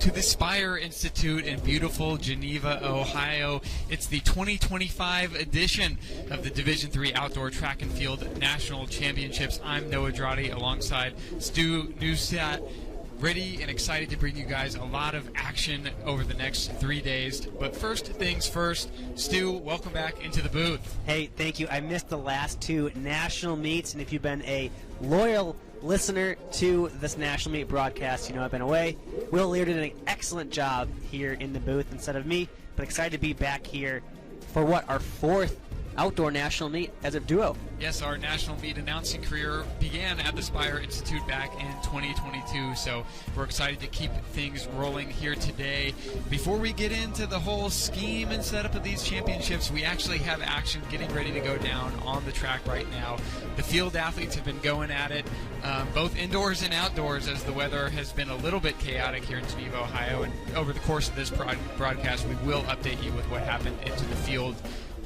to the Spire Institute in beautiful Geneva, Ohio. It's the 2025 edition of the Division III Outdoor Track and Field National Championships. I'm Noah Dradi alongside Stu Newstat, ready and excited to bring you guys a lot of action over the next 3 days. But first things first, Stu, welcome back into the booth. Hey, thank you. I missed the last two national meets, and if you've been a loyal listener to this national meet broadcast, you know I've been away. Will Lear did an excellent job here in the booth instead of me, but excited to be back here for what, our fourth outdoor national meet as a duo. Yes, our national meet announcing career began at the Spire Institute back in 2022, so we're excited to keep things rolling here today. Before we get into the whole scheme and setup of these championships, we actually have action getting ready to go down on the track right now. The field athletes have been going at it, both indoors and outdoors, as the weather has been a little bit chaotic here in Geneva, Ohio, and over the course of this broadcast, we will update you with what happened into the field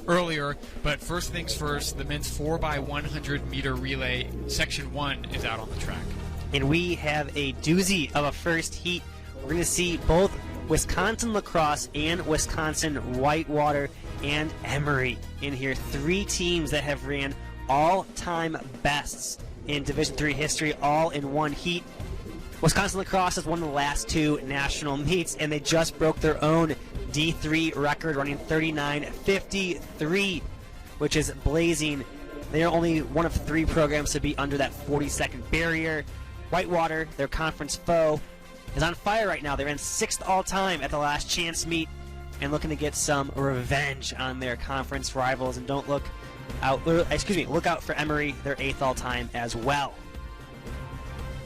earlier. But first things first, the men's 4x100 meter relay section 1 is out on the track, and we have a doozy of a first heat. We're going to see both Wisconsin lacrosse and Wisconsin whitewater and Emory in here. Three teams that have ran all-time bests in Division III history, all in one heat. Wisconsin lacrosse has won the last two national meets, and they just broke their own D3 record, running 39:53, which is blazing. They are only one of three programs to be under that 40-second barrier. Whitewater, their conference foe, is on fire right now. They ran 6th all-time at the last chance meet and looking to get some revenge on their conference rivals. And look out for Emory, their 8th all-time as well.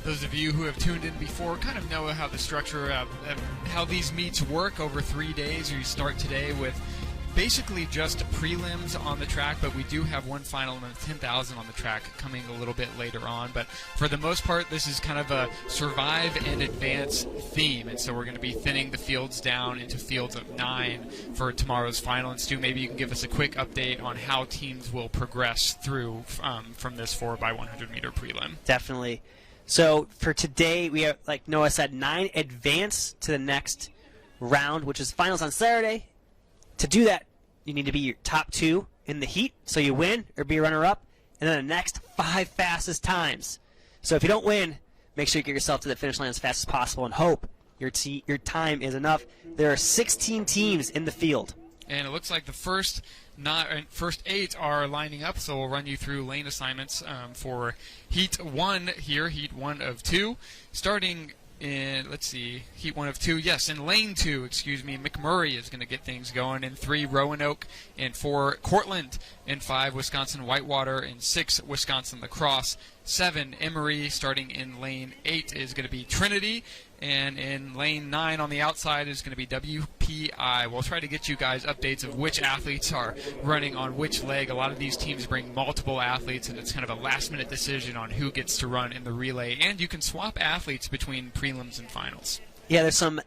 Those of you who have tuned in before kind of know how the structure of how these meets work over 3 days. You start today with basically just prelims on the track, but we do have one final and 10,000 on the track coming a little bit later on. But for the most part, this is kind of a survive and advance theme, and so we're going to be thinning the fields down into fields of 9 for tomorrow's final. And Stu, maybe you can give us a quick update on how teams will progress through from this 4x100 meter prelim. Definitely. So for today, we have, like Noah said, 9 advance to the next round, which is finals on Saturday. To do that, you need to be your top 2 in the heat, so you win or be a runner-up, and then the next 5 fastest times. So if you don't win, make sure you get yourself to the finish line as fast as possible and hope your time is enough. There are 16 teams in the field. And it looks like the first 8 are lining up, so we'll run you through lane assignments for Heat 1 here, Heat 1 of 2, starting in, let's see, Heat 1 of 2, yes, in Lane 2, McMurray is going to get things going. In 3, Roanoke. In 4, Cortland. In 5, Wisconsin Whitewater. In 6, Wisconsin Lacrosse. 7, Emory. Starting in Lane 8 is going to be Trinity. And in Lane 9 on the outside is going to be WPI. We'll try to get you guys updates of which athletes are running on which leg. A lot of these teams bring multiple athletes, and it's kind of a last-minute decision on who gets to run in the relay. And you can swap athletes between prelims and finals. Yeah, there's some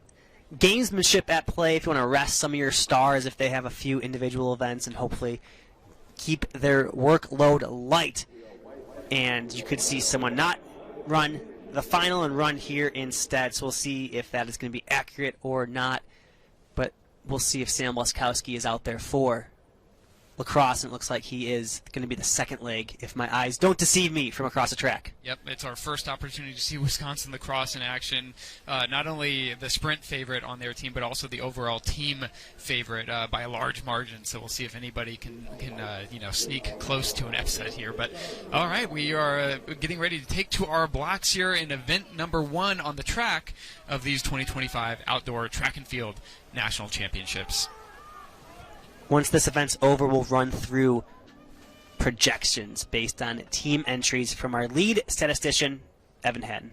gamesmanship at play if you want to rest some of your stars if they have a few individual events and hopefully keep their workload light. And you could see someone not run the final and run here instead, so we'll see if that is going to be accurate or not. But we'll see if Sam Laskowski is out there for lacrosse, and it looks like he is going to be the second leg, if my eyes don't deceive me, from across the track. Yep, it's our first opportunity to see Wisconsin lacrosse in action. Not only the sprint favorite on their team, but also the overall team favorite by a large margin. So we'll see if anybody can sneak close to an upset here. But all right, we are getting ready to take to our blocks here in event number 1 on the track of these 2025 Outdoor Track and Field National Championships. Once this event's over, we'll run through projections based on team entries from our lead statistician, Evan Hatton.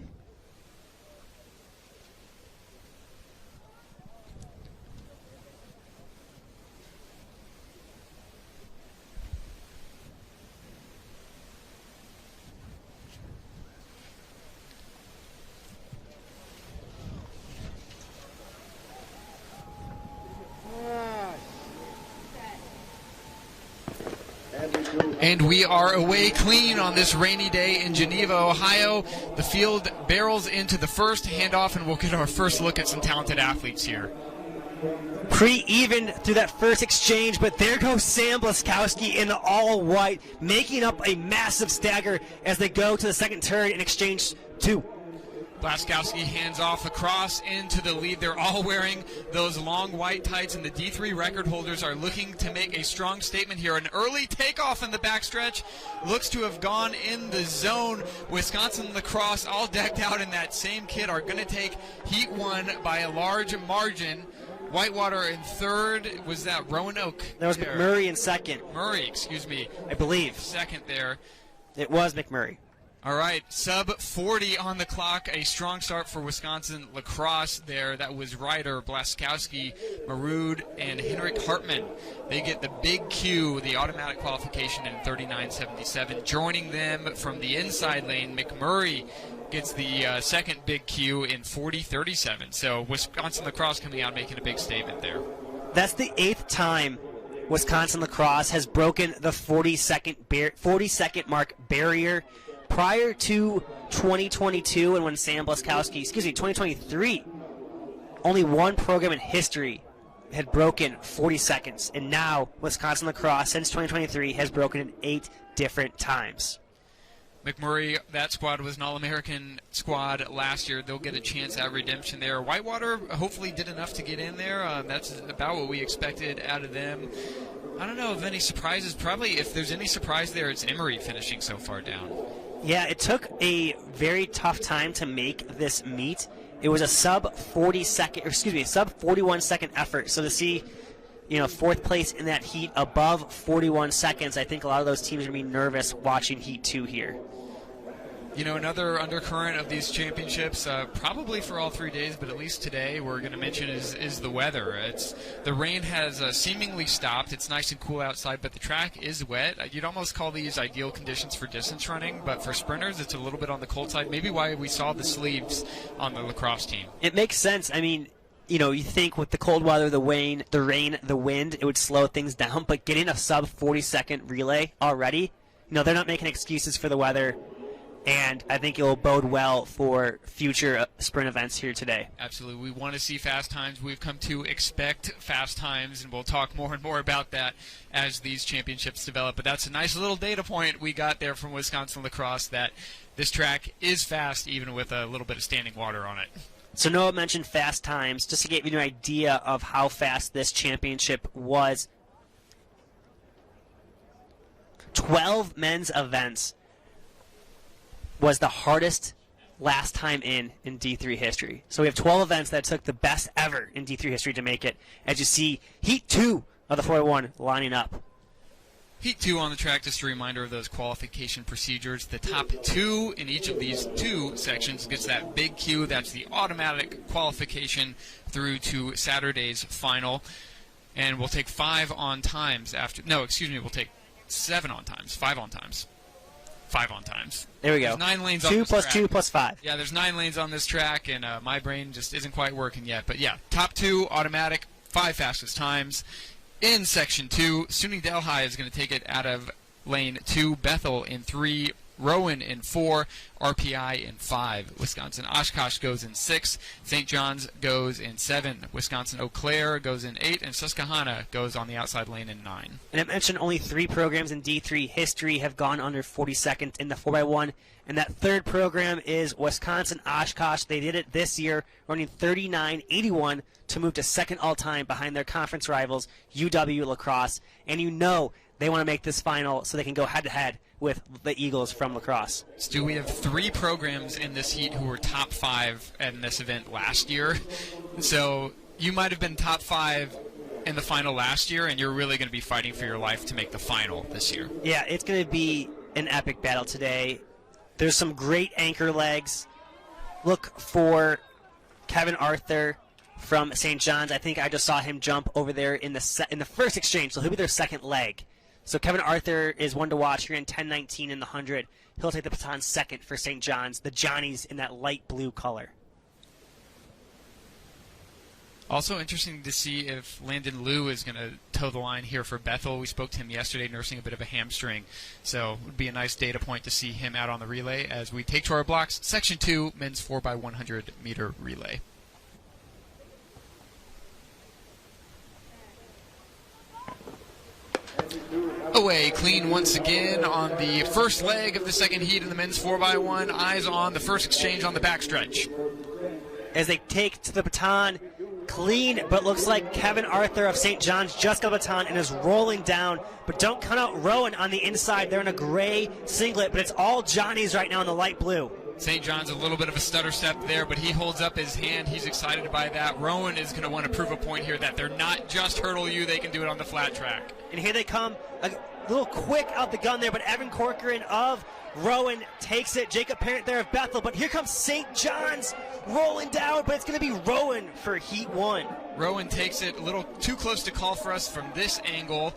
And we are away clean on this rainy day in Geneva, Ohio. The field barrels into the first handoff, and we'll get our first look at some talented athletes here. Pretty even through that first exchange, but there goes Sam Blaskowski in the all-white, making up a massive stagger as they go to the second turn in exchange 2. Blaskowski hands off across into the lead. They're all wearing those long white tights, and the D3 record holders are looking to make a strong statement here. An early takeoff in the backstretch looks to have gone in the zone. Wisconsin lacrosse, all decked out in that same kit, are going to take Heat 1 by a large margin. Whitewater in third. Was that Roanoke? That was McMurray in second. Murray, excuse me. I believe. Second there. It was McMurray. All right, sub 40 on the clock. A strong start for Wisconsin lacrosse there. That was Ryder, Blaskowski, Marud, and Henrik Hartman. They get the big Q, the automatic qualification in 39.77. Joining them from the inside lane, McMurray gets the second big Q in 40.37. So Wisconsin lacrosse coming out making a big statement there. That's the 8th time Wisconsin lacrosse has broken the 40-second mark barrier. Prior to 2022 and when Sam Blaskowski, 2023, only one program in history had broken 40 seconds. And now Wisconsin lacrosse, since 2023, has broken it 8 different times. McMurray, that squad was an All-American squad last year. They'll get a chance at redemption there. Whitewater hopefully did enough to get in there. That's about what we expected out of them. I don't know of any surprises. Probably if there's any surprise there, it's Emory finishing so far down. Yeah, it took a very tough time to make this meet. It was a sub 41 second effort. So to see, fourth place in that heat above 41 seconds, I think a lot of those teams are going to be nervous watching Heat 2 here. Another undercurrent of these championships, probably for all 3 days, but at least today we're going to mention is the weather. The rain has seemingly stopped. It's nice and cool outside, but the track is wet. You'd almost call these ideal conditions for distance running, but for sprinters, it's a little bit on the cold side. Maybe why we saw the sleeves on the lacrosse team. It makes sense. I mean, you think with the cold weather, the rain, the wind, it would slow things down, but getting a sub 40-second relay already, they're not making excuses for the weather. And I think it will bode well for future sprint events here today. Absolutely. We want to see fast times. We've come to expect fast times, and we'll talk more and more about that as these championships develop. But that's a nice little data point we got there from Wisconsin lacrosse, that this track is fast even with a little bit of standing water on it. So Noah mentioned fast times. Just to give you an idea of how fast this championship was, 12 men's events was the hardest last time in D3 history. So we have 12 events that took the best ever in D3 history to make it. As you see, Heat 2 of the 41 lining up. Heat 2 on the track, just a reminder of those qualification procedures. The top 2 in each of these 2 sections gets that big Q. That's the automatic qualification through to Saturday's final. And we'll take 5 on times after. No, excuse me, we'll take 7 on times, 5 on times. 5 on times. There we go. There's 9 lanes 2 on this plus track. 2 plus 5. Yeah, there's 9 lanes on this track, and my brain just isn't quite working yet. But yeah, top 2 automatic, 5 fastest times. In section 2, SUNY Delhi is going to take it out of lane 2. Bethel in 3. Rowan in 4, RPI in 5. Wisconsin Oshkosh goes in 6, St. John's goes in 7, Wisconsin Eau Claire goes in 8, and Susquehanna goes on the outside lane in 9. And I mentioned only 3 programs in D3 history have gone under 40 seconds in the 4x1, and that third program is Wisconsin Oshkosh. They did it this year, running 39.81 to move to second all-time behind their conference rivals, UW Lacrosse. And they want to make this final so they can go head-to-head with the Eagles from lacrosse. Stu, we have 3 programs in this heat who were top 5 in this event last year. So you might have been top 5 in the final last year, and you're really going to be fighting for your life to make the final this year. Yeah, it's going to be an epic battle today. There's some great anchor legs. Look for Kevin Arthur from St. John's. I think I just saw him jump over there in the first exchange, so he'll be their second leg. So Kevin Arthur is one to watch here in 10:19 in the 100. He'll take the baton second for St. John's, the Johnnies in that light blue color. Also interesting to see if Landon Liu is going to toe the line here for Bethel. We spoke to him yesterday, nursing a bit of a hamstring. So it would be a nice data point to see him out on the relay as we take to our blocks. Section 2, men's 4x100 meter relay. Away clean once again on the first leg of the second heat in the men's 4x1. Eyes on the first exchange on the backstretch. As they take to the baton, clean, but looks like Kevin Arthur of St. John's just got the baton and is rolling down. But don't count out Rowan on the inside. They're in a gray singlet, but it's all Johnny's right now in the light blue. St. John's a little bit of a stutter step there, but he holds up his hand. He's excited by that. Rowan is going to want to prove a point here that they're not just hurdle you, they can do it on the flat track. And here they come, a little quick out the gun there, but Evan Corcoran of Rowan takes it. Jacob Parent there of Bethel, but here comes St. John's rolling down, but it's going to be Rowan for Heat 1. Rowan takes it a little too close to call for us from this angle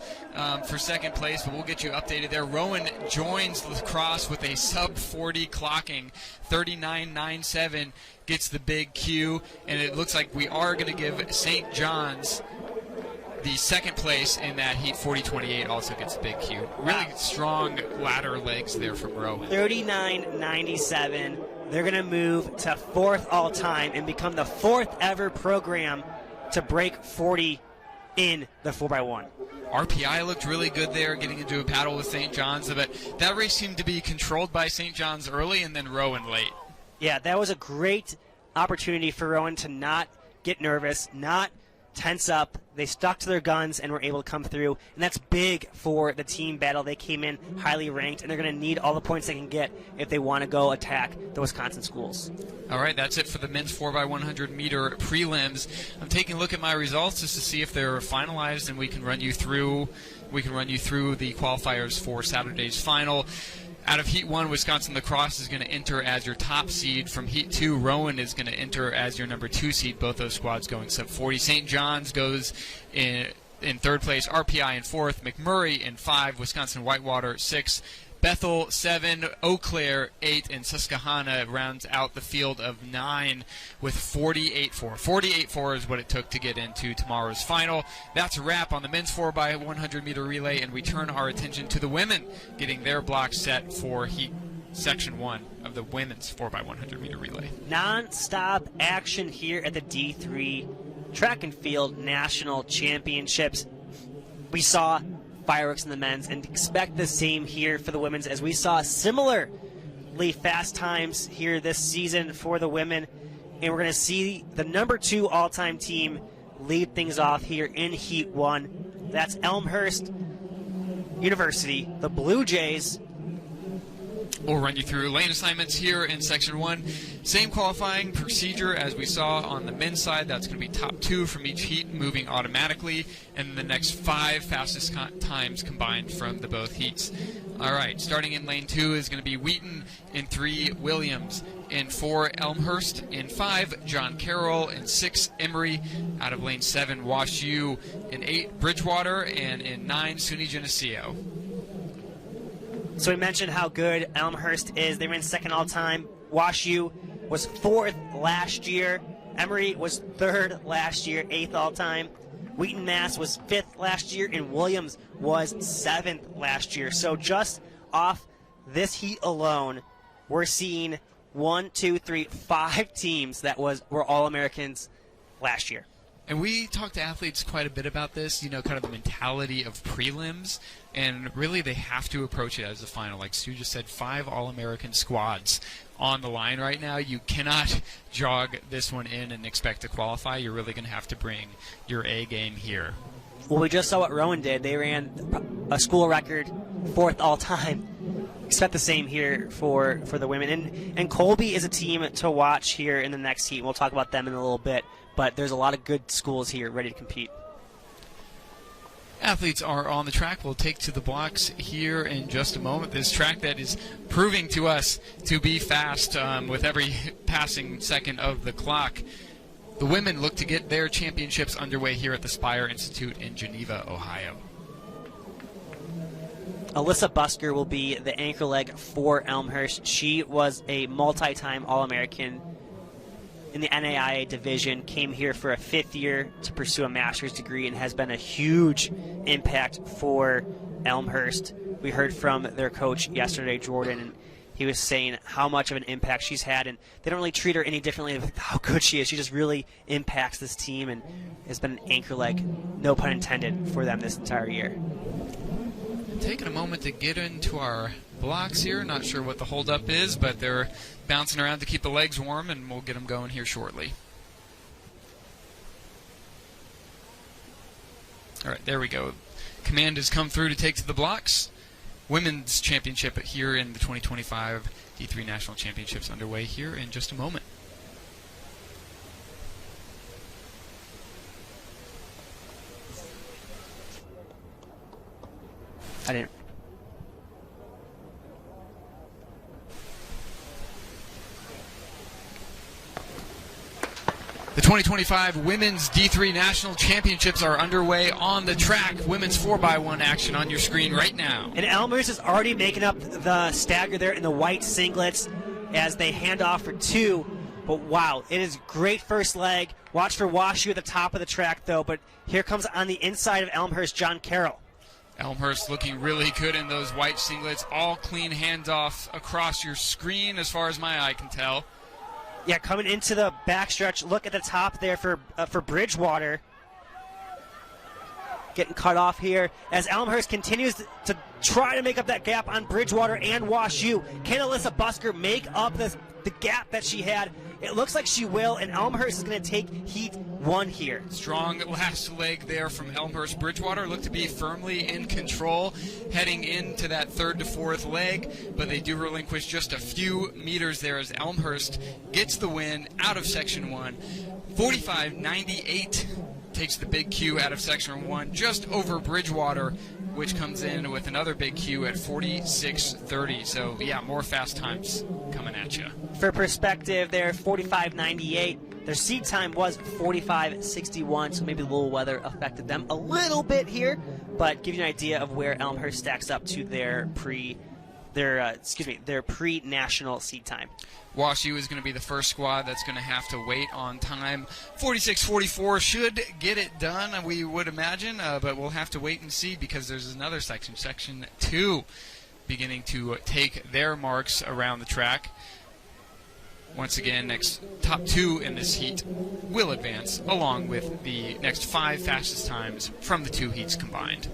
for second place, but we'll get you updated there. Rowan joins the cross with a sub-40 clocking, 39.97, gets the big Q, and it looks like we are going to give St. John's the second place in that heat. 40.28 also gets the big Q. Really strong ladder legs there from Rowan. 39.97. They're going to move to fourth all-time and become the fourth ever program to break 40 in the 4x1. RPI looked really good there, getting into a battle with St. John's, but that race seemed to be controlled by St. John's early and then Rowan late. Yeah, that was a great opportunity for Rowan to not get nervous, not tense up. They stuck to their guns and were able to come through, and that's big for the team battle. They came in highly ranked, and they're going to need all the points they can get if they want to go attack the Wisconsin schools. All right, that's it for the men's 4x100 meter prelims. I'm taking a look at my results just to see if they're finalized, and we can run you through the qualifiers for Saturday's final. Out of Heat 1, Wisconsin Lacrosse is going to enter as your top seed. From Heat 2, Rowan is going to enter as your number 2 seed, both those squads going sub-40. St. John's goes in third place, RPI in fourth, McMurray in 5, Wisconsin Whitewater 6, Bethel 7, Eau Claire 8, and Susquehanna rounds out the field of 9 with 48-4. 48-4 is what it took to get into tomorrow's final. That's a wrap on the men's 4x100 meter relay, and we turn our attention to the women getting their blocks set for Heat Section 1 of the women's 4x100 meter relay. Non-stop action here at the D3 Track and Field National Championships. We saw fireworks in the men's, and expect the same here for the women's, as we saw similarly fast times here this season for the women, and we're going to see the number 2 all-time team lead things off here in Heat 1. That's Elmhurst University, the Blue Jays. We'll run you through lane assignments here in Section 1. Same qualifying procedure as we saw on the men's side. That's going to be top 2 from each heat moving automatically, and the next 5 fastest times combined from the both heats. All right, starting in lane 2 is going to be Wheaton. In 3, Williams. In 4, Elmhurst. In 5, John Carroll. In 6, Emory. Out of lane 7, Wash U. In 8, Bridgewater. And in 9, SUNY Geneseo. So we mentioned how good Elmhurst is. They ran second all-time. Wash U was 4th last year. Emory was 3rd last year, 8th all-time. Wheaton, Mass was 5th last year, and Williams was 7th last year. So just off this heat alone, we're seeing 5 teams that were All-Americans last year. And we talked to athletes quite a bit about this, kind of the mentality of prelims, and really they have to approach it as a final. Like Stu just said, 5 All-American squads on the line right now. You cannot jog this one in and expect to qualify. You're really going to have to bring your A game here. Well, we just saw what Rowan did. They ran a school record, 4th all-time. Expect the same here for the women. And Colby is a team to watch here in the next heat. We'll talk about them in a little bit. But there's a lot of good schools here ready to compete. Athletes are on the track. We'll take to the blocks here in just a moment. This track that is proving to us to be fast with every passing second of the clock. The women look to get their championships underway here at the Spire Institute in Geneva, Ohio. Alyssa Busker will be the anchor leg for Elmhurst. She was a multi-time All-American in the NAIA division, came here for a 5th year to pursue a master's degree, and has been a huge impact for Elmhurst. We heard from their coach yesterday, Jordan, and he was saying how much of an impact she's had, and they don't really treat her any differently with how good she is. She just really impacts this team and has been an anchor leg, no pun intended, for them this entire year. Taking a moment to get into our blocks here. Not sure what the holdup is, but they're bouncing around to keep the legs warm, and we'll get them going here shortly. All right, there we go. Command has come through to take to the blocks. Women's championship here in the 2025 D3 National Championships underway here in just a moment. I didn't. The 2025 Women's D3 National Championships are underway on the track. Women's 4x1 action on your screen right now. And Elmhurst is already making up the stagger there in the white singlets as they hand off for 2. But wow, it is great first leg. Watch for Washu at the top of the track, though. But here comes on the inside of Elmhurst, John Carroll. Elmhurst looking really good in those white singlets. All clean handoff across your screen as far as my eye can tell. Yeah, coming into the backstretch. Look at the top there for Bridgewater. Getting cut off here as Elmhurst continues to try to make up that gap on Bridgewater and WashU. Can Alyssa Busker make up the gap that she had? It looks like she will, and Elmhurst is going to take Heat 1 here. Strong last leg there from Elmhurst. Bridgewater looked to be firmly in control heading into that 3rd to 4th leg, but they do relinquish just a few meters there as Elmhurst gets the win out of Section 1. 45.98 takes the big Q out of Section 1, just over Bridgewater, which comes in with another big Q at 46.30. So, yeah, more fast times coming at you. For perspective there, 45.98. Their seed time was 45.61, so maybe a little weather affected them a little bit here, but give you an idea of where Elmhurst stacks up to their pre-national seed time. WashU is going to be the first squad that's going to have to wait on time. 46-44 should get it done, we would imagine, but we'll have to wait and see because there's another section, Section 2, beginning to take their marks around the track. Once again, next top 2 in this heat will advance, along with the next 5 fastest times from the 2 heats combined.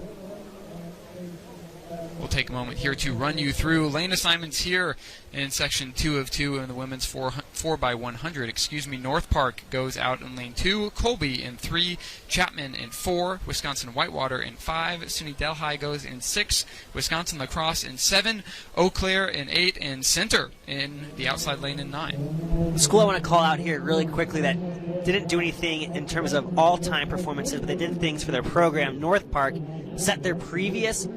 We'll take a moment here to run you through lane assignments here in Section 2 of 2 in the women's 4x100. North Park goes out in lane 2, Colby in 3, Chapman in 4, Wisconsin Whitewater in 5, SUNY Delhi goes in 6, Wisconsin La Crosse in 7, Eau Claire in 8, and Center in the outside lane in 9. The school I want to call out here really quickly that didn't do anything in terms of all-time performances, but they did things for their program. North Park set their previous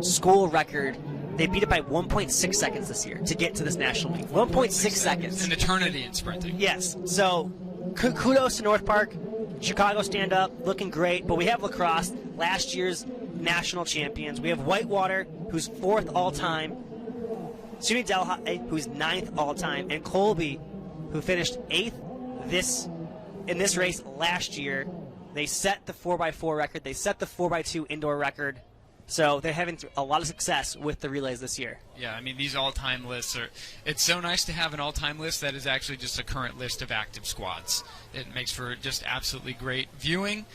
school record. They beat it by 1.6 seconds this year to get to this national meet. 1.6 seconds. An eternity in sprinting. Yes. So kudos to North Park. Chicago stand up, looking great. But we have La Crosse, last year's national champions. We have Whitewater, who's 4th all-time. SUNY Delhi, who's 9th all-time. And Colby, who finished 8th in this race last year. They set the 4x4 record. They set the 4x2 indoor record. So they're having a lot of success with the relays this year. Yeah, I mean, these all-time lists it's so nice to have an all-time list that is actually just a current list of active squads. It makes for just absolutely great viewing.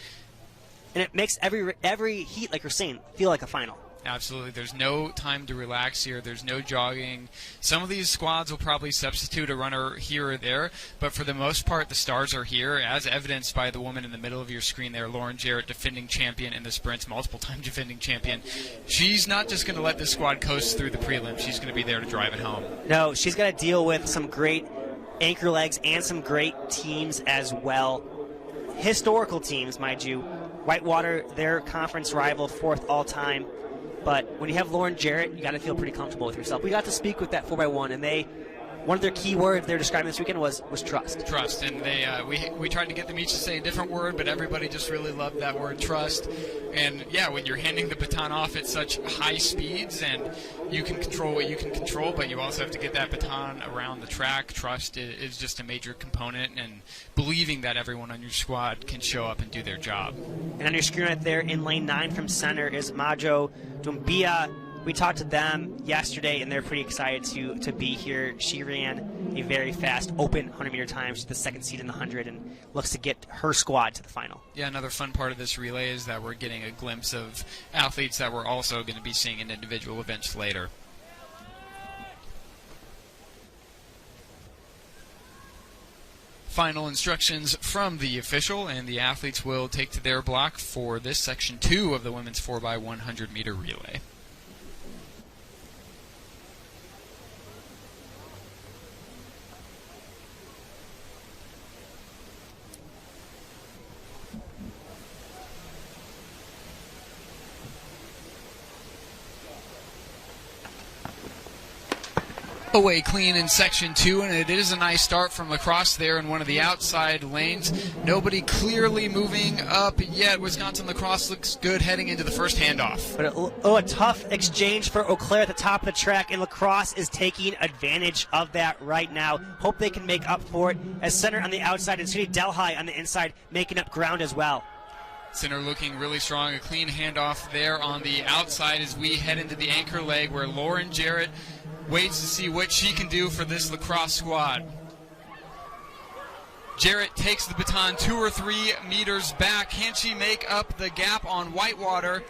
And it makes every heat, like you're saying, feel like a final. Absolutely. There's no time to relax here. There's no jogging. Some of these squads will probably substitute a runner here or there, but for the most part, the stars are here, as evidenced by the woman in the middle of your screen there, Lauren Jarrett, defending champion in the sprints, multiple-time defending champion. She's not just going to let this squad coast through the prelims. She's going to be there to drive it home. No, she's got to deal with some great anchor legs and some great teams as well. Historical teams, mind you. Whitewater, their conference rival, 4th all-time. But when you have Lauren Jarrett, you got to feel pretty comfortable with yourself. We got to speak with that 4x1, and they one of their key words they were describing this weekend was trust. Trust, and they we tried to get them each to say a different word, but everybody just really loved that word, trust. And yeah, when you're handing the baton off at such high speeds, and you can control what you can control, but you also have to get that baton around the track. Trust is just a major component, and believing that everyone on your squad can show up and do their job. And on your screen right there in lane 9 from center is Majo Dumbia. We talked to them yesterday, and they're pretty excited to be here. She ran a very fast open 100-meter time. She's the second seed in the 100 and looks to get her squad to the final. Yeah, another fun part of this relay is that we're getting a glimpse of athletes that we're also going to be seeing in individual events later. Final instructions from the official, and the athletes will take to their block for this section 2 of the women's 4x100 meter relay. Away clean in section 2, and it is a nice start from lacrosse there in one of the outside lanes. Nobody clearly moving up yet. Wisconsin lacrosse looks good heading into the first handoff. But a tough exchange for Eau Claire at the top of the track, and lacrosse is taking advantage of that right now. Hope they can make up for it as center on the outside and SUNY Delhi on the inside making up ground as well. Center looking really strong. A clean handoff there on the outside as we head into the anchor leg where Lauren Jarrett waits to see what she can do for this lacrosse squad. Jarrett takes the baton 2 or 3 meters back. Can she make up the gap on Whitewater?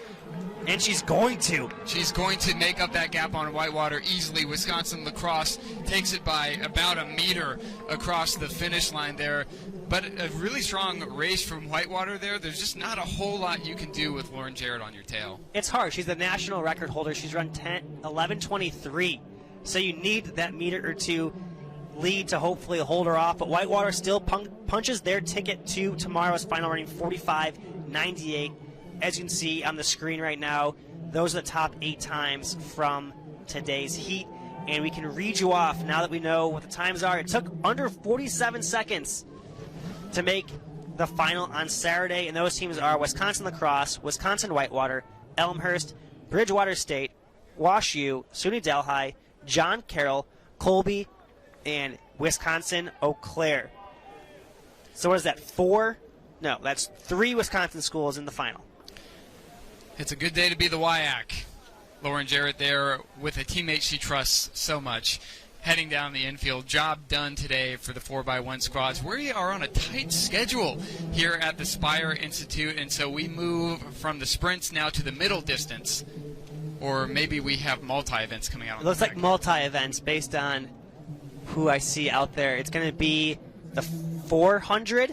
And she's going to. She's going to make up that gap on Whitewater easily. Wisconsin lacrosse takes it by about a meter across the finish line there. But a really strong race from Whitewater there. There's just not a whole lot you can do with Lauren Jarrett on your tail. It's hard. She's the national record holder. She's run 11:23. So you need that meter or two lead to hopefully hold her off. But Whitewater still punches their ticket to tomorrow's final, running 45:98. As you can see on the screen right now, those are the top 8 times from today's heat. And we can read you off now that we know what the times are. It took under 47 seconds to make the final on Saturday. And those teams are Wisconsin lacrosse, Wisconsin Whitewater, Elmhurst, Bridgewater State, Wash U, SUNY Delhi, John Carroll, Colby, and Wisconsin Eau Claire. So what is that, 4? No, that's 3 Wisconsin schools in the final. It's a good day to be the WIAC. Lauren Jarrett there with a teammate she trusts so much, heading down the infield. Job done today for the 4x1 squads. We are on a tight schedule here at the Spire Institute, and so we move from the sprints now to the middle distance. Or maybe we have multi-events coming out. It looks like multi-events based on who I see out there. It's going to be the 400,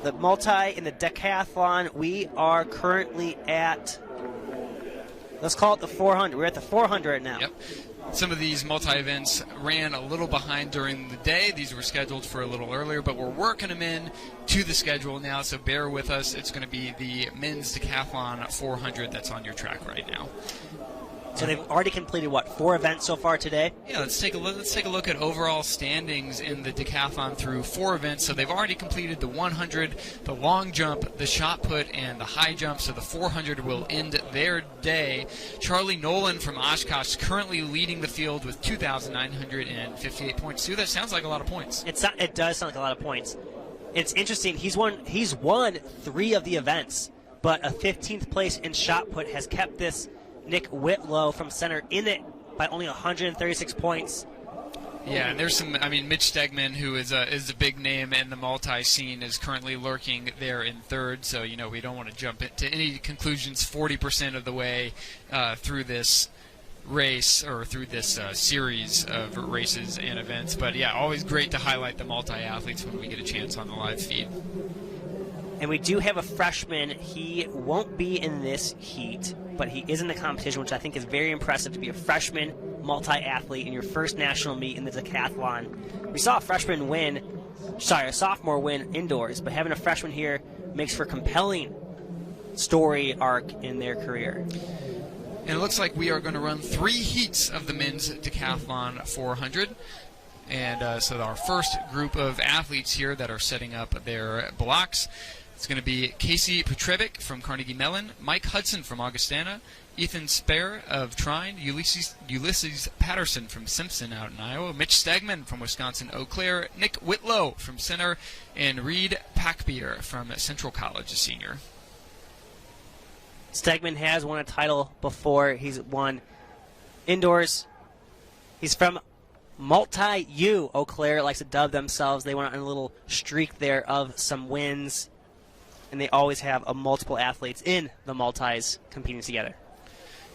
the multi, and the decathlon. We are currently at, let's call it the 400. We're at the 400 now. Yep. Some of these multi-events ran a little behind during the day. These were scheduled for a little earlier, but we're working them in to the schedule now, so bear with us. It's going to be the men's decathlon 400 that's on your track right now. So they've already completed, what, 4 events so far today? Yeah, let's take a look at overall standings in the decathlon through 4 events. So they've already completed the 100, the long jump, the shot put, and the high jump. So the 400 will end their day. Charlie Nolan from Oshkosh currently leading the field with 2,958 points. Sue, that sounds like a lot of points. It does sound like a lot of points. It's interesting. He's won 3 of the events, but a 15th place in shot put has kept this Nick Whitlow from center in it by only 136 points. Yeah, and there's some, Mitch Stegman, who is a big name in the multi-scene, is currently lurking there in 3rd, so, we don't want to jump into any conclusions 40% of the way through this race, or through this series of races and events. But, yeah, always great to highlight the multi-athletes when we get a chance on the live feed. And we do have a freshman. He won't be in this heat, but he is in the competition, which I think is very impressive to be a freshman multi-athlete in your first national meet in the decathlon. We saw a sophomore win indoors, but having a freshman here makes for a compelling story arc in their career. And it looks like we are going to run 3 heats of the men's decathlon 400. And so our first group of athletes here that are setting up their blocks, it's going to be Casey Petrevic from Carnegie Mellon, Mike Hudson from Augustana, Ethan Spare of Trine, Ulysses Patterson from Simpson out in Iowa, Mitch Stegman from Wisconsin Eau Claire, Nick Whitlow from Center, and Reed Packbeer from Central College, a senior. Stegman has won a title before. He's won indoors. He's from Multi-U. Eau Claire likes to dub themselves. They went on a little streak there of some wins, and they always have multiple athletes in the multis competing together.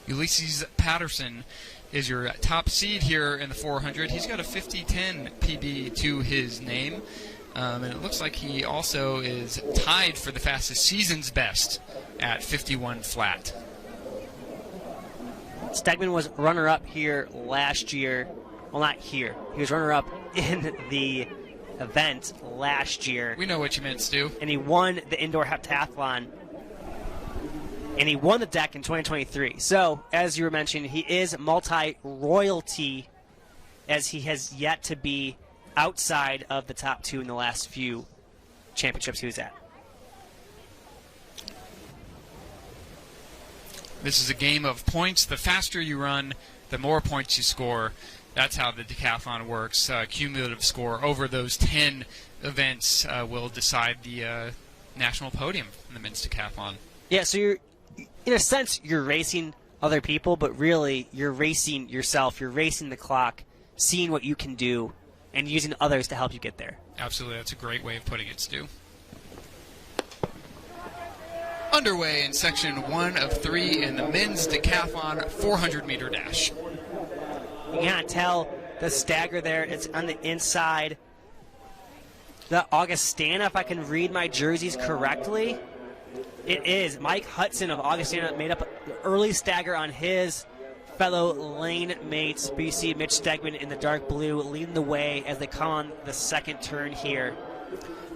Ulysses Patterson is your top seed here in the 400. He's got a 50-10 PB to his name, and it looks like he also is tied for the fastest season's best at 51 flat. Stegman was runner-up here last year. Well, not here. He was runner-up in the event last year. We know what you meant, Stu. And he won the indoor heptathlon. And he won the deck in 2023. So, as you were mentioning, he is multi-royalty, as he has yet to be outside of the top 2 in the last few championships he was at. This is a game of points. The faster you run, the more points you score. That's how the decathlon works. Cumulative score over those 10 events will decide the national podium in the men's decathlon. Yeah, so you're, in a sense, you're racing other people, but really you're racing yourself. You're racing the clock, seeing what you can do, and using others to help you get there. Absolutely. That's a great way of putting it, Stu. Underway in section 1 of 3 in the men's decathlon 400-meter dash. You can't tell the stagger there. It's on the inside. The Augustana, if I can read my jerseys correctly, it is. Mike Hudson of Augustana made up the early stagger on his fellow lane mates. BC Mitch Stegman in the dark blue leading the way as they come on the second turn here.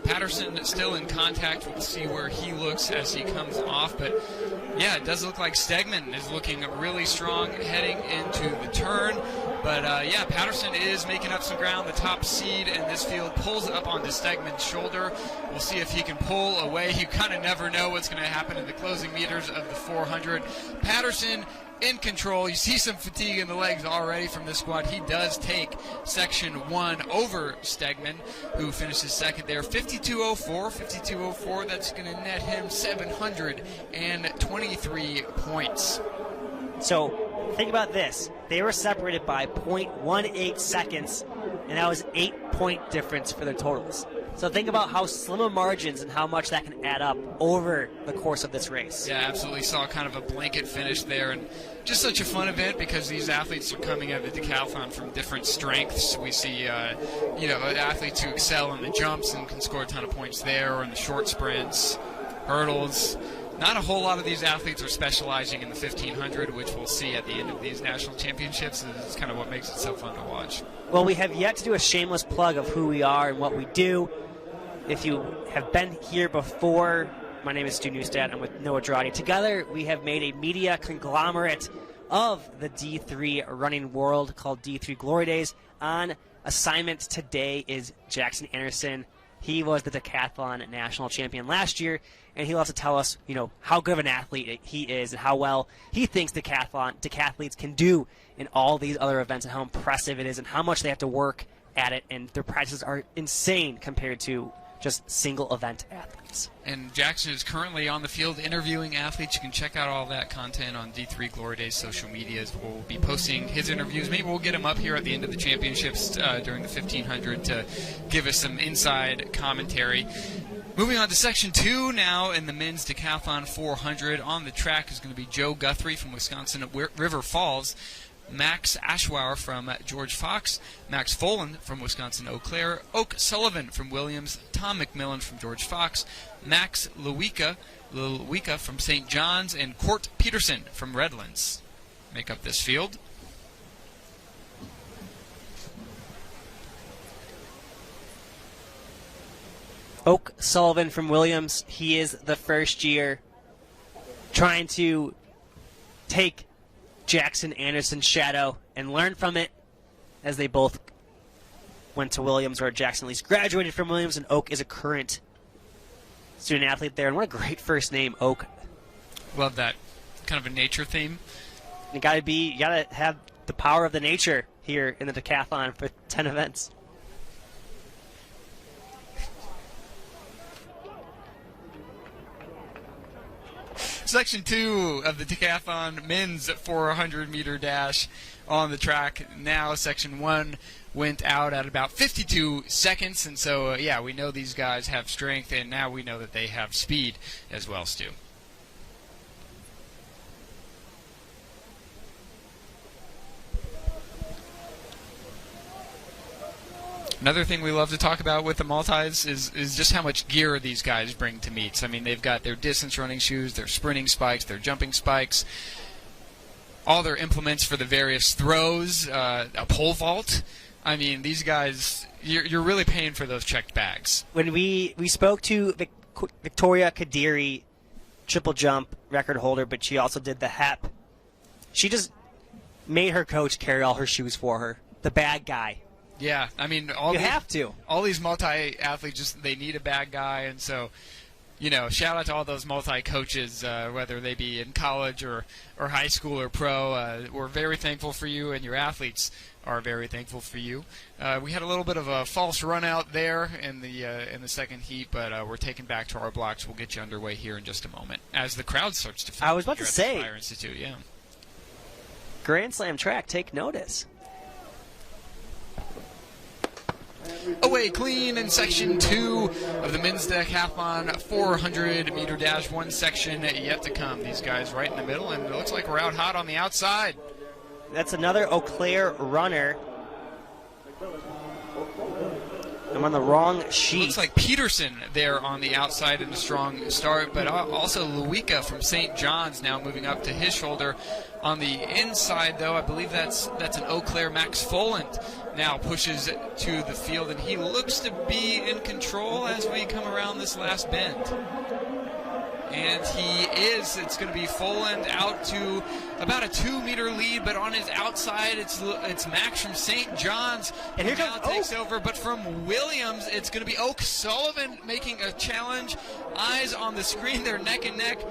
Patterson still in contact. We'll see where he looks as he comes off. But, yeah, it does look like Stegman is looking really strong heading into the turn. But, yeah, Patterson is making up some ground. The top seed in this field pulls up onto Stegman's shoulder. We'll see if he can pull away. You kind of never know what's going to happen in the closing meters of the 400. Patterson in control. You see some fatigue in the legs already from this squad. He does take section 1 over Stegman, who finishes second there. 52.04. That's going to net him 723 points. So think about this. They were separated by 0.18 seconds, and that was 8-point difference for their totals. So think about how slim of margins and how much that can add up over the course of this race. Yeah, absolutely. Saw kind of a blanket finish there, and just such a fun event because these athletes are coming out of the decathlon from different strengths. We see, athletes who excel in the jumps and can score a ton of points there, or in the short sprints, hurdles. Not a whole lot of these athletes are specializing in the 1500, which we'll see at the end of these national championships. It's kind of what makes it so fun to watch. Well, we have yet to do a shameless plug of who we are and what we do. If you have been here before, my name is Stu Neustadt. I'm with Noah Drawdy. Together, we have made a media conglomerate of the D3 running world called D3 Glory Days. On assignment today is Jackson Anderson. He was the decathlon national champion last year, and he'll have to tell us, how good of an athlete he is and how well he thinks decathletes can do in all these other events and how impressive it is and how much they have to work at it, and their practices are insane compared to just single event athletes. And Jackson is currently on the field interviewing athletes. You can check out all that content on D3 Glory Days social medias. We'll be posting his interviews. Maybe we'll get him up here at the end of the championships during the 1500 to give us some inside commentary. Moving on to Section 2 now in the men's decathlon 400. On the track is going to be Joe Guthrie from Wisconsin at River Falls, Max Ashwauer from George Fox, Max Folan from Wisconsin Eau Claire, Oak Sullivan from Williams, Tom McMillan from George Fox, Max Luica from St. John's, and Court Peterson from Redlands make up this field. Oak Sullivan from Williams, he is the first year trying to take Jackson Anderson's shadow and learn from it, as they both went to Williams, or Jackson at least graduated from Williams, and Oak is a current student athlete there. And what a great first name, Oak. Love that. Kind of a nature theme. You gotta have the power of the nature here in the decathlon for 10 events. Section 2 of the decathlon men's 400-meter dash on the track. Now Section 1 went out at about 52 seconds, and so, yeah, we know these guys have strength, and now we know that they have speed as well, Stu. Another thing we love to talk about with the multis is just how much gear these guys bring to meets. I mean, they've got their distance running shoes, their sprinting spikes, their jumping spikes, all their implements for the various throws, a pole vault. I mean, these guys, you're really paying for those checked bags. When we spoke to Victoria Kadiri, triple jump record holder, but she also did the hep. She just made her coach carry all her shoes for her. The bag guy. Yeah, I mean, all these multi-athletes, just they need a bag guy, and so, you know, shout out to all those multi-coaches, whether they be in college or high school or pro. We're very thankful for you, and your athletes are very thankful for you. We had a little bit of a false run out there in the second heat, but we're taking back to our blocks. We'll get you underway here in just a moment as the crowd starts to fill. I was about to say, Fire Institute, yeah. Grand Slam track, take notice. Away clean in Section 2 of the men's decathlon 400-meter dash. One section yet to come. These guys right in the middle, and it looks like we're out hot on the outside. That's another Eau Claire runner. I'm on the wrong sheet. Looks like Peterson there on the outside in a strong start, but also Luika from St. John's now moving up to his shoulder. On the inside, though, I believe that's an Eau Claire. Max Foland now pushes to the field, and he looks to be in control as we come around this last bend. And he is. It's going to be Foland out to about a 2-meter lead, but on his outside, it's Max from St. John's, and who now takes over. But from Williams, it's going to be Oak Sullivan making a challenge. Eyes on the screen, they're neck and neck.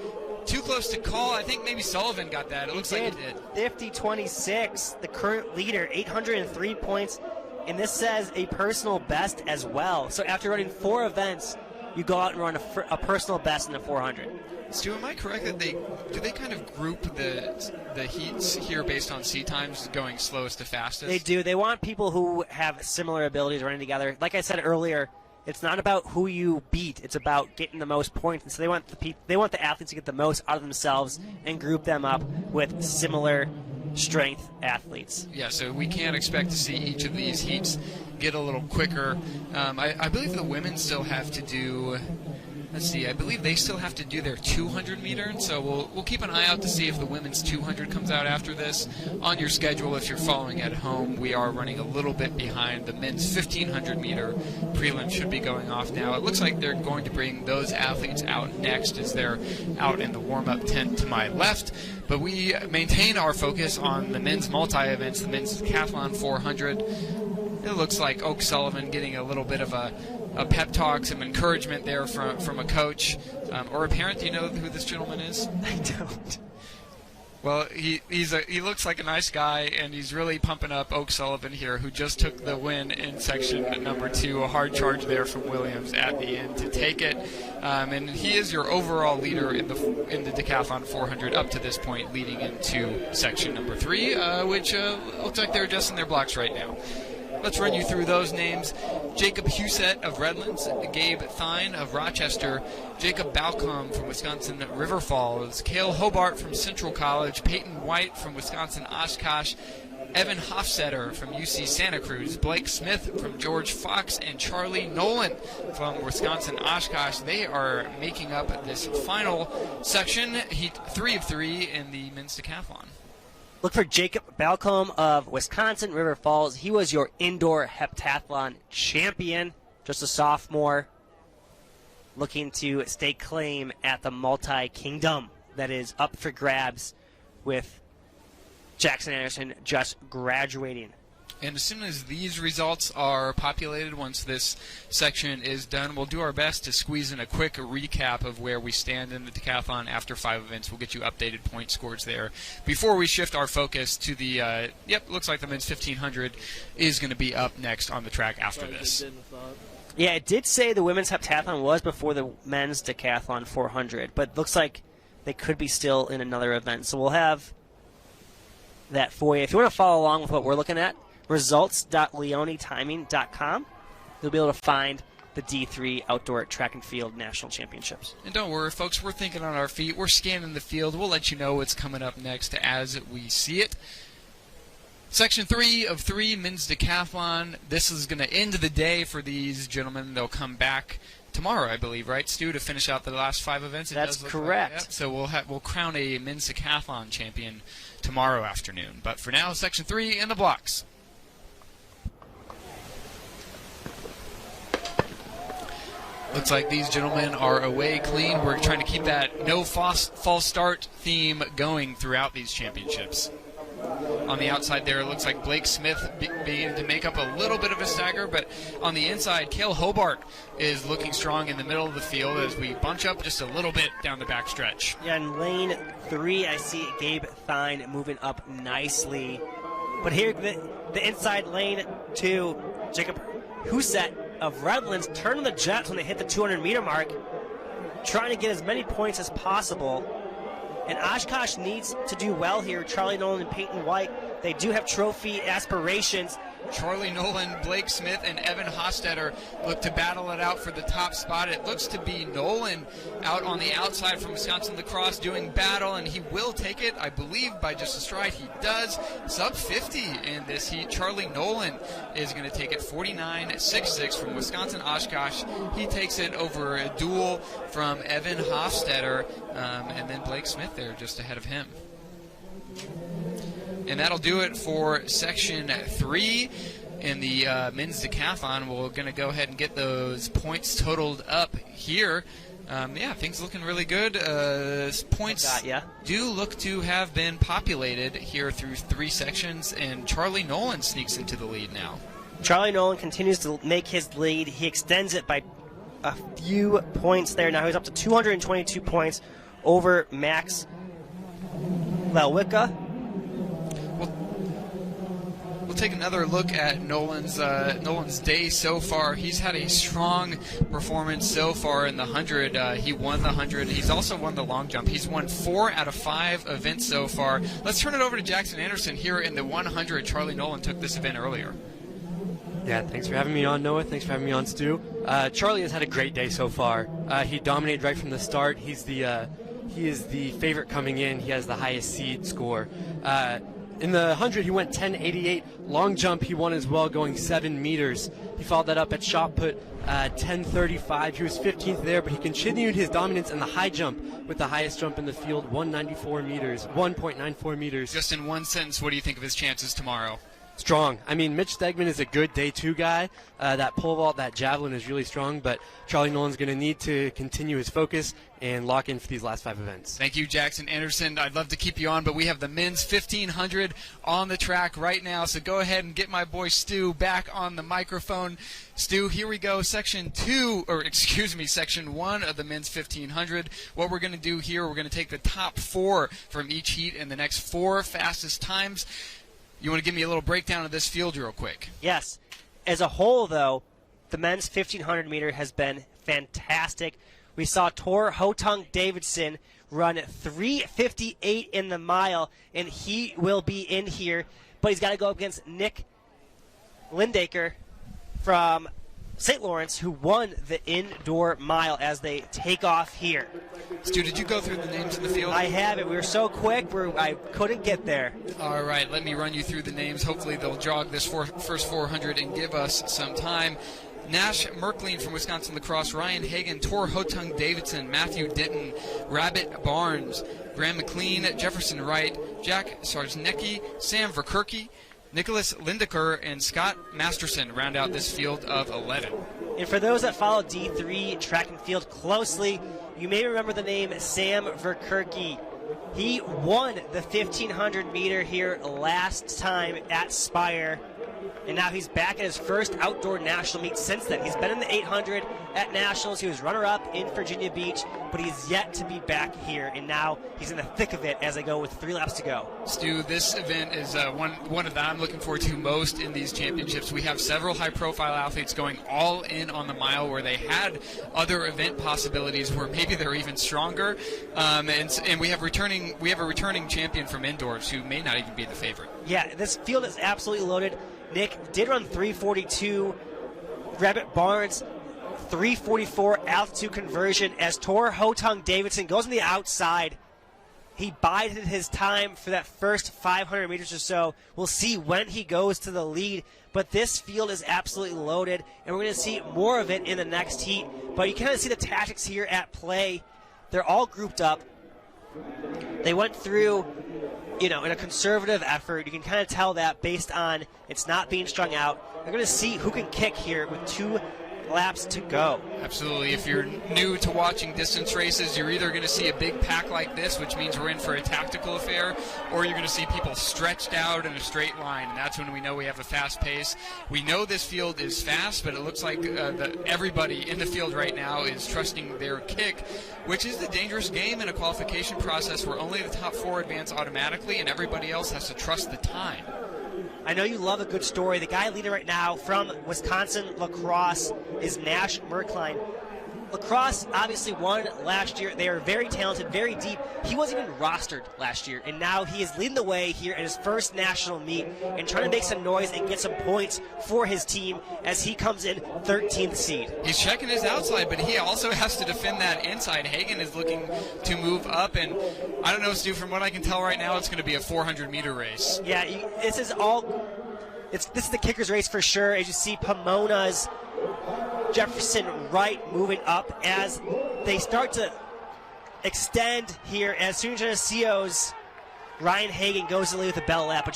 Too close to call. I think maybe Sullivan got that. It looks like he did. 50-26, the current leader, 803 points, and this says a personal best as well. So after running 4 events, you go out and run a personal best in the 400. Stu, am I correct that they kind of group the heats here based on seat times, going slowest to fastest? They do. They want people who have similar abilities running together. Like I said earlier, it's not about who you beat. It's about getting the most points. And so they want the athletes to get the most out of themselves and group them up with similar strength athletes. Yeah, so we can't expect to see each of these heats get a little quicker. I believe the women still have to do, let's see, I believe they still have to do their 200-meter, and so we'll keep an eye out to see if the women's 200 comes out after this. On your schedule, if you're following at home, we are running a little bit behind. The men's 1,500-meter prelim should be going off now. It looks like they're going to bring those athletes out next as they're out in the warm-up tent to my left. But we maintain our focus on the men's multi-events, the men's decathlon 400. It looks like Oak Sullivan getting a little bit of a pep talk, some encouragement there from a coach or a parent. Do you know who this gentleman is? I don't. Well, he looks like a nice guy, and he's really pumping up Oak Sullivan here, who just took the win in section number 2. A hard charge there from Williams at the end to take it, and he is your overall leader in the decathlon 400 up to this point, leading into section number 3, which looks like they're adjusting their blocks right now. Let's run you through those names. Jacob Husett of Redlands, Gabe Thine of Rochester, Jacob Balcom from Wisconsin River Falls, Cale Hobart from Central College, Peyton White from Wisconsin Oshkosh, Evan Hofstetter from UC Santa Cruz, Blake Smith from George Fox, and Charlie Nolan from Wisconsin Oshkosh. They are making up this final section, heat 3 of 3 in the men's decathlon. Look for Jacob Balcom of Wisconsin River Falls. He was your indoor heptathlon champion, just a sophomore, looking to stake claim at the multi-kingdom that is up for grabs with Jackson Anderson just graduating. And as soon as these results are populated, once this section is done, we'll do our best to squeeze in a quick recap of where we stand in the decathlon after 5 events. We'll get you updated point scores there before we shift our focus to the, looks like the men's 1500 is going to be up next on the track after this. Yeah, it did say the women's heptathlon was before the men's decathlon 400, but looks like they could be still in another event. So we'll have that for you. If you want to follow along with what we're looking at, results.leonetiming.com. You'll be able to find the D3 Outdoor Track and Field National Championships. And don't worry, folks, we're thinking on our feet. We're scanning the field. We'll let you know what's coming up next as we see it. Section 3 of 3, men's decathlon. This is going to end the day for these gentlemen. They'll come back tomorrow, I believe, right, Stu, to finish out the last 5 events? That's correct. Like, so we'll crown a men's decathlon champion tomorrow afternoon. But for now, Section 3 in the blocks. Looks like these gentlemen are away clean. We're trying to keep that no false start theme going throughout these championships. On the outside there, it looks like Blake Smith beginning to make up a little bit of a stagger, but on the inside, Cale Hobart is looking strong in the middle of the field as we bunch up just a little bit down the back stretch. Yeah, in lane 3, I see Gabe Thine moving up nicely. But here, the inside lane 2, Jacob Huset of Redlands turning the jets when they hit the 200-meter mark, trying to get as many points as possible. And Oshkosh needs to do well here. Charlie Nolan and Peyton White, they do have trophy aspirations. Charlie Nolan, Blake Smith, and Evan Hostetter look to battle it out for the top spot. It looks to be Nolan out on the outside from Wisconsin Lacrosse doing battle, and he will take it, I believe, by just a stride. He does. Sub 50 in this heat. Charlie Nolan is going to take it 49.66 from Wisconsin Oshkosh. He takes it over a duel from Evan Hofstetter, and then Blake Smith there just ahead of him. And that'll do it for Section 3 in the men's decathlon. We're going to go ahead and get those points totaled up here. Things looking really good. Points do look to have been populated here through 3 sections, and Charlie Nolan sneaks into the lead now. Charlie Nolan continues to make his lead. He extends it by a few points there. Now he's up to 222 points over Max Lelwicka. We'll take another look at Nolan's day so far. He's had a strong performance so far in the 100. He won the 100. He's also won the long jump. He's won 4 out of 5 events so far. Let's turn it over to Jackson Anderson here in the 100. Charlie Nolan took this event earlier. Yeah, thanks for having me on, Noah. Thanks for having me on, Stu. Charlie has had a great day so far. He dominated right from the start. He is the favorite coming in. He has the highest seed score. In the 100, he went 10.88. Long jump, he won as well, going 7 meters. He followed that up at shot put, 10.35. He was 15th there, but he continued his dominance in the high jump with the highest jump in the field, 1.94 meters. Just in one sentence, what do you think of his chances tomorrow? Strong. I mean, Mitch Stegman is a good day 2 guy. That pole vault, that javelin is really strong, but Charlie Nolan's going to need to continue his focus and lock in for these last 5 events. Thank you, Jackson Anderson. I'd love to keep you on, but we have the men's 1500 on the track right now, so go ahead and get my boy Stu back on the microphone. Stu, here we go, section 1 of the men's 1500. What we're going to do here, we're going to take the top 4 from each heat and the next 4 fastest times. You want to give me a little breakdown of this field real quick? Yes. As a whole, though, the men's 1500 meter has been fantastic. We saw Tor Hotung Davidson run 3:58 in the mile, and he will be in here, but he's got to go up against Nick Lindaker from St. Lawrence, who won the indoor mile as they take off here. Stu, did you go through the names in the field? I have it. We were so quick, I couldn't get there. All right, let me run you through the names. Hopefully they'll jog this first 400 and give us some time. Nash Merkling from Wisconsin Lacrosse, Ryan Hagan, Tor Hotung Davidson, Matthew Ditton, Rabbit Barnes, Graham McLean, Jefferson Wright, Jack Sarznicki, Sam Verkerke, Nicholas Lindeker, and Scott Masterson round out this field of 11. And for those that follow D3 track and field closely, you may remember the name Sam Verkerke. He won the 1,500 meter here last time at Spire, and now he's back at his first outdoor national meet since then. He's been in the 800 at nationals. He was runner-up in Virginia Beach, but he's yet to be back here, and now he's in the thick of it as they go with 3 laps to go. Stu, this event is one of that I'm looking forward to most in these championships. We have several high-profile athletes going all in on the mile where they had other event possibilities where maybe they're even stronger, and we have a returning champion from indoors who may not even be the favorite. Yeah, this field is absolutely loaded. Nick did run 3:42. Rabbit Barnes, 3:44 altitude conversion as Tor Hotong Davidson goes on the outside. He bided his time for that first 500 meters or so. We'll see when he goes to the lead, but this field is absolutely loaded, and we're going to see more of it in the next heat. But you kind of see the tactics here at play. They're all grouped up. They went through, in a conservative effort. You can kind of tell that based on it's not being strung out. They're going to see who can kick here with 2 laps to go. Absolutely. If you're new to watching distance races, you're either going to see a big pack like this, which means we're in for a tactical affair, or you're going to see people stretched out in a straight line, and that's when we know we have a fast pace. We know this field is fast, but it looks like everybody in the field right now is trusting their kick, which is the dangerous game in a qualification process where only the top 4 advance automatically and everybody else has to trust the time. I know you love a good story. The guy leading right now from Wisconsin Lacrosse is Nash Merkline. Lacrosse obviously won last year. They are very talented, very deep. He wasn't even rostered last year, and now he is leading the way here at his first national meet and trying to make some noise and get some points for his team as he comes in 13th seed. He's checking his outside, but he also has to defend that inside. Hagen is looking to move up, and I don't know, Stu, from what I can tell right now, it's going to be a 400-meter race. Yeah, this is the kicker's race for sure. As you see, Pomona's Jefferson Wright moving up as they start to extend here as San Genesico's Ryan Hagen goes to lead with a bell lap, but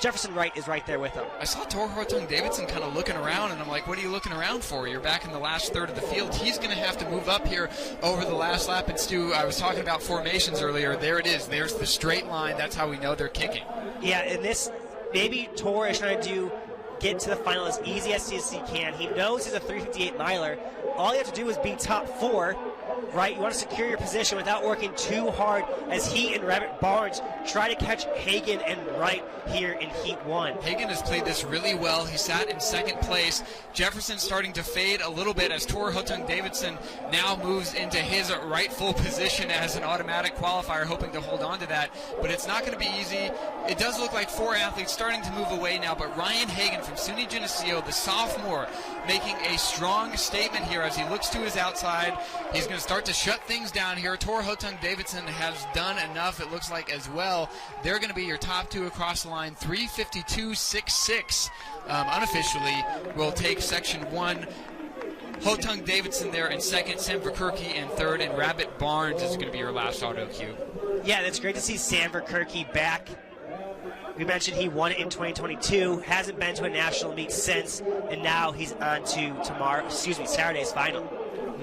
Jefferson Wright is right there with him. I saw Tor Hortung Davidson kind of looking around, and I'm like, what are you looking around for? You're back in the last third of the field. He's going to have to move up here over the last lap. And Stu, I was talking about formations earlier. There it is. There's the straight line. That's how we know they're kicking. Yeah, and this, maybe Tor is trying to get to the final as easy as he can. He knows he's a 3:58 miler. All you have to do is be top 4, right? You want to secure your position without working too hard as he and Rabbit Barnes try to catch Hagen and Wright here in Heat 1. Hagen has played this really well. He sat in second place. Jefferson starting to fade a little bit as Tor Hottung Davidson now moves into his rightful position as an automatic qualifier, hoping to hold on to that. But it's not going to be easy. It does look like 4 athletes starting to move away now, but Ryan Hagen from SUNY Geneseo, the sophomore, making a strong statement here as he looks to his outside. He's going to start to shut things down here. Tor Hottung Davidson has done enough, it looks like, as well. They're going to be your top 2 across the line. 3:52.66 unofficially will take section 1. Hottung Davidson there in second, Sam Verkerke in third, and Rabbit Barnes is going to be your last auto cue. Yeah, that's great to see Sam Verkerke back. We mentioned he won it in 2022, hasn't been to a national meet since, and now he's on to Saturday's final.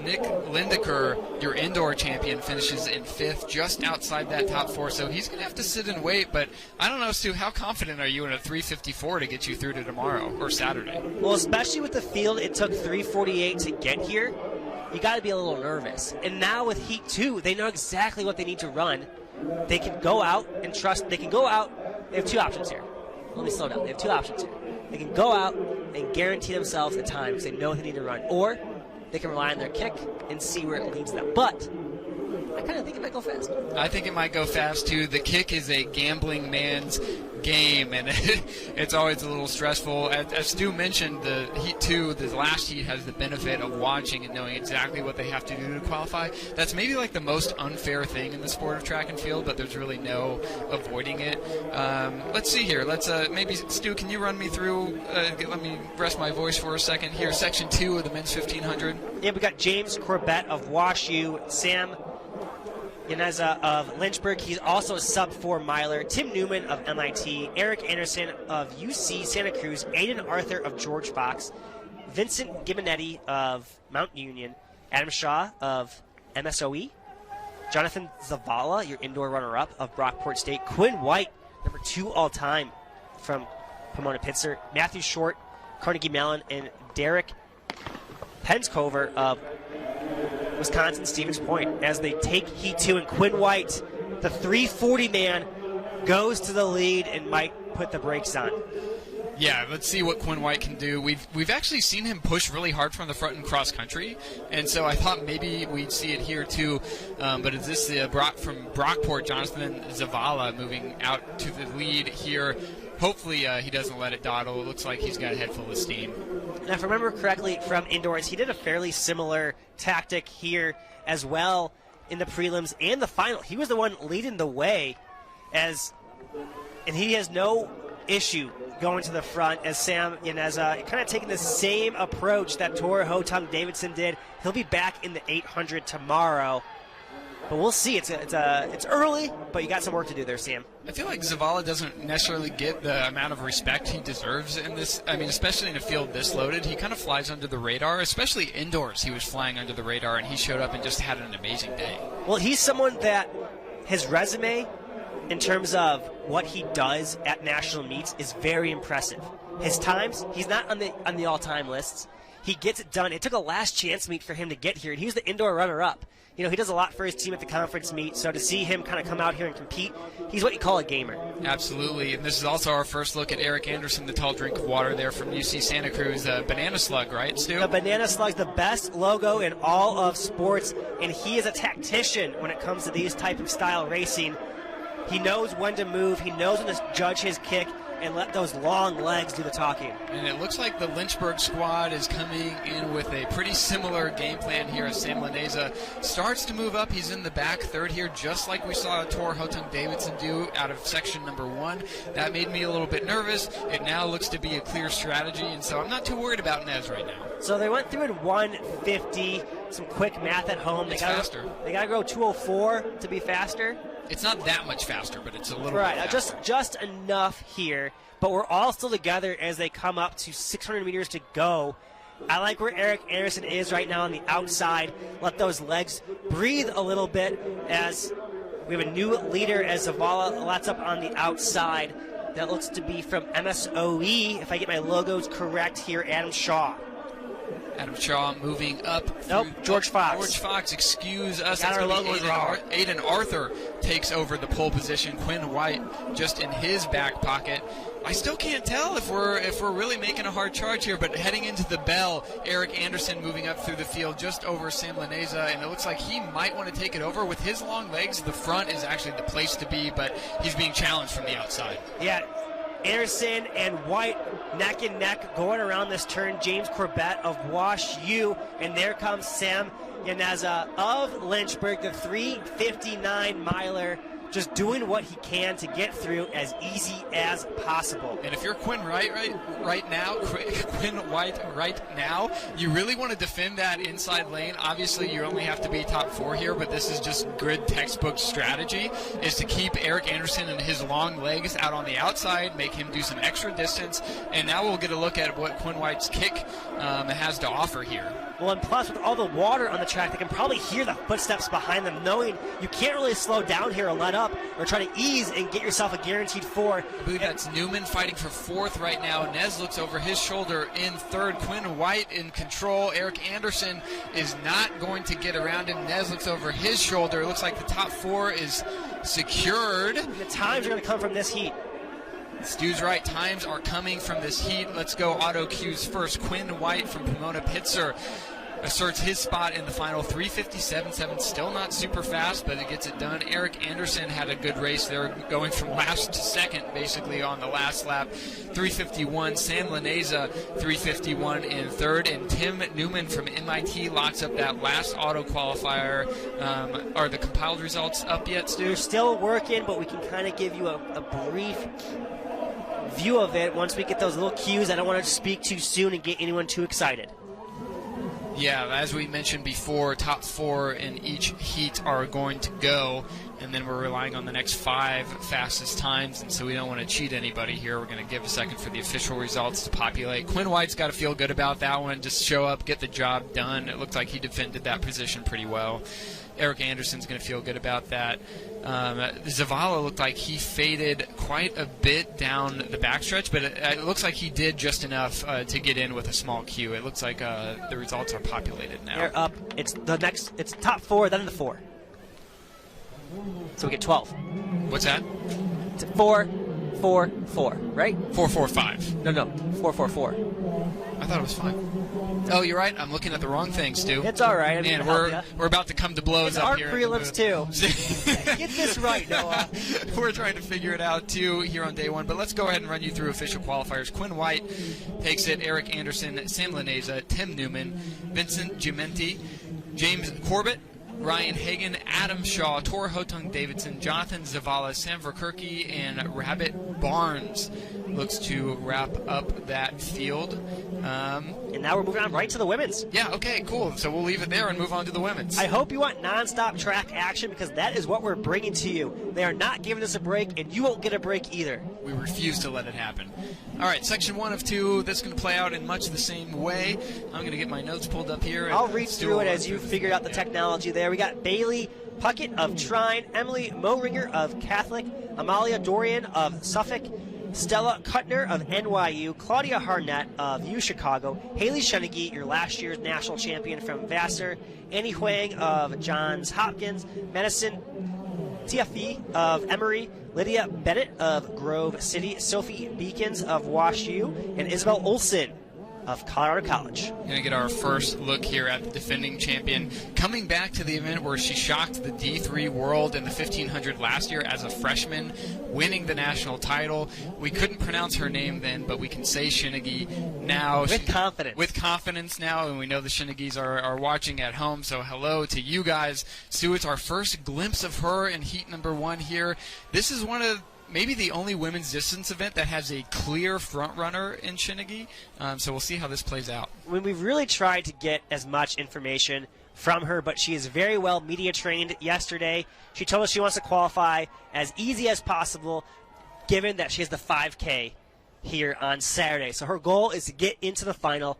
Nick Lindeker, your indoor champion, finishes in 5th, just outside that top 4, so he's going to have to sit and wait. But I don't know, Stu, how confident are you in a 3:54 to get you through to tomorrow or Saturday? Well, especially with the field, it took 3:48 to get here. You got to be a little nervous. And now with Heat 2, they know exactly what they need to run. They can go out and trust. They can go out. They have 2 options here. Let me slow down. They have 2 options here. They can go out and guarantee themselves the time because they know they need to run, or they can rely on their kick and see where it leads them. But I kind of think it might go fast. I think it might go fast, too. The kick is a gambling man's game, and it's always a little stressful. As Stu mentioned, the Heat 2, the last heat, has the benefit of watching and knowing exactly what they have to do to qualify. That's maybe like the most unfair thing in the sport of track and field, but there's really no avoiding it. Let's see here. Let's maybe, Stu, can you run me through, let me rest my voice for a second here, section 2 of the men's 1500. Yeah, we got James Corbett of WashU, Sam Yaneza of Lynchburg. He's also a sub-4 miler. Tim Newman of MIT. Eric Anderson of UC Santa Cruz. Aiden Arthur of George Fox. Vincent Gibonetti of Mount Union. Adam Shaw of MSOE. Jonathan Zavala, your indoor runner-up of Brockport State. Quinn White, number 2 all-time from Pomona-Pitzer. Matthew Short, Carnegie Mellon, and Derek Penscover of Wisconsin Stevens Point as they take Heat 2. And Quinn White, the 340 man, goes to the lead and might put the brakes on. Yeah, let's see what Quinn White can do. We've actually seen him push really hard from the front in cross country, and so I thought maybe we'd see it here too. But is this from Brockport, Jonathan Zavala moving out to the lead here? Hopefully he doesn't let it dawdle. It looks like he's got a head full of steam. Now, if I remember correctly from indoors, he did a fairly similar tactic here as well in the prelims and the final. He was the one leading the way, and he has no issue going to the front as Sam Yaneza kind of taking the same approach that Tor Hotong Davidson did. He'll be back in the 800 tomorrow. But we'll see. It's early, but you got some work to do there, Sam. I feel like Zavala doesn't necessarily get the amount of respect he deserves in this. I mean, especially in a field this loaded, he kind of flies under the radar. Especially indoors, he was flying under the radar, and he showed up and just had an amazing day. Well, he's someone that his resume, in terms of what he does at national meets, is very impressive. His times, he's not on the all-time lists. He gets it done. It took a last chance meet for him to get here, and he was the indoor runner-up. You know, he does a lot for his team at the conference meet, so to see him kind of come out here and compete, he's what you call a gamer. Absolutely, and this is also our first look at Eric Anderson, the tall drink of water there from UC Santa Cruz. Banana Slug, right, Stu? The Banana Slug's the best logo in all of sports, and he is a tactician when it comes to these type of style racing. He knows when to move, he knows when to judge his kick, and let those long legs do the talking. And it looks like the Lynchburg squad is coming in with a pretty similar game plan here as Sam Laneza starts to move up. He's in the back third here, just like we saw Tor Hotong Davidson do out of section number 1. That made me a little bit nervous. It now looks to be a clear strategy, and so I'm not too worried about Nez right now. So they went through in 150. Some quick math at home. It's faster. They got to go 204 to be faster. It's not that much faster, but it's a little right, bit faster. just enough here. But we're all still together as they come up to 600 meters to go. I like where Eric Anderson is right now on the outside. Let those legs breathe a little bit as we have a new leader as Zavala lets up on the outside. That looks to be from MSOE, if I get my logos correct here, Adam Shaw. Adam Shaw moving up. Nope, George Fox. George Fox, excuse us. Got our logos wrong. Aiden Arthur takes over the pole position. Quinn White just in his back pocket. I still can't tell if we're really making a hard charge here, but heading into the bell, Eric Anderson moving up through the field just over Sam Laneza, and it looks like he might want to take it over. With his long legs, the front is actually the place to be, but he's being challenged from the outside. Yeah. Anderson and White neck and neck going around this turn. James Corbett of Wash U, and there comes Sam Yaneza of Lynchburg, the 3:59 miler, just doing what he can to get through as easy as possible. And if you're Quinn White right now, you really want to defend that inside lane. Obviously, you only have to be top 4 here, but this is just good textbook strategy, is to keep Eric Anderson and his long legs out on the outside, make him do some extra distance, and now we'll get a look at what Quinn White's kick has to offer here. Well, and plus, with all the water on the track, they can probably hear the footsteps behind them, knowing you can't really slow down here or let up or try to ease and get yourself a guaranteed 4. I believe that's Newman fighting for 4th right now. Nez looks over his shoulder in 3rd. Quinn White in control. Eric Anderson is not going to get around him. Nez looks over his shoulder. It looks like the top 4 is secured. And the times are going to come from this heat. Stu's right. Times are coming from this heat. Let's go auto cues first. Quinn White from Pomona-Pitzer asserts his spot in the final 3:57.7. Still not super fast, but it gets it done. Eric Anderson had a good race there, going from last to second basically on the last lap. 3:51. Sam Laneza 3:51 in 3rd, and Tim Newman from MIT locks up that last auto qualifier. Are the compiled results up yet, Stu? They're still working, but we can kind of give you a brief view of it once we get those little cues. I don't want to speak too soon and get anyone too excited. Yeah, as we mentioned before, top 4 in each heat are going to go. and then we're relying on the next 5 fastest times, and so we don't want to cheat anybody here. We're going to give a second for the official results to populate. Quinn White's got to feel good about that one. Just show up, get the job done. It looked like he defended that position pretty well. Eric Anderson's going to feel good about that. Zavala looked like he faded quite a bit down the backstretch, but it looks like he did just enough to get in with a small Q. It looks like the results are populated now. They're up. It's top 4, then the 4. So we get 12. What's that? It's 4, 4, 4, right? 4, 4, 5. No, 4, 4, 4. I thought it was 5. Oh, you're right. I'm looking at the wrong thing, Stu. It's all right. Man, we're about to come to blows it's up art here. Prelims too. Get this right, Noah. We're trying to figure it out too here on day 1, but let's go ahead and run you through official qualifiers. Quinn White takes it. Eric Anderson, Sam Laneza, Tim Newman, Vincent Giumenti, James Corbett, Ryan Hagan, Adam Shaw, Tor Hotung Davidson, Jonathan Zavala, Sam Verkerke, and Rabbit Barnes looks to wrap up that field. And now we're moving on right to the women's. Yeah, okay, cool. So we'll leave it there and move on to the women's. I hope you want nonstop track action because that is what we're bringing to you. They are not giving us a break, and you won't get a break either. We refuse to let it happen. All right, section 1 of 2. This is going to play out in much the same way. I'm going to get my notes pulled up here. I'll read through it as you figure out the technology there. We got Bailey Puckett of Trine, Emily Mohringer of Catholic, Amalia Dorian of Suffolk, Stella Kuttner of NYU, Claudia Harnett of UChicago, Haley Shenegui, your last year's national champion from Vassar, Annie Huang of Johns Hopkins, Madison Tiafi of Emory, Lydia Bennett of Grove City, Sophie Beacons of WashU, and Isabel Olsen of Colorado College. Going to get our first look here at the defending champion, coming back to the event where she shocked the D3 world in the 1500 last year as a freshman, winning the national title. We couldn't pronounce her name then, but we can say Shenegui now. With confidence. With confidence now, and we know the Sheneguis are watching at home, so hello to you guys. Sue, it's our first glimpse of her in heat number 1 here. This is one of maybe the only women's distance event that has a clear front runner in Shenegui, so we'll see how this plays out. We've really tried to get as much information from her, but she is very well media trained yesterday. She told us she wants to qualify as easy as possible, given that she has the 5K here on Saturday. So her goal is to get into the final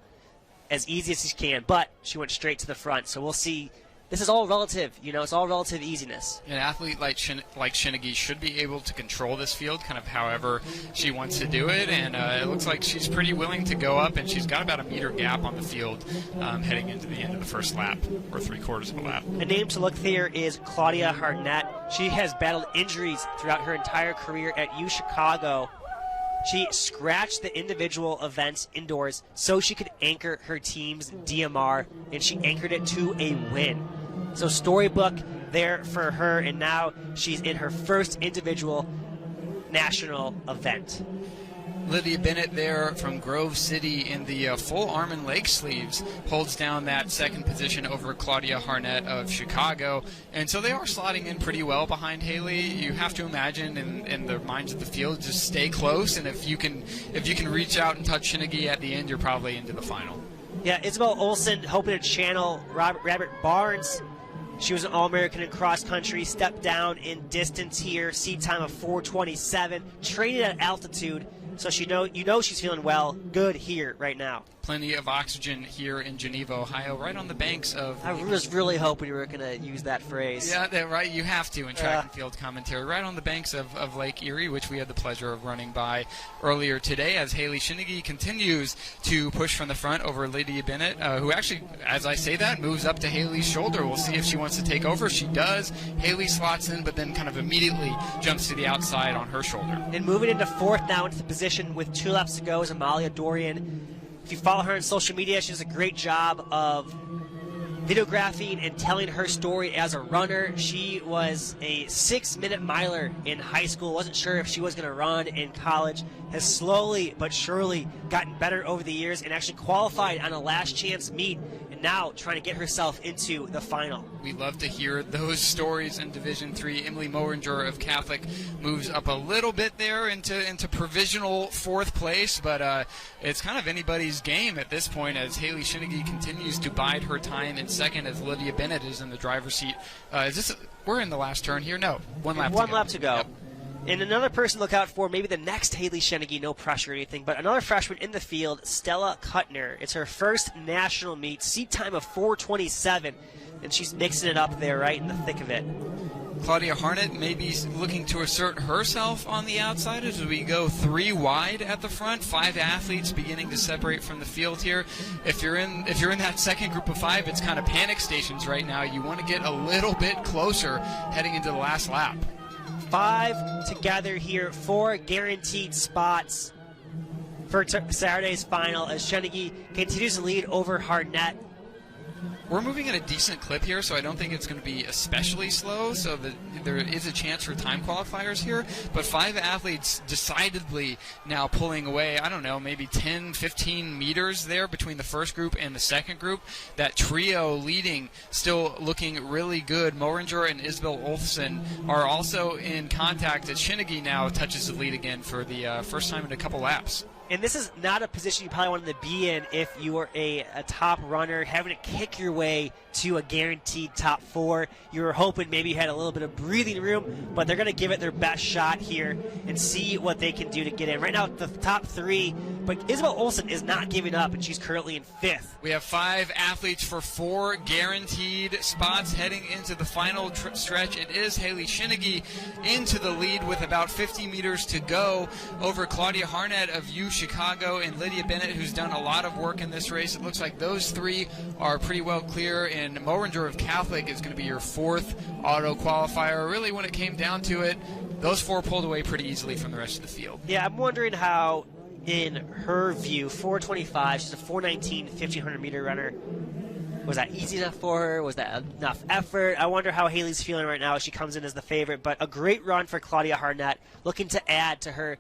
as easy as she can, but she went straight to the front, so we'll see. This is all relative, it's all relative easiness. An athlete like Shenegui should be able to control this field kind of however she wants to do it, and it looks like she's pretty willing to go up, and she's got about a meter gap on the field heading into the end of the first lap, or 3/4 of a lap. A name to look here is Claudia Harnett. She has battled injuries throughout her entire career at UChicago. She scratched the individual events indoors so she could anchor her team's DMR, and she anchored it to a win. So storybook there for her, and now she's in her first individual national event. Lydia Bennett there from Grove City in the full arm and leg sleeves holds down that second position over Claudia Harnett of Chicago. And so they are slotting in pretty well behind Haley. You have to imagine in the minds of the field, just stay close, and if you can reach out and touch Shenegui at the end, you're probably into the final. Yeah, Isabel Olsen hoping to channel Rabbit Barnes. She was an All-American in cross-country, stepped down in distance here, seed time of 4:27, trained at altitude, so she's feeling well, good here right now. Plenty of oxygen here in Geneva, Ohio, right on the banks of... I was really hoping you were going to use that phrase. Yeah, right. You have to in track and field commentary. Right on the banks of Lake Erie, which we had the pleasure of running by earlier today as Haley Shenegui continues to push from the front over Lydia Bennett, who actually, as I say that, moves up to Haley's shoulder. We'll see if she wants to take over. She does. Haley slots in, but then kind of immediately jumps to the outside on her shoulder. And moving into fourth now into the position with 2 laps to go is Amalia Dorian. If you follow her on social media, she does a great job of videographing and telling her story as a runner. She was a 6-minute miler in high school, wasn't sure if she was going to run in college, has slowly but surely gotten better over the years and actually qualified on a last chance meet, and now trying to get herself into the final. We love to hear those stories in Division III. Emily Mohringer of Catholic moves up a little bit there into provisional 4th place, but it's kind of anybody's game at this point as Haley Shenegui continues to bide her time in second as Lydia Bennett is in the driver's seat. we're in the last turn here. No, one lap to go. Yep. And another person to look out for, maybe the next Haley Shenegui, no pressure or anything, but another freshman in the field, Stella Kuttner. It's her first national meet, seat time of 4:27, and she's mixing it up there right in the thick of it. Claudia Harnett may be looking to assert herself on the outside as we go 3 wide at the front. 5 athletes beginning to separate from the field here. If you're in that second group of 5, it's kind of panic stations right now. You want to get a little bit closer heading into the last lap. 5 together here, 4 guaranteed spots for Saturday's final as Shenegui continues to lead over Harnett. We're moving at a decent clip here, so I don't think it's going to be especially slow, so that there is a chance for time qualifiers here. But 5 athletes decidedly now pulling away, I don't know, maybe 10, 15 meters there between the first group and the second group. That trio leading, still looking really good. Moringer and Isabel Olsen are also in contact as Shenegui now touches the lead again for the first time in a couple laps. And this is not a position you probably wanted to be in if you were a top runner, having to kick your way to a guaranteed top 4. You were hoping maybe you had a little bit of breathing room, but they're going to give it their best shot here and see what they can do to get in. Right now, the top 3, but Isabel Olsen is not giving up, and she's currently in 5th. We have 5 athletes for 4 guaranteed spots heading into the final stretch. It is Haley Shenegui into the lead with about 50 meters to go over Claudia Harnett of Chicago and Lydia Bennett, who's done a lot of work in this race. It looks like those 3 are pretty well clear, and Moringer of Catholic is going to be your 4th auto qualifier. Really, when it came down to it, those 4 pulled away pretty easily from the rest of the field. Yeah, I'm wondering how, in her view, 4:25, she's a 4:19 1,500 meter runner. Was that easy enough for her? Was that enough effort? I wonder how Haley's feeling right now as she comes in as the favorite, but a great run for Claudia Harnett, looking to add to her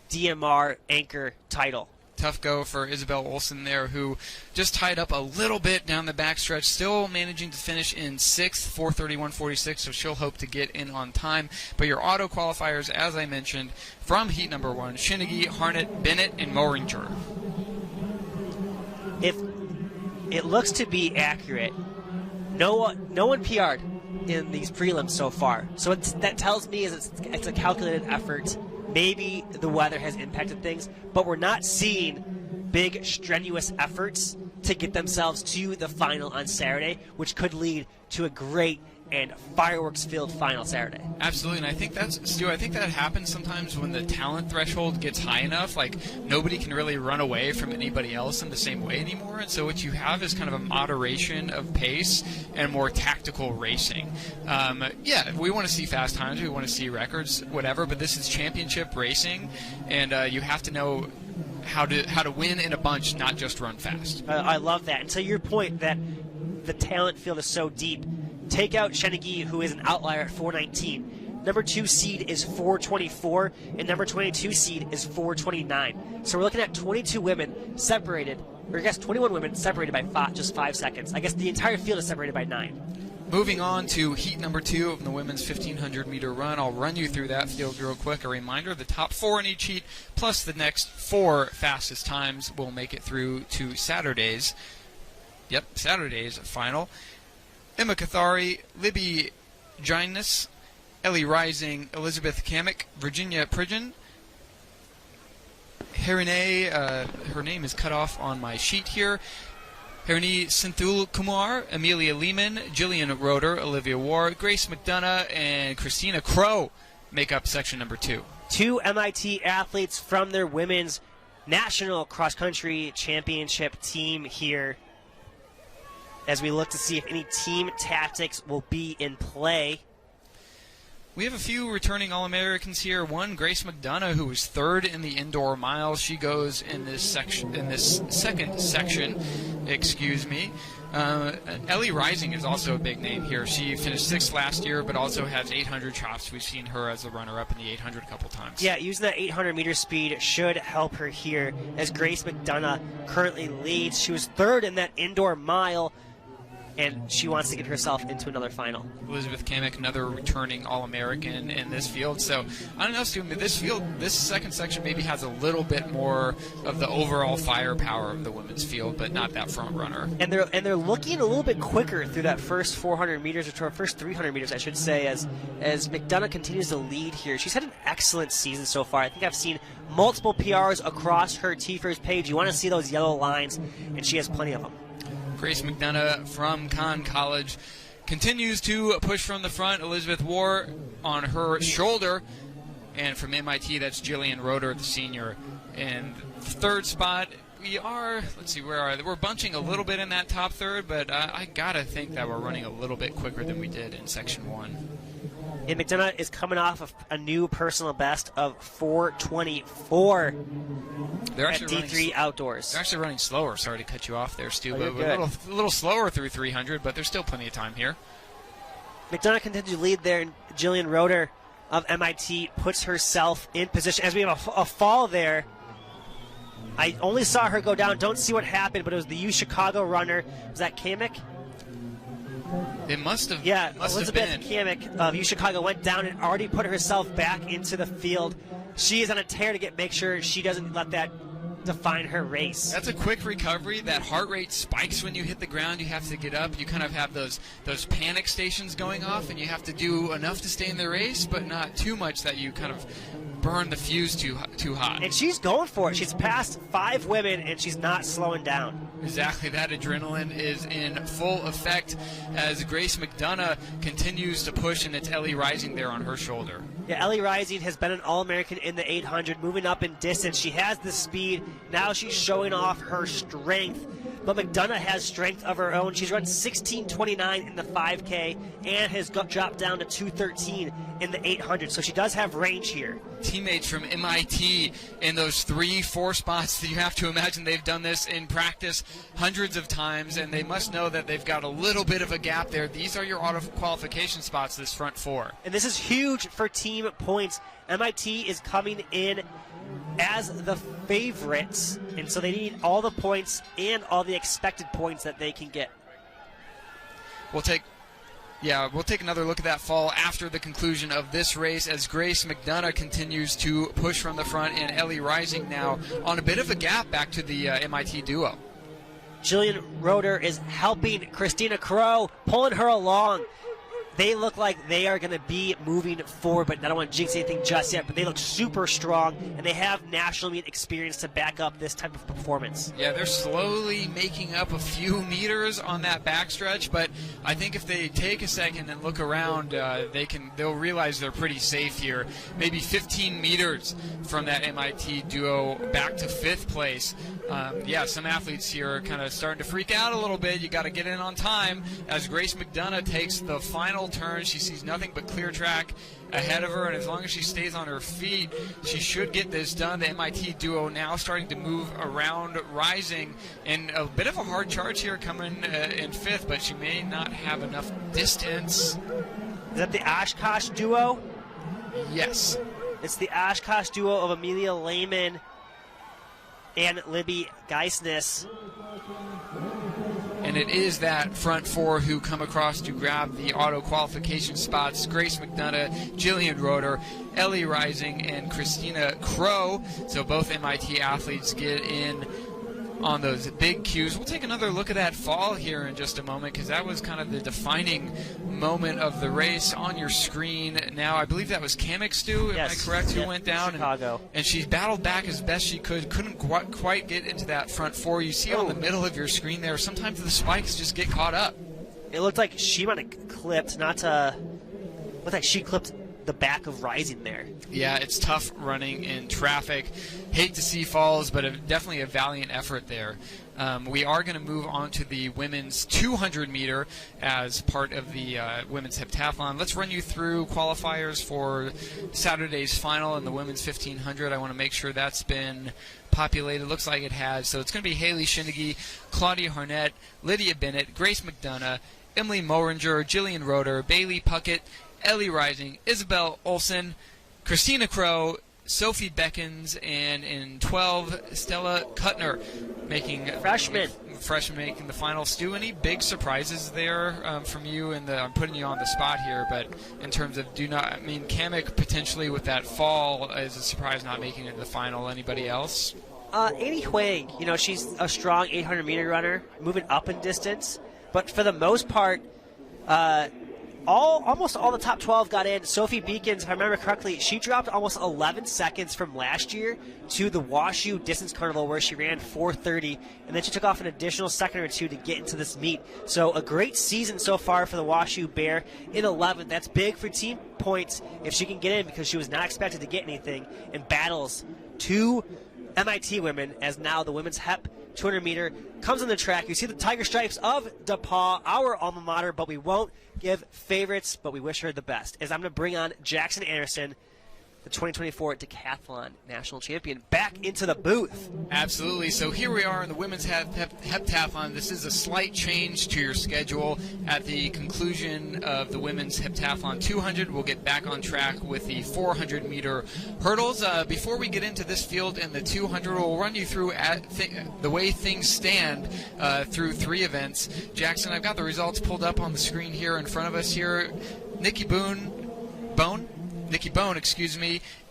DMR anchor title. Tough go for Isabel Olsen there, who just tied up a little bit down the backstretch, still managing to finish in 6th, 4:31.46, so she'll hope to get in on time. But your auto qualifiers, as I mentioned, from heat number 1, Shenegui, Harnett, Bennett, and Moringer. If it looks to be accurate, no one PR'd in these prelims so far. So that tells me it's a calculated effort. Maybe the weather has impacted things, but we're not seeing big, strenuous efforts to get themselves to the final on Saturday, which could lead to a great and fireworks-filled final Saturday. Absolutely, and I think Stu, I think that happens sometimes when the talent threshold gets high enough. Like, nobody can really run away from anybody else in the same way anymore, and so what you have is kind of a moderation of pace and more tactical racing. Yeah, we want to see fast times, we want to see records, whatever, but this is championship racing, and you have to know how to win in a bunch, not just run fast. I love that. And to your point that the talent field is so deep, take out Shenegui, who is an outlier at 4:19. Number 2 seed is 4:24, and number 22 seed is 4:29. So we're looking at 22 women separated, or I guess 21 women separated by just 5 seconds. I guess the entire field is separated by 9. Moving on to heat number 2 of the women's 1,500 meter run. I'll run you through that field real quick. A reminder, the top 4 in each heat, plus the next 4 fastest times will make it through to Saturday's final. Emma Cathari, Libby Gines, Ellie Rising, Elizabeth Kamek, Virginia Pridgeon, Herine, her name is cut off on my sheet here, Herine Senthul Kumar, Amelia Lehman, Jillian Roeder, Olivia Ward, Grace McDonough, and Christina Crow make up section number 2. 2 MIT athletes from their women's national cross-country championship team here, as we look to see if any team tactics will be in play. We have a few returning All-Americans here. One, Grace McDonough, who was 3rd in the indoor miles. She goes in this second section. Ellie Rising is also a big name here. She finished 6th last year, but also has 800 chops. We've seen her as a runner-up in the 800 a couple times. Yeah, using that 800-meter speed should help her here, as Grace McDonough currently leads. She was 3rd in that indoor mile and she wants to get herself into another final. Elizabeth Kamek, another returning All-American in this field. So, I don't know, Stu, this field, this second section maybe has a little bit more of the overall firepower of the women's field, but not that front runner. And they're looking a little bit quicker through that first 400 meters, or first 300 meters, I should say, as McDonough continues to lead here. She's had an excellent season so far. I think I've seen multiple PRs across her T-First page. You want to see those yellow lines, and she has plenty of them. Grace McDonough from Conn College continues to push from the front. Elizabeth War on her shoulder. And from MIT, that's Jillian Roeder, the senior. In third spot, we are, let's see, where are they? We're bunching a little bit in that top third, but I got to think that we're running a little bit quicker than we did in Section 1. And McDonough is coming off of a new personal best of 4:24 at D3 Outdoors. They're actually running slower. Sorry to cut you off there, Stu, Oh, but a little slower through 300, but there's still plenty of time here. McDonough continues to lead there, and Jillian Roeder of MIT puts herself in position. As we have a fall there, I only saw her go down. Don't see what happened, but it was the U Chicago runner. Was that Kamek? It must have. Yeah, it must Elizabeth have been. Kamek of U Chicago went down and already put herself back into the field. She is on a tear to make sure she doesn't let that define her race. That's a quick recovery. That heart rate spikes when you hit the ground. You have to get up. You kind of have those panic stations going off, and you have to do enough to stay in the race, but not too much that you kind of burn the fuse too hot. And she's going for it. She's passed 5 women, and she's not slowing down. Exactly. That adrenaline is in full effect as Grace McDonough continues to push, and it's Ellie Rising there on her shoulder. Yeah, Ellie Rising has been an All-American in the 800, moving up in distance. She has the speed. Now she's showing off her strength. But McDonough has strength of her own. She's run 16:29 in the 5K and has dropped down to 2:13 in the 800. So she does have range here. Teammates from MIT in those 3-4 spots, you have to imagine they've done this in practice hundreds of times, and they must know that they've got a little bit of a gap there. These are your auto qualification spots, this front 4. And this is huge for team points. MIT is coming in as the favorites, and so they need all the points and all the expected points that they can get. We'll take another look at that fall after the conclusion of this race as Grace McDonough continues to push from the front, and Ellie Rising now on a bit of a gap back to the MIT duo. Jillian Roeder is helping Christina Crow, pulling her along. They look like they are going to be moving forward, but I don't want to jinx anything just yet, but they look super strong, and they have national meet experience to back up this type of performance. Yeah, they're slowly making up a few meters on that backstretch, but I think if they take a second and look around, they'll realize they're pretty safe here. Maybe 15 meters from that MIT duo back to 5th place. Some athletes here are kind of starting to freak out a little bit. You got to get in on time as Grace McDonough takes the final turn. She sees nothing but clear track ahead of her, and as long as she stays on her feet, she should get this done. The MIT duo now starting to move around Rising, and a bit of a hard charge here coming in 5th, but she may not have enough distance. Is that the Oshkosh duo? Yes. It's the Oshkosh duo of Amelia Lehman and Libby Geisness. And it is that front 4 who come across to grab the auto qualification spots. Grace McDonough, Jillian Roeder, Ellie Rising, and Christina Crow. So both MIT athletes get in on those big cues. We'll take another look at that fall here in just a moment, because that was kind of the defining moment of the race on your screen now. I believe that was Kamek, Stu, am I correct, who went down? Chicago. And she battled back as best she could. Couldn't quite get into that front 4. You see on the middle of your screen there, sometimes the spikes just get caught up. It looked like she might have clipped, looked like she clipped the back of Rising there. Yeah, it's tough running in traffic. Hate to see falls, but definitely a valiant effort there. We are going to move on to the women's 200 meter as part of the women's heptathlon. Let's run you through qualifiers for Saturday's final and the women's 1500. I want to make sure that's been populated. Looks like it has. So it's going to be Haley Shinnigy, Claudia Harnett, Lydia Bennett, Grace McDonough, Emily Moringer, Jillian Roeder, Bailey Puckett, Ellie Rising, Isabel Olsen, Christina Crow, Sophie Beckens, and in 12, Stella Kuttner, making Freshman making the final. Stu, any big surprises there from you? I'm putting you on the spot here, but in terms of Kamek potentially with that fall is a surprise not making it to the final. Anybody else? Amy Huang, she's a strong 800-meter runner, moving up in distance. But for the most part, almost all the top 12 got in. Sophie Beacons, if I remember correctly, she dropped almost 11 seconds from last year to the WashU Distance Carnival where she ran 4:30, and then she took off an additional second or two to get into this meet. So a great season so far for the WashU Bear in 11th. That's big for team points if she can get in, because she was not expected to get anything, and battles two MIT women as now the women's HEP 200-meter comes on the track. You see the tiger stripes of DePaul, our alma mater, but we won't give favorites, but we wish her the best. As I'm going to bring on Jackson Anderson, the 2024 decathlon national champion, back into the booth. Absolutely. So here we are in the women's heptathlon. This is a slight change to your schedule. At the conclusion of the women's heptathlon 200, we'll get back on track with the 400-meter hurdles. Before we get into this field and the 200, we'll run you through the way things stand through 3 events. Jackson, I've got the results pulled up on the screen here in front of us here. Nikki Bone,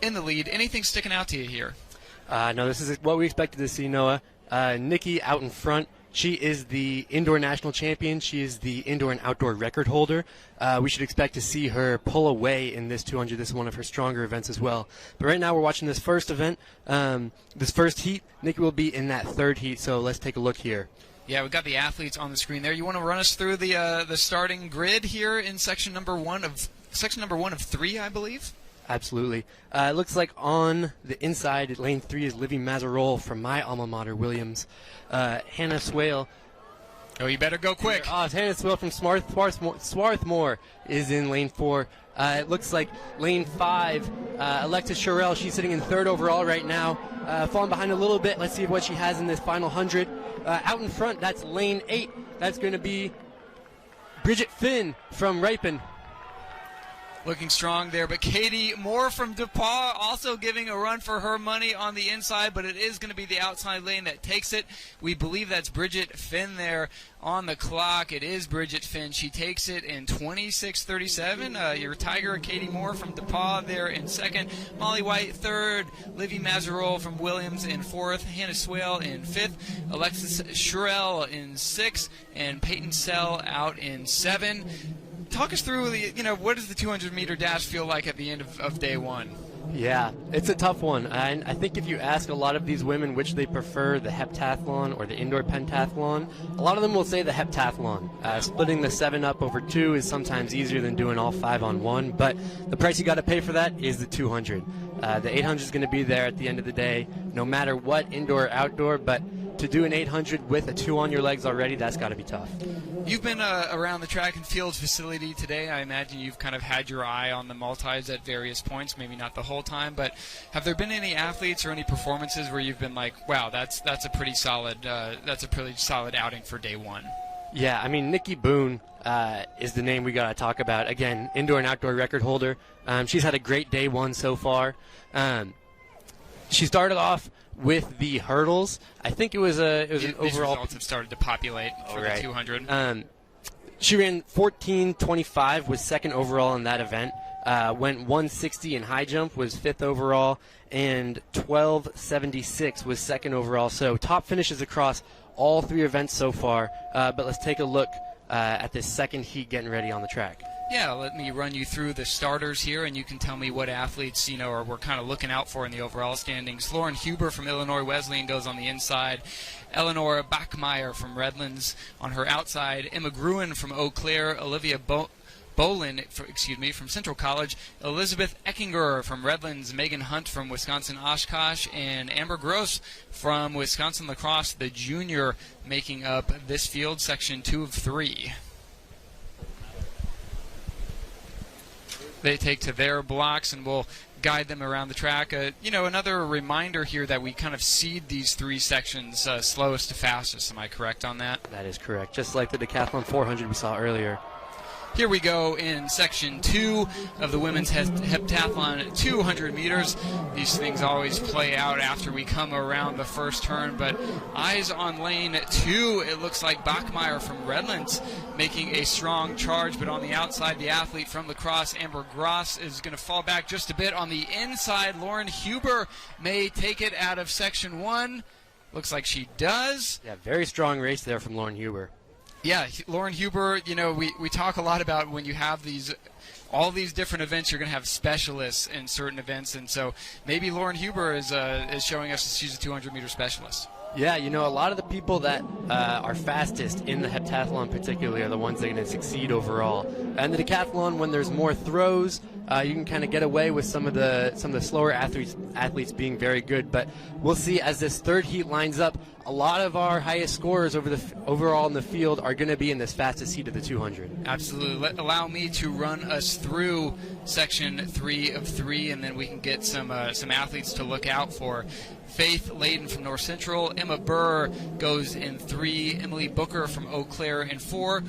in the lead. Anything sticking out to you here? No, this is what we expected to see, Noah. Nikki out in front. She is the indoor national champion. She is the indoor and outdoor record holder. We should expect to see her pull away in this 200. This is one of her stronger events as well. But right now we're watching this first event, this first heat. Nikki will be in that 3rd heat, so let's take a look here. Yeah, we've got the athletes on the screen there. You want to run us through the starting grid here in section number one of 3, I believe? Absolutely. It looks like on the inside at lane 3 is Livy Mazarol from my alma mater, Williams. Hannah Swale. Oh, you better go quick. Hannah Swale from Swarthmore is in lane 4. It looks like lane 5, Alexis Sherrill, she's sitting in 3rd overall right now. Falling behind a little bit. Let's see what she has in this final 100. Out in front, that's lane 8. That's going to be Bridget Finn from Ripon. Looking strong there, but Katie Moore from DePaul also giving a run for her money on the inside, but it is going to be the outside lane that takes it. We believe that's Bridget Finn there on the clock. It is Bridget Finn. She takes it in 26:37. Your Tiger, Katie Moore from DePaul there in 2nd. Molly White 3rd. Livy Mazarol from Williams in 4th. Hannah Swale in 5th. Alexis Sherrill in 6th. And Peyton Sell out in 7. Talk us through what does the 200-meter dash feel like at the end of day 1? Yeah, it's a tough one. And I think if you ask a lot of these women which they prefer, the heptathlon or the indoor pentathlon, a lot of them will say the heptathlon. Splitting the 7 up over 2 is sometimes easier than doing all 5 on 1, but the price you got to pay for that is the 200. The 800 is going to be there at the end of the day, no matter what, indoor or outdoor, but to do an 800 with a 2 on your legs already, that's got to be tough. You've been around the track and field facility today. I imagine you've kind of had your eye on the multis at various points, maybe not the whole time, but have there been any athletes or any performances where you've been like, wow, that's a pretty solid outing for day 1? Yeah, I mean, Nikki Boone is the name we got to talk about. Again, indoor and outdoor record holder. She's had a great day 1 so far. She started off with the hurdles. I think it was an overall. These results have started to populate for the 200. She ran 14:25, was 2nd overall in that event. Went 160 in high jump, was 5th overall, and 12:76 was 2nd overall. So top finishes across all 3 events so far. But let's take a look at this 2nd heat getting ready on the track. Yeah, let me run you through the starters here, and you can tell me what athletes, we're kind of looking out for in the overall standings. Lauren Huber from Illinois Wesleyan goes on the inside. Eleanor Bachmeyer from Redlands on her outside. Emma Gruen from Eau Claire. Olivia Bolin, from Central College. Elizabeth Eckinger from Redlands. Megan Hunt from Wisconsin Oshkosh. And Amber Gross from Wisconsin La Crosse, the junior, making up this field, section 2 of 3. They take to their blocks, and we'll guide them around the track. Another reminder here that we kind of seed these 3 sections slowest to fastest. Am I correct on that? That is correct. Just like the decathlon 400 we saw earlier. Here we go in section 2 of the women's heptathlon 200 meters. These things always play out after we come around the first turn, but eyes on lane 2. It looks like Bachmeyer from Redlands making a strong charge, but on the outside, the athlete from Lacrosse, Amber Gross, is going to fall back just a bit. On the inside, Lauren Huber may take it out of section 1. Looks like she does. Yeah, very strong race there from Lauren Huber. Yeah, Lauren Huber, you know, we talk a lot about when you have all these different events, you're going to have specialists in certain events, and so maybe Lauren Huber is showing us that she's a 200-meter specialist. Yeah, you know, a lot of the people that are fastest in the heptathlon particularly are the ones that are going to succeed overall. And the decathlon, when there's more throws, you can kind of get away with some of the slower athletes being very good. But we'll see as this third heat lines up, a lot of our highest scorers overall in the field are going to be in this fastest heat of the 200. Absolutely. Allow me to run us through section 3 of 3, and then we can get some athletes to look out for. Faith Layden from North Central. Emma Burr goes in 3. Emily Booker from Eau Claire in 4.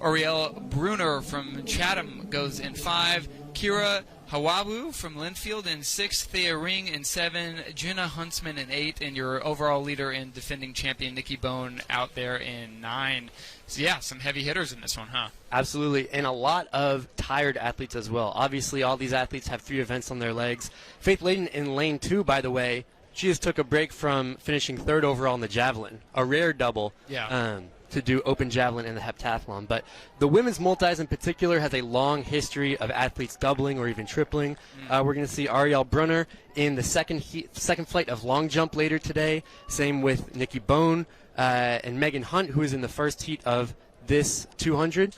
Arielle Bruner from Chatham goes in 5. Kira Hawabu from Linfield in 6. Thea Ring in 7. Jenna Huntsman in 8. And your overall leader and defending champion Nikki Bone out there in 9. So, yeah, some heavy hitters in this one, huh? Absolutely, and a lot of tired athletes as well. Obviously, all these athletes have 3 events on their legs. Faith Layden in lane 2, by the way, she just took a break from finishing 3rd overall in the javelin, a rare double to do open javelin in the heptathlon. But the women's multis in particular has a long history of athletes doubling or even tripling. We're going to see Arielle Brunner in the second flight of long jump later today. Same with Nikki Bone and Megan Hunt, who is in the first heat of this 200.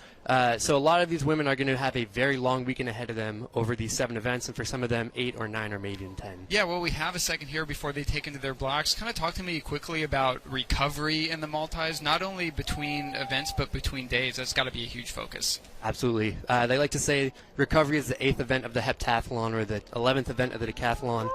So a lot of these women are going to have a very long weekend ahead of them over these 7 events, and for some of them 8 or 9 or maybe even 10. Yeah, well, we have a second here before they take into their blocks. Kind of talk to me quickly about recovery in the multis, not only between events but between days. That's got to be a huge focus. Absolutely. They like to say recovery is the 8th event of the heptathlon or the 11th event of the decathlon.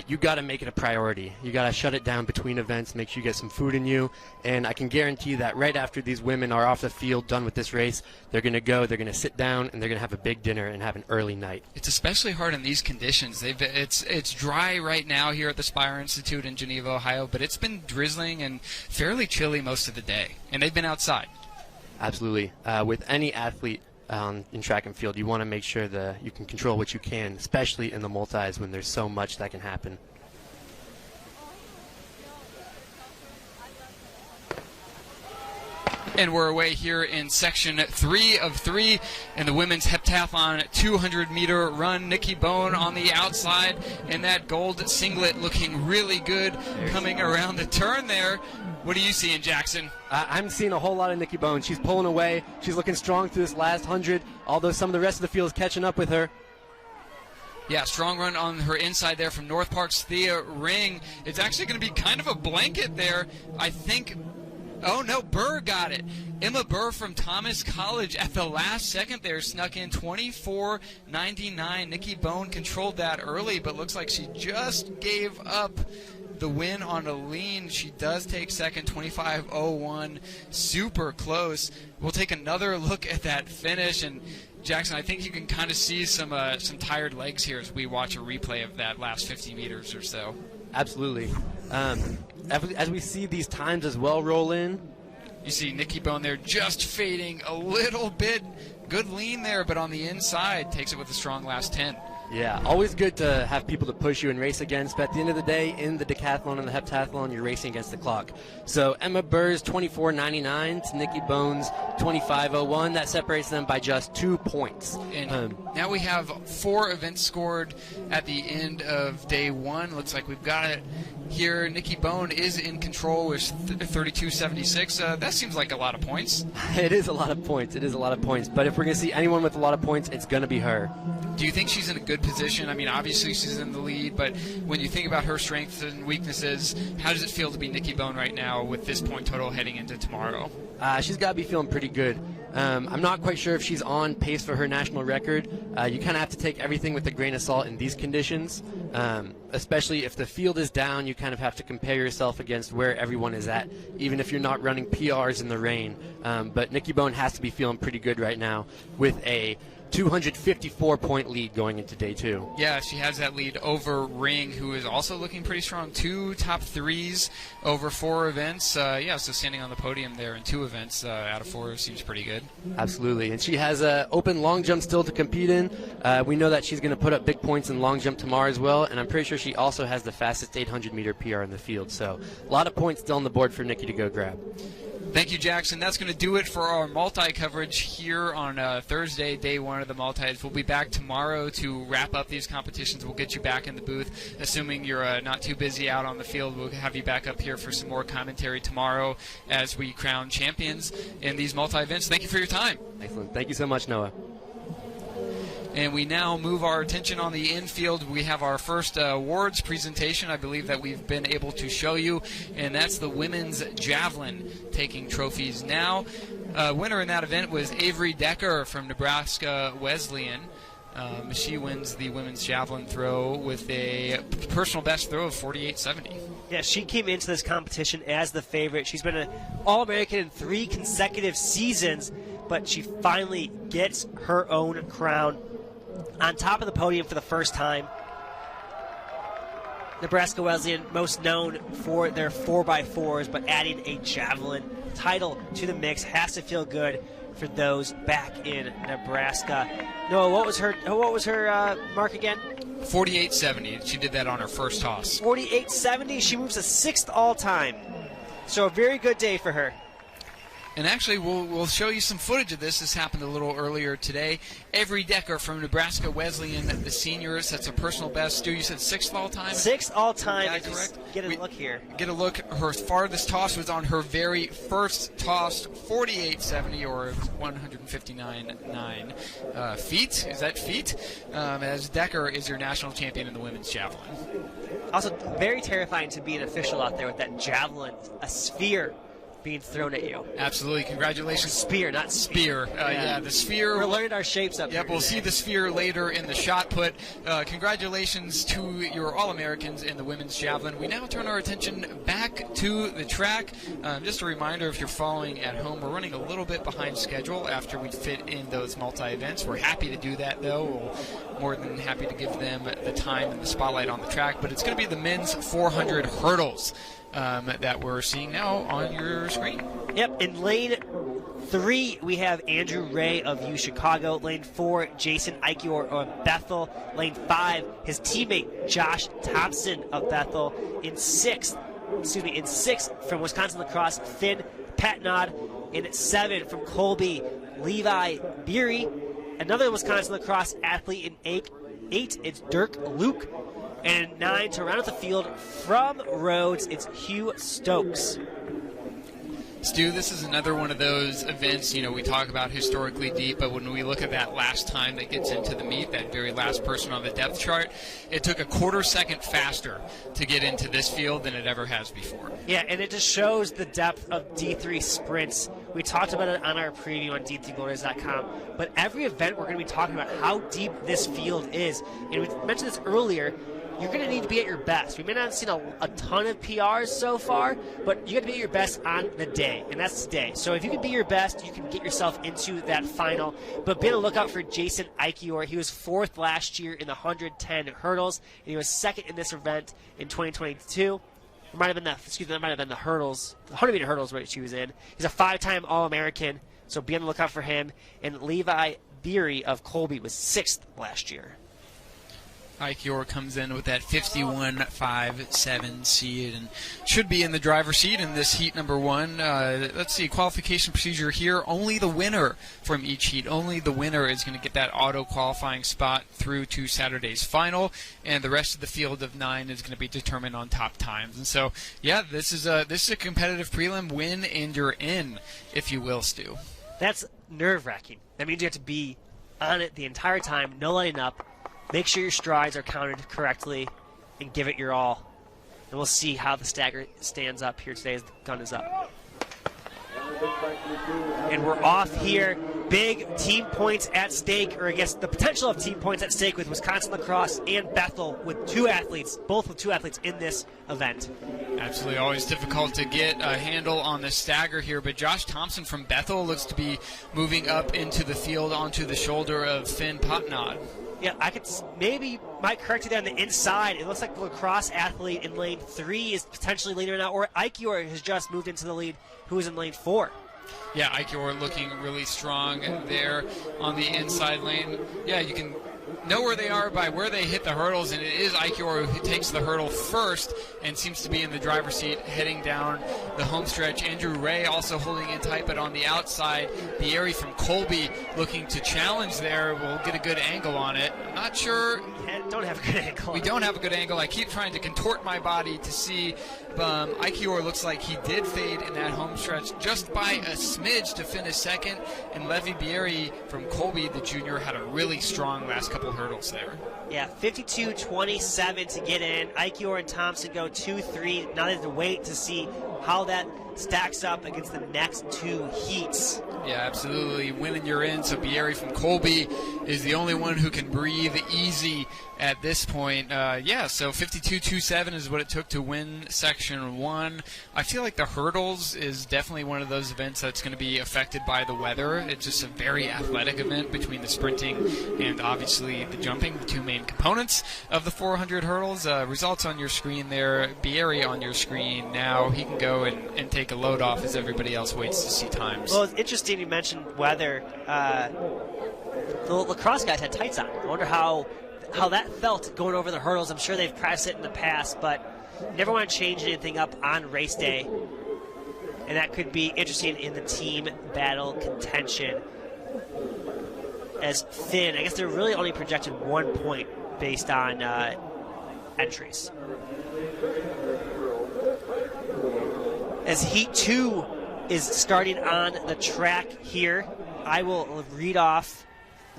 You got to make it a priority. You got to shut it down between events, make sure you get some food in you, and I can guarantee that right after these women are off the field, done with this race, they're going to go, they're going to sit down, and they're going to have a big dinner and have an early night. It's especially hard in these conditions. It's dry right now here at the Spire Institute in Geneva, Ohio, but it's been drizzling and fairly chilly most of the day, and they've been outside. Absolutely. With any athlete in track and field, you want to make sure that you can control what you can, especially in the multis when there's so much that can happen. And we're away here in section 3 of 3 in the women's heptathlon 200-meter run. Nikki Bone on the outside in that gold singlet looking really good coming around the turn there. What are you seeing, Jackson? I'm seeing a whole lot of Nikki Bone. She's pulling away. She's looking strong through this last 100, although some of the rest of the field is catching up with her. Yeah, strong run on her inside there from North Park's Thea Ring. It's actually going to be kind of a blanket there, I think. Oh, no, Burr got it. Emma Burr from Thomas College at the last second there snuck in 24.99. Nikki Bone controlled that early, but looks like she just gave up the win on a lean. She does take second, 25.01. Super close. We'll take another look at that finish. And, Jackson, I think you can kind of see some tired legs here as we watch a replay of that last 50 meters or so. Absolutely. As we see these times as well roll in, you see Nikki Bone there just fading a little bit. Good lean there, but on the inside takes it with a strong last 10. Yeah, always good to have people to push you and race against, but at the end of the day, in the decathlon and the heptathlon, you're racing against the clock. So Emma Burr's 24.99 to Nikki Bone's 25.01. That separates them by just 2 points. And now we have 4 events scored at the end of day 1. Looks like we've got it here. Nikki Bone is in control with 32.76. That seems like a lot of points. It is a lot of points. It is a lot of points. But if we're going to see anyone with a lot of points, it's going to be her. Do you think she's in a good position? I mean, obviously she's in the lead, but when you think about her strengths and weaknesses, how does it feel to be Nikki Bone right now with this point total heading into tomorrow? She's got to be feeling pretty good. I'm not quite sure if she's on pace for her national record. You kind of have to take everything with a grain of salt in these conditions, especially if the field is down. You kind of have to compare yourself against where everyone is at, even if you're not running PRs in the rain. But Nikki Bone has to be feeling pretty good right now with a 254-point lead going into day 2. Yeah, she has that lead over Ring, who is also looking pretty strong. 2 top 3s over 4 events. Yeah, so standing on the podium there in 2 events out of 4 seems pretty good. Absolutely, and she has an open long jump still to compete in. We know that she's going to put up big points in long jump tomorrow as well, and I'm pretty sure she also has the fastest 800-meter PR in the field. So a lot of points still on the board for Nikki to go grab. Thank you, Jackson. That's going to do it for our multi-coverage here on Thursday, day 1 of the multis. We'll be back tomorrow to wrap up these competitions. We'll get you back in the booth. Assuming you're not too busy out on the field, we'll have you back up here for some more commentary tomorrow as we crown champions in these multi-events. Thank you for your time. Excellent. Thank you so much, Noah. And we now move our attention on the infield. We have our first awards presentation, I believe, that we've been able to show you, and that's the women's javelin taking trophies now. Winner in that event was Avery Decker from Nebraska Wesleyan. She wins the women's javelin throw with a personal best throw of 48.70. Yeah, she came into this competition as the favorite. She's been an All-American in 3 consecutive seasons, but she finally gets her own crown. On top of the podium for the first time. Nebraska Wesleyan, most known for their 4x4s, but adding a javelin title to the mix has to feel good for those back in Nebraska. Noah, what was her mark again? 48.70. She did that on her first toss. 48.70. She moves to 6th all-time. So a very good day for her. And actually, we'll show you some footage of this. This happened a little earlier today. Avery Decker from Nebraska Wesleyan, the seniors. That's a personal best. Stu, you said 6th all-time? 6th all-time. Is that correct? Get a look here. Get a look. Her farthest toss was on her very first toss, 48.70 or 159.9 feet. Is that feet? As Decker is your national champion in the women's javelin. Also, very terrifying to be an official out there with that javelin, a sphere being thrown at you. Absolutely. Congratulations. Spear, not spear. Yeah, the sphere. We're learning our shapes up Yep, here we'll today. see the sphere later in the shot put. Congratulations to your All-Americans in the women's javelin. We now turn our attention back to the track. Just a reminder, if you're following at home, we're running a little bit behind schedule after we fit in those multi-events. We're happy to do that, though. We're more than happy to give them the time and the spotlight on the track. But it's going to be the men's 400 hurdles that we're seeing now on your screen. Yep, in lane 3, we have Andrew Ray of UChicago. Lane 4, Jason Eichior of Bethel. Lane 5, his teammate Josh Thompson of Bethel. In 6th from Wisconsin Lacrosse, Finn Patnod. In 7 from Colby, Levi Beery. Another Wisconsin Lacrosse athlete. In 8, it's Dirk Luke. And in 9, to round out the field from Rhodes, it's Hugh Stokes. Stu, this is another one of those events, we talk about historically deep, but when we look at that last time that gets into the meet, that very last person on the depth chart, it took a quarter second faster to get into this field than it ever has before. Yeah, and it just shows the depth of D3 sprints. We talked about it on our preview on d3glories.com, but every event we're going to be talking about how deep this field is. And we mentioned this earlier. You're going to need to be at your best. We may not have seen a ton of PRs so far, but you got to be at your best on the day, and that's today. So if you can be your best, you can get yourself into that final. But be on the lookout for Jason Eichior. He was 4th last year in the 110 hurdles, and he was 2nd in this event in 2022. That might have been the hurdles, the 100-meter hurdles which he was in. He's a 5-time All-American, so be on the lookout for him. And Levi Beery of Colby was 6th last year. Eichior comes in with that 51.57 seed and should be in the driver's seat in this heat number 1. Let's see, qualification procedure here. Only the winner from each heat, only the winner is going to get that auto-qualifying spot through to Saturday's final, and the rest of the field of 9 is going to be determined on top times. And so, yeah, this is a competitive prelim. Win and you're in, if you will, Stu. That's nerve-wracking. That means you have to be on it the entire time, no letting up. Make sure your strides are counted correctly and give it your all. And we'll see how the stagger stands up here today as the gun is up. And we're off here. Big team points at stake, or I guess the potential of team points at stake with Wisconsin lacrosse and Bethel with both with two athletes in this event. Absolutely, always difficult to get a handle on the stagger here, but Josh Thompson from Bethel looks to be moving up into the field onto the shoulder of Finn Potnod. Yeah, I could maybe might correct you there on the inside. It looks like the lacrosse athlete in lane 3 is potentially leader now, or Ikior has just moved into the lead, who is in lane 4. Yeah, Ikior looking really strong there on the inside lane. Yeah, you can know where they are by where they hit the hurdles, and it is Ikior who takes the hurdle first and seems to be in the driver's seat heading down the home stretch. Andrew Ray also holding in tight, but on the outside, Bieri from Colby looking to challenge there. We'll get a good angle on it. I'm not sure. Don't have a good angle. We don't have a good angle. I keep trying to contort my body to see. Ikior looks like he did fade in that home stretch just by a smidge to finish second, and Levi Bieri from Colby, the junior, had a really strong last couple hurdles there. Yeah, 52-27 to get in. Ikior and Thompson go 2-3. Now they have to wait to see how that stacks up against the next two heats. Yeah, absolutely. Win and you're in. So Bieri from Colby is the only one who can breathe easy at this point. So 52-27 is what it took to win Section 1. I feel like the hurdles is definitely one of those events that's going to be affected by the weather. It's just a very athletic event between the sprinting and obviously the jumping, the two main components of the 400 hurdles. Results on your screen there. Bieri on your screen now. He can go and take a load off as everybody else waits to see times. Well, it's interesting you mentioned weather. The lacrosse guys had tights on. I wonder how that felt going over the hurdles. I'm sure they've practiced it in the past, but never want to change anything up on race day. And that could be interesting in the team battle contention. As Finn, I guess they're really only projected 1 point based on entries. As Heat 2 is starting on the track here, I will read off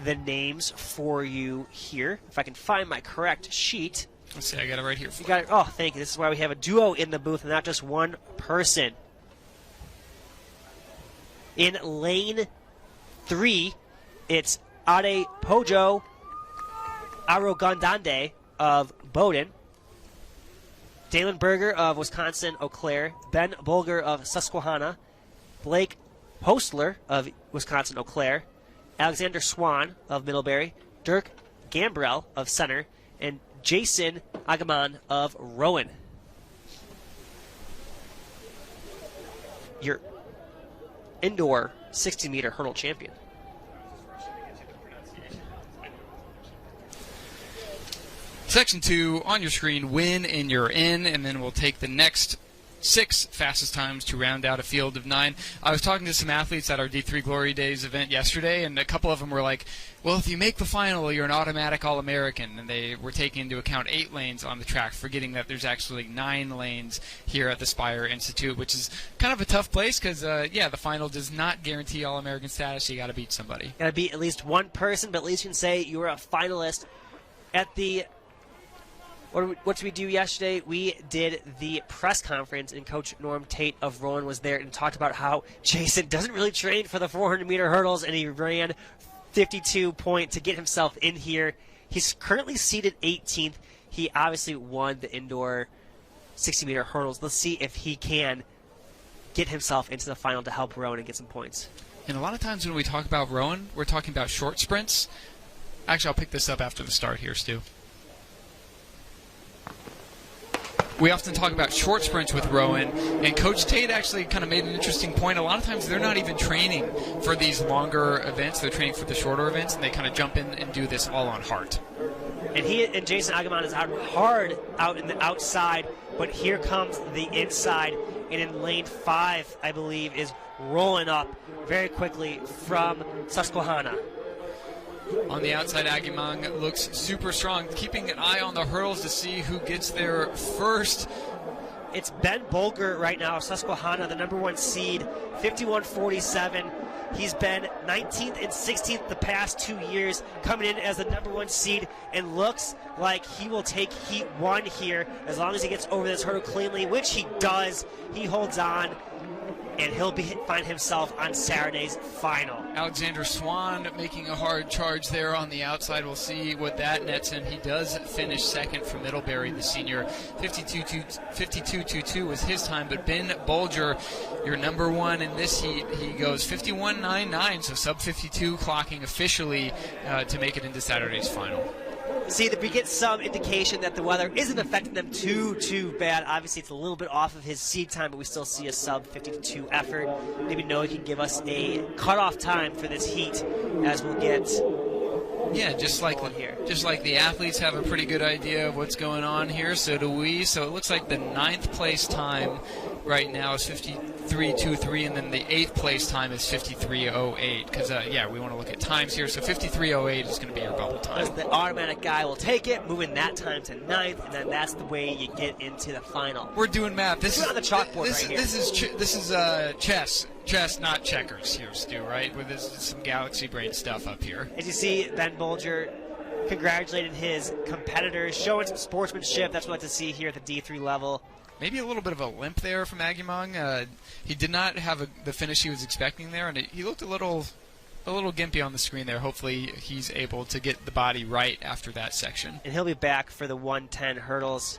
the names for you here. If I can find my correct sheet. Let's see, I got it right here. You got it. Oh, thank you. This is why we have a duo in the booth and not just one person. In lane 3, it's Ade Pojo Arogandande of Bowdoin, Dalen Berger of Wisconsin Eau Claire, Ben Bulger of Susquehanna, Blake Postler of Wisconsin Eau Claire, Alexander Swan of Middlebury, Dirk Gambrell of Center, and Jason Agaman of Rowan. Your indoor 60-meter hurdle champion. Section 2 on your screen, win and you're in, and then we'll take the next 6 fastest times to round out a field of 9. I was talking to some athletes at our D3 Glory Days event yesterday, and a couple of them were like, well, if you make the final, you're an automatic All-American. And they were taking into account 8 lanes on the track, forgetting that there's actually 9 lanes here at the Spire Institute, which is kind of a tough place because, the final does not guarantee All-American status. You got to beat somebody. Got to beat at least one person, but at least you can say you were a finalist. At the what did we do yesterday? We did the press conference, and Coach Norm Tate of Rowan was there and talked about how Jason doesn't really train for the 400-meter hurdles, and he ran 52 point to get himself in here. He's currently seated 18th. He obviously won the indoor 60-meter hurdles. Let's see if he can get himself into the final to help Rowan and get some points. And a lot of times when we talk about Rowan, we're talking about short sprints. Actually, I'll pick this up after the start here, Stu. We often talk about short sprints with Rowan, and Coach Tate actually kind of made an interesting point. A lot of times they're not even training for these longer events. They're training for the shorter events, and they kind of jump in and do this all on heart. And he and Jason Agaman is out hard out in the outside, but here comes the inside, and in lane 5, I believe, is rolling up very quickly from Susquehanna. On the outside, Agumang looks super strong, keeping an eye on the hurdles to see who gets there first. It's Ben Bulger right now, Susquehanna, the number 1 seed, 51.47. He's been 19th and 16th the past 2 years, coming in as the number 1 seed, and looks like he will take Heat 1 here as long as he gets over this hurdle cleanly, which he does. He holds on and he'll find himself on Saturday's final. Alexander Swan making a hard charge there on the outside. We'll see what that nets him. He does finish second for Middlebury, the senior. 52.22 was his time, but Ben Bolger, your number one in this heat, he goes 51.99, so sub 52 clocking officially to make it into Saturday's final. See, we get some indication that the weather isn't affecting them too bad. Obviously, it's a little bit off of his seed time, but we still see a sub 52 effort. Maybe Noah can give us a cutoff time for this heat, as we'll get. Yeah, just like the athletes have a pretty good idea of what's going on here, so do we. So it looks like the 9th place time right now is 53.23, and then the 8th place time is 53.08. Because we want to look at times here. So 53.08 is going to be your bubble time. The automatic guy will take it, moving that time to 9th, and then that's the way you get into the final. We're doing math. This is on the chalkboard right here. This is chess. Chess, not checkers here, Stu, right? With some galaxy brain stuff up here. As you see, Ben Bolger congratulated his competitors, showing some sportsmanship. That's what we like to see here at the D3 level. Maybe a little bit of a limp there from Agumong. He did not have the finish he was expecting there, and he looked a little gimpy on the screen there. Hopefully he's able to get the body right after that section. And he'll be back for the 110 hurdles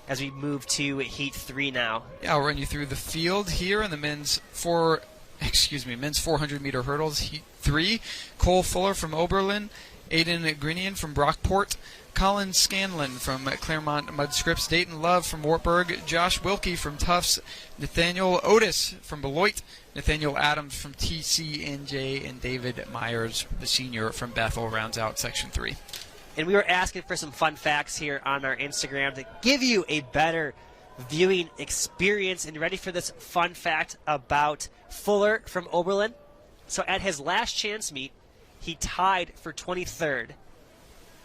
as we move to Heat 3 now. Yeah, I'll run you through the field here in the men's 400-meter hurdles, Heat 3. Cole Fuller from Oberlin, Aiden Grinian from Brockport, Colin Scanlon from Claremont Mudscripts, Dayton Love from Wartburg, Josh Wilkie from Tufts, Nathaniel Otis from Beloit, Nathaniel Adams from TCNJ, and David Myers, the senior from Bethel, rounds out Section 3. And we were asking for some fun facts here on our Instagram to give you a better viewing experience. And ready for this fun fact about Fuller from Oberlin? So at his last chance meet, he tied for 23rd.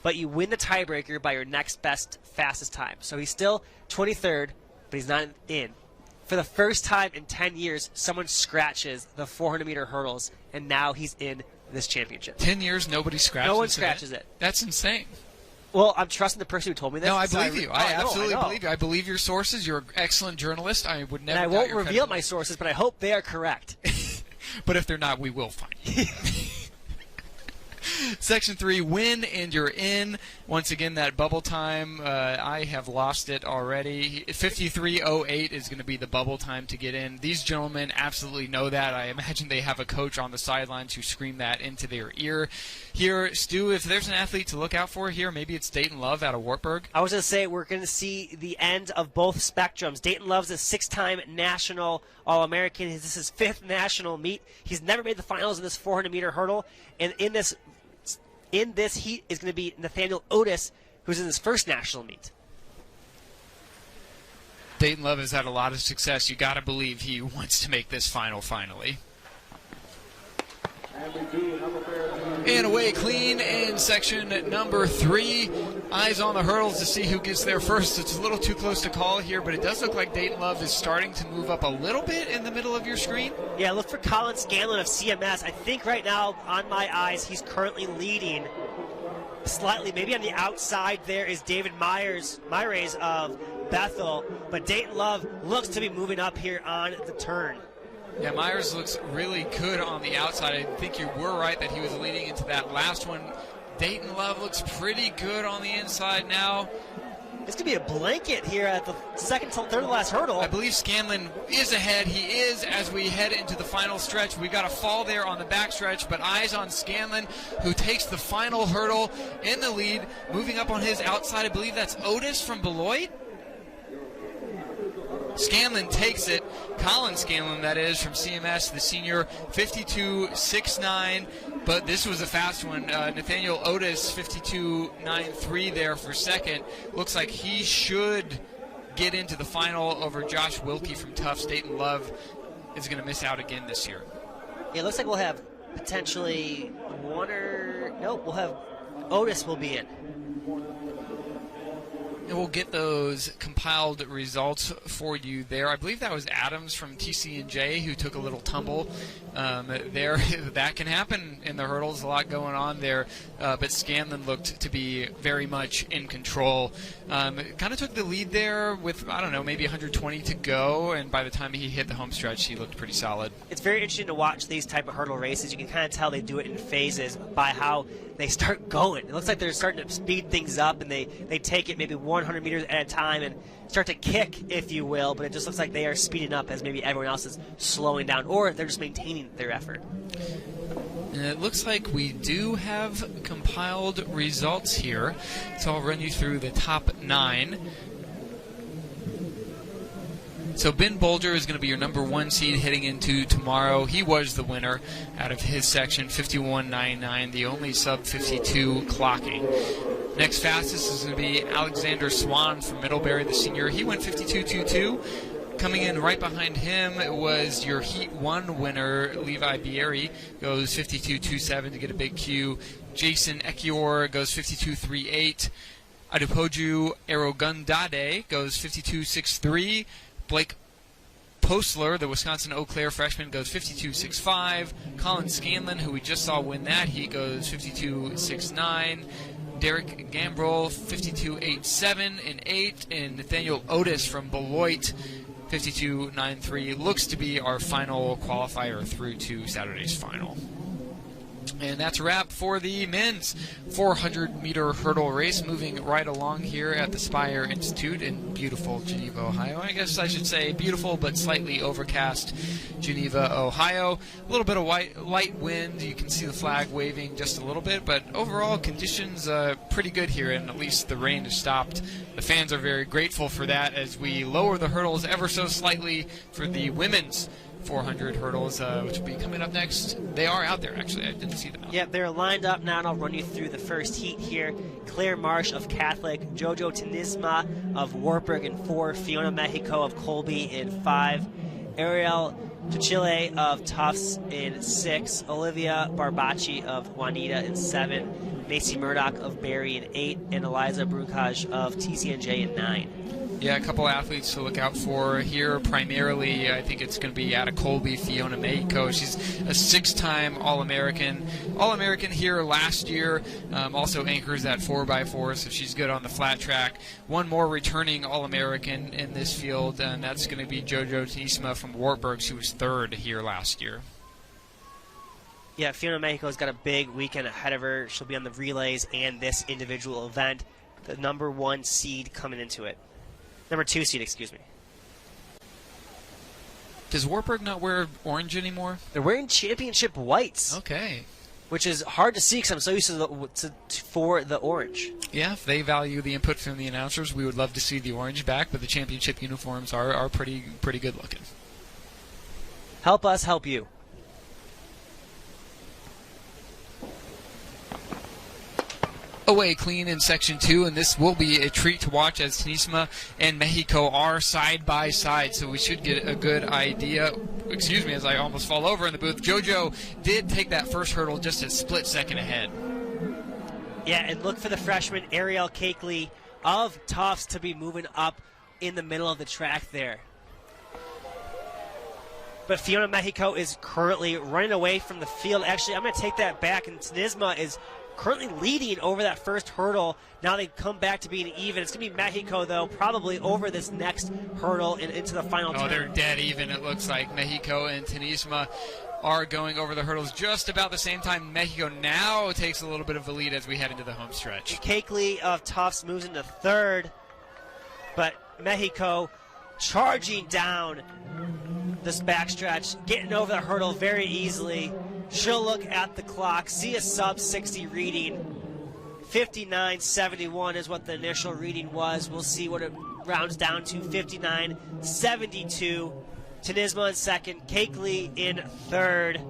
But you win the tiebreaker by your next best fastest time. So he's still 23rd, but he's not in. For the first time in 10 years, someone scratches the 400-meter hurdles, and now he's in this championship. 10 years, nobody scratches it. No one scratches it. That's insane. Well, I'm trusting the person who told me this. No, I believe you. I absolutely know. believe you. I believe your sources. You're an excellent journalist. I would never. And I doubt won't your reveal my credibility. sources, but I hope they are correct. But if they're not, we will find you. Section 3, win and you're in. Once again, that bubble time, I have lost it already. 53.08 is going to be the bubble time to get in. These gentlemen absolutely know that. I imagine they have a coach on the sidelines who scream that into their ear. Here, Stu, if there's an athlete to look out for here, maybe it's Dayton Love out of Wartburg. I was going to say we're going to see the end of both spectrums. Dayton Love's a 6-time national All-American. This is his 5th national meet. He's never made the finals in this 400-meter hurdle. And in this heat is going to be Nathaniel Otis, who's in his first national meet. Dayton Love has had a lot of success. You got to believe he wants to make this final finally. And away clean in section number 3. Eyes on the hurdles to see who gets there first. It's a little too close to call here, but it does look like Dayton Love is starting to move up a little bit in the middle of your screen. Yeah, look for Colin Scanlon of CMS. I think right now, on my eyes, he's currently leading slightly. Maybe on the outside there is David Myers of Bethel, but Dayton Love looks to be moving up here on the turn. Yeah, Myers looks really good on the outside. I think you were right that he was leading into that last one. Dayton Love looks pretty good on the inside now. This could be a blanket here at the second to third to last hurdle. I believe Scanlon is ahead. He is as we head into the final stretch. We got a fall there on the back stretch, but eyes on Scanlon, who takes the final hurdle in the lead. Moving up on his outside, I believe that's Otis from Beloit. Scanlon takes it. Colin Scanlon, that is, from CMS, the senior, 52.69. But this was a fast one. Nathaniel Otis, 52.93 there for second. Looks like he should get into the final over Josh Wilkie from Tufts. Dayton Love is going to miss out again this year. Yeah, it looks like we'll have potentially we'll have Otis will be in. And we'll get those compiled results for you there. I believe that was Adams from TC&J who took a little tumble there. That can happen in the hurdles. A lot going on there. But Scanlon looked to be very much in control. Kind of took the lead there with, I don't know, maybe 120 to go. And by the time he hit the home stretch, he looked pretty solid. It's very interesting to watch these type of hurdle races. You can kind of tell they do it in phases by how they start going. It looks like they're starting to speed things up, and they take it maybe 100 meters at a time and start to kick, if you will, but it just looks like they are speeding up as maybe everyone else is slowing down, or they're just maintaining their effort. And it looks like we do have compiled results here, so I'll run you through the top 9. So Ben Bolger is going to be your number 1 seed heading into tomorrow. He was the winner out of his section, 51.99, the only sub-52 clocking. Next fastest is going to be Alexander Swan from Middlebury, the senior. He went 52.22. Coming in right behind him was your Heat 1 winner, Levi Bieri, goes 52.27 to get a big Q. Jason Ekior goes 52.38. Adepoju Erogundade goes 52.63. Blake Postler, the Wisconsin Eau Claire freshman, goes 52.65. Colin Scanlon, who we just saw win that heat, goes 52.69. Derek Gambrell, 52.87 in 8. And Nathaniel Otis from Beloit, 52.93. Looks to be our final qualifier through to Saturday's final. And that's a wrap for the men's 400-meter hurdle race. Moving right along here at the Spire Institute in beautiful Geneva, Ohio. I guess I should say beautiful but slightly overcast Geneva, Ohio. A little bit of light wind. You can see the flag waving just a little bit, but overall conditions pretty good here, and at least the rain has stopped. The fans are very grateful for that as we lower the hurdles ever so slightly for the women's 400 hurdles, which will be coming up next. They are out there, actually. I didn't see them out. Yep, they're lined up now, and I'll run you through the first heat here. Claire Marsh of Catholic, Jojo Tenisma of Wartburg in 4, Fiona Mexico of Colby in 5, Ariel Tuchile of Tufts in 6, Olivia Barbacci of Juanita in 7, Macy Murdoch of Barry in 8, and Eliza Brukaj of TCNJ in 9. Yeah, a couple athletes to look out for here. Primarily, I think it's going to be out of Colby, Fiona Mexico. She's a 6-time All-American. All-American here last year. Also anchors that 4x4, so she's good on the flat track. One more returning All-American in this field, and that's going to be Jojo Tenisma from Wartburg. She was 3rd here last year. Yeah, Fiona Mexico's got a big weekend ahead of her. She'll be on the relays and this individual event. The number 1 seed coming into it. Number 2 seed, excuse me. Does Wartburg not wear orange anymore? They're wearing championship whites. Okay. Which is hard to see because I'm so used for the orange. Yeah, if they value the input from the announcers, we would love to see the orange back, but the championship uniforms are pretty good looking. Help us help you. Away clean in section 2, and this will be a treat to watch as Tenisma and Mexico are side by side, so we should get a good idea. Excuse me, as I almost fall over in the booth. Jojo did take that first hurdle just a split second ahead. Yeah, and look for the freshman Ariel Cakeley of Tufts to be moving up in the middle of the track there. But Fiona Mexico is currently running away from the field. Actually, I'm going to take that back, and Tenisma is currently leading over that first hurdle. Now they come back to being even. It's going to be Mexico, though, probably over this next hurdle and into the final turn. They're dead even, it looks like. Mexico and Tenisma are going over the hurdles just about the same time. Mexico now takes a little bit of the lead as we head into the home stretch. Cakeley of Tufts moves into 3rd, but Mexico charging down this backstretch, getting over the hurdle very easily. She'll look at the clock, see a sub-60 reading. 59.71 is what the initial reading was. We'll see what it rounds down to. 59.72. Tenisma in 2nd, Cakeley in 3rd.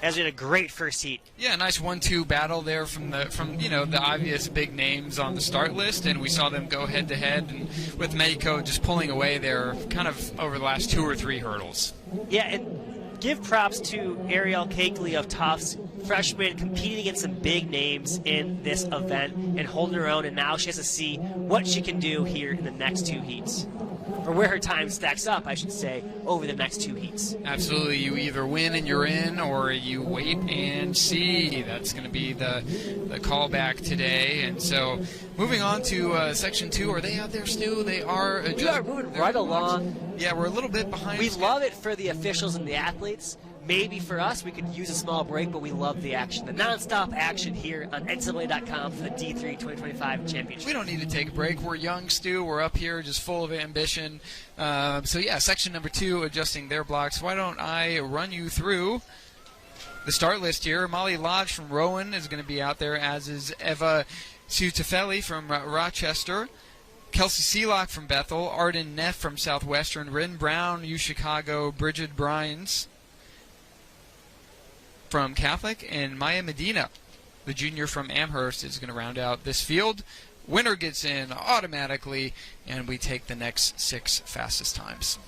As we had a great first heat. Yeah, nice 1-2 battle there from the obvious big names on the start list, and we saw them go head to head, and with Mexico just pulling away there kind of over the last 2 or 3 hurdles. Yeah, and give props to Ariel Cakeley of Tufts freshman competing against some big names in this event and holding her own, and now she has to see what she can do here in the next 2 heats. Or where her time stacks up, I should say, over the next 2 heats. Absolutely. You either win and you're in, or you wait and see. That's going to be the callback today. And so moving on to Section 2. Are they out there, Stu? They are. We are moving right along. Yeah, we're a little bit behind. We love it for the officials and the athletes. Maybe for us, we could use a small break, but we love the action. The nonstop action here on NCAA.com for the D3 2025 Championship. We don't need to take a break. We're young, Stu. We're up here just full of ambition. So, yeah, section number 2, adjusting their blocks. Why don't I run you through the start list here? Molly Lodge from Rowan is going to be out there, as is Eva Ciutafeli from Rochester. Kelsey Seelock from Bethel. Arden Neff from Southwestern. Rin Brown, UChicago. Bridget Bryans from Catholic, and Maya Medina, the junior from Amherst, is going to round out this field. Winner gets in automatically, and we take the next 6 fastest times.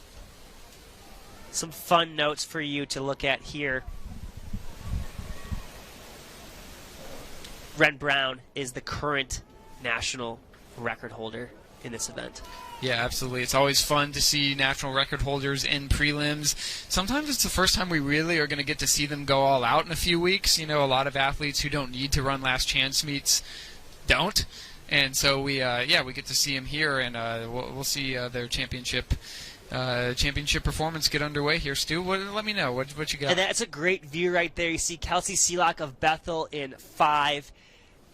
Some fun notes for you to look at here. Ren Brown is the current national record holder in this event. Yeah, absolutely. It's always fun to see national record holders in prelims. Sometimes it's the first time we really are going to get to see them go all out in a few weeks. You know, a lot of athletes who don't need to run last chance meets don't. And so we get to see them here, and we'll see their championship performance get underway here. Stu, let me know what you got. And that's a great view right there. You see Kelsey Seelock of Bethel in 5.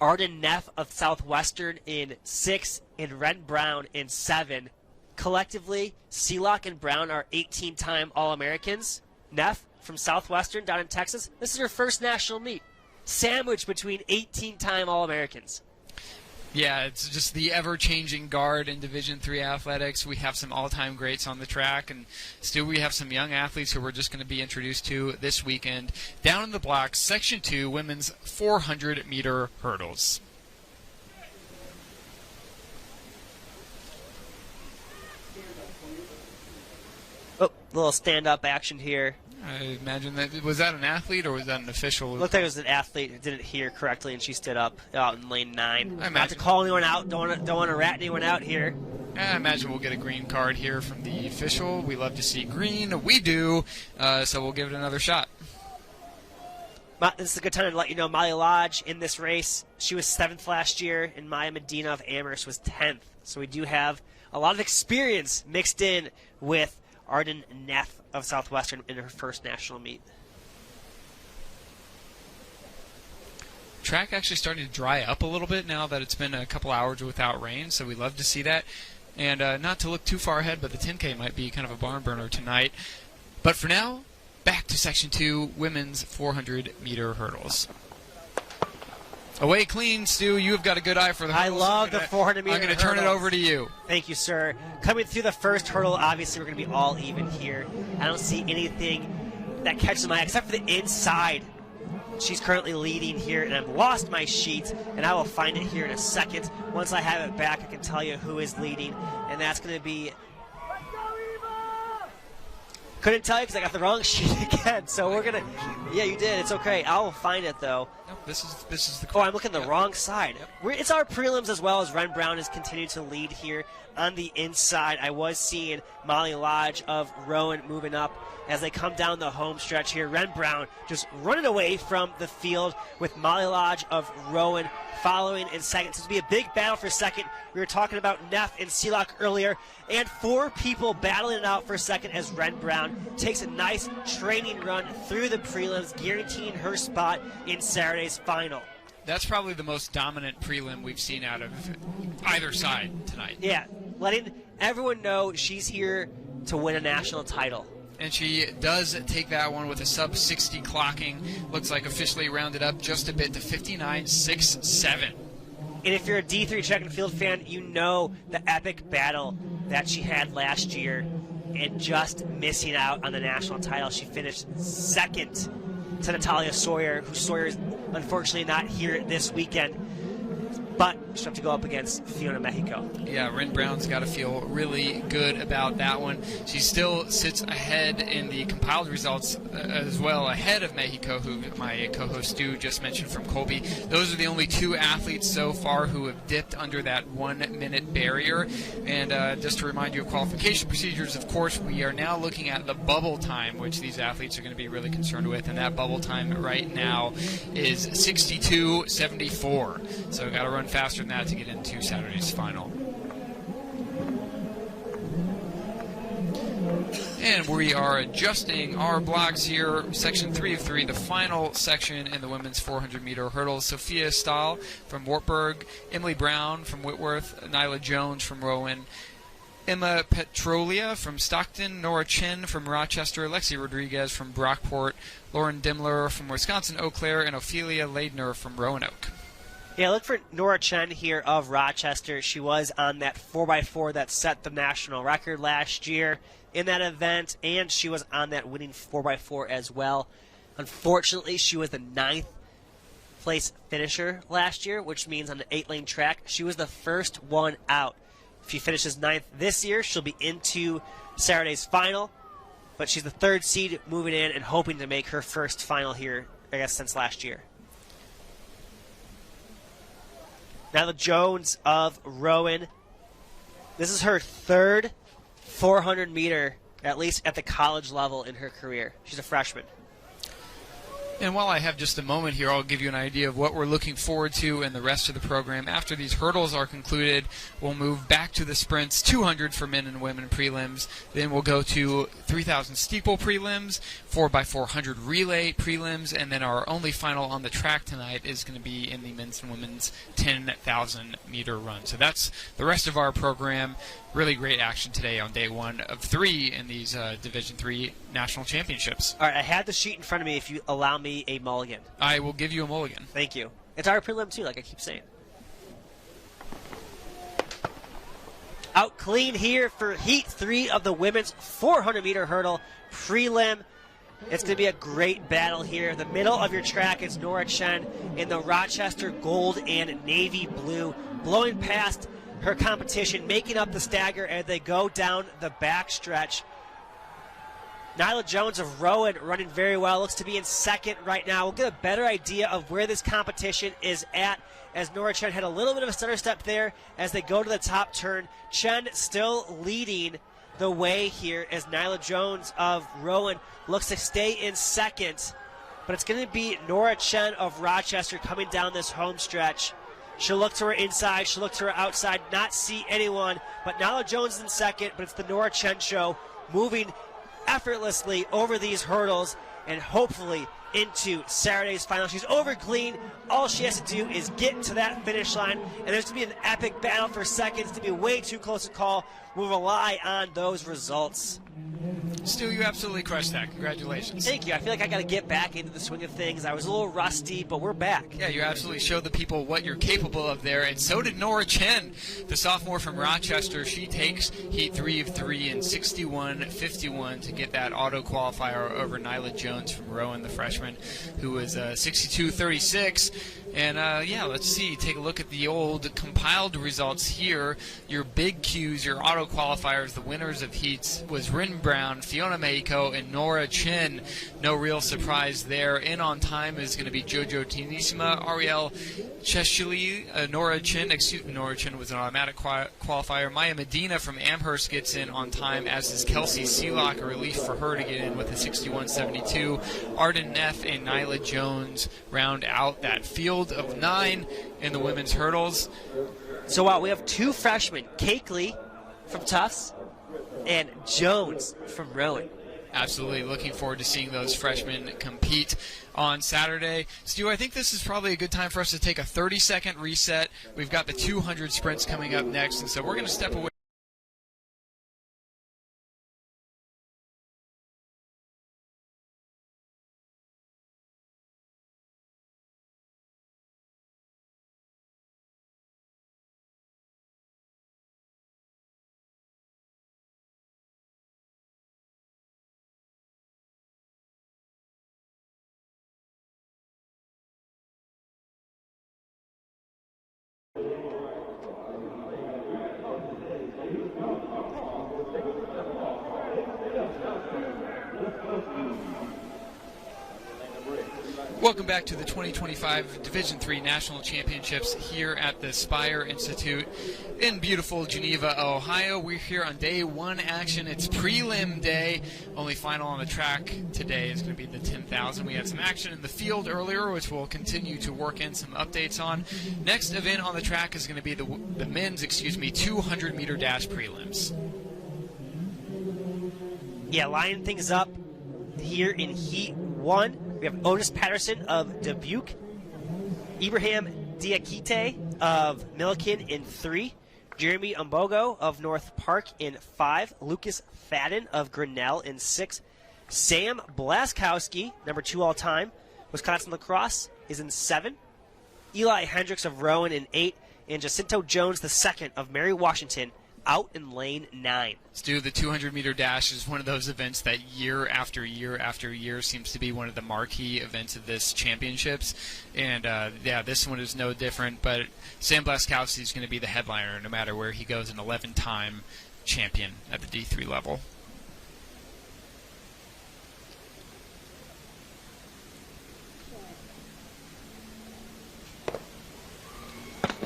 Arden Neff of Southwestern in 6, and Ren Brown in 7. Collectively, Seelock and Brown are 18-time All-Americans. Neff from Southwestern down in Texas, this is her first national meet. Sandwiched between 18-time All-Americans. Yeah, it's just the ever-changing guard in Division III athletics. We have some all-time greats on the track, and still we have some young athletes who we're just going to be introduced to this weekend. Down in the blocks, Section 2, women's 400-meter hurdles. Oh, little stand-up action here. I imagine that. Was that an athlete or was that an official? Looked like it was an athlete who didn't hear correctly, and she stood up out in lane 9. I Not to call anyone out. Don't want to rat anyone out here. I imagine we'll get a green card here from the official. We love to see green. We do. So we'll give it another shot. This is a good time to let you know Molly Lodge in this race. She was 7th last year, and Maya Medina of Amherst was 10th. So we do have a lot of experience mixed in with Arden Neff of Southwestern in her first national meet. Track actually starting to dry up a little bit now that it's been a couple hours without rain, so we love to see that. And not to look too far ahead, but the 10K might be kind of a barn burner tonight. But for now, back to Section 2, women's 400-meter hurdles. Away clean, Stu. You have got a good eye for the hurdles. I love the 400-meter I'm going to turn it over to you. Thank you, sir. Coming through the first hurdle, obviously we're going to be all even here. I don't see anything that catches my eye except for the inside. She's currently leading here, and I've lost my sheet, and I will find it here in a second. Once I have it back, I can tell you who is leading, and that's going to be... Couldn't tell you because I got the wrong sheet again. So we're gonna. Yeah, you did. It's okay. I will find it though. Nope, this is the. Oh, I'm looking at the wrong side. It's our prelims as well as Ren Brown has continued to lead here on the inside. I was seeing Molly Lodge of Rowan moving up as they come down the home stretch here. Ren Brown just running away from the field with Molly Lodge of Rowan following in second. So it's going to be a big battle for second. We were talking about Neff and Seelock earlier, and 4 people battling it out for second as Ren Brown takes a nice training run through the prelims, guaranteeing her spot in Saturday's final. That's probably the most dominant prelim we've seen out of either side tonight. Yeah, letting everyone know she's here to win a national title. And she does take that one with a sub-60 clocking. Looks like officially rounded up just a bit to 59.67. And if you're a D3 track and field fan, you know the epic battle that she had last year and just missing out on the national title. She finished second to Natalia Sawyer, who Sawyer's unfortunately not here this weekend. But she'll have to go up against Fiona Mexico. Yeah, Rin Brown's got to feel really good about that one. She still sits ahead in the compiled results as well, ahead of Mexico, who my co-host Stu just mentioned from Colby. Those are the only two athletes so far who have dipped under that 1 minute barrier. And just to remind you of qualification procedures, of course, we are now looking at the bubble time, which these athletes are going to be really concerned with. And that bubble time right now is 62:74. So we've got to run faster than that to get into Saturday's final. And we are adjusting our blocks here. Section 3 of 3, the final section in the women's 400-meter hurdles. Sophia Stahl from Wartburg, Emily Brown from Whitworth, Nyla Jones from Rowan, Emma Petrolia from Stockton, Nora Chen from Rochester, Lexi Rodriguez from Brockport, Lauren Dimmler from Wisconsin Eau Claire, and Ophelia Leidner from Roanoke. Yeah, look for Nora Chen here of Rochester. She was on that 4x4 that set the national record last year in that event, and she was on that winning 4x4 as well. Unfortunately, she was the 9th place finisher last year, which means on the 8-lane track, she was the first one out. If she finishes 9th this year, she'll be into Saturday's final, but she's the 3rd seed moving in and hoping to make her first final here, I guess, since last year. Nyla Jones of Rowan. This is her 3rd 400-meter, at least at the college level in her career. She's a freshman. And while I have just a moment here, I'll give you an idea of what we're looking forward to in the rest of the program. After these hurdles are concluded, we'll move back to the sprints, 200 for men and women prelims. Then we'll go to 3,000 steeple prelims, 4x400 relay prelims, and then our only final on the track tonight is going to be in the men's and women's 10,000 meter run. So that's the rest of our program. Really great action today on day 1 of 3 in these Division III national championships. All right, I have the sheet in front of me if you allow me a mulligan. I will give you a mulligan. Thank you. It's our prelim too, like I keep saying. Out clean here for Heat 3 of the women's 400-meter hurdle prelim. It's going to be a great battle here. The middle of your track is Nora Chen in the Rochester gold and navy blue, blowing past her competition, making up the stagger as they go down the backstretch. Nyla Jones of Rowan running very well. Looks to be in 2nd right now. We'll get a better idea of where this competition is at as Nora Chen had a little bit of a stutter step there as they go to the top turn. Chen still leading the way here as Nyla Jones of Rowan looks to stay in 2nd. But it's going to be Nora Chen of Rochester coming down this home stretch. She'll look to her inside, she'll look to her outside, not see anyone. But Nyla Jones is in 2nd, but it's the Nora Chen show, moving effortlessly over these hurdles and hopefully into Saturday's final. She's over clean. All she has to do is get to that finish line, and there's going to be an epic battle for seconds. To be way too close to call. We'll rely on those results. Stu, you absolutely crushed that. Congratulations. Thank you. I feel like I got to get back into the swing of things. I was a little rusty, but we're back. Yeah, you absolutely showed the people what you're capable of there, and so did Nora Chen, the sophomore from Rochester. She takes Heat 3 of 3 in 61:51 to get that auto qualifier over Nyla Jones from Rowan, the freshman, who was 62:36. And, yeah, let's see. Take a look at the old compiled results here. Your big Qs, your auto qualifiers, the winners of heats was Rin Brown, Fiona Mexico, and Nora Chen. No real surprise there. In on time is going to be Jojo Tinissima, Ariel Cheshili, Nora Chen was an automatic qualifier. Maya Medina from Amherst gets in on time, as is Kelsey Seelock, a relief for her to get in with a 61:72. Arden Neff and Nyla Jones round out that field of 9 in the women's hurdles. So we have 2 freshmen, Cakeley from Tufts and Jones from Rowan. Absolutely looking forward to seeing those freshmen compete on Saturday. Stu, I think this is probably a good time for us to take a 30-second reset. We've got the 200 sprints coming up next, and so we're going to step away. Welcome back to the 2025 Division III National Championships here at the Spire Institute in beautiful Geneva, Ohio. We're here on day one action. It's prelim day. Only final on the track today is going to be the 10,000. We had some action in the field earlier, which we'll continue to work in some updates on. Next event on the track is going to be the men's, 200-meter dash prelims. Yeah, lining things up here in Heat 1. We have Otis Patterson of Dubuque, Ibrahim Diakite of Milliken in 3, Jeremy Umbogo of North Park in 5, Lucas Fadden of Grinnell in 6, Sam Blaskowski, number 2 all-time, Wisconsin lacrosse, is in 7, Eli Hendricks of Rowan in 8, and Jacinto Jones II of Mary Washington out in lane 9. Stu, the 200-meter dash is one of those events that year after year after year seems to be one of the marquee events of this championships. And, this one is no different. But Sam Blaskowski is going to be the headliner no matter where he goes, an 11-time champion at the D3 level.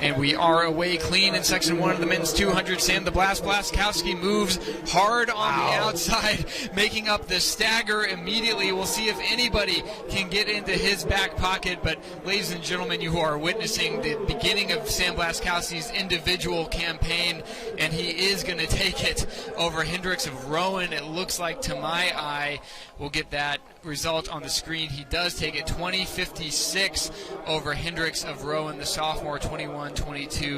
And we are away clean in Section 1 of the men's 200. Sam the Blaskowski moves hard on the outside, making up the stagger immediately. We'll see if anybody can get into his back pocket. But, ladies and gentlemen, you are witnessing the beginning of Sam Blaskowski's individual campaign, and he is going to take it over Hendricks of Rowan. It looks like, to my eye, we'll get that result on the screen. He does take it 20-56 over Hendricks of Rowan, the sophomore, 21-22.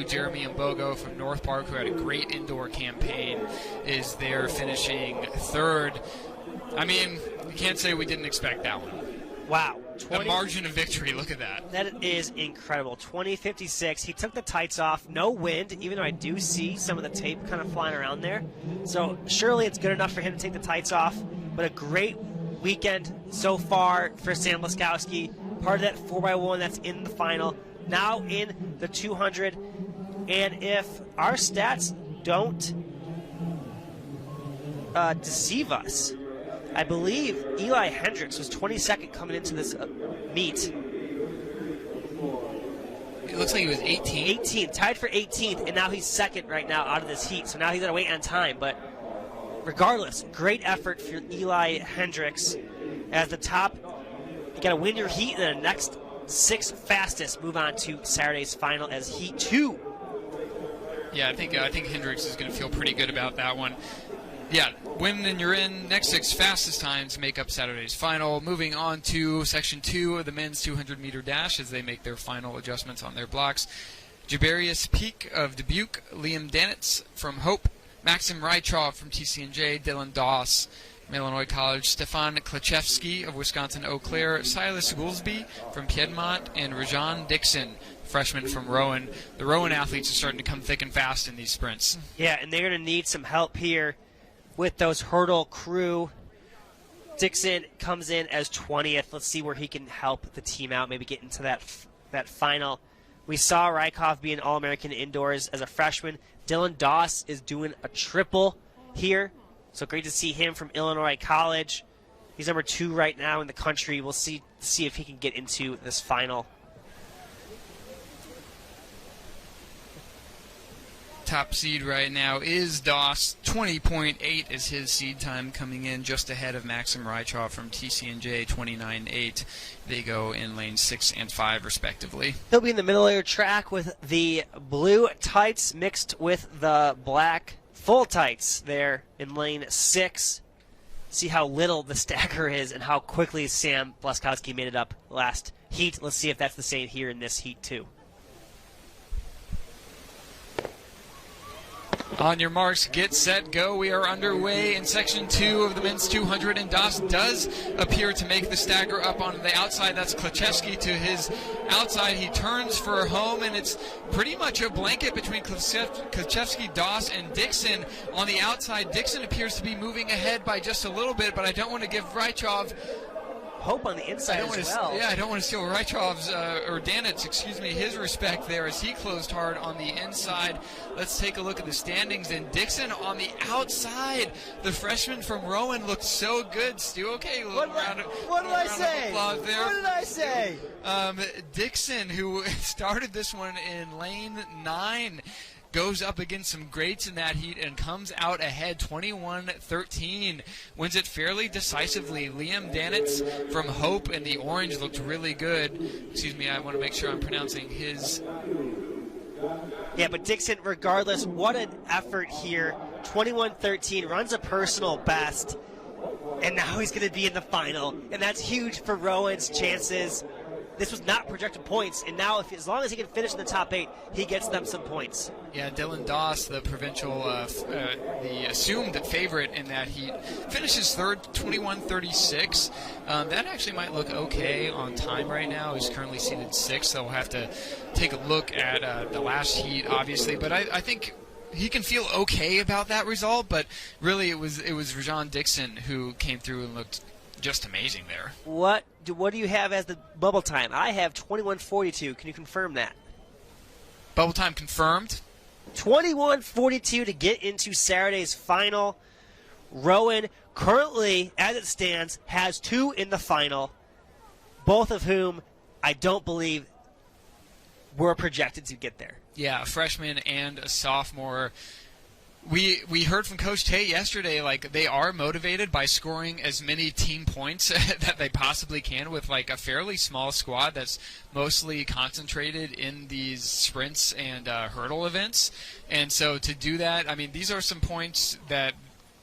Jeremy Umbogo from North Park, who had a great indoor campaign, is there finishing 3rd. I mean, you can't say we didn't expect that one. Wow. A margin of victory, look at that. That is incredible. 20-56. He took the tights off. No wind, even though I do see some of the tape kind of flying around there. So surely it's good enough for him to take the tights off. But a great weekend so far for Sam Blaskowski. Part of that 4x1 that's in the final. Now in the 200. And if our stats don't deceive us, I believe Eli Hendricks was 22nd coming into this meet. It looks like he was 18. 18th, tied for 18th, and now he's 2nd right now out of this heat. So now he's got to wait on time. But regardless, great effort for Eli Hendricks as the top. You got to win your heat, and then the next 6 fastest move on to Saturday's final as Heat 2. Yeah, I think Hendricks is going to feel pretty good about that one. Yeah, win and you're in. Next 6 fastest times make up Saturday's final. Moving on to Section 2 of the men's 200-meter dash as they make their final adjustments on their blocks. Jabarius Peak of Dubuque, Liam Danitz from Hope, Maxim Rychov from TCNJ, Dylan Doss from Illinois College, Stefan Klachevsky of Wisconsin Eau Claire, Silas Goolsby from Piedmont, and Rajan Dixon, freshman from Rowan. The Rowan athletes are starting to come thick and fast in these sprints. Yeah, and they're going to need some help here with those hurdle crew. Dixon comes in as 20th. Let's see where he can help the team out, maybe get into that final. We saw Rykov be an All-American indoors as a freshman. Dylan Doss is doing a triple here, so great to see him from Illinois College. He's number 2 right now in the country. We'll see if he can get into this final. Top seed right now is Doss. 20.8 is his seed time, coming in just ahead of Maxim Rychov from TCNJ, 29.8. They go in lanes 6 and 5, respectively. He'll be in the middle of your track with the blue tights mixed with the black full tights there in lane 6. See how little the stagger is and how quickly Sam Blaskowski made it up last heat. Let's see if that's the same here in this heat, too. On your marks, get set, go. We are underway in Section 2 of the men's 200, and Doss does appear to make the stagger up on the outside. That's Klachevsky to his outside. He turns for home, and it's pretty much a blanket between Klachevsky, Doss, and Dixon on the outside. Dixon appears to be moving ahead by just a little bit, but I don't want to give Rychov Hope on the inside as well. Yeah, I don't want to steal Rychov's, or Danitz, excuse me, his respect there as he closed hard on the inside. Let's take a look at the standings. And Dixon on the outside. The freshman from Rowan looked so good. Stu, okay? What did I say? What did I say? Dixon, who started this one in lane 9, goes up against some greats in that heat and comes out ahead 21-13. Wins it fairly decisively. Liam Danitz from Hope in the orange looked really good. Excuse me, I want to make sure I'm pronouncing his. Yeah, but Dixon, regardless, what an effort here. 21-13, runs a personal best, and now he's going to be in the final, and that's huge for Rowan's chances. This was not projected points, and now as long as he can finish in the top 8, he gets them some points. Yeah, Dylan Doss, the provincial, the assumed favorite in that heat, finishes third, 21-36. That actually might look okay on time right now. He's currently seated 6th, so we'll have to take a look at the last heat, obviously. But I think he can feel okay about that result, but really it was Rajon Dixon who came through and looked just amazing there. What do you have as the bubble time? I have 21:42. Can you confirm that? Bubble time confirmed. 21:42 to get into Saturday's final. Rowan currently, as it stands, has 2 in the final, both of whom I don't believe were projected to get there. Yeah, a freshman and a sophomore. We heard from Coach Tate yesterday, like, they are motivated by scoring as many team points that they possibly can with, like, a fairly small squad that's mostly concentrated in these sprints and hurdle events. And so to do that, I mean, these are some points that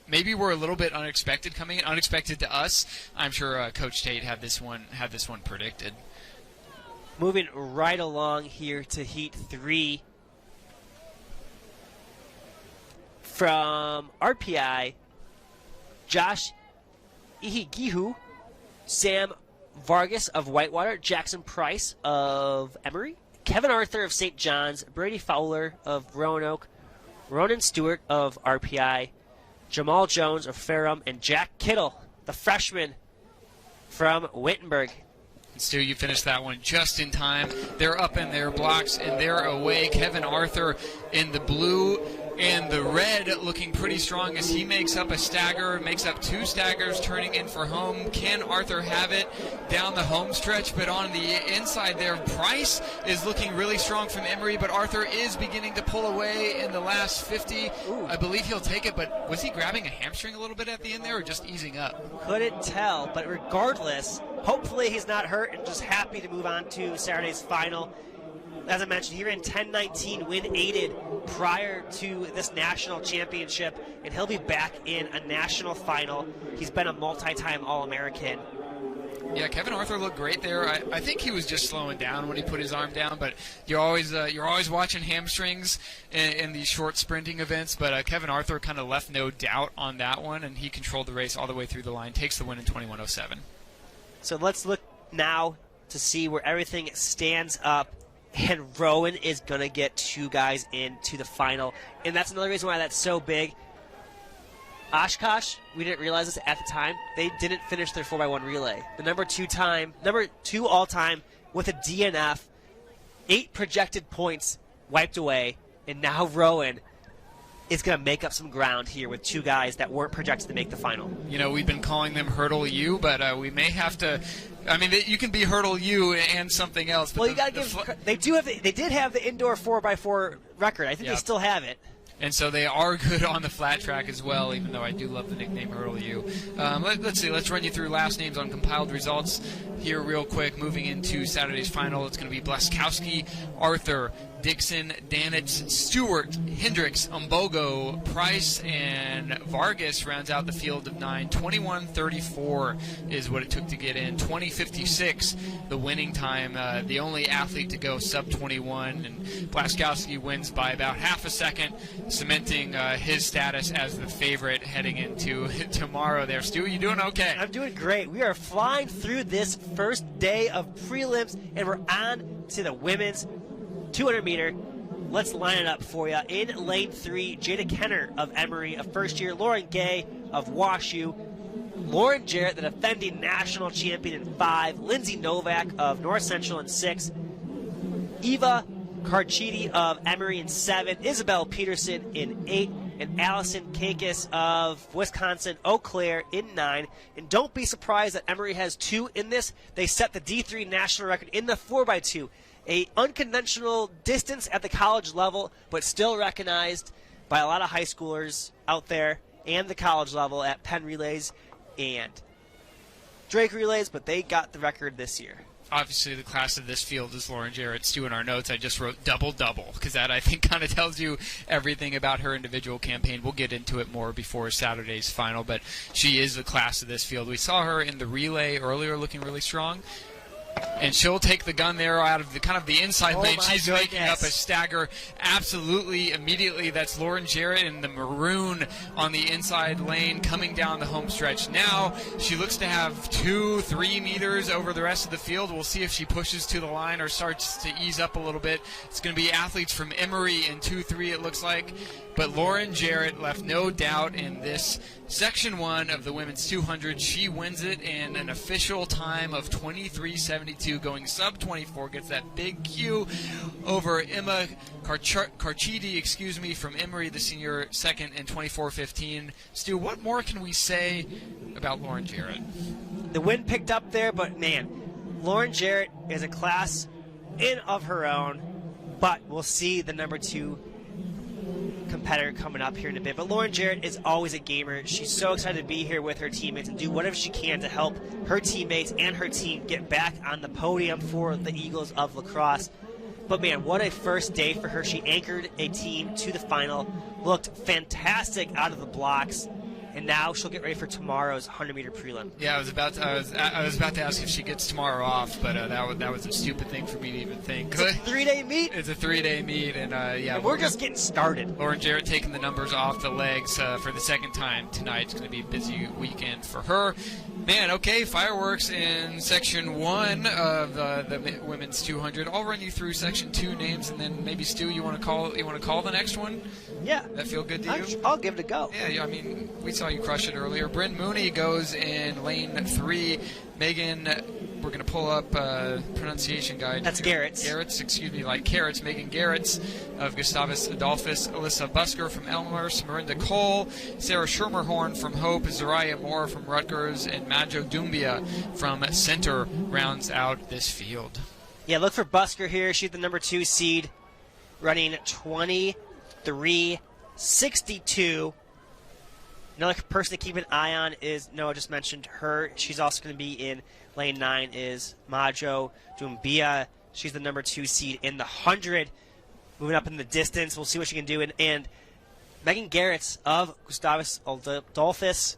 maybe were a little bit unexpected coming in, unexpected to us. I'm sure Coach Tate had this one predicted. Moving right along here to Heat 3. From RPI, Josh Ihigihu, Sam Vargas of Whitewater, Jackson Price of Emory, Kevin Arthur of St. John's, Brady Fowler of Roanoke, Ronan Stewart of RPI, Jamal Jones of Ferrum, and Jack Kittle, the freshman from Wittenberg. And Stu, you finished that one just in time. They're up in their blocks and they're away. Kevin Arthur in the blue and the red looking pretty strong as he makes up a stagger, makes up 2 staggers, turning in for home. Can Arthur have it down the home stretch? But on the inside there, Price is looking really strong from Emory, but Arthur is beginning to pull away in the last 50. Ooh. I believe he'll take it, but was he grabbing a hamstring a little bit at the end there or just easing up? Couldn't tell, but regardless, hopefully he's not hurt and just happy to move on to Saturday's final. As I mentioned, he ran 10:19 win-aided prior to this national championship, and he'll be back in a national final. He's been a multi-time All-American. Yeah, Kevin Arthur looked great there. I think he was just slowing down when he put his arm down, but you're always watching hamstrings in these short sprinting events. But Kevin Arthur kind of left no doubt on that one, and he controlled the race all the way through the line, takes the win in 21:07. So let's look now to see where everything stands up. And Rowan is going to get 2 guys into the final. And that's another reason why that's so big. Oshkosh, we didn't realize this at the time, they didn't finish their 4x1 relay. The number 2 all-time with a DNF, 8 projected points wiped away. And now Rowan is going to make up some ground here with 2 guys that weren't projected to make the final. You know, we've been calling them Hurdle U, but we may have to. I mean, you can be Hurdle U and something else. But well, you got to give. They did have the indoor 4x4 record. I think they still have it. And so they are good on the flat track as well, even though I do love the nickname Hurdle U. Let's see. Let's run you through last names on compiled results here real quick. Moving into Saturday's final, it's going to be Bleskowski, Arthur, Dixon, Danitz, Stewart, Hendricks, Umbogo, Price, and Vargas rounds out the field of 9. 21:34 is what it took to get in. 20:56 the winning time. The only athlete to go sub 21, and Bleskowski wins by about half a second, cementing his status as the favorite heading into tomorrow. There, Stu, you doing okay? I'm doing great. We are flying through this first day of prelims, and we're on to the women's 200-meter. Let's line it up for you. In lane 3, Jada Kenner of Emory, a first-year, Lauren Gay of WashU, Lauren Jarrett, the defending national champion, in 5. Lindsay Novak of North Central in 6. Eva Carchidi of Emory in 7. Isabel Peterson in 8. And Allison Kakis of Wisconsin Eau Claire in 9. And don't be surprised that Emory has 2 in this. They set the D3 national record in the 4x2. A unconventional distance at the college level, but still recognized by a lot of high schoolers out there and the college level at Penn Relays and Drake Relays, but they got the record this year. Obviously, the class of this field is Lauren Jarrett's too. In our notes, I just wrote double-double because that, I think, kind of tells you everything about her individual campaign. We'll get into it more before Saturday's final, but she is the class of this field. We saw her in the relay earlier looking really strong. And she'll take the gun there out of the kind of the inside lane. She's making up a stagger absolutely immediately. That's Lauren Jarrett in the maroon on the inside lane coming down the home stretch. Now she looks to have 2-3 meters over the rest of the field. We'll see if she pushes to the line or starts to ease up a little bit. It's going to be athletes from Emory in 2-3, it looks like. But Lauren Jarrett left no doubt in this Section 1 of the women's 200. She wins it in an official time of 23:72, going sub-24. Gets that big Q over Emma Carchidi, from Emory, the senior, second in 24:15. Stu, what more can we say about Lauren Jarrett? The win picked up there, but man, Lauren Jarrett is a class in of her own. But we'll see the number 2 competitor coming up here in a bit. But Lauren Jarrett is always a gamer. She's so excited to be here with her teammates and do whatever she can to help her teammates and her team get back on the podium for the Eagles of Lacrosse. But man, what a first day for her. She anchored a team to the final, looked fantastic out of the blocks, and now she'll get ready for tomorrow's 100-meter prelim. Yeah, I was about to ask if she gets tomorrow off, but that was a stupid thing for me to even think. It's a 3-day meet. It's a 3-day meet, and and we're just getting started. Lauren Jarrett taking the numbers off the legs for the second time tonight. It's going to be a busy weekend for her. Man, okay, fireworks in Section 1 of the women's 200. I'll run you through Section 2 names, and then maybe Stu, you want to call the next one? Yeah. That feel good to you? I'll give it a go. Yeah, I mean, we saw you crush it earlier. Bryn Mooney goes in lane 3. Megan, we're going to pull up pronunciation guide. That's Garrett's. Like Carrots. Megan Garrett's of Gustavus Adolphus. Alyssa Busker from Elmhurst. Marinda Cole. Sarah Schermerhorn from Hope. Zariah Moore from Rutgers. And Majo Dumbia from Center rounds out this field. Yeah, look for Busker here. She's the number 2 seed, running 23:62. Another person to keep an eye on is, Noah just mentioned her. She's also going to be in lane 9 is Majo Dumbia. She's the number 2 seed in the 100. Moving up in the distance. We'll see what she can do. And Megan Garrett's of Gustavus Adolphus.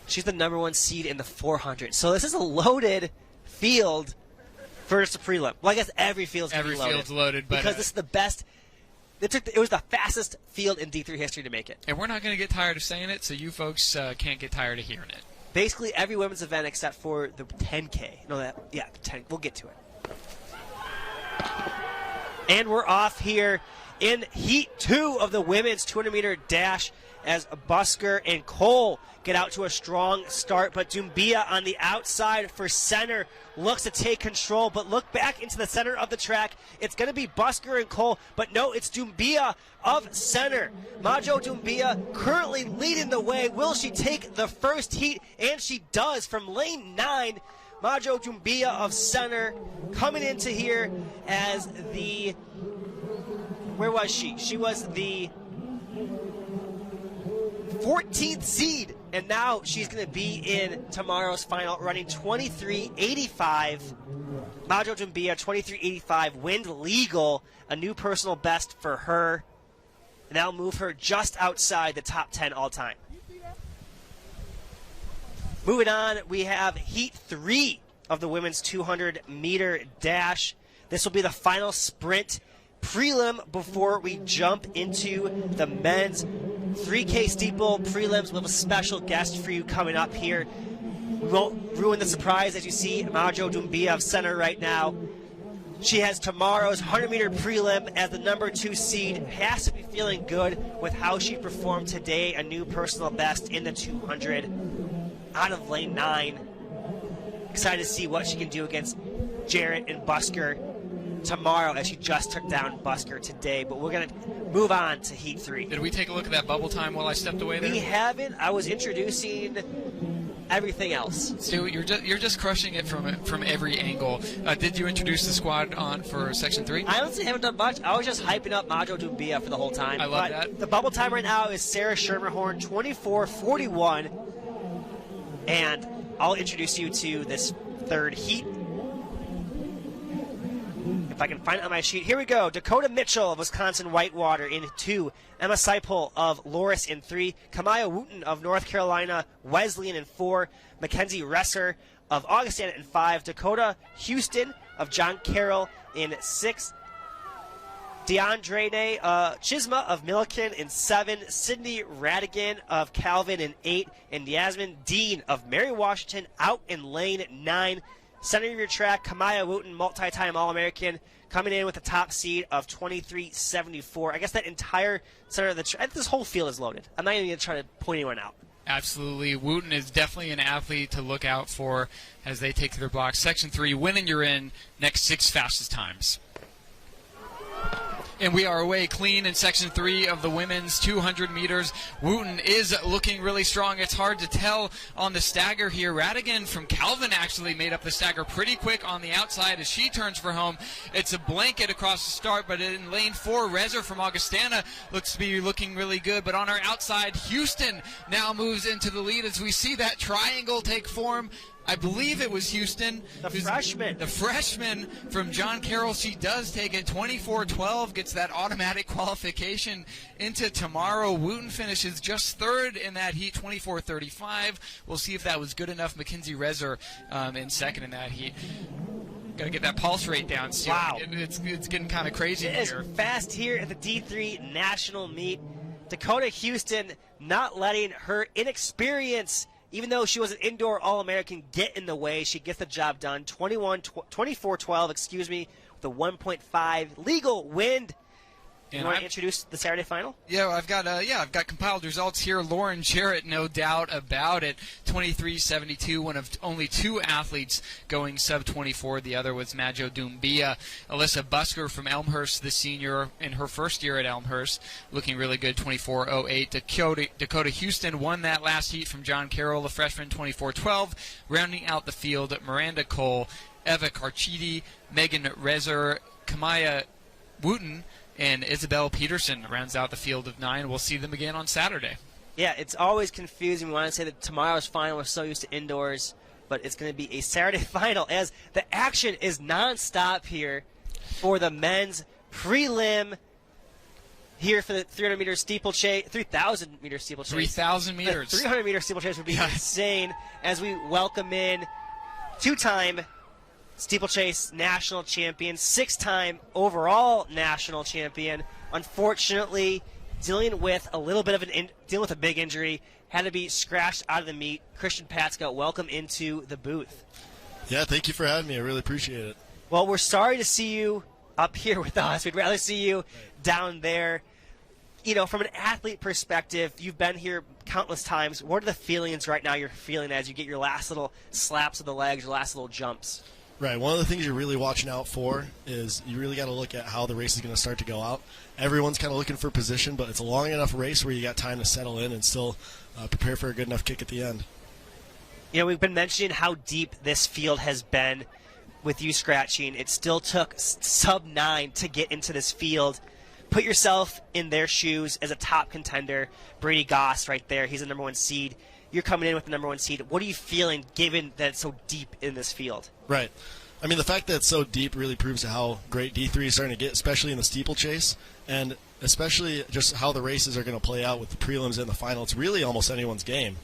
She's the number 1 seed in the 400. So this is a loaded field for just a prelim. Well, I guess every field's loaded. Every field's loaded. But, because this is the best. It was the fastest field in D3 history to make it. And we're not going to get tired of saying it, so you folks can't get tired of hearing it. Basically, every women's event except for the 10K. The 10. We'll get to it. And we're off here in Heat 2 of the women's 200-meter dash as Busker and Cole get out to a strong start. But Dumbia on the outside for center looks to take control, but look back into the center of the track. It's going to be Busker and Cole, but no, it's Dumbia of center. Majo Dumbia currently leading the way. Will she take the first heat? And she does from lane 9. Majo Dumbia of center coming into here as the... Where was she? She was the 14th seed, and now she's going to be in tomorrow's final, running 23:85. Majo Dumbia, 23:85, wind legal, a new personal best for her, and that'll move her just outside the top 10 all time. Moving on, we have Heat 3 of the women's 200-meter dash. This will be the final sprint prelim before we jump into the men's 3K steeple prelims. We'll have a special guest for you coming up here. We won't ruin the surprise as you see Majo Dumbia of center right now. She has tomorrow's 100-meter prelim as the number 2 seed. Has to be feeling good with how she performed today. A new personal best in the 200. out of lane 9. Excited to see what she can do against Jarrett and Busker tomorrow, as she just took down Busker today. But we're going to move on to Heat 3. Did we take a look at that bubble time while I stepped away there? We haven't. I was introducing everything else. Stu, you're just crushing it from every angle. Did you introduce the squad on for Section 3? I honestly haven't done much. I was just hyping up Majo Dumbia for the whole time. I love that. The bubble time right now is Sarah Schermerhorn, 24:41. And I'll introduce you to this third heat. If I can find it on my sheet. Here we go. Dakota Mitchell of Wisconsin Whitewater in 2. Emma Seipel of Loris in 3. Kamaya Wooten of North Carolina Wesleyan in 4. Mackenzie Resser of Augustana in 5. Dakota Houston of John Carroll in 6. DeAndre Chisma of Milliken in 7. Sydney Radigan of Calvin in 8. And Yasmin Dean of Mary Washington out in lane 9. Center of your track, Kamaya Wooten, multi-time All-American, coming in with the top seed of 23.74. I guess that entire center of the track, this whole field is loaded. I'm not even going to try to point anyone out. Absolutely. Wooten is definitely an athlete to look out for as they take to their blocks. Section 3, winning you're in, next 6 fastest times. And we are away clean in Section 3 of the women's 200 meters. Wooten is looking really strong. It's hard to tell on the stagger here. Radigan from Calvin actually made up the stagger pretty quick on the outside as she turns for home. It's a blanket across the start, but in lane 4, Rezer from Augustana looks to be looking really good. But on our outside, Houston now moves into the lead as we see that triangle take form. I believe it was Houston. The freshman. The freshman from John Carroll. She does take it. 24-12, gets that automatic qualification into tomorrow. Wooten finishes just third in that heat, 24-35. We'll see if that was good enough. Mackenzie Rezer in second in that heat. Got to get that pulse rate down, Stu. Wow. It's getting kind of crazy It here. is fast here at the D3 National Meet. Dakota Houston not letting her inexperience, even though she was an indoor All-American, get in the way. She gets the job done. 24-12, with a 1.5 legal wind. You want to introduce the Saturday final? Yeah, I've got compiled results here. Lauren Jarrett, no doubt about it, 23.72, one of only 2 athletes going sub-24. The other was Majo Dumbia. Alyssa Busker from Elmhurst, the senior in her first year at Elmhurst, looking really good, 24.08. Dakota Houston won that last heat from John Carroll, the freshman, 24.12. Rounding out the field, Miranda Cole, Eva Carchidi, Megan Rezer, Kamaya Wooten, and Isabel Peterson rounds out the field of 9. We'll see them again on Saturday. Yeah, it's always confusing. We want to say that tomorrow's final, we're so used to indoors, but it's going to be a Saturday final as the action is nonstop here for the men's prelim here for the 300-meter steeplechase, 3,000-meter steeplechase. 3,000 meters. 300-meter steeplechase would be insane as we welcome in 2-time steeplechase national champion, 6-time overall national champion. Unfortunately, dealing with a big injury, had to be scratched out of the meet. Christian Patska, welcome into the booth. Yeah, thank you for having me. I really appreciate it. Well, we're sorry to see you up here with us. We'd rather see you down there. You know, from an athlete perspective, you've been here countless times. What are the feelings right now you're feeling as you get your last little slaps of the legs, your last little jumps? Right. One of the things you're really watching out for is you really got to look at how the race is going to start to go out. Everyone's kind of looking for position, but it's a long enough race where you got time to settle in and still prepare for a good enough kick at the end. You know, we've been mentioning how deep this field has been with you scratching. It still took sub-9 to get into this field. Put yourself in their shoes as a top contender. Brady Goss right there. He's the number 1 seed. You're coming in with the number 1 seed. What are you feeling given that it's so deep in this field? Right. I mean, the fact that it's so deep really proves how great D3 is starting to get, especially in the steeplechase, and especially just how the races are going to play out with the prelims and the final. It's really almost anyone's game.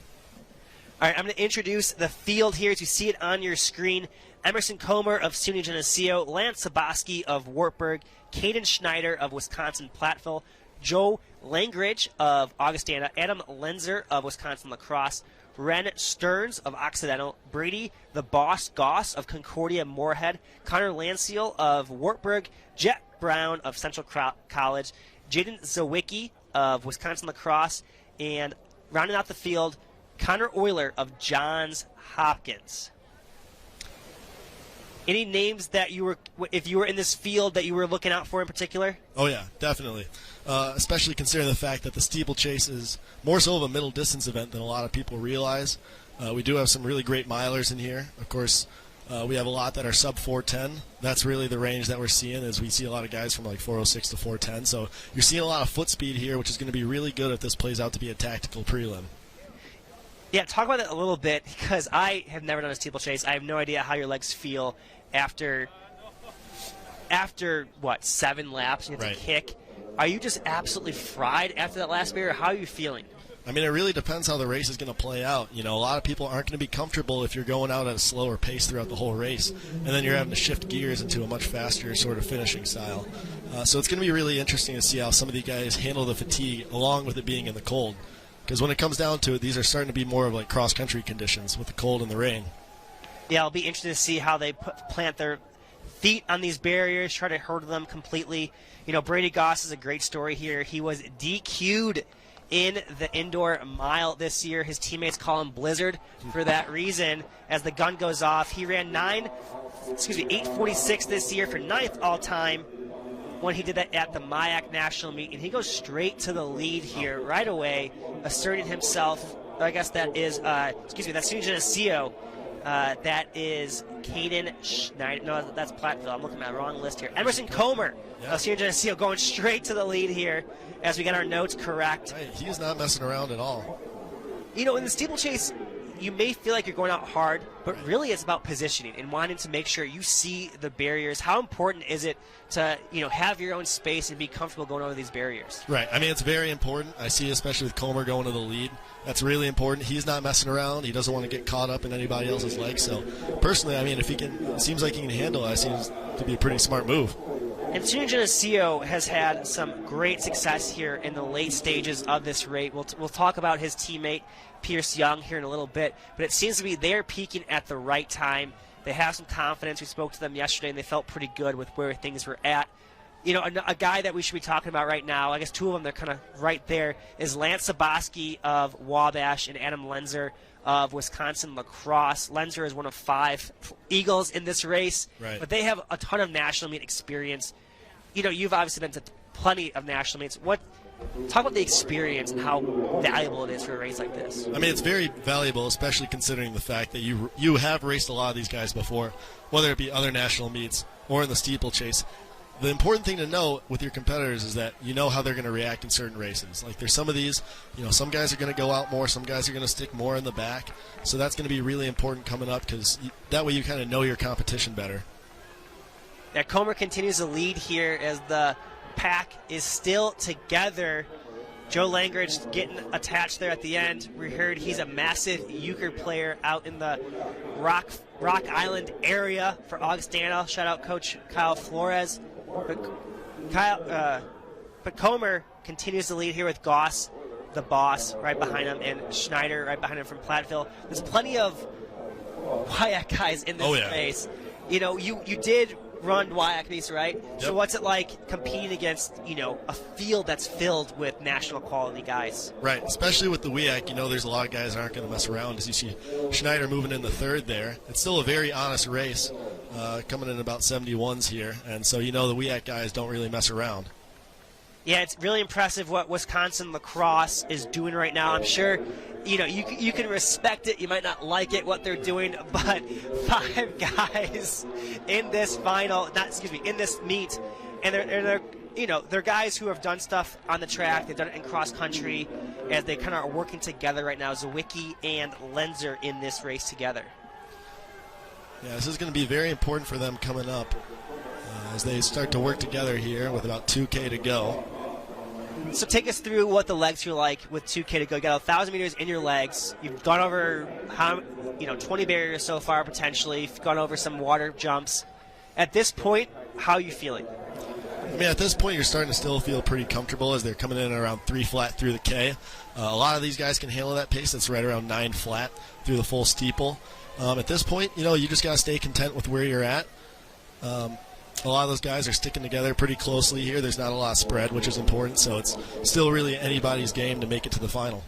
All right, I'm going to introduce the field here as you see it on your screen. Emerson Comer of SUNY Geneseo, Lance Saboski of Wartburg, Caden Schneider of Wisconsin Platteville, Joe Langridge of Augustana, Adam Lenzer of Wisconsin La Crosse, Ren Stearns of Occidental, Brady the Boss Goss of Concordia Moorhead, Connor Landseal of Wartburg, Jet Brown of Central College, Jaden Zawicki of Wisconsin La Crosse, and rounding out the field, Connor Euler of Johns Hopkins. Any names that you were, if you were in this field, that you were looking out for in particular? Oh, yeah, definitely. Especially considering the fact that the steeplechase is more so of a middle distance event than a lot of people realize. We do have some really great milers in here. Of course, we have a lot that are sub 410. That's really the range that we're seeing, as we see a lot of guys from like 406 to 410. So you're seeing a lot of foot speed here, which is going to be really good if this plays out to be a tactical prelim. Yeah, talk about that a little bit, because I have never done a steeplechase. I have no idea how your legs feel after what, 7 laps and you have to kick. Are you just absolutely fried after that last barrier? How are you feeling? I mean, it really depends how the race is going to play out. You know, a lot of people aren't going to be comfortable if you're going out at a slower pace throughout the whole race, and then you're having to shift gears into a much faster sort of finishing style. So it's going to be really interesting to see how some of these guys handle the fatigue along with it being in the cold. Because when it comes down to it, these are starting to be more of like cross-country conditions with the cold and the rain. Yeah, it'll be interesting to see how they plant their feet on these barriers, try to hurdle them completely. You know, Brady Goss is a great story here. He was DQ'd in the indoor mile this year. His teammates call him Blizzard for that reason. As the gun goes off, he ran 8:46 this year for 9th all-time when he did that at the MIAC National Meet, and he goes straight to the lead here right away, asserting himself. I guess that is, that's Senior Geneseo. That is Caden Schneider. No, that's Platteville. I'm looking at the wrong list here. Emerson Comer of Senior Geneseo going straight to the lead here as we get our notes correct. Hey, he's not messing around at all. You know, in the steeplechase, you may feel like you're going out hard, but really it's about positioning and wanting to make sure you see the barriers. How important is it to, you know, have your own space and be comfortable going over these barriers? Right. I mean, it's very important. I see, especially with Comer going to the lead. That's really important. He's not messing around. He doesn't want to get caught up in anybody else's legs. So, personally, I mean, if he can, it seems like he can handle it. It seems to be a pretty smart move. And Senior Geneseo has had some great success here in the late stages of this race. We'll talk about his teammate, Pierce Young, here in a little bit. But it seems to be they're peaking at the right time. They have some confidence. We spoke to them yesterday, and they felt pretty good with where things were at. You know, a guy that we should be talking about right now, I guess two of them, they're kind of right there, is Lance Saboski of Wabash and Adam Lenzer of Wisconsin Lacrosse. Lenzer is one of 5 Eagles in this race, but they have a ton of national meet experience. You know, you've obviously been to plenty of national meets. Talk about the experience and how valuable it is for a race like this. I mean, it's very valuable, especially considering the fact that you have raced a lot of these guys before, whether it be other national meets or in the steeplechase. The important thing to know with your competitors is that you know how they're going to react in certain races. Like, there's some of these, you know, some guys are going to go out more, some guys are going to stick more in the back. So that's going to be really important coming up, because that way you kind of know your competition better. Yeah, Comer continues to lead here as the pack is still together. Joe Langridge getting attached there at the end. We heard he's a massive euchre player out in the Rock Island area for Augustana. Shout out Coach Kyle Flores. But Comer continues to lead here with Goss, the boss, right behind him, and Schneider right behind him from Platteville. There's plenty of WIAC guys in this race. You know, you did run WIAC meets, right? Yep. So what's it like competing against, you know, a field that's filled with national quality guys? Right, especially with the WIAC, you know, there's a lot of guys that aren't going to mess around. As you see Schneider moving in the 3rd there. It's still a very honest race, coming in about 71s here, and so you know the WIAC guys don't really mess around. Yeah, it's really impressive what Wisconsin Lacrosse is doing right now. I'm sure, you know, you can respect it. You might not like it, what they're doing, but 5 guys in this in this meet, and they're you know, they're guys who have done stuff on the track. They've done it in cross country, as they kind of are working together right now. Zawicki and Lenzer in this race together. Yeah, this is going to be very important for them coming up as they start to work together here with about 2K to go. So take us through what the legs feel like with 2K to go. You got 1,000 meters in your legs. You've gone over 20 barriers so far potentially. You've gone over some water jumps. At this point, how are you feeling? I mean, at this point, you're starting to still feel pretty comfortable as they're coming in around 3 flat through the K. A lot of these guys can handle that pace. That's right around 9 flat through the full steeple. At this point, you know, you just got to stay content with where you're at. A lot of those guys are sticking together pretty closely here. There's not a lot of spread, which is important, so it's still really anybody's game to make it to the final.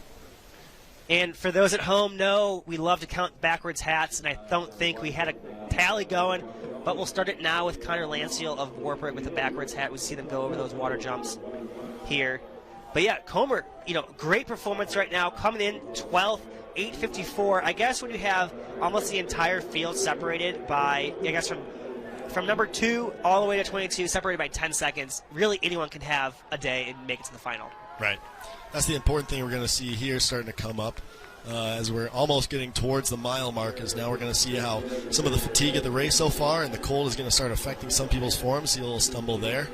And for those at home, no, we love to count backwards hats, and I don't think we had a tally going, but we'll start it now with Connor Lanciel of Wartburg with a backwards hat. We see them go over those water jumps here. But yeah, Comer, great performance right now, coming in 12th, 8:54. I guess when you have almost the entire field separated by, from number 2 all the way to 22, separated by 10 seconds, really anyone can have a day and make it to the final. Right. That's the important thing we're going to see here starting to come up as we're almost getting towards the mile mark, is now we're going to see how some of the fatigue of the race so far and the cold is going to start affecting some people's form. See a little stumble there.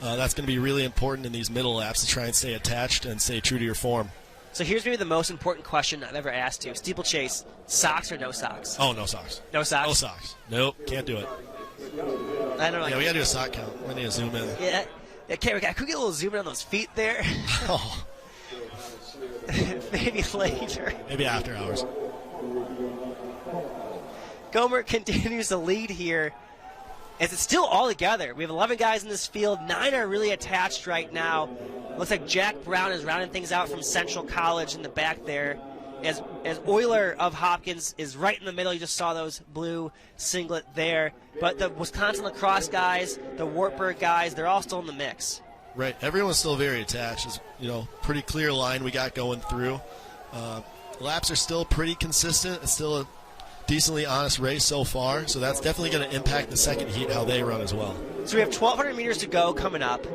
That's going to be really important in these middle laps to try and stay attached and stay true to your form. So here's maybe the most important question I've ever asked you. Steeplechase, socks or no socks? Oh, no socks. No socks? No socks. Nope, can't do it. I don't know. Yeah, we got to do a sock count. We need to zoom in. Yeah. Okay, could we get a little zoom in on those feet there? Oh. Maybe later. Maybe after hours. Gomer continues to lead here as it's still all together. We have 11 guys in this field. 9 are really attached right now. Looks like Jack Brown is rounding things out from Central College in the back there. As Euler of Hopkins is right in the middle. You just saw those blue singlet there. But the Wisconsin lacrosse guys, the Wartburg guys, they're all still in the mix. Right. Everyone's still very attached. It's, pretty clear line we got going through. Laps are still pretty consistent. It's still a decently honest race so far. So that's definitely going to impact the second heat, how they run as well. So we have 1,200 meters to go coming up.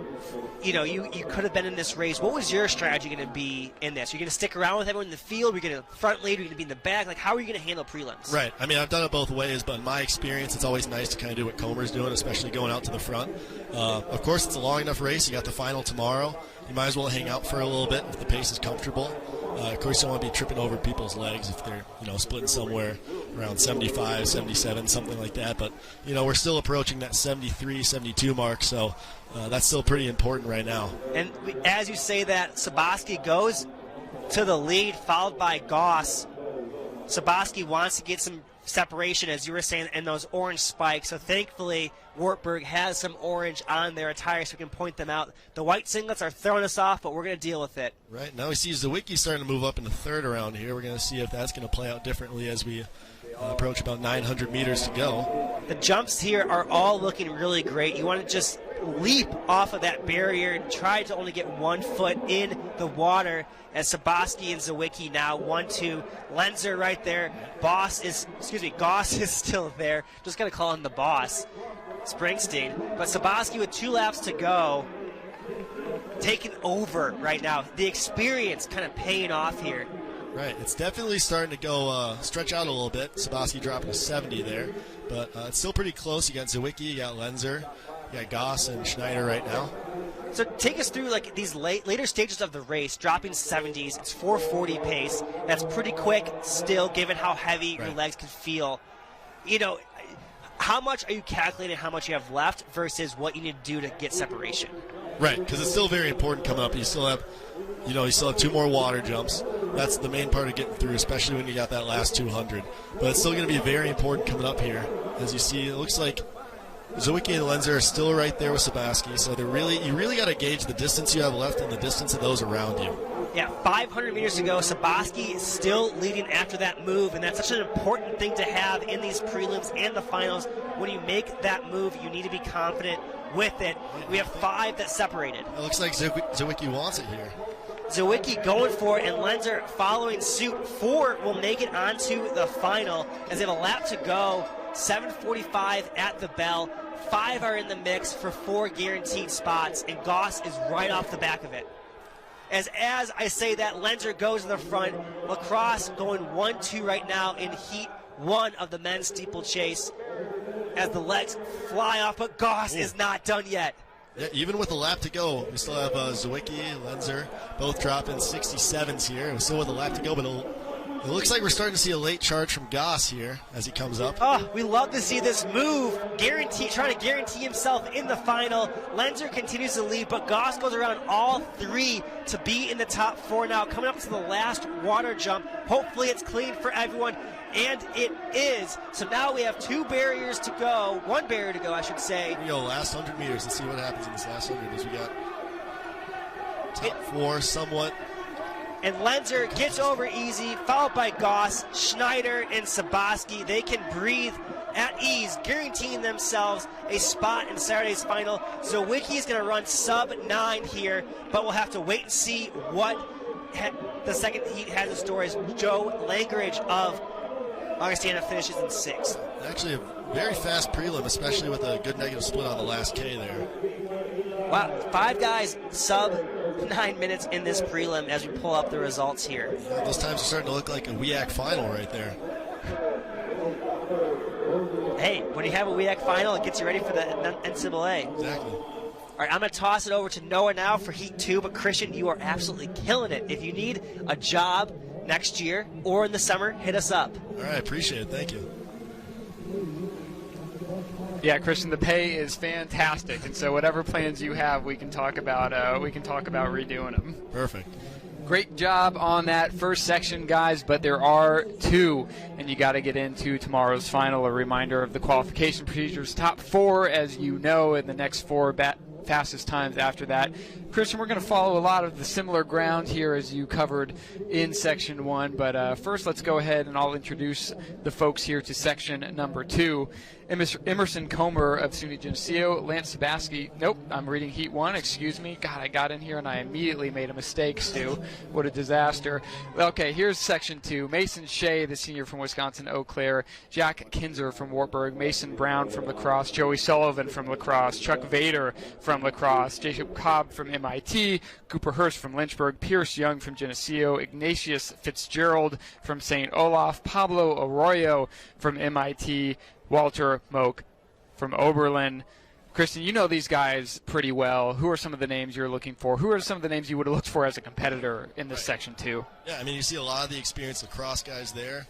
You could have been in this race. What was your strategy going to be in this? Are you going to stick around with everyone in the field? Are you going to front lead? Are you going to be in the back? How are you going to handle prelims? Right. I mean, I've done it both ways, but in my experience, it's always nice to kind of do what Comer's doing, especially going out to the front. Of course, it's a long enough race. You got the final tomorrow. You might as well hang out for a little bit if the pace is comfortable. Of course, you don't want to be tripping over people's legs if they're, splitting somewhere around 75, 77, something like that. But, we're still approaching that 73, 72 mark, so that's still pretty important right now. And as you say that, Sabaski goes to the lead, followed by Goss. Sabaski wants to get some separation, as you were saying, in those orange spikes. So thankfully, Wartburg has some orange on their attire so we can point them out. The white singlets are throwing us off, but we're going to deal with it. Right. Now we see Zawicki starting to move up in the third around here. We're going to see if that's going to play out differently as we approach about 900 meters to go. The jumps here are all looking really great. You want to just leap off of that barrier and try to only get 1 foot in the water, as Sabaski and Zawicki now 1-2. Lenzer right there. Goss is still there. Just going to call him the boss, Springsteen. But Sabaski with 2 laps to go, taking over right now. The experience kind of paying off here. Right, it's definitely starting to go stretch out a little bit. Sabaski dropping to 70 there, but it's still pretty close. You got Zawicki, you got Lenzer, you got Goss and Schneider right now. So take us through these later stages of the race, dropping 70s. It's 4:40 pace. That's pretty quick still, given how heavy your legs can feel. How much are you calculating how much you have left versus what you need to do to get separation? Right, because it's still very important coming up. You still have 2 more water jumps. That's the main part of getting through, especially when you got that last 200. But it's still going to be very important coming up here. As you see, it looks like Zawicki and Lenzer are still right there with Sabaski, so you really got to gauge the distance you have left and the distance of those around you. Yeah, 500 meters to go. Sabaski is still leading after that move, and that's such an important thing to have in these prelims and the finals. When you make that move, you need to be confident with it. We have 5 that separated. It looks like Zawicki wants it here. Zawicki going for it, and Lenzer following suit. 4 will make it onto the final as they have a lap to go. 7:45 at the bell. 5 are in the mix for 4 guaranteed spots, and Goss is right off the back of it. As I say that, Lenzer goes to the front. Lacrosse going 1-2 right now in Heat 1 of the men's steeplechase as the legs fly off, but Goss is not done yet. Yeah, even with a lap to go, we still have Zawicki, Lenzer, both dropping 67s here. We're still with a lap to go, but it looks like we're starting to see a late charge from Goss here as he comes up. Oh, we love to see this move. Trying to guarantee himself in the final. Lenzer continues to lead, but Goss goes around all 3 to be in the top 4 now. Coming up to the last water jump. Hopefully it's clean for everyone, and it is. So now we have 2 barriers to go. 1 barrier to go, I should say. Here we go, last 100 meters. Let's see what happens in this last 100 as we got top 4 somewhat And Lenzer gets over easy, followed by Goss, Schneider, and Sabaski. They can breathe at ease, guaranteeing themselves a spot in Saturday's final. Zawicki is going to run sub-9 here, but we'll have to wait and see what the second heat has in store as Joe Langridge of Augustana finishes in 6th. Actually, a very fast prelim, especially with a good negative split on the last K there. Wow, 5 guys sub-9 minutes in this prelim as we pull up the results here. Yeah, those times are starting to look like a WEAC final right there. Hey, when you have a WEAC final, it gets you ready for the NCAA. Exactly. All right, I'm going to toss it over to Noah now for Heat 2, but Christian, you are absolutely killing it. If you need a job next year or in the summer, hit us up. All right, appreciate it. Thank you. Yeah, Christian, the pay is fantastic, and so whatever plans you have, we can talk about redoing them. Perfect. Great job on that first section, guys, but there are 2, and you got to get into tomorrow's final. A reminder of the qualification procedures: top 4, as you know, and the next 4 fastest times after that. Christian, we're going to follow a lot of the similar ground here as you covered in Section 1, but first let's go ahead and I'll introduce the folks here to Section number 2. Emerson Comer of SUNY Geneseo, Lance Sabaski. Nope, I'm reading Heat 1, excuse me. God, I got in here and I immediately made a mistake, Stu. What a disaster. Okay, here's Section 2. Mason Shea, the senior from Wisconsin Eau Claire, Jack Kinzer from Wartburg, Mason Brown from La Crosse, Joey Sullivan from La Crosse, Chuck Vader from La Crosse, Jacob Cobb from MIT, Cooper Hurst from Lynchburg, Pierce Young from Geneseo, Ignatius Fitzgerald from St. Olaf, Pablo Arroyo from MIT, Walter Moak from Oberlin. Kristen, you know these guys pretty well. Who are some of the names you're looking for? Who are some of the names you would have looked for as a competitor in this Section 2? Yeah, I mean, you see a lot of the experienced lacrosse guys there.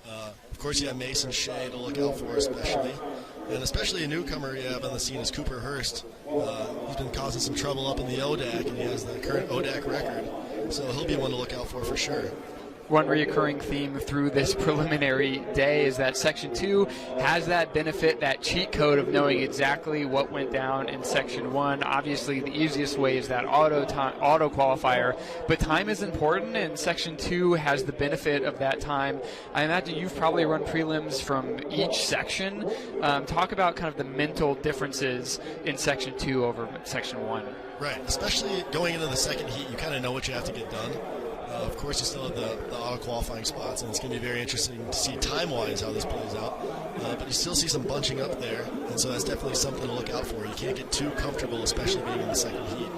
Of course, you have Mason Shea to look out for especially. And especially a newcomer you have on the scene is Cooper Hurst. He's been causing some trouble up in the ODAC, and he has the current ODAC record. So he'll be one to look out for sure. One recurring theme through this preliminary day is that Section 2 has that benefit, that cheat code of knowing exactly what went down in Section 1. Obviously, the easiest way is that auto qualifier, but time is important, and Section 2 has the benefit of that time. I imagine you've probably run prelims from each section. Talk about kind of the mental differences in Section 2 over Section 1. Right, especially going into the second heat, you kind of know what you have to get done. Of course, you still have the auto-qualifying spots, and it's going to be very interesting to see time-wise how this plays out. But you still see some bunching up there, and so that's definitely something to look out for. You can't get too comfortable, especially being in the second heat.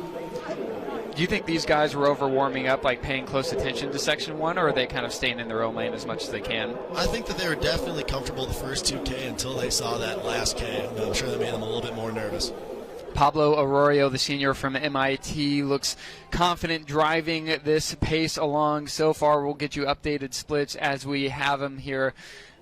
Do you think these guys were over-warming up, like paying close attention to Section 1, or are they kind of staying in their own lane as much as they can? I think that they were definitely comfortable the first 2K until they saw that last K, and I'm sure that made them a little bit more nervous. Pablo Arroyo, the senior from MIT, looks confident driving this pace along so far. We'll get you updated splits as we have them here.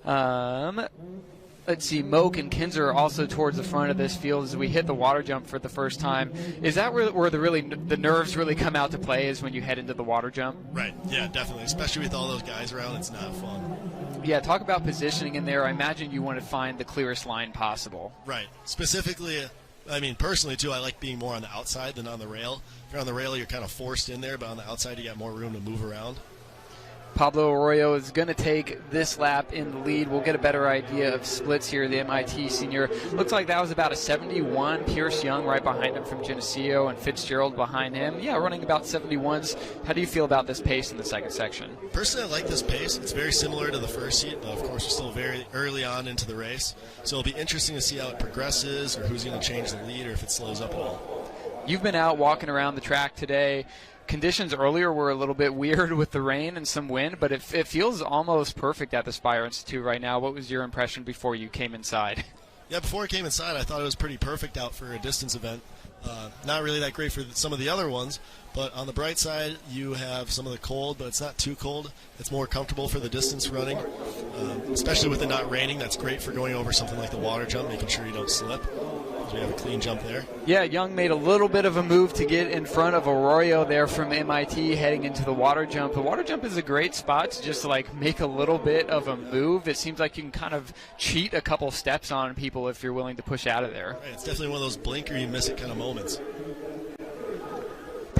Let's see, Moak and Kinzer also towards the front of this field as we hit the water jump for the first time. Is that where the nerves really come out to play, is when you head into the water jump? Right, yeah, definitely. Especially with all those guys around, it's not fun. Yeah, talk about positioning in there. I imagine you want to find the clearest line possible. Right. Specifically, I mean, personally, too, I like being more on the outside than on the rail. If you're on the rail, you're kind of forced in there, but on the outside, you got more room to move around. Pablo Arroyo is going to take this lap in the lead. We'll get a better idea of splits here. The MIT senior looks like that was about a 71. Pierce Young right behind him from Geneseo, and Fitzgerald behind him. Yeah, running about 71s. How do you feel about this pace in the second section? Personally, I like this pace. It's very similar to the first heat, but of course, we're still very early on into the race. So it'll be interesting to see how it progresses, or who's going to change the lead, or if it slows up at all. You've been out walking around the track today. Conditions earlier were a little bit weird with the rain and some wind, but it feels almost perfect at the Spire Institute right now. What was your impression before you came inside? Yeah, before I came inside, I thought it was pretty perfect out for a distance event. Not really that great for some of the other ones, but on the bright side, you have some of the cold, but it's not too cold. It's more comfortable for the distance running, especially with it not raining. That's great for going over something like the water jump, making sure you don't slip. We have a clean jump there. Yeah, Young made a little bit of a move to get in front of Arroyo there from MIT heading into the water jump. The water jump is a great spot to just like make a little bit of a move. It seems like you can kind of cheat a couple steps on people if you're willing to push out of there. Right, it's definitely one of those blink or you miss it kind of moments.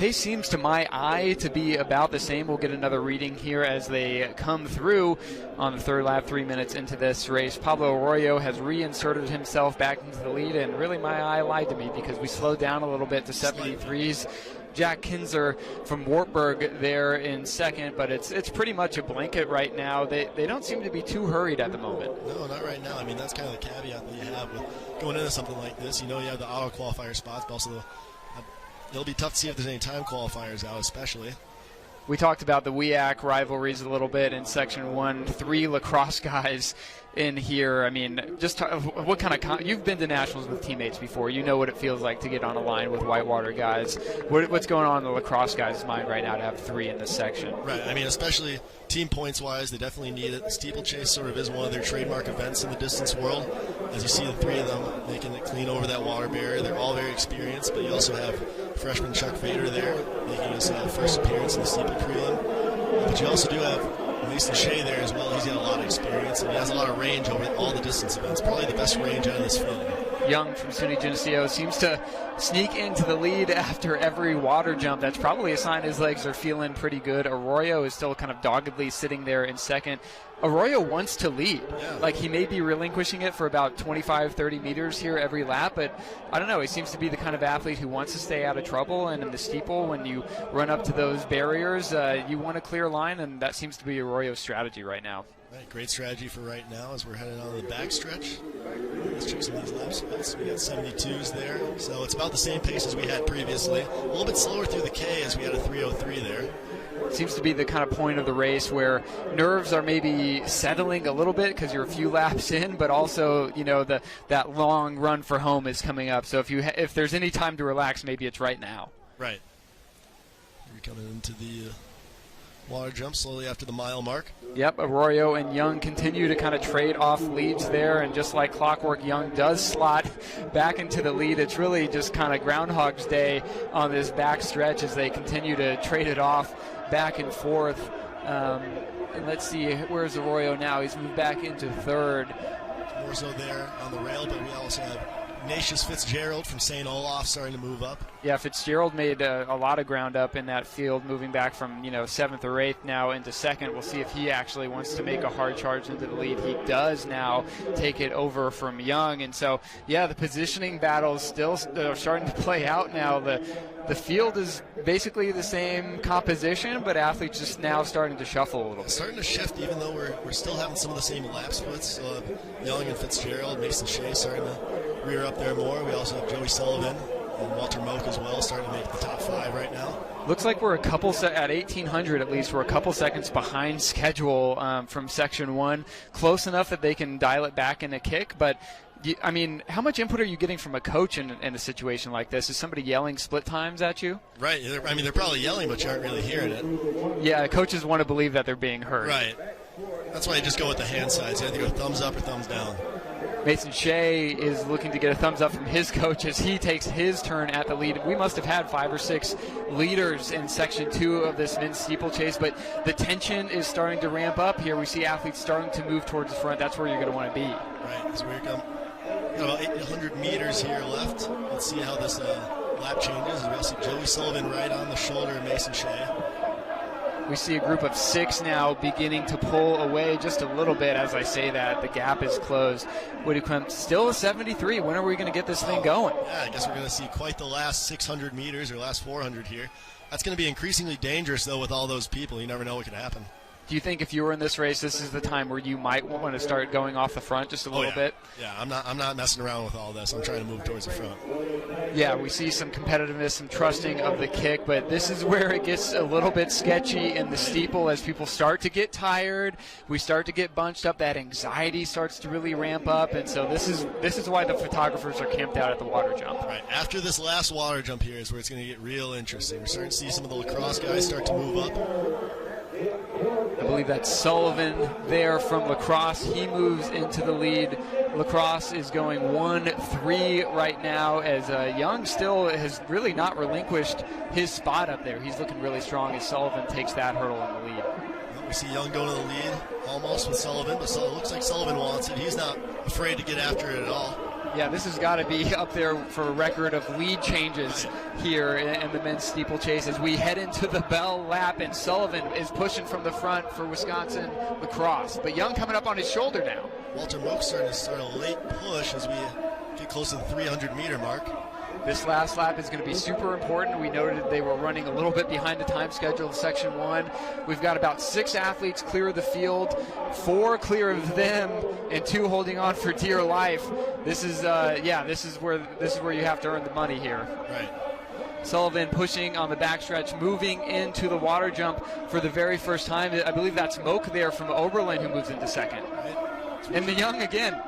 pace seems to my eye to be about the same. We'll get another reading here as they come through on the third lap, 3 minutes into this race. Pablo Arroyo has reinserted himself back into the lead, and really my eye lied to me because we slowed down a little bit to 73s. Jack Kinzer from Wartburg there in second, but it's pretty much a blanket right now. They don't seem to be too hurried at the moment. No, not right now. I mean, that's kind of the caveat that you have with going into something like this. You know you have the auto qualifier spots, but also it'll be tough to see if there's any time qualifiers out, especially. We talked about the WEAC rivalries a little bit in Section 1. 3 lacrosse guys in here. I mean, just what kind of you've been to nationals with teammates before. You know what it feels like to get on a line with whitewater guys. What's going on in the lacrosse guys' mind right now to have 3 in this section? Right. I mean, especially team points-wise, they definitely need it. The steeplechase sort of is one of their trademark events in the distance world. As you see the 3 of them making it clean over that water barrier, they're all very experienced, but you also have freshman Chuck Vader there making his first appearance in the steeple prelim. But you also do have Mason Shea there as well. He's got a lot of experience, and he has a lot of range over all the distance events. Probably the best range out of this field. Young from SUNY Geneseo seems to sneak into the lead after every water jump. That's probably a sign his legs are feeling pretty good. Arroyo is still kind of doggedly sitting there in second. Arroyo wants to lead. Yeah. Like, he may be relinquishing it for about 25, 30 meters here every lap, but I don't know. He seems to be the kind of athlete who wants to stay out of trouble, and in the steeple, when you run up to those barriers, you want a clear line, and that seems to be Arroyo's strategy right now. Right, great strategy for right now as we're heading on the back stretch. Let's check some of these lap splits. We got 72s there, so it's about the same pace as we had previously. A little bit slower through the K as we had a 3:03 there. Seems to be the kind of point of the race where nerves are maybe settling a little bit because you're a few laps in, but also, you know, that long run for home is coming up. So if there's any time to relax, maybe it's right now. Right. We're coming into the water jump slowly after the mile mark. Yep, Arroyo and Young continue to kind of trade off leads there, and just like clockwork, Young does slot back into the lead. It's really just kind of Groundhog's Day on this back stretch as they continue to trade it off back and forth. And let's see, where's Arroyo now? He's moved back into third. More so there on the rail, but we also have Ignatius Fitzgerald from St. Olaf starting to move up. Yeah, Fitzgerald made a lot of ground up in that field, moving back from 7th or 8th now into second. We'll see if he actually wants to make a hard charge into the lead. He does now take it over from Young, and so yeah, the positioning battles still are starting to play out now. The field is basically the same composition, but athletes just now starting to shuffle a little bit. Starting to shift, even though we're still having some of the same lap splits. So Young and Fitzgerald, Mason Shea starting to rear up there more. We also have Joey Sullivan and Walter Moak as well, starting to make the top 5 right now. Looks like we're at 1800 at least. We're a couple seconds behind schedule from Section 1. Close enough that they can dial it back in a kick, but I mean, how much input are you getting from a coach in a situation like this? Is somebody yelling split times at you? Right. I mean, they're probably yelling, but you aren't really hearing it. Yeah, coaches want to believe that they're being heard. Right. That's why you just go with the hand sides. You either go thumbs up or thumbs down. Mason Shea is looking to get a thumbs up from his coach as he takes his turn at the lead. We must have had 5 or 6 leaders in Section 2 of this men's steeplechase, but the tension is starting to ramp up here. We see athletes starting to move towards the front. That's where you're going to want to be. Right. So we're got about 800 meters here left. Let's see how this lap changes. We also see Joey Sullivan right on the shoulder of Mason Shea. We see a group of 6 now beginning to pull away just a little bit. As I say that, the gap is closed. Whittequim still a 73. When are we going to get this thing going? Yeah, I guess we're going to see quite the last 600 meters or last 400 here. That's going to be increasingly dangerous, though, with all those people. You never know what can happen. Do you think if you were in this race, this is the time where you might want to start going off the front just a little bit? Yeah, I'm not messing around with all this. I'm trying to move towards the front. Yeah, we see some competitiveness, some trusting of the kick, but this is where it gets a little bit sketchy in the steeple as people start to get tired. We start to get bunched up. That anxiety starts to really ramp up, and so this is why the photographers are camped out at the water jump. Right. After this last water jump here is where it's going to get real interesting. We're starting to see some of the lacrosse guys start to move up. I believe that's Sullivan there from lacrosse. He moves into the lead. Lacrosse is going 1-3 right now as Young still has really not relinquished his spot up there. He's looking really strong as Sullivan takes that hurdle in the lead. Well, we see Young going to the lead almost with Sullivan, but it looks like Sullivan wants it. He's not afraid to get after it at all. Yeah, this has got to be up there for a record of lead changes here in the men's steeplechase as we head into the bell lap, and Sullivan is pushing from the front for Wisconsin lacrosse. But Young coming up on his shoulder now. Walter Moak's starting to start a late push as we get close to the 300-meter mark. This last lap is going to be super important. We noted they were running a little bit behind the time schedule of Section 1. We've got about 6 athletes clear of the field, 4 clear of them, and 2 holding on for dear life. This is this is where you have to earn the money here. Right. Sullivan pushing on the backstretch, moving into the water jump for the very first time. I believe that's Moak there from Oberlin who moves into second. Right. And the Young again.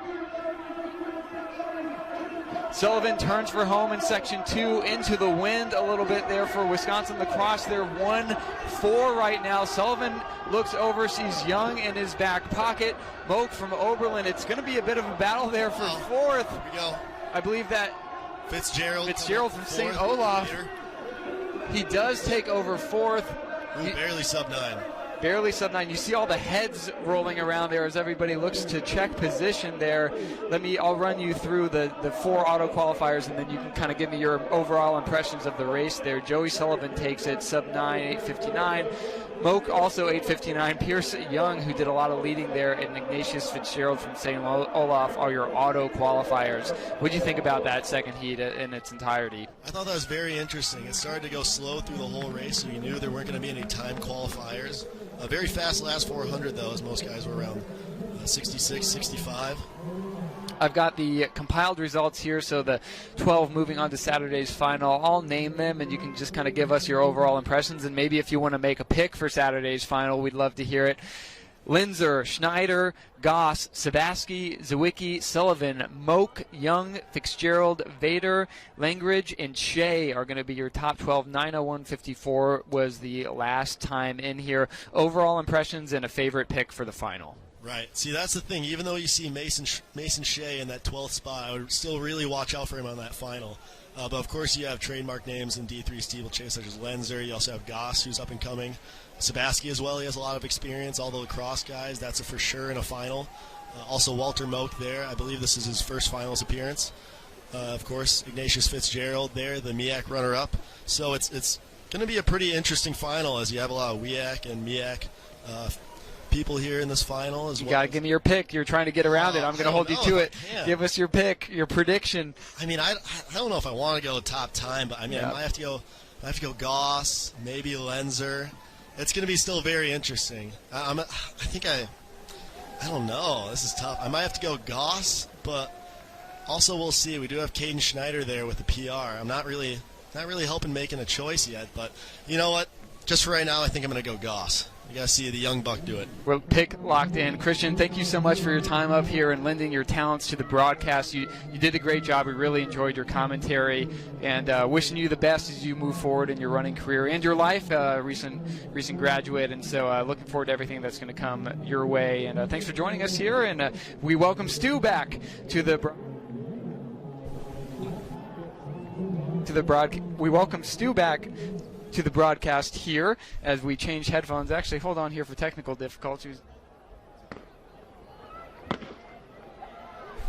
Sullivan turns for home in Section 2, into the wind a little bit there for Wisconsin lacrosse. They're 1-4 right now. Sullivan looks over, sees Young in his back pocket. Moak from Oberlin. It's going to be a bit of a battle there for fourth. Here we go. I believe that Fitzgerald from St. Olaf. He does take over fourth. Barely sub-9. Barely sub-9. You see all the heads rolling around there as everybody looks to check position there. I'll run you through the 4 auto qualifiers, and then you can kind of give me your overall impressions of the race there. Joey Sullivan takes it sub-9, 8:59. Moak also 8:59. Pierce Young, who did a lot of leading there, and Ignatius Fitzgerald from St. Olaf are your auto qualifiers. What do you think about that second heat in its entirety? I thought that was very interesting. It started to go slow through the whole race, so you knew there weren't going to be any time qualifiers. A very fast last 400, though, as most guys were around 66, 65. I've got the compiled results here, so the 12 moving on to Saturday's final. I'll name them, and you can just kind of give us your overall impressions, and maybe if you want to make a pick for Saturday's final, we'd love to hear it. Linzer, Schneider, Goss, Sabaski, Zawicki, Sullivan, Moak, Young, Fitzgerald, Vader, Langridge, and Shea are going to be your top 12. 9:01:54 was the last time in here. Overall impressions and a favorite pick for the final. Right. See, that's the thing. Even though you see Mason Shea in that 12th spot, I would still really watch out for him on that final. But, of course, you have trademark names in D3 steeplechase such as Lenzer. You also have Goss, who's up and coming. Sabaski as well. He has a lot of experience. All the lacrosse guys, that's a for sure in a final. Also, Walter Moak there. I believe this is his first finals appearance. Of course, Ignatius Fitzgerald there, the MEAC runner-up. So it's going to be a pretty interesting final as you have a lot of WEAC and MEAC people here in this final as well. You got to give me your pick. You're trying to get around it. I'm going to hold you to it. Give us your pick, your prediction. I mean, I don't know if I want to go top time, but I mean, I might have to go Goss, maybe Lenzer. It's going to be still very interesting. I don't know. This is tough. I might have to go Goss, but also we'll see. We do have Caden Schneider there with the PR. I'm not really helping making a choice yet, but you know what? Just for right now, I think I'm going to go Goss. You got to see the young buck do it. We're pick locked in. Christian, thank you so much for your time up here and lending your talents to the broadcast. You did a great job. We really enjoyed your commentary, and wishing you the best as you move forward in your running career and your life. Recent graduate, and so looking forward to everything that's going to come your way. And thanks for joining us here. And we welcome Stu back to the We welcome Stu back to the broadcast here as we change headphones. Actually, hold on here for technical difficulties.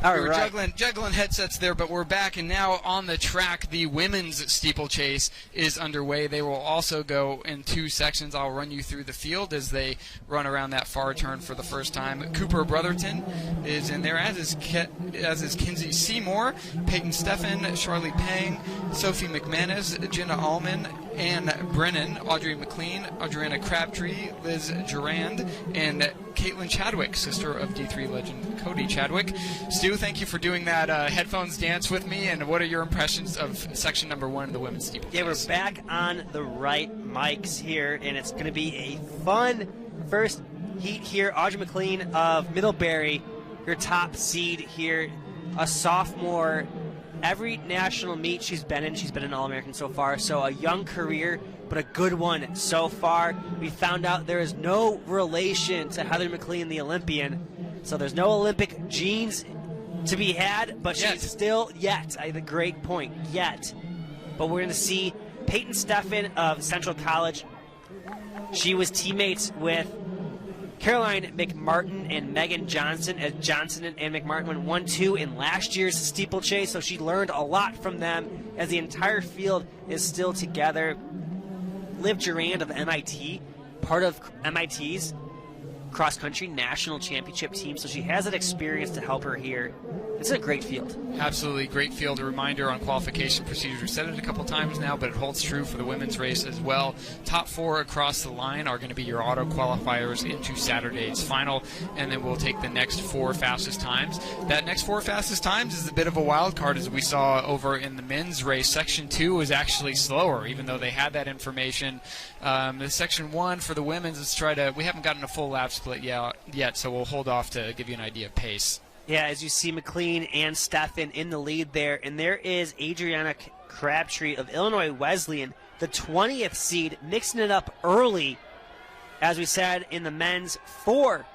We were juggling headsets there, but we're back, and now on the track, the women's steeplechase is underway. They will also go in 2 sections. I'll run you through the field as they run around that far turn for the first time. Cooper Brotherton is in there, as is Kinsey Seymour, Peyton Steffen, Charlie Pang, Sophie McManus, Jenna Allman, Ann Brennan, Audrey McLean, Adriana Crabtree, Liz Durand, and Caitlin Chadwick, sister of D3 legend Cody Chadwick. Stu, thank you for doing that headphones dance with me, and what are your impressions of section number 1 of the women's steeplechase? Yeah, we're back on the right mics here, and it's going to be a fun first heat here. Audrey McLean of Middlebury, your top seed here, a sophomore. Every national meet she's been an All-American so far, so a young career, but a good one so far. We found out there is no relation to Heather McLean, the Olympian, so there's no Olympic genes to be had, but she's still, the great point, But we're going to see Peyton Steffen of Central College. She was teammates with Caroline McMartin and Megan Johnson, as Johnson and McMartin went 1-2 in last year's steeplechase, so she learned a lot from them as the entire field is still together. Liv Durand of MIT, part of MIT's cross-country national championship team, so she has that experience to help her here. It's a great field. Absolutely great field. A reminder on qualification procedures. We've said it a couple times now, but it holds true for the women's race as well. Top 4 across the line are going to be your auto qualifiers into Saturday's final, and then we'll take the next 4 fastest times. That next 4 fastest times is a bit of a wild card, as we saw over in the men's race. Section 2 is actually slower, even though they had that information. The Section 1 for the women's is we haven't gotten a full lap split yet, so we'll hold off to give you an idea of pace. Yeah, as you see McLean and Steffen in the lead there, and there is Adriana Crabtree of Illinois Wesleyan, the 20th seed, mixing it up early, as we said, in the men's 4.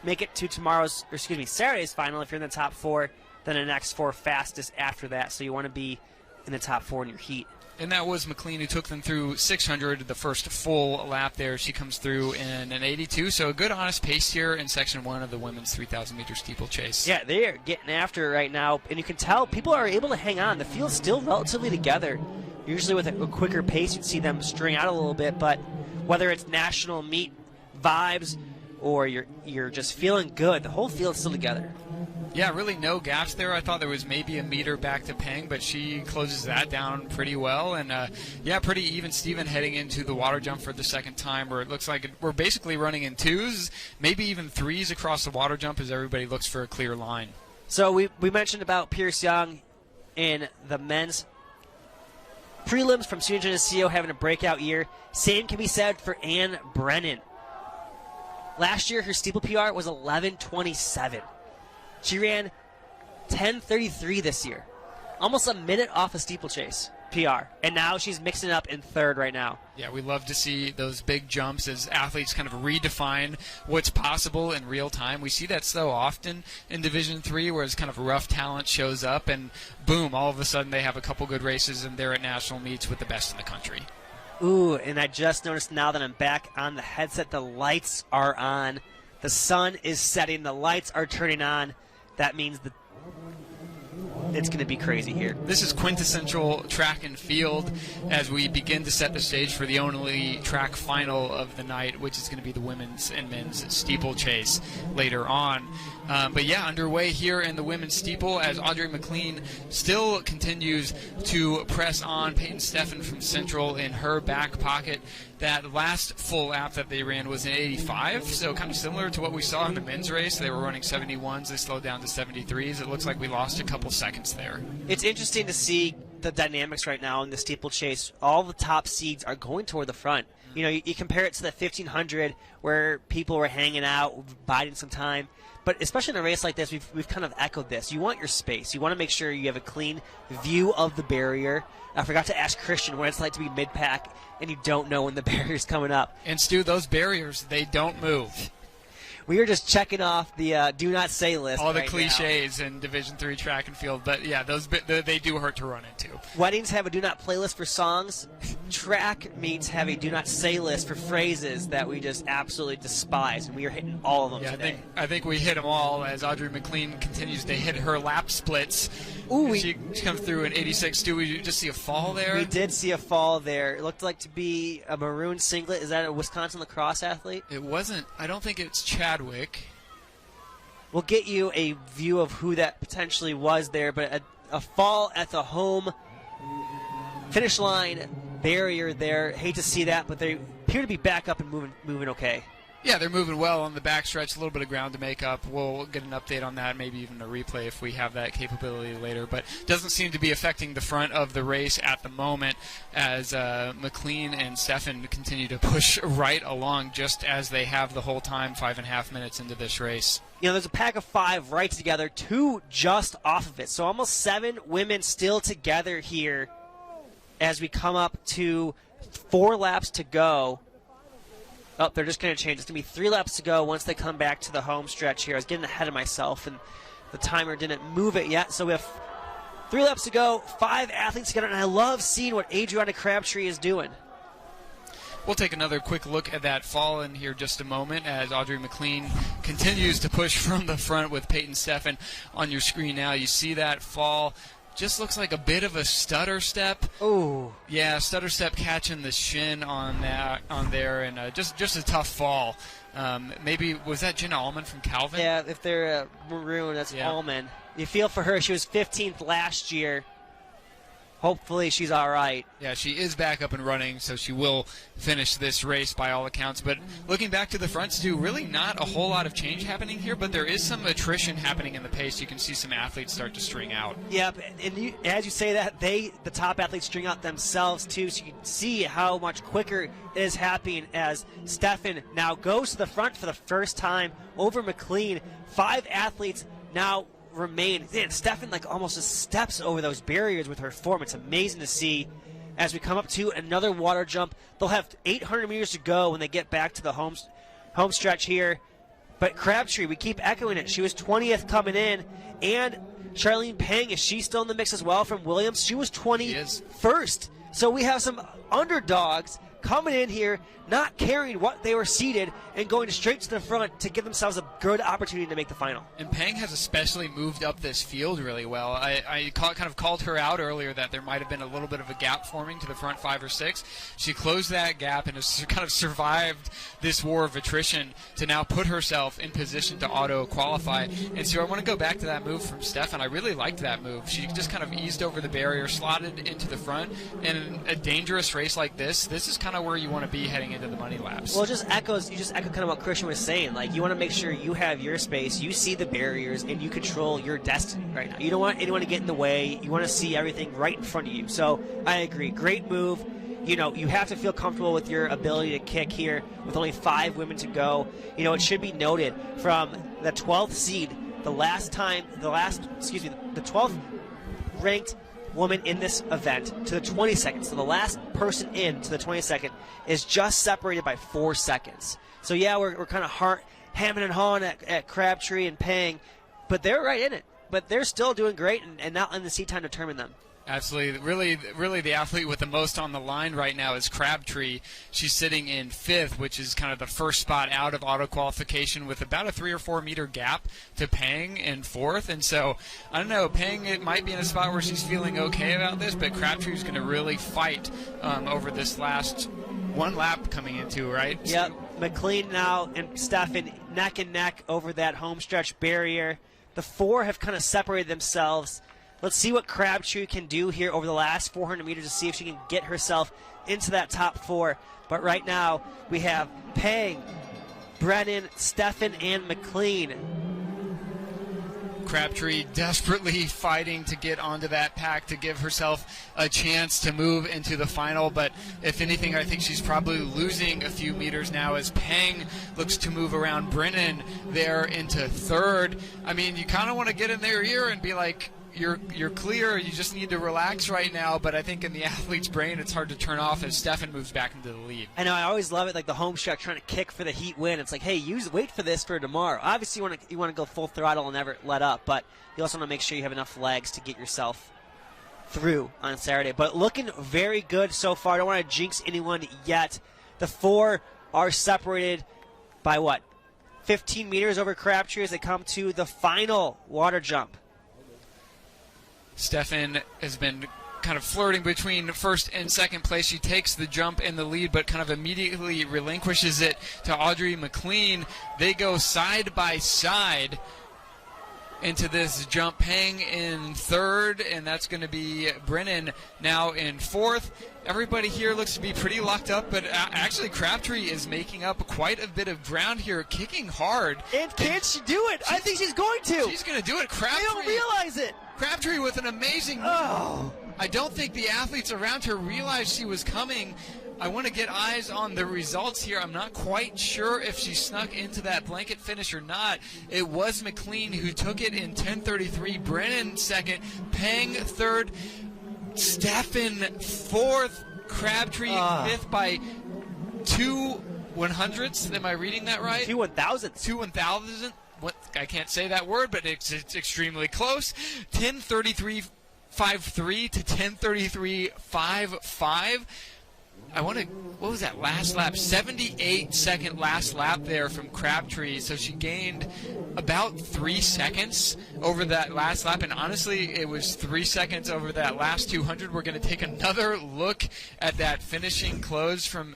Make it to Saturday's final. If you're in the top 4, then the next 4 fastest after that, so you want to be in the top 4 in your heat. And that was McLean who took them through 600, the first full lap there. She comes through in an 82, so a good honest pace here in Section 1 of the women's 3,000-meter steeplechase. Yeah, they are getting after it right now, and you can tell people are able to hang on. The field's still relatively together. Usually with a quicker pace, you'd see them string out a little bit, but whether it's national meet vibes or you're just feeling good, the whole field's still together. Yeah, really no gaps there. I thought there was maybe a meter back to Peng, but she closes that down pretty well. And, pretty even Steven heading into the water jump for the second time, where it looks like we're basically running in 2s, maybe even 3s across the water jump as everybody looks for a clear line. So we mentioned about Pierce Young in the men's prelims from Senior Geneseo having a breakout year. Same can be said for Ann Brennan. Last year, her steeple PR was 11:27. She ran 10:33 this year, almost a minute off a steeplechase PR, and now she's mixing it up in 3rd right now. Yeah, we love to see those big jumps as athletes kind of redefine what's possible in real time. We see that so often in Division III, where it's kind of rough talent shows up, and boom, all of a sudden they have a couple good races, and they're at national meets with the best in the country. Ooh, and I just noticed now that I'm back on the headset, the lights are on. The sun is setting. The lights are turning on. That means that it's going to be crazy here. This is quintessential track and field as we begin to set the stage for the only track final of the night, which is going to be the women's and men's steeplechase later on. But yeah, underway here in the women's steeple as Audrey McLean still continues to press on. Peyton Steffen from Central in her back pocket. That last full lap that they ran was an 85, so kind of similar to what we saw in the men's race. They were running 71s. They slowed down to 73s. It looks like we lost a couple seconds there. It's interesting to see the dynamics right now in the steeplechase. All the top seeds are going toward the front. You know, you compare it to the 1500 where people were hanging out, biding some time. But especially in a race like this, we've kind of echoed this. You want your space. You want to make sure you have a clean view of the barrier. I forgot to ask Christian what it's like to be mid-pack, and you don't know when the barrier's coming up. And Stu, those barriers, they don't move. We are just checking off the do not say list. All the right cliches in Division III track and field, but yeah, they do hurt to run into. Weddings have a do not play list for songs. Track meets have a do not say list for phrases that we just absolutely despise, and we are hitting all of them today. I think we hit them all as Audrey McLean continues to hit her lap splits. Ooh, she comes through in 86. Do we just see a fall there? We did see a fall there. It looked like to be a maroon singlet. Is that a Wisconsin lacrosse athlete? It wasn't. I don't think it's Chadwick. We'll get you a view of who that potentially was there, but a fall at the home finish line barrier there. Hate to see that, but they appear to be back up and moving okay. Yeah, they're moving well on the backstretch. A little bit of ground to make up. We'll get an update on that, maybe even a replay if we have that capability later. But doesn't seem to be affecting the front of the race at the moment as McLean and Steffen continue to push right along just as they have the whole time, 5.5 minutes into this race. You know, there's a pack of 5 right together, 2 just off of it. So almost 7 women still together here as we come up to 4 laps to go. Oh, they're just going to change. It's going to be 3 laps to go once they come back to the home stretch here. I was getting ahead of myself, and the timer didn't move it yet. So we have 3 laps to go, 5 athletes together, and I love seeing what Adriana Crabtree is doing. We'll take another quick look at that fall in here just a moment as Audrey McLean continues to push from the front with Peyton Steffen on your screen now. You see that fall. Just looks like a bit of a stutter step. Oh. Yeah, stutter step catching the shin on there, and just a tough fall. Maybe, was that Jenna Allman from Calvin? Yeah, if they're maroon, that's Allman. You feel for her. She was 15th last year. Hopefully she's all right. Yeah, she is back up and running, so she will finish this race by all accounts. But looking back to the fronts, too, really not a whole lot of change happening here, but there is some attrition happening in the pace. You can see some athletes start to string out. Yep, and as you say that, the top athletes string out themselves, too, so you can see how much quicker it is happening as Steffen now goes to the front for the first time over McLean. 5 athletes now remain. Man, Steffen almost just steps over those barriers with her form. It's amazing to see as we come up to another water jump. They'll have 800 meters to go when they get back to the home stretch here. But Crabtree, we keep echoing it. She was 20th coming in, and Charlene Pang, is she still in the mix as well from Williams? She was 21st. So we have some underdogs coming in here, not caring what they were seeded, and going straight to the front to give themselves a good opportunity to make the final. And Pang has especially moved up this field really well. I kind of called her out earlier that there might have been a little bit of a gap forming to the front 5 or 6. She closed that gap and has kind of survived this war of attrition to now put herself in position to auto-qualify. And so I want to go back to that move from Steffen. I really liked that move. She just kind of eased over the barrier, slotted into the front. And in a dangerous race like this is kind of where you want to be heading into the money laps. Well, you just echo kind of what Christian was saying. You want to make sure you have your space, you see the barriers, and you control your destiny right now. You don't want anyone to get in the way. You want to see everything right in front of you. So I agree. Great move. You have to feel comfortable with your ability to kick here with only 5 women to go. It should be noted from the 12th seed, the 12th ranked woman in this event to the 22nd. So the last person in to the 22nd is just separated by 4 seconds. So yeah, we're kind of hamming and hawing at Crabtree and Pang, but they're right in it. But they're still doing great and not letting the seat time determine them. Absolutely. Really the athlete with the most on the line right now is Crabtree. She's sitting in 5th, which is kind of the first spot out of auto qualification with about a 3 or 4 meter gap to Pang in 4th. And so, I don't know, Pang, it might be in a spot where she's feeling okay about this, but Crabtree's going to really fight over this last one lap coming into, right? Yep. McLean now and Steffen neck and neck over that home stretch barrier. The 4 have kind of separated themselves. Let's see what Crabtree can do here over the last 400 meters to see if she can get herself into that top 4. But right now, we have Pang, Brennan, Steffen, and McLean. Crabtree desperately fighting to get onto that pack to give herself a chance to move into the final, but if anything, I think she's probably losing a few meters now as Pang looks to move around Brennan there into 3rd. I mean, you kind of want to get in their ear and be like, you're clear, you just need to relax right now, but I think in the athlete's brain it's hard to turn off as Steffen moves back into the lead. I know, I always love it, the home stretch trying to kick for the heat win. It's like, hey, wait for this for tomorrow. Obviously you want to go full throttle and never let up, but you also want to make sure you have enough legs to get yourself through on Saturday. But looking very good so far. I don't want to jinx anyone yet. The 4 are separated by 15 meters over Crabtree as they come to the final water jump. Steffen has been kind of flirting between 1st and 2nd place. She takes the jump in the lead, but kind of immediately relinquishes it to Audrey McLean. They go side by side into this jump. Pang in 3rd, and that's going to be Brennan now in 4th. Everybody here looks to be pretty locked up, but actually Crabtree is making up quite a bit of ground here, kicking hard. And can she do it? I think she's going to. She's going to do it. Crabtree. I don't realize it. Crabtree with an amazing move. Oh. I don't think the athletes around her realized she was coming. I want to get eyes on the results here. I'm not quite sure if she snuck into that blanket finish or not. It was McLean who took it in 10:33. Brennan 2nd. Pang 3rd. Steffen 4th. Crabtree 5th by 2 100ths. Am I reading that right? 2 1,000ths. 2 1,000ths. I can't say that word, but it's extremely close. 10:33.53 to 10:33.55. what was that last lap? 78-second last lap there from Crabtree. So she gained about 3 seconds over that last lap. And honestly, it was 3 seconds over that last 200. We're going to take another look at that finishing close from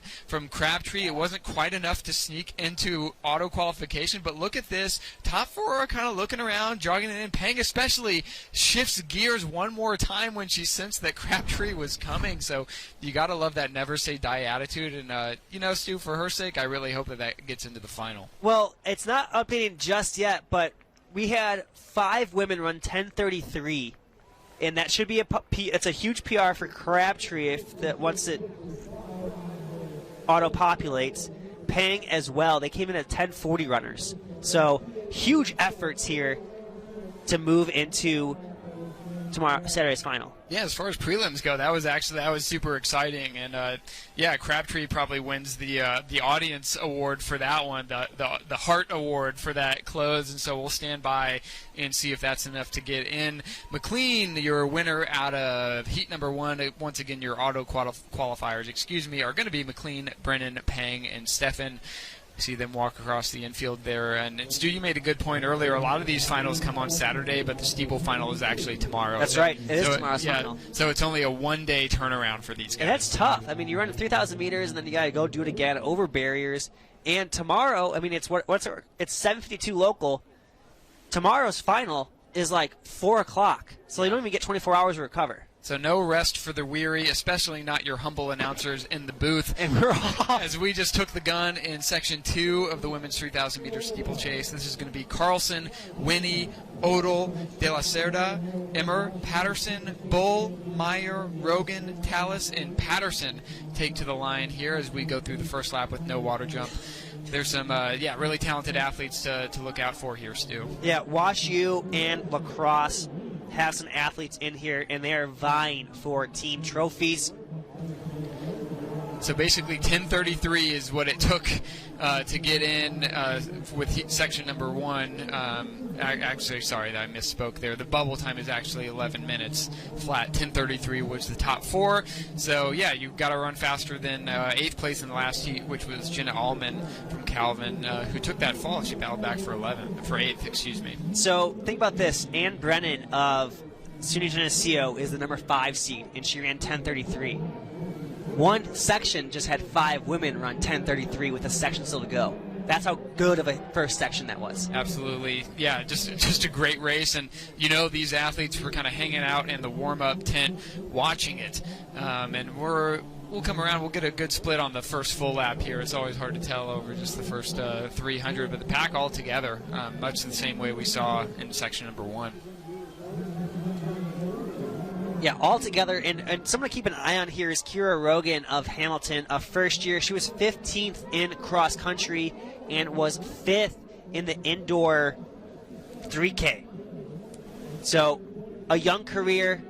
Crabtree. It wasn't quite enough to sneak into auto qualification. But look at this. Top four are kind of looking around, jogging it in. Peng especially shifts gears one more time when she sensed that Crabtree was coming. So you got to love that never say die attitude. And, Stu, for her sake, I really hope that gets into the final. Well, it's not updating just yet, but we had 5 women run 10:33, and that should be it's a huge PR for Crabtree once it auto-populates. Peng as well. They came in at 10:40 runners. So huge efforts here to move into Saturday's final. Yeah, as far as prelims go, that was super exciting, and Crabtree probably wins the audience award for that one, the Heart Award for that close, and so we'll stand by and see if that's enough to get in. McLean, your winner out of heat number 1. Once again, your auto qualifiers, are going to be McLean, Brennan, Peng, and Stefan. See them walk across the infield there. And Stu, you made a good point earlier. A lot of these finals come on Saturday, but the steeple final is actually tomorrow. That's right. It is tomorrow's final. So it's only a one-day turnaround for these guys. And that's tough. I mean, you run 3,000 meters, and then you got to go do it again over barriers. And tomorrow, I mean, it's 7:52 local. Tomorrow's final is like 4 o'clock, so you don't even get 24 hours to recover. So no rest for the weary, especially not your humble announcers in the booth. And we're off. As we just took the gun in Section 2 of the women's 3,000-meter steeplechase. This is going to be Carlson, Winnie, Odell, De La Cerda, Emmer, Patterson, Bull, Meyer, Rogan, Tallis, and Patterson take to the line here as we go through the first lap with no water jump. There's some, really talented athletes to look out for here, Stu. Yeah, Wash U and lacrosse have some athletes in here, and they are vying for team trophies. So basically 10:33 is what it took to get in with section number 1. Actually, sorry, I misspoke there. The bubble time is actually 11 minutes flat. 10:33 was the top 4. So, yeah, you've got to run faster than 8th place in the last heat, which was Jenna Allman from Calvin, who took that fall. She battled back for 8th, excuse me. So think about this. Ann Brennan of SUNY Geneseo is the number 5 seed, and she ran 10:33. One section just had 5 women run 10:33 with a section still to go. That's how good of a first section that was. Absolutely. Yeah, just a great race. And, these athletes were kind of hanging out in the warm-up tent watching it. And we'll come around. We'll get a good split on the first full lap here. It's always hard to tell over just the first 300. But the pack all together, much the same way we saw in section number 1. Yeah, all together, and someone to keep an eye on here is Kira Rogan of Hamilton, a first year. She was 15th in cross country and was 5th in the indoor 3K. So, a young career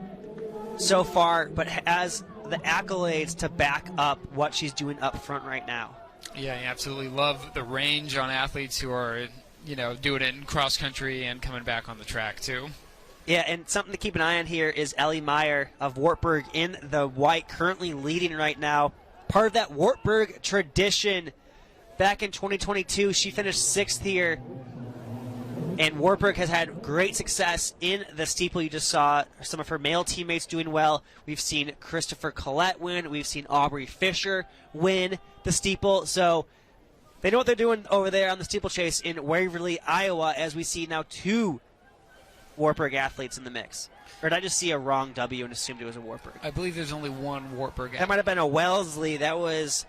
so far, but has the accolades to back up what she's doing up front right now. Yeah, I absolutely love the range on athletes who are, doing it in cross country and coming back on the track too. Yeah, and something to keep an eye on here is Ellie Meyer of Wartburg in the white, currently leading right now. Part of that Wartburg tradition. Back in 2022, she finished 6th here. And Wartburg has had great success in the steeple. You just saw some of her male teammates doing well. We've seen Christopher Collette win. We've seen Aubrey Fisher win the steeple. So they know what they're doing over there on the steeplechase in Waverly, Iowa, as we see now 2 Wartburg athletes in the mix. Or did I just see a wrong W and assumed it was a Wartburg? I believe there's only one Wartburg athlete. That might have been a Wellesley. That was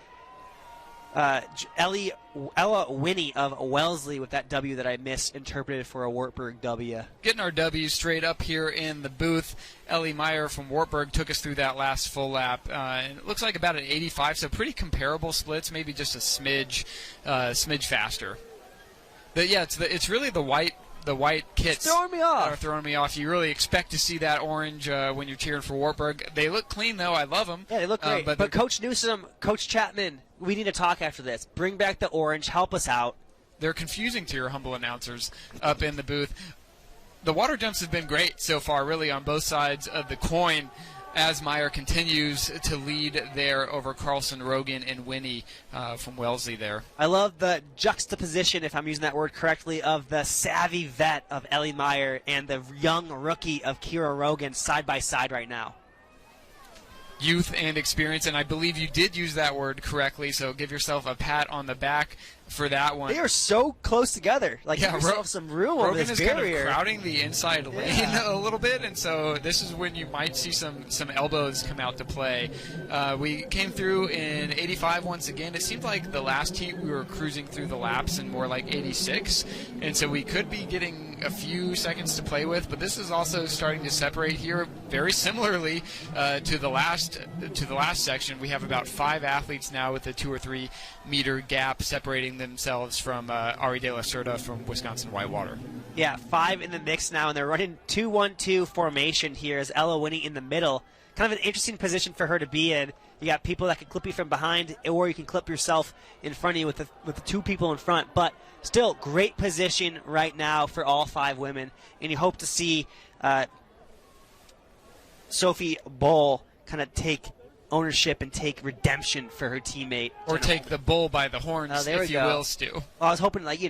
Ella Winnie of Wellesley with that W that I misinterpreted for a Wartburg W. Getting our W's straight up here in the booth. Ellie Meyer from Wartburg took us through that last full lap. And it looks like about an 85, so pretty comparable splits, maybe just a smidge faster. But yeah, it's really the white kits it's throwing me off. Are throwing me off. You really expect to see that orange when you're cheering for Wartburg. They look clean, though. I love them. Yeah, they look great. But Coach Newsom, Coach Chapman, we need to talk after this. Bring back the orange. Help us out. They're confusing to your humble announcers up in the booth. The water jumps have been great so far, really, on both sides of the coin. as Meyer continues to lead there over Carlson, Rogan, and Winnie from Wellesley there. I love the juxtaposition, if I'm using that word correctly, of the savvy vet of Ellie Meyer and the young rookie of Kira Rogan side by side right now. Youth and experience, and I believe you did use that word correctly, so give yourself a pat on the back for that one. They are so close together. Like, give yourself some room over this barrier. Rogan is kind of crowding the inside lane a little bit, and so this is when you might see some elbows come out to play. We came through in 85 once again. It seemed like the last heat we were cruising through the laps in more like 86, and so we could be getting a few seconds to play with, but this is also starting to separate here very similarly to the last section. We have about 5 athletes now with a 2 or 3 meter gap separating themselves from Ari De La Cerda from Wisconsin Whitewater. Yeah, 5 in the mix now, and they're running 2-1-2 formation here as Ella Winnie in the middle. Kind of an interesting position for her to be in. You got people that can clip you from behind, or you can clip yourself in front of you with the 2 people in front. But still, great position right now for all 5 women, and you hope to see Sophie Bull kind of take ownership and take redemption for her teammate. Or take the bull by the horns, if you will, Stu. Well, I was hoping, like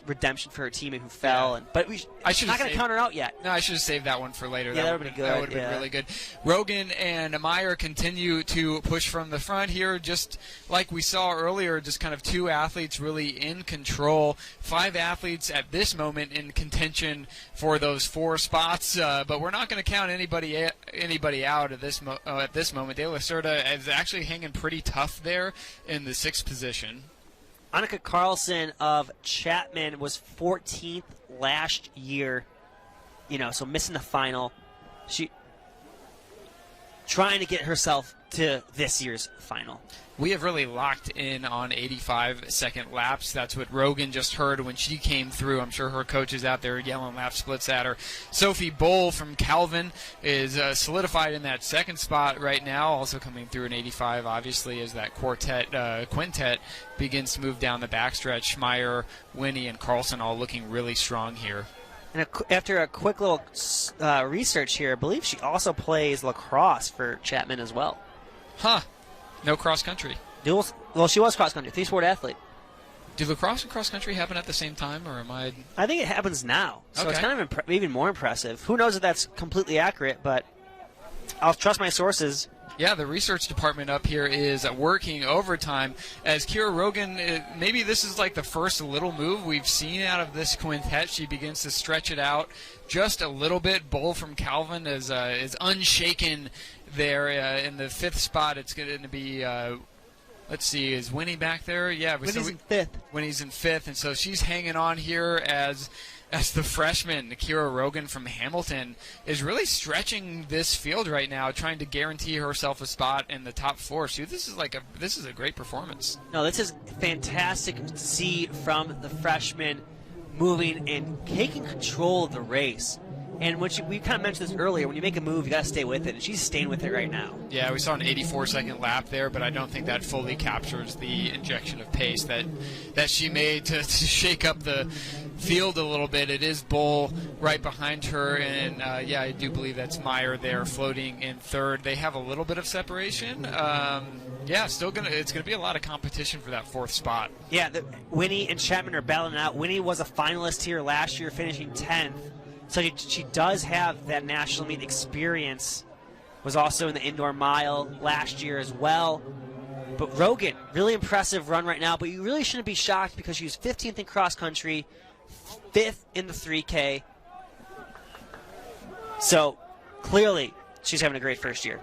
redemption for her teammate who fell. Yeah. But I'm not going to count her out yet. No, I should have saved that one for later. Yeah, that would have been good. That would have been really good. Rogan and Meyer continue to push from the front here, just like we saw earlier, just kind of 2 athletes really in control. 5 athletes at this moment in contention for those 4 spots, but we're not going to count anybody out at this moment. De La Cerda is actually hanging pretty tough there in the 6th position. Annika Carlson of Chapman was 14th last year, so missing the final. She trying to get herself to this year's final. We have really locked in on 85-second laps. That's what Rogan just heard when she came through. I'm sure her coach is out there yelling lap splits at her. Sophie Bull from Calvin is solidified in that 2nd spot right now, also coming through in 85, obviously, as that quintet begins to move down the backstretch. Meyer, Winnie, and Carlson all looking really strong here. And after a quick little research here, I believe she also plays lacrosse for Chapman as well. Huh. No cross country. Well, she was cross country, 3-sport athlete. Do lacrosse and cross country happen at the same time, or am I? I think it happens now, so okay. It's kind of even more impressive. Who knows if that's completely accurate, but I'll trust my sources. Yeah, the research department up here is working overtime as Kira Rogan, maybe this is like the first little move we've seen out of this quintet. She begins to stretch it out just a little bit. Bull from Calvin is unshaken there in the 5th spot. It's going to be, let's see, is Winnie back there? Yeah. Winnie's in 5th. Winnie's in 5th, and so she's hanging on here as the freshman, Kira Rogan from Hamilton, is really stretching this field right now, trying to guarantee herself a spot in the top 4. So this is a great performance. No, this is fantastic to see from the freshman moving and taking control of the race. And we kind of mentioned this earlier, when you make a move, you got to stay with it, and she's staying with it right now. Yeah, we saw an 84-second lap there, but I don't think that fully captures the injection of pace that she made to shake up the field a little bit. It is Bull right behind her, and I do believe that's Meyer there floating in 3rd. They have a little bit of separation. It's gonna be a lot of competition for that 4th spot. Yeah, Winnie and Chapman are battling out. Winnie was a finalist here last year, finishing 10th. So she does have that national meet experience. Was also in the indoor mile last year as well. But Rogan, really impressive run right now. But you really shouldn't be shocked because she was 15th in cross country, 5th in the 3K. So clearly she's having a great first year.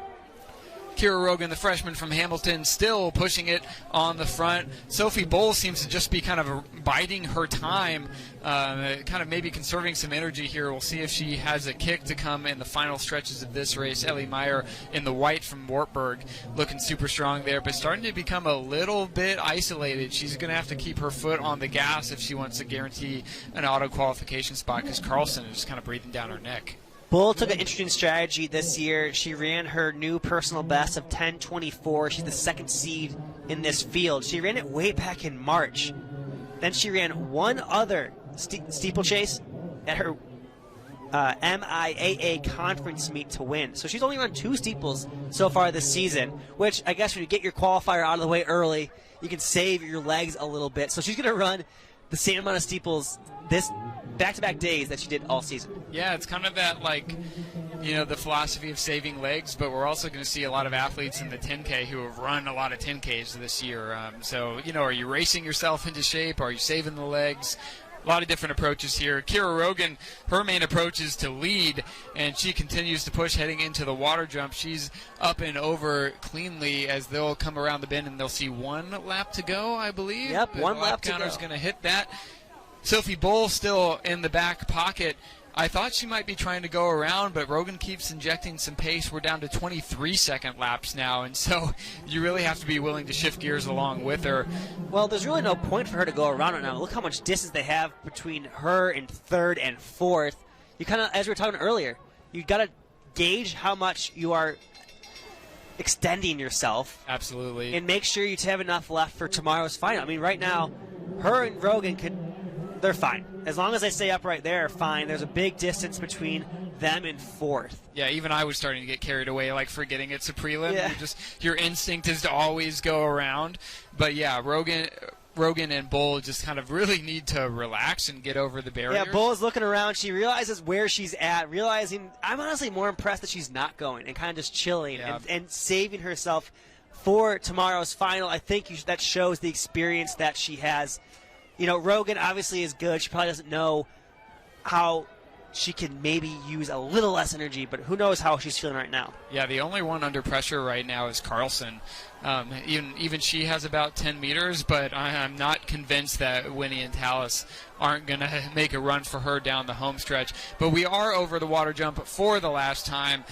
Kira Rogan, the freshman from Hamilton, still pushing it on the front. Sophie Bull seems to just be kind of biding her time, kind of maybe conserving some energy here. We'll see if she has a kick to come in the final stretches of this race. Ellie Meyer in the white from Wartburg looking super strong there, but starting to become a little bit isolated. She's going to have to keep her foot on the gas if she wants to guarantee an auto qualification spot, because Carlson is just kind of breathing down her neck. Bull took an interesting strategy this year. She ran her new personal best of 10:24. She's the 2nd seed in this field. She ran it way back in March. Then she ran one other steeplechase at her MIAA conference meet to win. So she's only run 2 steeples so far this season, which I guess when you get your qualifier out of the way early, you can save your legs a little bit. So she's going to run the same amount of steeples this back-to-back days that she did all season. Yeah, it's kind of that, like, you know, the philosophy of saving legs, but we're also going to see a lot of athletes in the 10K who have run a lot of 10Ks this year. So, you know, are you racing yourself into shape? Are you saving the legs? A lot of different approaches here. Kira Rogan, her main approach is to lead, and she continues to push heading into the water jump. She's up and over cleanly as they'll come around the bend, and they'll see 1 lap to go, I believe. Yep, the 1 lap to go. counter's going to hit that. Sophie Bull still in the back pocket. I thought she might be trying to go around, but Rogan keeps injecting some pace. We're down to 23-second laps now, and so you really have to be willing to shift gears along with her. Well, there's really no point for her to go around right now. Look how much distance they have between her and 3rd and 4th. You kind of, as we were talking earlier, you got to gauge how much you are extending yourself. Absolutely. And make sure you have enough left for tomorrow's final. I mean, right now, her and Rogan they're fine. As long as they stay upright, they're fine. There's a big distance between them and 4th. Yeah, even I was starting to get carried away, like forgetting it's a prelim. Yeah. Your instinct is to always go around. But yeah, Rogan and Bull just kind of really need to relax and get over the barriers. Yeah, Bull is looking around. She realizes where she's at, realizing I'm honestly more impressed that she's not going and kind of just chilling and saving herself for tomorrow's final. I think that shows the experience that she has. You know, Rogan obviously is good. She probably doesn't know how she can maybe use a little less energy, but who knows how she's feeling right now. Yeah, the only one under pressure right now is Carlson. Even she has about 10 meters, but I'm not convinced that Winnie and Tallis aren't going to make a run for her down the home stretch. But we are over the water jump for the last time.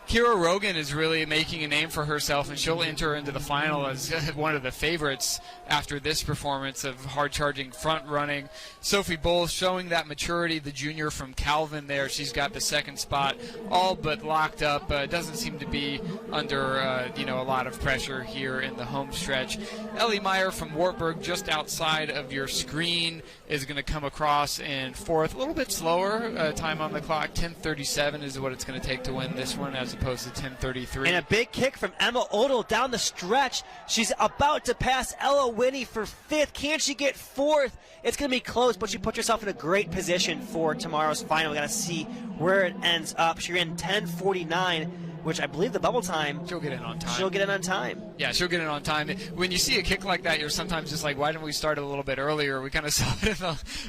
Kira Rogan is really making a name for herself, and she'll enter into the final as one of the favorites after this performance of hard-charging front running. Sophie Bull showing that maturity, the junior from Calvin there. She's got the 2nd spot all but locked up. Doesn't seem to be under a lot of pressure here in the home stretch. Ellie Meyer from Wartburg, just outside of your screen, is going to come across in 4th. A little bit slower time on the clock. 10:37 is what it's going to take to win this one, as opposed to 10:33. And a big kick from Emma Odell down the stretch. She's about to pass Ella Winnie for 5th. Can she get 4th? It's going to be close, but she put herself in a great position for tomorrow's final. We got to see where it ends up. She ran 10:49, which I believe the bubble time. She'll get in on time. She'll get in on time. Yeah, she'll get in on time. When you see a kick like that, you're sometimes just like, why didn't we start a little bit earlier? We kind of saw it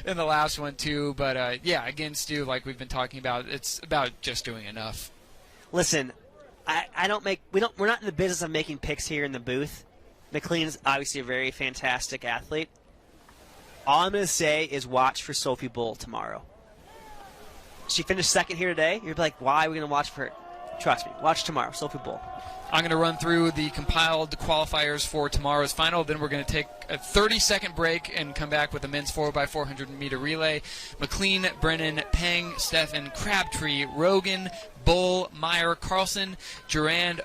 in the last one too. But yeah, again, Stu, like we've been talking about, it's about just doing enough. Listen, we're not in the business of making picks here in the booth. McLean's obviously a very fantastic athlete. All I'm going to say is watch for Sophie Bull tomorrow. She finished 2nd here today. You're like, why are we going to watch for her? Trust me. Watch tomorrow. Sophie Bull. I'm going to run through the compiled qualifiers for tomorrow's final. Then we're going to take a 30-second break and come back with the men's 4x400-meter relay. McLean, Brennan, Peng, Steffen, Crabtree, Rogan, Bull, Meyer, Carlson, Durand,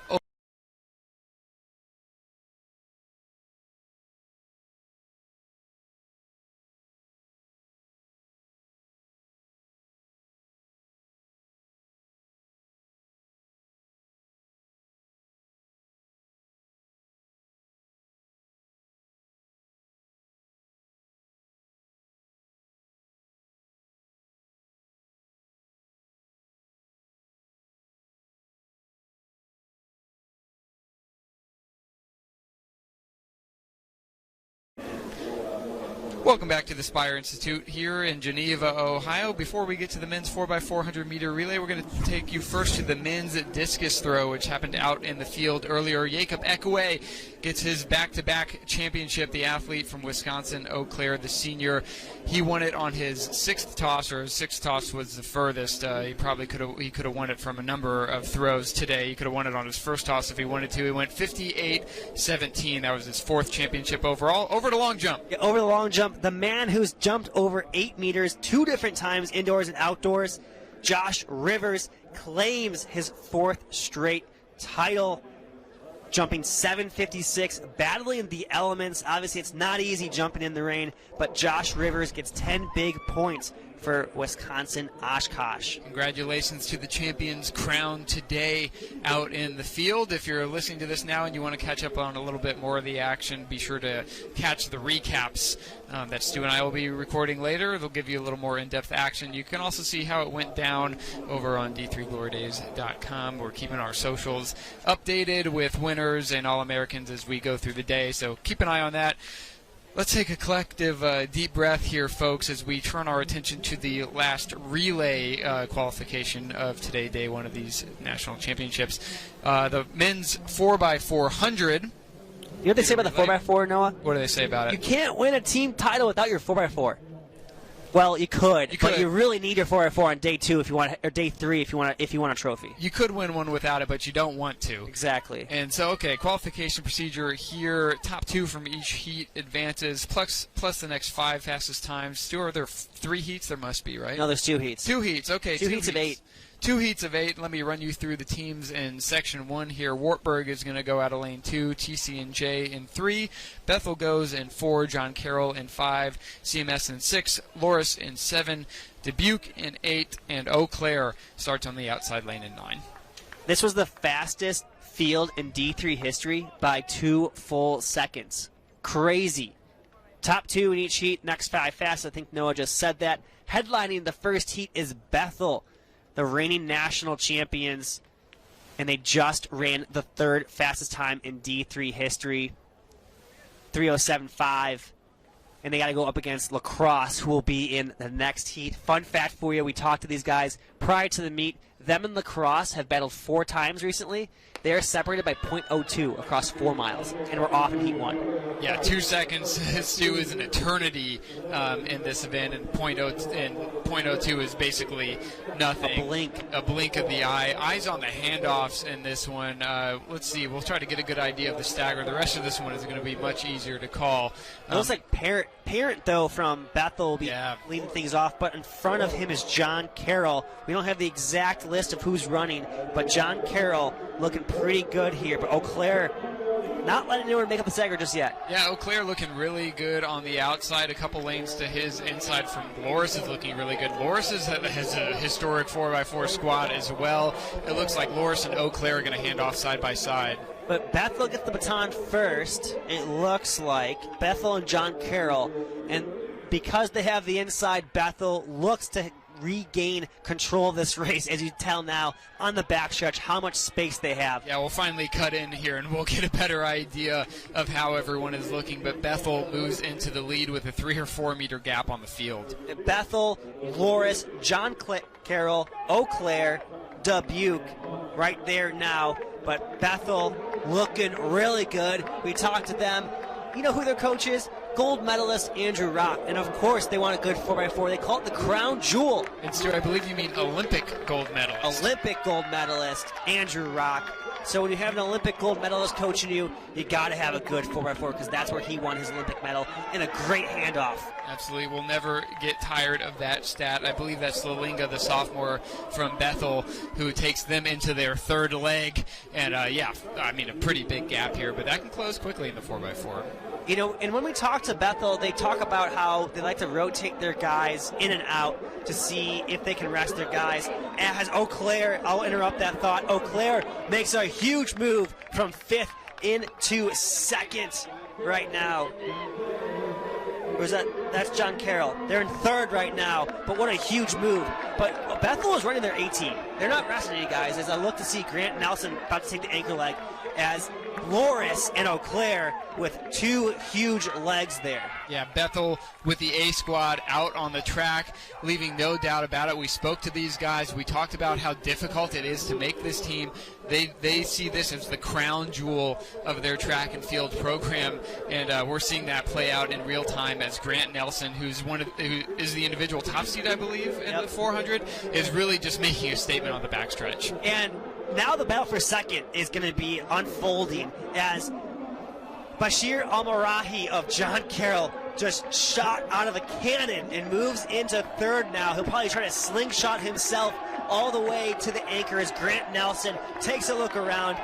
Welcome back to the Spire Institute here in Geneva, Ohio. Before we get to the men's 4x400-meter relay, we're going to take you first to the men's discus throw, which happened out in the field earlier. Jacob Ekwe gets his back-to-back championship. The athlete from Wisconsin, Eau Claire, the senior, he won it on his 6th toss, or his 6th toss was the furthest. He probably could have won it from a number of throws today. He could have won it on his 1st toss if he wanted to. He went 58-17. That was his 4th championship overall. Over the long jump. Yeah, over the long jump. The man who's jumped over 8 meters 2 different times, indoors and outdoors, Josh Rivers, claims his 4th straight title, jumping 756, battling the elements. Obviously, it's not easy jumping in the rain, but Josh Rivers gets 10 big points for Wisconsin Oshkosh. Congratulations to the champions crowned today out in the field. If you're listening to this now and you want to catch up on a little bit more of the action, be sure to catch the recaps that Stu and I will be recording later. They'll give you a little more in-depth action. You can also see how it went down over on d3glorydays.com. We're keeping our socials updated with winners and All-Americans as we go through the day, so keep an eye on that. Let's take a collective deep breath here, folks, as we turn our attention to the last relay qualification of today, day one of these national championships. The men's 4x400. You know what they say about the 4x4, Noah? What do they say about it? You can't win a team title without your 4x4. Well, you could, but you really need your 4x4 on day 2 if you want, or day 3 if you want a trophy. You could win one without it, but you don't want to. Exactly. And so, okay, qualification procedure here. Top 2 from each heat advances, plus the next 5 fastest times. Stu, are there 3 heats? There must be, right? No, there's 2 heats. 2 heats, okay. 2 heats of 8. 2 heats of 8. Let me run you through the teams in Section 1 here. Wartburg is going to go out of lane 2, TC and J in 3. Bethel goes in 4, John Carroll in 5, CMS in 6, Loris in 7, Dubuque in 8, and Eau Claire starts on the outside lane in 9. This was the fastest field in D3 history by 2 full seconds. Crazy. Top 2 in each heat, next 5 fast. I think Noah just said that. Headlining the first heat is Bethel, the reigning national champions, and they just ran the 3rd fastest time in D3 history, 3:07.5, and they got to go up against La Crosse, who will be in the next heat. Fun fact for you, we talked to these guys prior to the meet. Them and La Crosse have battled 4 times recently. They are separated by .02 across 4 miles, and we're off in Heat 1. Yeah, 2 seconds, Stu, is an eternity in this event, and .02 is basically nothing. A blink of the eye. Eyes on the handoffs in this one. Let's see, we'll try to get a good idea of the stagger. The rest of this one is going to be much easier to call. It looks like Parent, though, from Bethel will be leading things off, but in front of him is John Carroll. We don't have the exact list of who's running, but John Carroll looking pretty good here. But Eau Claire not letting anyone make up the stagger just yet. Yeah, Eau Claire looking really good on the outside. A couple lanes to his inside from Loris is looking really good. Loris has a historic 4x4 squad as well. It looks like Loris and Eau Claire are going to hand off side by side. But Bethel gets the baton first, it looks like. Bethel and John Carroll. And because they have the inside, Bethel looks to regain control of this race, as you tell now on the backstretch how much space they have. Yeah, we'll finally cut in here and we'll get a better idea of how everyone is looking, but Bethel moves into the lead with a 3 or 4 meter gap on the field. Bethel, Loris, John Carroll, Eau Claire, Dubuque right there now, but Bethel looking really good. We talked to them. You know who their coach is? Gold medalist Andrew Rock. And of course they want a good 4x4. They call it the crown jewel. And Stu, I believe you mean Olympic gold medalist. Olympic gold medalist Andrew Rock. So when you have an Olympic gold medalist coaching you, you got to have a good 4x4 because that's where he won his Olympic medal in a great handoff. Absolutely. We'll never get tired of that stat. I believe that's Lalinga, the sophomore from Bethel, who takes them into their 3rd leg. And, yeah, I mean, a pretty big gap here, but that can close quickly in the 4x4. You know, and when we talk to Bethel, they talk about how they like to rotate their guys in and out to see if they can rest their guys. As Eau Claire, I'll interrupt that thought, Eau Claire makes a huge move from 5th into 2nd right now. Or is that's John Carroll. They're in 3rd right now, but what a huge move. But Bethel is running their 18. They're not resting any guys, as I look to see Grant Nelson about to take the anchor leg, as Loris and Eau Claire with 2 huge legs there. Yeah, Bethel with the A squad out on the track, leaving no doubt about it. We spoke to these guys. We talked about how difficult it is to make this team. They see this as the crown jewel of their track and field program, and we're seeing that play out in real time as Grant Nelson, who is the individual top seed, I believe, in the 400, is really just making a statement on the backstretch. And now the battle for 2nd is going to be unfolding as Bashir Almarahi of John Carroll just shot out of a cannon and moves into 3rd now. He'll probably try to slingshot himself all the way to the anchor as Grant Nelson takes a look around.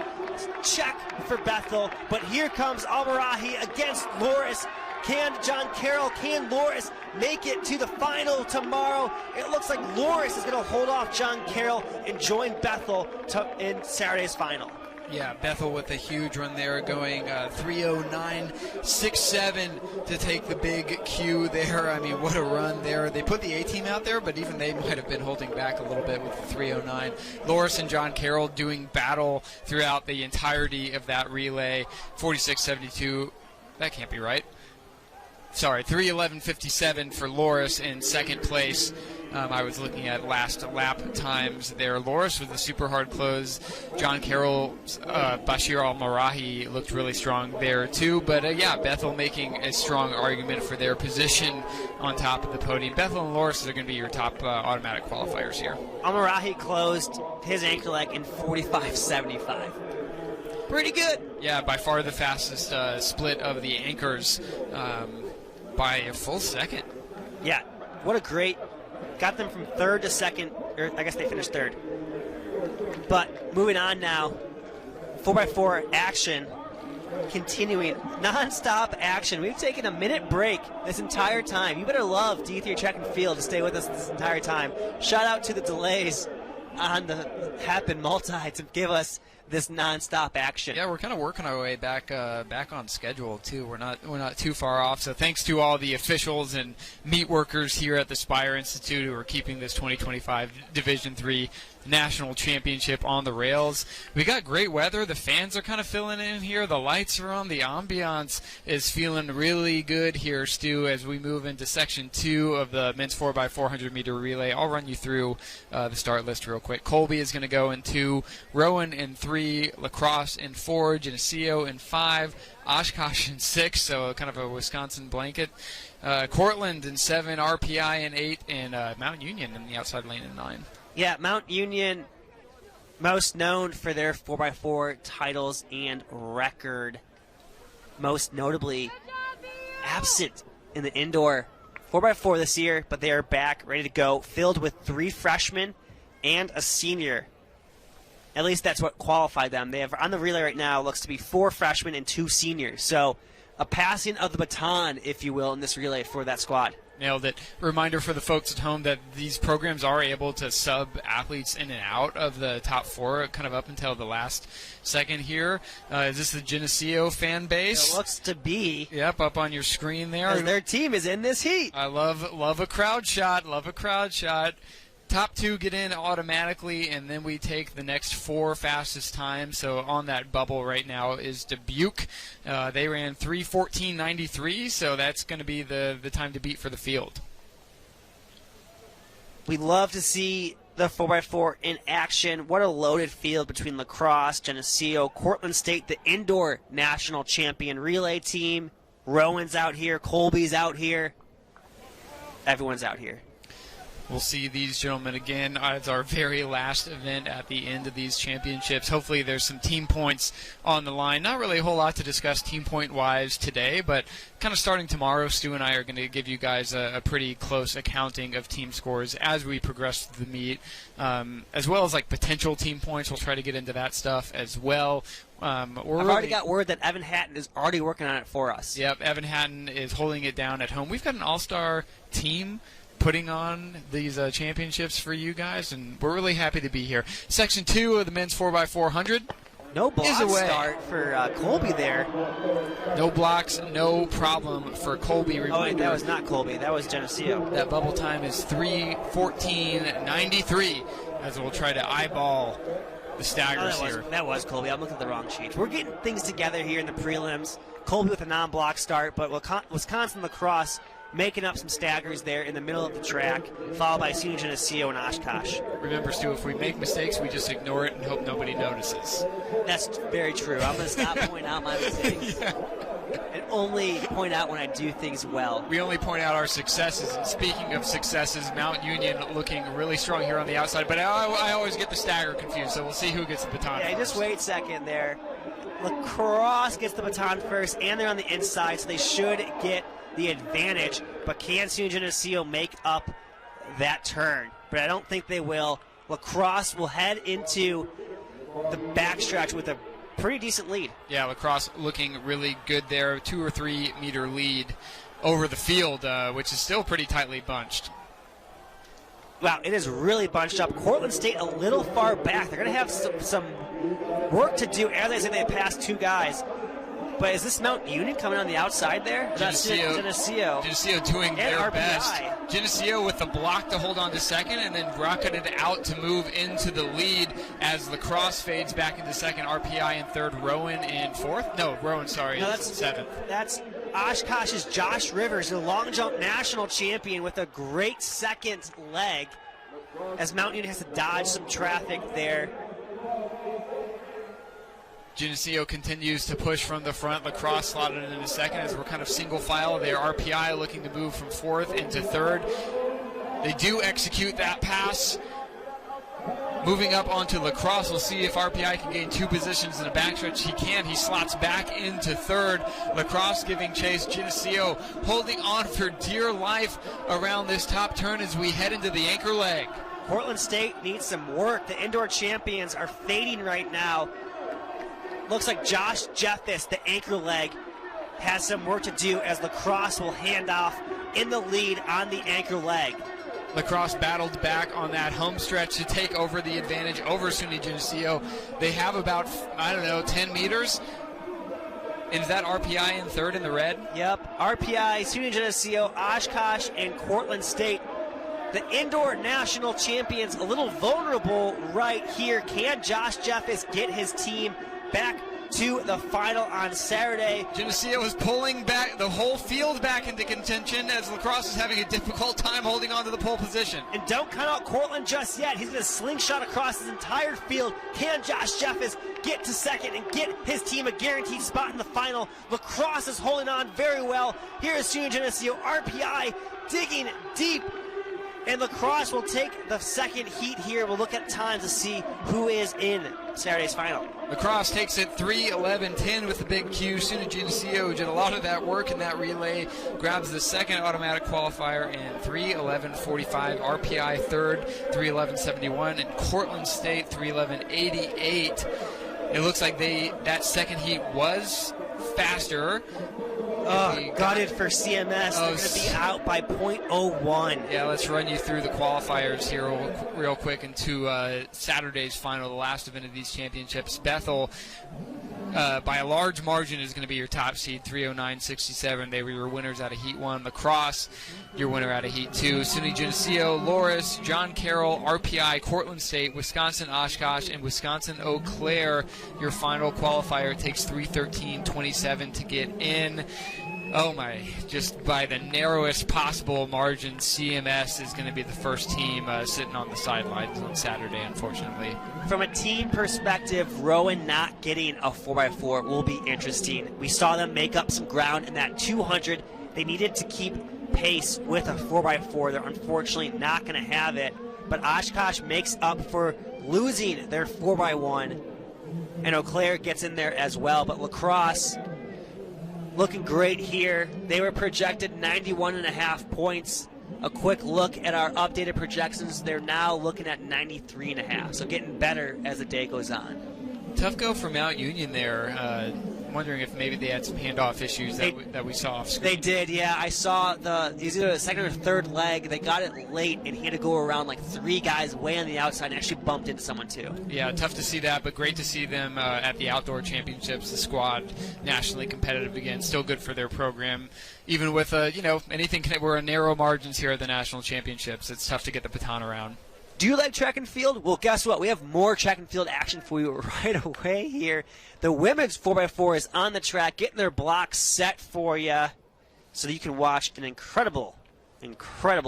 Check for Bethel, but here comes Almarahi against Loris Can John Carroll, can Loris make it to the final tomorrow? It looks like Loris is going to hold off John Carroll and join Bethel in Saturday's final. Yeah, Bethel with a huge run there, going 3:09.67 to take the big Q there. I mean, what a run there. They put the A-team out there, but even they might have been holding back a little bit with the 3:09. Loris and John Carroll doing battle throughout the entirety of that relay. 46.72. That can't be right. Sorry, 3:11.57 for Loris in second place. I was looking at last lap times there. Loris with a super hard close. John Carroll, Bashir Al-Marahi looked really strong there too. But yeah, Bethel making a strong argument for their position on top of the podium. Bethel and Loris are going to be your top automatic qualifiers here. Al-Marahi closed his anchor leg in 45.75. Pretty good. Yeah, by far the fastest split of the anchors by a full second. Yeah, what a great... Got them from third to second, or I guess they finished third. But moving on now, 4x4 action, continuing, non-stop action. We've taken a minute break this entire time. You better love D3 Track and Field to stay with us this entire time. Shout out to the delays on the HEP and Multi to give us this non-stop action. Yeah, we're kind of working our way back on schedule too. We're not too far off. So thanks to all the officials and meet workers here at the Spire Institute who are keeping this 2025 Division III National Championship on the rails. We got great weather. The fans are kind of filling in here. The lights are on. The ambiance is feeling really good here, Stu, as we move into Section 2 of the men's 4x400 meter relay. I'll run you through the start list real quick. Colby is going to go in 2, Rowan in 3, Lacrosse in 4, Geneseo in 5, Oshkosh in 6, so kind of a Wisconsin blanket. Cortland in 7, RPI in 8, and Mount Union in the outside lane in 9. Yeah, Mount Union, most known for their 4x4 titles and record, most notably absent in the indoor 4x4 this year, but they are back, ready to go, filled with 3 freshmen and a senior. At least that's what qualified them. They have on the relay right now looks to be 4 freshmen and 2 seniors. So a passing of the baton, if you will, in this relay for that squad. Nailed it. Reminder for the folks at home that these programs are able to sub athletes in and out of the top 4 kind of up until the last second here. Is this the Geneseo fan base? It looks to be. Yep, up on your screen there. As their team is in this heat. I love a crowd shot. Love a crowd shot. Top 2 get in automatically, and then we take the next 4 fastest times. So on that bubble right now is Dubuque. They ran 3:14.93, so that's going to be the time to beat for the field. We love to see the 4x4 in action. What a loaded field between Lacrosse, Geneseo, Cortland State, the indoor national champion relay team. Rowan's out here. Colby's out here. Everyone's out here. We'll see these gentlemen again as our very last event at the end of these championships. Hopefully there's some team points on the line. Not really a whole lot to discuss team point-wise today, but kind of starting tomorrow, Stu and I are going to give you guys a pretty close accounting of team scores as we progress through the meet, as well as like potential team points. We'll try to get into that stuff as well. I've already got word that Evan Hatton is already working on it for us. Yep, Evan Hatton is holding it down at home. We've got an all-star team putting on these championships for you guys, and we're really happy to be here. Section 2 of the men's 4x400. No block start for Colby there. No blocks, no problem for Colby. Oh, wait, that was not Colby. That was Geneseo. That bubble time is 3:14.93, as we'll try to eyeball the staggers here. That was Colby. I'm looking at the wrong sheet. We're getting things together here in the prelims. Colby with a non-block start, but Wisconsin Lacrosse making up some staggers there in the middle of the track, followed by SUNY Geneseo and Oshkosh. Remember, Stu, if we make mistakes, we just ignore it and hope nobody notices. That's very true. I'm going to stop pointing out my mistakes and only point out when I do things well. We only point out our successes. And speaking of successes, Mount Union looking really strong here on the outside, but I always get the stagger confused, so we'll see who gets the baton first. Just wait a second there. Lacrosse gets the baton first, and they're on the inside, so they should get the advantage, but can SUNY Geneseo make up that turn? But I don't think they will. Lacrosse will head into the backstretch with a pretty decent lead. Yeah, Lacrosse looking really good there. 2 or 3 meter lead over the field, which is still pretty tightly bunched. Wow, it is really bunched up. Cortland State a little far back. They're going to have some work to do. As I say, they passed 2 guys. But is this Mount Union coming on the outside there? Geneseo doing their RPI. best. Geneseo with the block to hold on to second, and then rocketed out to move into the lead as Lacrosse fades back into second. RPI in third, Rowan in fourth. No, Rowan, sorry, No, in seventh. That's Oshkosh's Josh Rivers, the long jump national champion, with a great second leg as Mount Union has to dodge some traffic there. Geneseo continues to push from the front. Lacrosse slotted in a second as we're kind of single file there. RPI looking to move from fourth into third. They do execute that pass. Moving up onto Lacrosse, we'll see if RPI can gain 2 positions in a backstretch. He can. He slots back into third. Lacrosse giving chase. Geneseo holding on for dear life around this top turn as we head into the anchor leg. Portland State needs some work. The indoor champions are fading right now. Looks like Josh Jeffis, the anchor leg, has some work to do as Lacrosse will hand off in the lead on the anchor leg. Lacrosse battled back on that home stretch to take over the advantage over SUNY Geneseo. They have about, 10 meters. And is that RPI in third in the red? Yep, RPI, SUNY Geneseo, Oshkosh, and Cortland State. The indoor national champions a little vulnerable right here. Can Josh Jeffis get his team back to the final on Saturday? Geneseo is pulling back the whole field back into contention as Lacrosse is having a difficult time holding on to the pole position. And don't count out Cortland just yet. He's going to slingshot across his entire field. Can Josh Jeffis get to second and get his team a guaranteed spot in the final? Lacrosse is holding on very well. Here is SUNY Geneseo. RPI digging deep. And Lacrosse will take the second heat here. We'll look at times to see who is in Saturday's final. Lacrosse takes it 3-11-10 with the big Q. SUNY Geneseo did a lot of that work in that relay. Grabs the second automatic qualifier in 3-11-45. RPI third, 3-11-71. And Cortland State, 3-11-88. It looks like that second heat was faster. Gutted for CMS. They're going to be out by .01. Yeah, let's run you through the qualifiers here real quick into Saturday's final, the last event of these championships. Bethel, by a large margin, is going to be your top seed, 309.67. They were your winners out of Heat 1. Lacrosse, your winner out of Heat 2. SUNY Geneseo, Loris, John Carroll, RPI, Cortland State, Wisconsin Oshkosh, and Wisconsin Eau Claire. Your final qualifier takes 3:13.27 to get in. Oh my, just by the narrowest possible margin, CMS is going to be the first team sitting on the sidelines on Saturday, unfortunately. From a team perspective, Rowan not getting a 4x4 will be interesting. We saw them make up some ground in that 200. They needed to keep pace with a 4x4. They're unfortunately not going to have it. But Oshkosh makes up for losing their 4x1. And Eau Claire gets in there as well. But Lacrosse looking great here. They were projected 91.5 points. A quick look at our updated projections. They're now looking at 93.5. So getting better as the day goes on. Tough go for Mount Union there. I'm wondering if maybe they had some handoff issues that we saw off screen. They did, yeah. I saw either the second or third leg. They got it late, and he had to go around like 3 guys way on the outside and actually bumped into someone too. Yeah, tough to see that, but great to see them at the outdoor championships. The squad nationally competitive again. Still good for their program. Even with anything, we're in narrow margins here at the national championships. It's tough to get the baton around. Do you like track and field? Well, guess what? We have more track and field action for you right away here. The women's 4x4 is on the track, getting their blocks set for you so that you can watch an incredible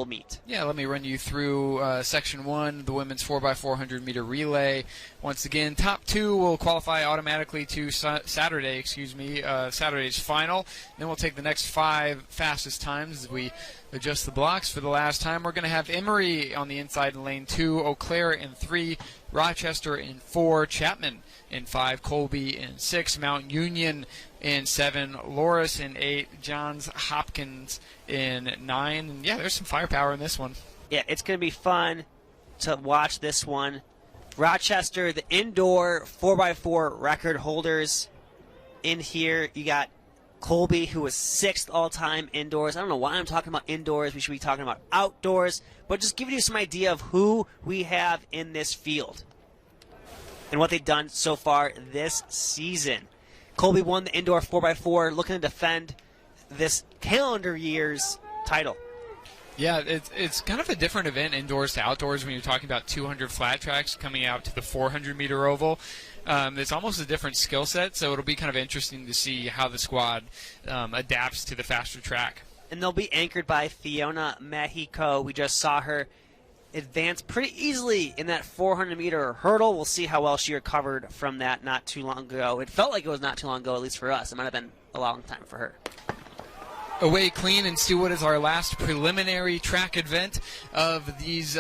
meet. Yeah, let me run you through Section 1, the women's 4x400 meter relay. Once again, top 2 will qualify automatically to Saturday's final. Then we'll take the next 5 fastest times as we adjust the blocks for the last time. We're going to have Emory on the inside in lane 2, Eau Claire in 3, Rochester in 4, Chapman in 5, Colby in 6, Mount Union in 7, Loris in 8, Johns Hopkins in 9. And yeah, there's some firepower in this one. Yeah, it's going to be fun to watch this one. Rochester, the indoor 4x4 record holders in here. You got Colby, who was 6th all-time indoors. I don't know why I'm talking about indoors. We should be talking about outdoors. But just giving you some idea of who we have in this field and what they've done so far this season. Colby won the indoor 4x4, looking to defend this calendar year's title. Yeah, it's kind of a different event indoors to outdoors when you're talking about 200 flat tracks coming out to the 400-meter oval. It's almost a different skill set, so it'll be kind of interesting to see how the squad adapts to the faster track. And they'll be anchored by Fiona Mexico. We just saw her advance pretty easily in that 400-meter hurdle. We'll see how well she recovered from that not too long ago. It felt like it was not too long ago, at least for us. It might have been a long time for her. Away clean in Steelwood is our last preliminary track event of these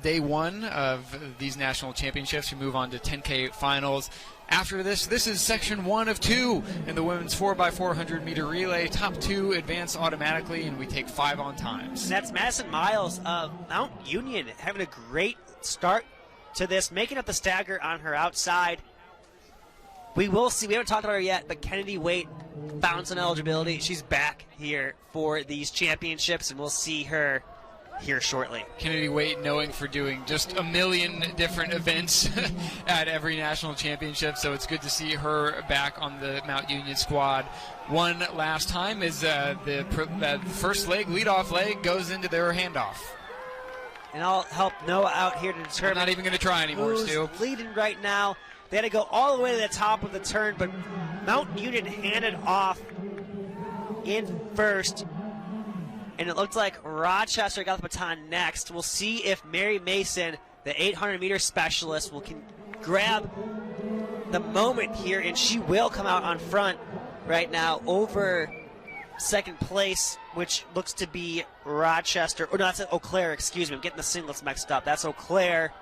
day one of these national championships. We move on to 10K finals. After this is section 1 of 2 in the women's 4x400 meter relay. Top 2 advance automatically, and we take 5 on times. And that's Madison Miles of Mount Union having a great start to this, making up the stagger on her outside. We will see, we haven't talked about her yet, but Kennedy Waite found some eligibility. She's back here for these championships, and we'll see her here shortly. Kennedy Waite, knowing for doing just a million different events at every national championship, so it's good to see her back on the Mount Union squad. One last time is the first leg, leadoff leg, goes into their handoff. And I'll help Noah out here to determine. I'm not even going to try anymore, who's Stu. leading right now. They had to go all the way to the top of the turn, but Mount Union handed off in first. And it looked like Rochester got the baton next. We'll see if Mary Mason, the 800-meter specialist, can grab the moment here, and she will come out on front right now over second place, which looks to be Rochester. Or no, that's Eau Claire, excuse me. I'm getting the singlets mixed up. That's Eau Claire.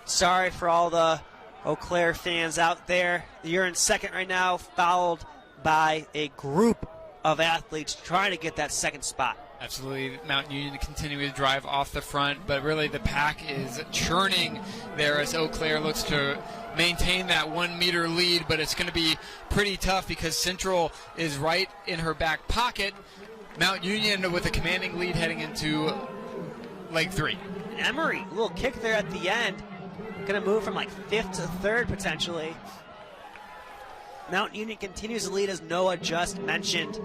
Sorry for all the Eau Claire fans out there. You're in second right now, followed by a group of athletes trying to get that second spot. Absolutely. Mount Union continuing to drive off the front, but really the pack is churning there as Eau Claire looks to maintain that 1 meter lead, but it's going to be pretty tough because Central is right in her back pocket. Mount Union with a commanding lead heading into leg 3. Emory, a little kick there at the end. Going to move from like 5th to 3rd potentially. Mount Union continues to lead, as Noah just mentioned.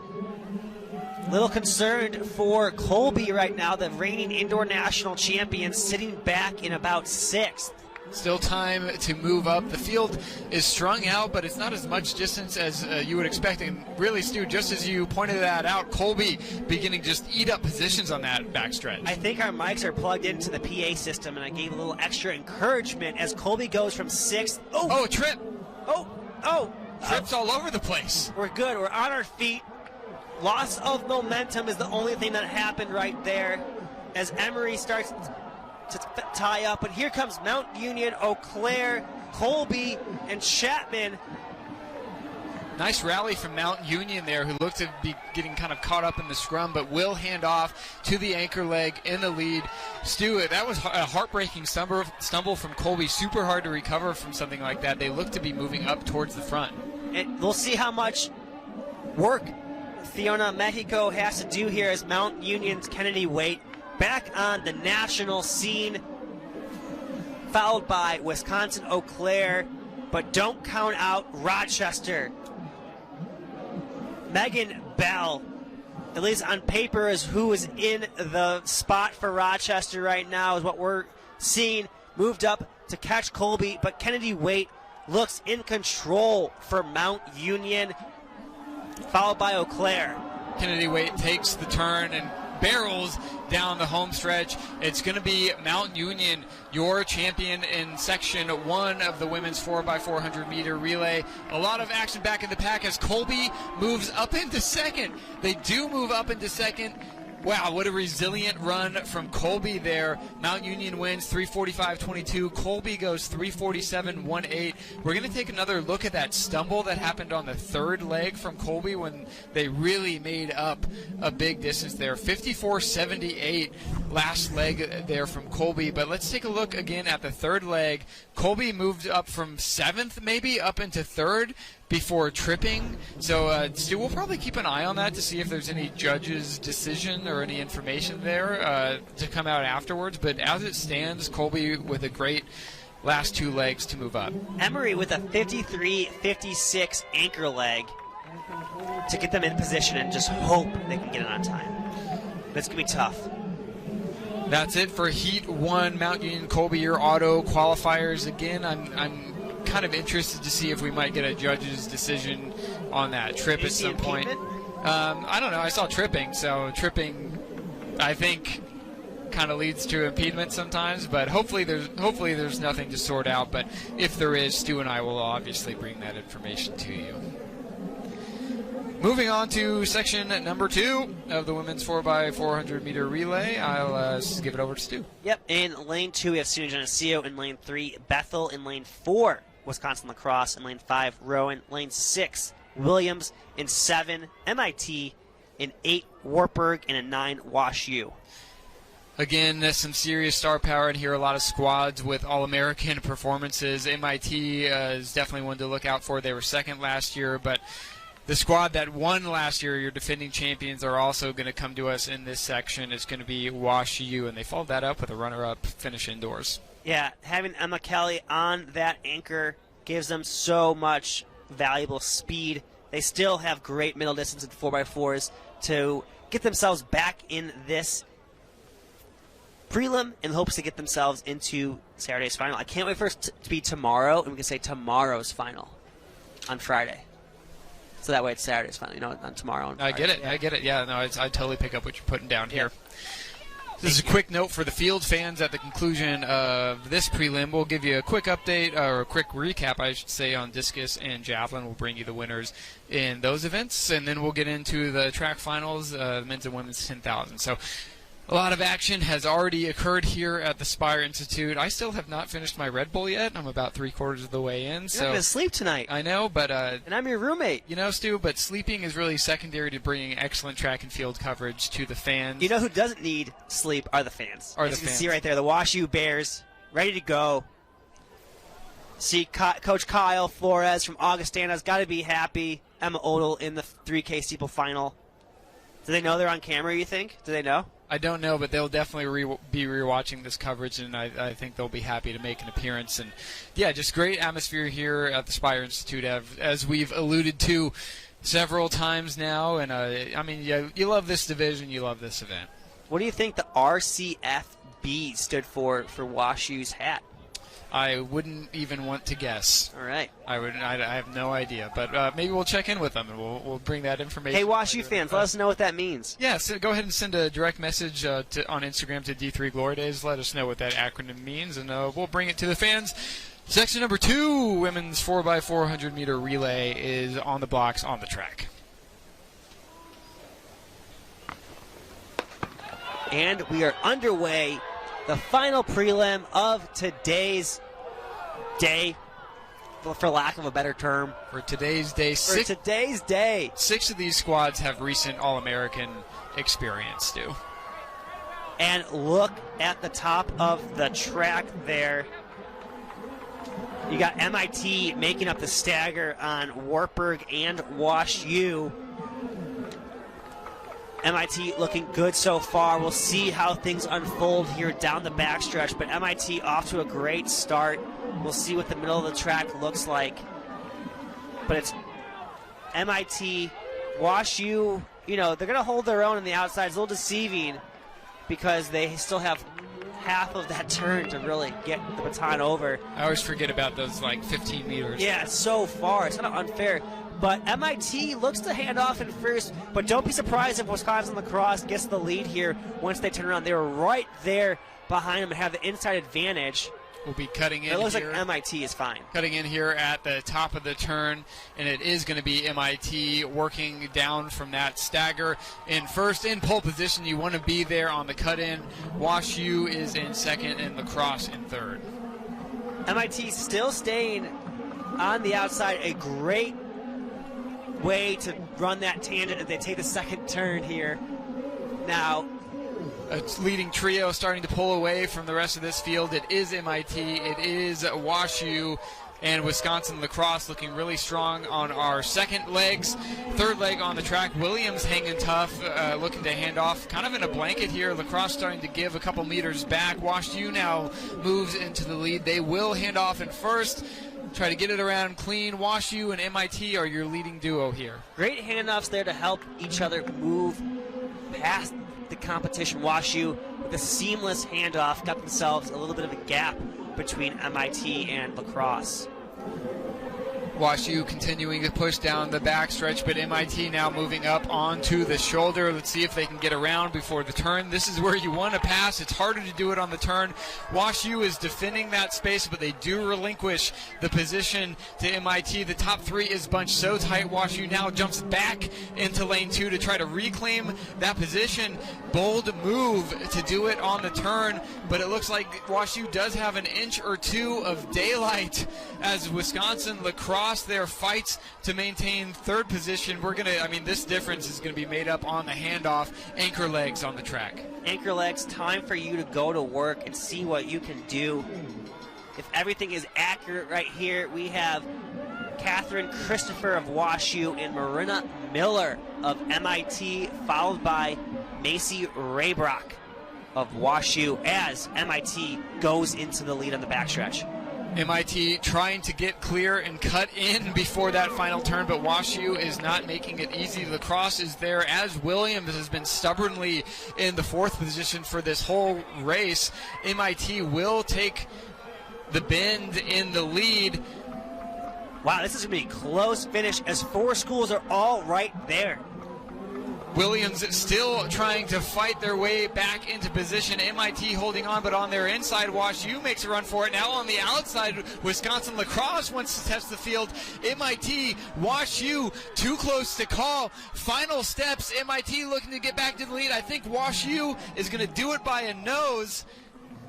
Little concerned for Colby right now, the reigning indoor national champion, sitting back in about 6th. Still time to move up. The field is strung out, but it's not as much distance as you would expect. And really, Stu, just as you pointed that out, Colby beginning to just eat up positions on that backstretch. I think our mics are plugged into the PA system, and I gave a little extra encouragement as Colby goes from 6th. Oh, trip. Oh. Trips all over the place. We're good. We're on our feet. Loss of momentum is the only thing that happened right there as Emory starts to tie up. But here comes Mount Union, Eau Claire, Colby, and Chapman. Nice rally from Mount Union there, who looked to be getting kind of caught up in the scrum, but will hand off to the anchor leg in the lead. Stu, that was a heartbreaking stumble from Colby. Super hard to recover from something like that. They look to be moving up towards the front. And we'll see how much work Fiona Mexico has to do here as Mount Union's Kennedy Waite back on the national scene, followed by Wisconsin Eau Claire, but don't count out Rochester. Megan Bell, at least on paper, is who is in the spot for Rochester right now, is what we're seeing. Moved up to catch Colby, but Kennedy Waite looks in control for Mount Union, followed by Eau Claire. Kennedy Waite takes the turn and barrels down the home stretch. It's going to be Mount Union, your champion in section 1 of the women's 4x400 meter relay. A lot of action back in the pack as Colby moves up into second. They do move up into second. Wow, what a resilient run from Colby there. Mount Union wins 345.22. Colby goes 347.18. We're going to take another look at that stumble that happened on the third leg from Colby when they really made up a big distance there. 54.78 last leg there from Colby. But let's take a look again at the third leg. Colby moved up from 7th maybe up into 3rd before tripping. So, Stu, we'll probably keep an eye on that to see if there's any judge's decision or any information there to come out afterwards. But as it stands, Colby with a great last 2 legs to move up. Emery with a 53.56 anchor leg to get them in position and just hope they can get it on time. That's going to be tough. That's it for Heat 1, Mount Union Colby, your auto qualifiers. Again, I'm kind of interested to see if we might get a judge's decision on that trip at some point. I don't know. I saw tripping, so tripping, I think, kind of leads to impediment sometimes. But hopefully there's nothing to sort out. But if there is, Stu and I will obviously bring that information to you. Moving on to section number 2 of the women's 4x400 meter relay, I'll give it over to Stu. Yep, in lane 2 we have SUNY Geneseo. In lane 3, Bethel. In lane 4, Wisconsin Lacrosse. In lane 5, Rowan. Lane 6, Williams. In 7, MIT. In 8, Wartburg. And in 9, Wash U. Again, there's some serious star power in here. A lot of squads with All-American performances. MIT is definitely one to look out for. They were 2nd last year, but the squad that won last year, your defending champions, are also going to come to us in this section. It's going to be Wash U, and they followed that up with a runner-up finish indoors. Yeah, having Emma Kelly on that anchor gives them so much valuable speed. They still have great middle distance in 4x4s to get themselves back in this prelim in hopes to get themselves into Saturday's final. I can't wait for it to be tomorrow, and we can say tomorrow's final on Friday. So that way it's Saturday's final, on tomorrow. On Friday. I get it. Yeah, no, I totally pick up what you're putting down here. This is a quick note for the field fans at the conclusion of this prelim. We'll give you a quick update, or a quick recap, I should say, on Discus and Javelin. We'll bring you the winners in those events, and then we'll get into the track finals, men's and women's 10,000. So a lot of action has already occurred here at the Spire Institute. I still have not finished my Red Bull yet. I'm about 3/4 of the way in. You're not going to sleep tonight. I know, but and I'm your roommate. Stu, but sleeping is really secondary to bringing excellent track and field coverage to the fans. You know who doesn't need sleep are the fans. As you can see right there, the Wash U Bears, ready to go. See Coach Kyle Flores from Augustana's got to be happy. Emma Odell in the 3K steeple final. Do they know they're on camera, you think? Do they know? I don't know, but they'll definitely be rewatching this coverage, and I think they'll be happy to make an appearance. And, yeah, just great atmosphere here at the Spire Institute, as we've alluded to several times now. And, you love this division. You love this event. What do you think the RCFB stood for Wash U's hat? I wouldn't even want to guess. All right. I have no idea, but maybe we'll check in with them and we'll bring that information. Hey, Wash U fans, let us know what that means. Yeah, so go ahead and send a direct message on Instagram to D3 Glory Days. Let us know what that acronym means, and we'll bring it to the fans. Section number 2, women's 4x400 meter relay, is on the blocks on the track. And we are underway. The final prelim of today's day, for lack of a better term. For today's day. 6 of these squads have recent All-American experience, Stu. And look at the top of the track there. You got MIT making up the stagger on Wartburg and Wash U. MIT looking good so far. We'll see how things unfold here down the backstretch, but MIT off to a great start. We'll see what the middle of the track looks like. But it's MIT, Wash U, they're going to hold their own on the outside. It's a little deceiving because they still have half of that turn to really get the baton over. I always forget about those, 15 meters. Yeah, it's so far. It's kind of unfair. But MIT looks to hand off in first, but don't be surprised if Wisconsin Lacrosse gets the lead here once they turn around. They were right there behind them and have the inside advantage. will be cutting in It looks here. like MIT is fine. Cutting in here at the top of the turn, and it is going to be MIT working down from that stagger. In first, in pole position, you want to be there on the cut-in. Wash U is in second, and Lacrosse in third. MIT still staying on the outside. A great way to run that tangent if they take the second turn here. Now, A leading trio starting to pull away from the rest of this field. It is MIT, it is WashU, and Wisconsin Lacrosse looking really strong on our second legs. Third leg on the track, Williams hanging tough, looking to hand off kind of in a blanket here. Lacrosse starting to give a couple meters back. WashU now moves into the lead. They will hand off in first. Try to get it around clean. WashU and MIT are your leading duo here. great handoffs there to help each other move past the competition. WashU with a seamless handoff got themselves a little bit of a gap between MIT and Lacrosse. WashU continuing to push down the backstretch, but MIT now moving up onto the shoulder. Let's see if they can get around before the turn. This is where you want to pass. It's harder to do it on the turn. WashU is defending that space, but they do relinquish the position to MIT. The top three is bunched so tight. WashU now jumps back into lane 2 to try to reclaim that position. Bold move to do it on the turn, but it looks like WashU does have an inch or two of daylight as Wisconsin Lacrosse there fights to maintain third position. This difference is going to be made up on the handoff. Anchor legs on the track. Anchor legs, time for you to go to work and see what you can do. If everything is accurate right here, we have Catherine Christopher of WashU and Marina Miller of MIT, followed by Macy Raybrock of WashU as MIT goes into the lead on the backstretch. MIT trying to get clear and cut in before that final turn, but WashU is not making it easy. Lacrosse is there as Williams has been stubbornly in the fourth position for this whole race. MIT will take the bend in the lead. Wow, this is going to be a close finish as four schools are all right there. Williams still trying to fight their way back into position. MIT holding on, but on their inside, WashU makes a run for it. Now on the outside, Wisconsin Lacrosse wants to test the field. MIT, WashU, too close to call. Final steps, MIT looking to get back to the lead. I think WashU is going to do it by a nose.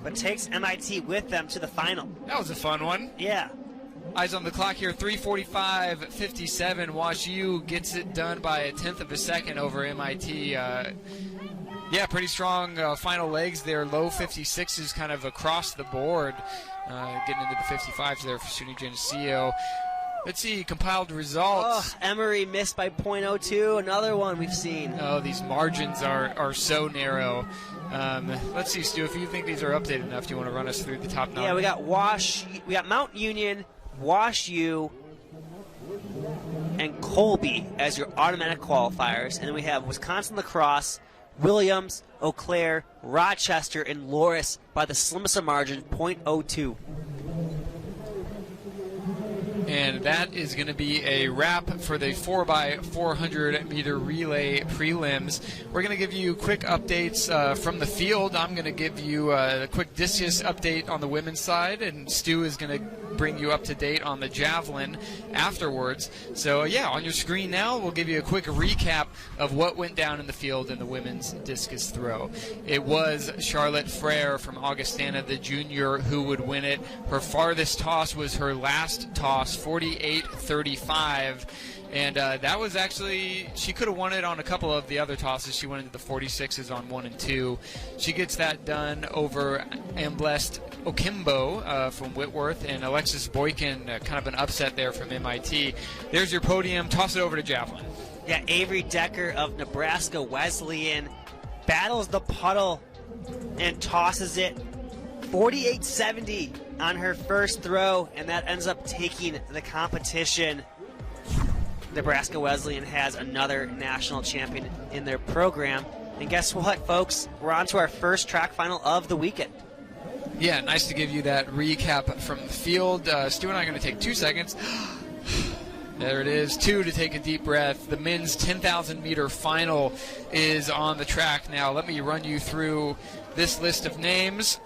But takes MIT with them to the final. That was a fun one. Yeah. Eyes on the clock here, 3:45.57. WashU gets it done by a tenth of a second over MIT. Pretty strong final legs there. Low 56s kind of across the board. Getting into the 55s there for SUNY Geneseo. Let's see, compiled results. Oh, Emory missed by .02. Another one we've seen. Oh, these margins are so narrow. Let's see, Stu, if you think these are updated enough, do you want to run us through the top 9? Yeah, we got Mount Union, WashU, and Colby as your automatic qualifiers. And then we have Wisconsin Lacrosse, Williams, Eau Claire, Rochester, and Loris by the slimmest of margin, .02. And that is going to be a wrap for the 4x400 meter relay prelims. We're going to give you quick updates from the field. I'm going to give you a quick discus update on the women's side, and Stu is going to bring you up to date on the javelin afterwards. So on your screen now, we'll give you a quick recap of what went down in the field in the women's discus throw. It was Charlotte Frere from Augustana, the junior, who would win it. Her farthest toss was her last toss, 48-35. And that was actually, she could have won it on a couple of the other tosses. She went into the 46s on 1 and 2. She gets that done over Amblest Okimbo from Whitworth, and Alexis Boykin, kind of an upset there from MIT. There's your podium. Toss it over to javelin. Yeah, Avery Decker of Nebraska Wesleyan battles the puddle and tosses it 48-70 on her first throw, and that ends up taking the competition. Nebraska Wesleyan has another national champion in their program. And guess what, folks? We're on to our first track final of the weekend. Yeah, nice to give you that recap from the field. Stu and I are going to take 2 seconds. There it is, 2 to take a deep breath. The men's 10,000 meter final is on the track now. Let me run you through this list of names.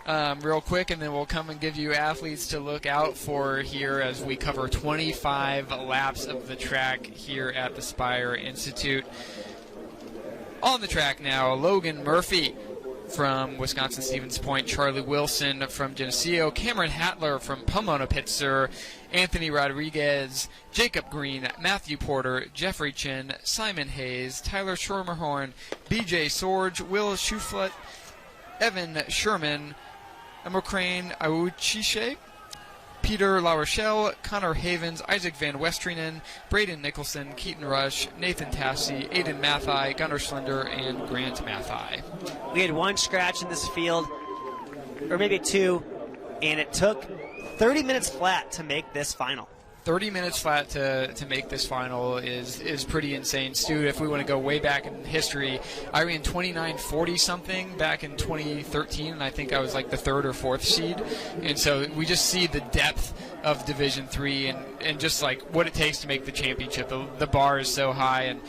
real quick, and then we'll come and give you athletes to look out for here as we cover 25 laps of the track here at the Spire Institute. On the track now, Logan Murphy from Wisconsin-Stevens Point, Charlie Wilson from Geneseo, Cameron Hattler from Pomona-Pitzer, Anthony Rodriguez, Jacob Green, Matthew Porter, Jeffrey Chin, Simon Hayes, Tyler Schermerhorn, BJ Sorge, Will Schuflet, Evan Sherman, Mokrane Auchishe, Peter LaRochelle, Connor Havens, Isaac Van Westrinen, Braden Nicholson, Keaton Rush, Nathan Tassi, Aiden Mathai, Gunnar Slender, and Grant Mathai. We had one scratch in this field, or maybe two, and it took 30 minutes flat to make this final. 30 minutes flat to make this final is pretty insane. Stu, if we want to go way back in history, I ran 29:40 something back in 2013, and I think I was like the 3rd or 4th seed. And so we just see the depth of Division III and just like what it takes to make the championship. The bar is so high, and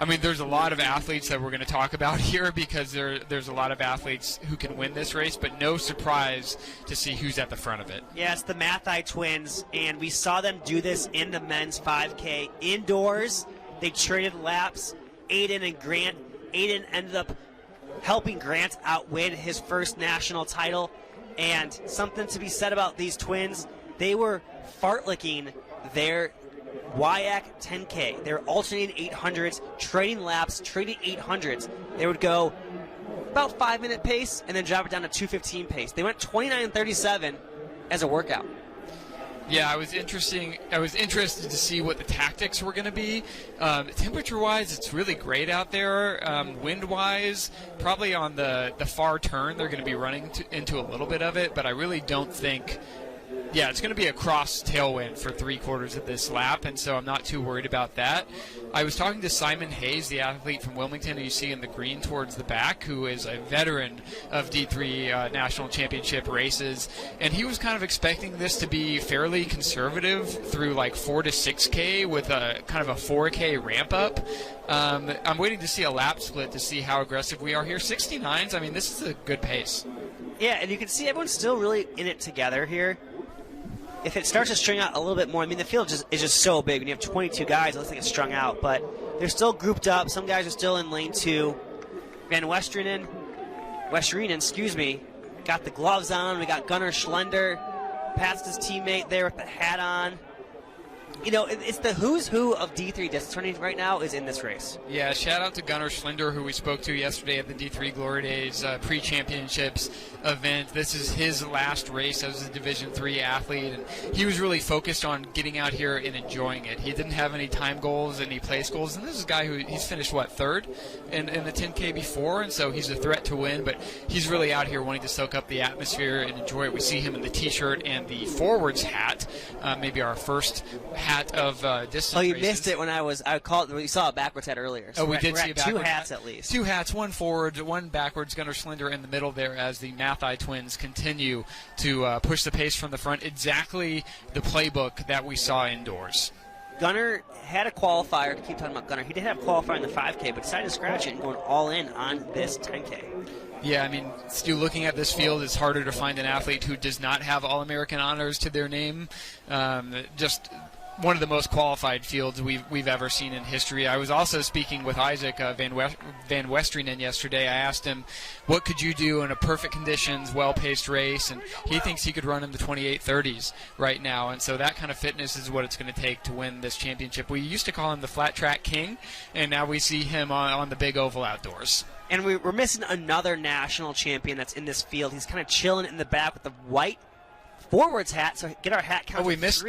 I mean, there's a lot of athletes that we're going to talk about here because there's a lot of athletes who can win this race, but no surprise to see who's at the front of it. Yeah, it's the Mathai twins, and we saw them do this in the men's 5K indoors. They traded laps, Aiden and Grant. Aiden ended up helping Grant outwin his first national title, and something to be said about these twins, they were fartlicking their WIAC 10K. They were alternating 800s, trading laps, trading 800s. They would go about 5-minute pace and then drop it down to 2:15 pace. They went 29:37 as a workout. Yeah, I was interested to see what the tactics were going to be. Temperature-wise, it's really great out there. Wind-wise, probably on the far turn, they're going to be running into a little bit of it, but I really don't think... Yeah, it's going to be a cross tailwind for 3/4 of this lap, and so I'm not too worried about that. I was talking to Simon Hayes, the athlete from Wilmington, who you see in the green towards the back, who is a veteran of D3 national championship races, and he was kind of expecting this to be fairly conservative through like 4 to 6K with a kind of a 4K ramp up. I'm waiting to see a lap split to see how aggressive we are here. 69s, I mean, this is a good pace. Yeah, and you can see everyone's still really in it together here. If it starts to string out a little bit more, I mean, the field is just so big. When you have 22 guys, it looks like it's strung out. But they're still grouped up. Some guys are still in lane 2. Van Westrinen, got the gloves on. We got Gunnar Schlender, Pat's his teammate there with the hat on. You know, it's the who's who of D3 distance running right now is in this race. Yeah, shout out to Gunnar Schlender, who we spoke to yesterday at the D3 Glory Days pre-championships event. This is his last race as a Division III athlete, and he was really focused on getting out here and enjoying it. He didn't have any time goals, any place goals, and this is a guy he's finished, 3rd in the 10K before, and so he's a threat to win, but he's really out here wanting to soak up the atmosphere and enjoy it. We see him in the T-shirt and the forwards hat, maybe our first hat of distance Oh, you races. missed it when I called. We saw a backwards hat earlier. So we did see a backwards 2 hats at least. 2 hats, 1 forward, 1 backwards. Gunnar Slender in the middle there as the Mathai twins continue to push the pace from the front. Exactly the playbook that we saw indoors. Gunnar had a qualifier, to keep talking about Gunnar. He did have a qualifier in the 5K, but decided to scratch it and going all in on this 10K. Yeah, I mean, Stu, looking at this field, it's harder to find an athlete who does not have All-American honors to their name. Just one of the most qualified fields we've ever seen in history. I was also speaking with Isaac Van Westrinen yesterday. I asked him, what could you do in a perfect conditions, well-paced race? And he thinks he could run in the 28:30s right now. And so that kind of fitness is what it's going to take to win this championship. We used to call him the flat track king, and now we see him on the big oval outdoors. And we're missing another national champion that's in this field. He's kind of chilling in the back with the white forwards hat, so get our hat count. We missed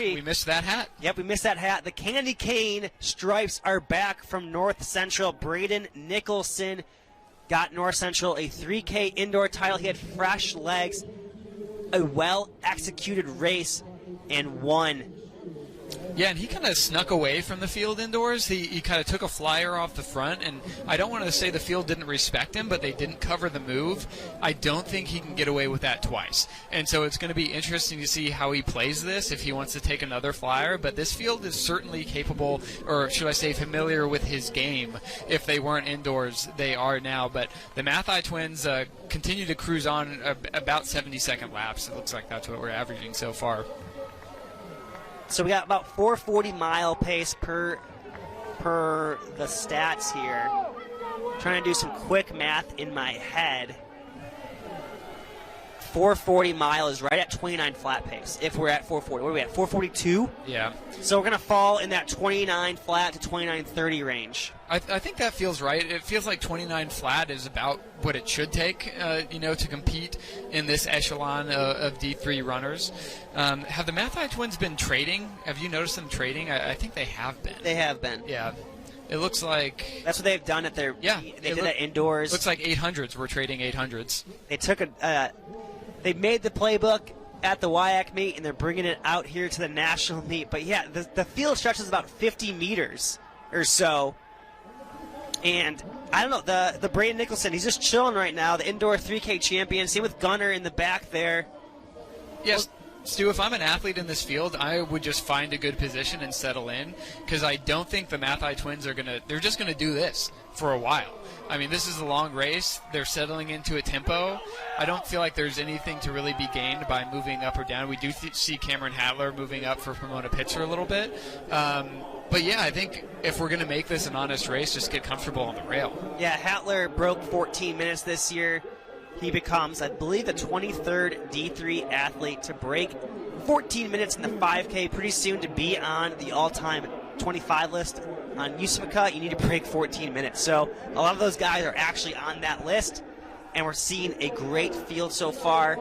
that hat. Yep, we missed that hat. The candy cane stripes are back from North Central. Braden Nicholson got North Central a 3K indoor title. He had fresh legs, a well-executed race, and won. Yeah, and he kind of snuck away from the field indoors. He kind of took a flyer off the front, and I don't want to say the field didn't respect him, but they didn't cover the move. I don't think he can get away with that twice. And so it's going to be interesting to see how he plays this, if he wants to take another flyer. But this field is certainly capable, or should I say familiar with his game. If they weren't indoors, they are now. But the Mathai twins continue to cruise on about 70-second laps. It looks like that's what we're averaging so far. So we got about 440 mile pace per the stats here. Trying to do some quick math in my head. 440 mile is right at 29 flat pace. If we're at 440, what are we at? 442? Yeah. So we're going to fall in that 29 flat to 29:30 range. I think that feels right. It feels like 29 flat is about what it should take, to compete in this echelon of D3 runners. Have the Mathai twins been trading? Have you noticed them trading? I think they have been. They have been. Yeah. It looks like... That's what they've done at their... Yeah. They did that indoors. Looks like 800s. We're trading 800s. They took they made the playbook at the WIAC meet, and they're bringing it out here to the national meet. But, yeah, the field stretches about 50 meters or so. And, I don't know, the Braden Nicholson, he's just chilling right now, the indoor 3K champion. Same with Gunner in the back there. Yes. Stu, if I'm an athlete in this field, I would just find a good position and settle in, because I don't think the Mathai twins they're just going to do this for a while. I mean, this is a long race. They're settling into a tempo. I don't feel like there's anything to really be gained by moving up or down. We do see Cameron Hadler moving up for Pomona Pitzer a little bit. But, yeah, I think if we're going to make this an honest race, just get comfortable on the rail. Yeah, Hadler broke 14 minutes this year. He becomes, I believe, the 23rd D3 athlete to break 14 minutes in the 5K. Pretty soon to be on the all-time 25 list. On USMCA, you need to break 14 minutes. So a lot of those guys are actually on that list, and we're seeing a great field so far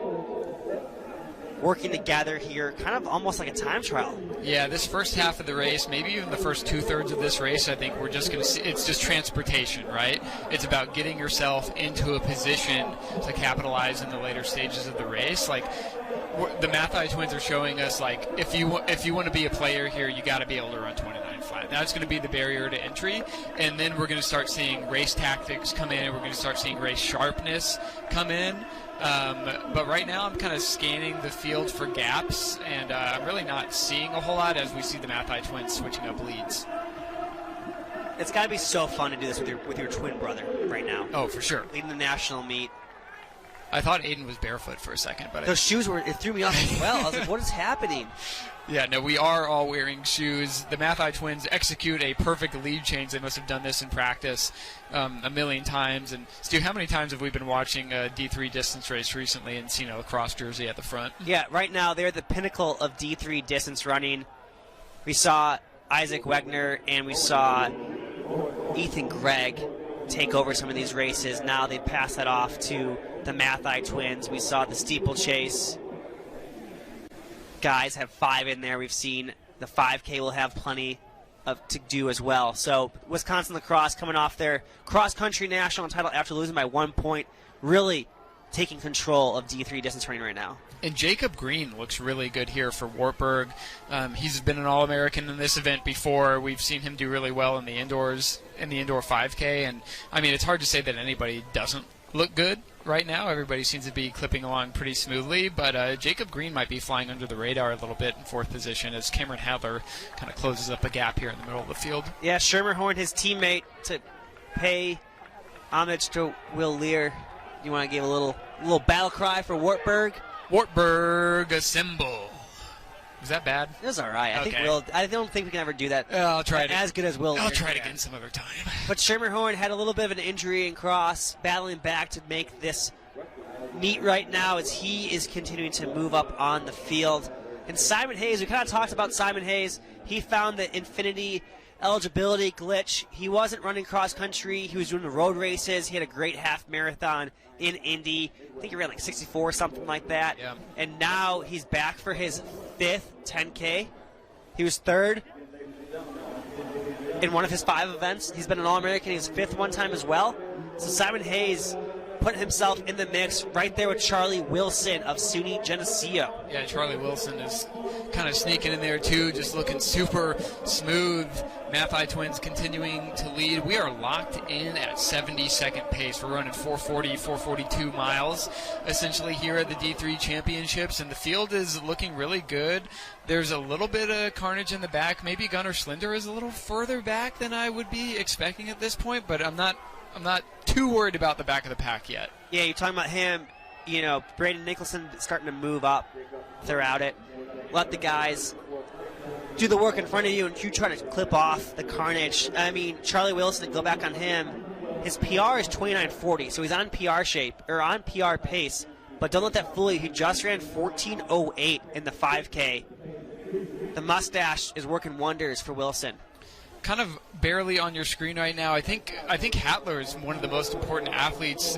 working together here, kind of almost like a time trial. Yeah, this first half of the race, maybe even the first two-thirds of this race, I think we're just going to see, it's just transportation, right? It's about getting yourself into a position to capitalize in the later stages of the race. Like, the Mathai twins are showing us, like, if you want to be a player here, you got to be able to run 29 flat. That's going to be the barrier to entry, and then we're going to start seeing race tactics come in, and we're going to start seeing race sharpness come in. But right now I'm kind of scanning the field for gaps, and I'm really not seeing a whole lot as we see the Mathai twins switching up leads. It's got to be so fun to do this with your twin brother right now. Oh, for sure. Leading the national meet. I thought Aiden was barefoot for a second, but those shoes it threw me off as well. I was like, what is happening? Yeah, no, we are all wearing shoes. The Mathai twins execute a perfect lead change. They must have done this in practice a million times. And Stu, how many times have we been watching a D3 distance race recently and seen a lacrosse jersey at the front? Yeah, right now they're the pinnacle of D3 distance running. We saw Isaac Wegner and we saw Ethan Gregg take over some of these races. Now they pass that off to the Mathai twins. We saw the steeplechase guys have 5 in there. We've seen the 5K will have plenty to do as well. So Wisconsin lacrosse coming off their cross-country national title after losing by 1 point, really taking control of D3 distance running right now. And Jacob Green looks really good here for Wartburg. He's been an All-American in this event before. We've seen him do really well in the indoors, in the indoor 5K. And, I mean, it's hard to say that anybody doesn't look good right now. Everybody seems to be clipping along pretty smoothly, but Jacob Green might be flying under the radar a little bit in 4th position as Cameron Hadler kind of closes up a gap here in the middle of the field. Yeah, Schermerhorn, his teammate, to pay homage to Will Lear. You want to give a little battle cry for Wartburg? Wartburg assemble. Was that bad? It was all right. Okay. I don't think we can ever do that. I'll try it as good as Will. I'll try it again some other time. But Schermerhorn had a little bit of an injury in cross, battling back to make this meet right now as he is continuing to move up on the field. And Simon Hayes, we kind of talked about Simon Hayes. He found the Infinity eligibility glitch. He wasn't running cross country. He was doing the road races. He had a great half marathon in Indy. I think he ran like 64, something like that. Yeah. And now he's back for his 5th 10K. He was 3rd in one of his 5 events. He's been an All-American. He was 5th one time as well. So Simon Hayes put himself in the mix right there with Charlie Wilson of SUNY Geneseo. Yeah, Charlie Wilson is kind of sneaking in there too, just looking super smooth. Mathi Twins continuing to lead. We are locked in at 70-second pace. We're running 440, 442 miles essentially here at the D3 Championships, and the field is looking really good. There's a little bit of carnage in the back. Maybe Gunnar Schlinder is a little further back than I would be expecting at this point, but I'm not too worried about the back of the pack yet. Yeah, you're talking about him. You know, Braden Nicholson starting to move up throughout it. Let the guys do the work in front of you, and you try to clip off the carnage. I mean, Charlie Wilson, go back on him. His PR is 29:40, so he's on PR shape, or on PR pace. But don't let that fool you. He just ran 14:08 in the 5K. The mustache is working wonders for Wilson. Kind of barely on your screen right now. I think Hattler is one of the most important athletes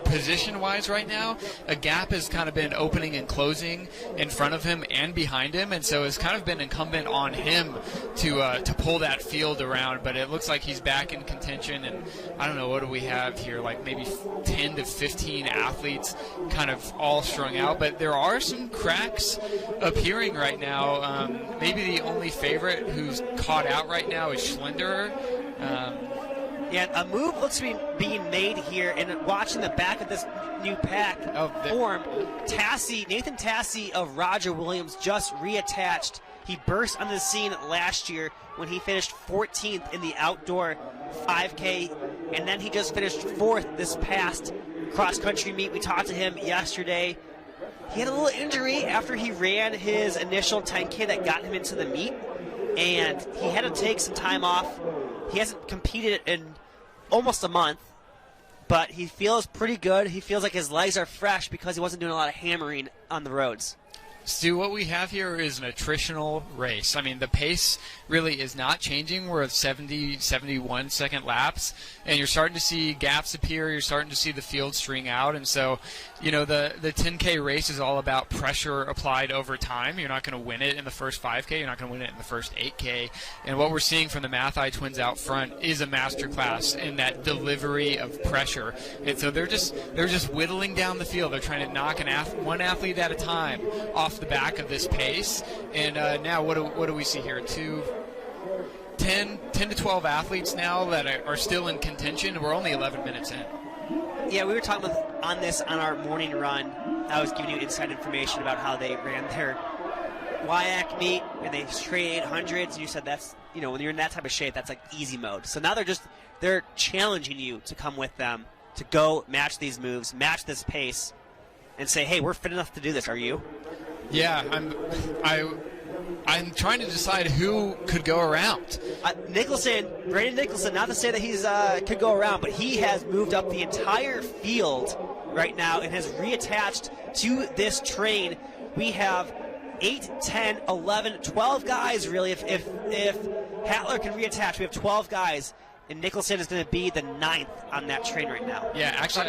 position-wise right now. A gap has kind of been opening and closing in front of him and behind him, and so it's kind of been incumbent on him to pull that field around. But it looks like he's back in contention, and I don't know, what do we have here? Like maybe 10 to 15 athletes kind of all strung out. But there are some cracks appearing right now. Maybe the only favorite who's caught out right now is Schlinder. Yeah, a move looks to be being made here, and watching the back of this new pack form, Nathan Tassi of Roger Williams just reattached. He burst on the scene last year when he finished 14th in the outdoor 5K, and then he just finished 4th this past cross-country meet. We talked to him yesterday. He had a little injury after he ran his initial 10K that got him into the meet, and he had to take some time off. He hasn't competed in almost a month, but he feels pretty good. He feels like his legs are fresh because he wasn't doing a lot of hammering on the roads. Stu, what we have here is an attritional race. I mean, the pace really is not changing. We're at 70, 71 second laps, and you're starting to see gaps appear. You're starting to see the field string out, and so, you know, the 10K race is all about pressure applied over time. You're not going to win it in the first 5K. You're not going to win it in the first 8K, and what we're seeing from the Mathi Twins out front is a masterclass in that delivery of pressure, and so they're just whittling down the field. They're trying to knock one athlete at a time off the back of this pace, and now what do we see here? 10 to 12 athletes now that are still in contention. We're only 11 minutes in. Yeah, we were talking on this on our morning run. I was giving you inside information about how they ran their WIAC meet, and they straight 800s, and you said that's, you know, when you're in that type of shape, that's like easy mode. So now they're challenging you to come with them, to go match these moves, match this pace, and say, hey, we're fit enough to do this. Are you? Yeah, I'm trying to decide who could go around. Braden Nicholson, not to say that he's could go around, but he has moved up the entire field right now and has reattached to this train. We have 8, 10, 11, 12 guys, really. If Hattler can reattach, we have 12 guys. And Nicholson is going to be the 9th on that train right now. Yeah, actually,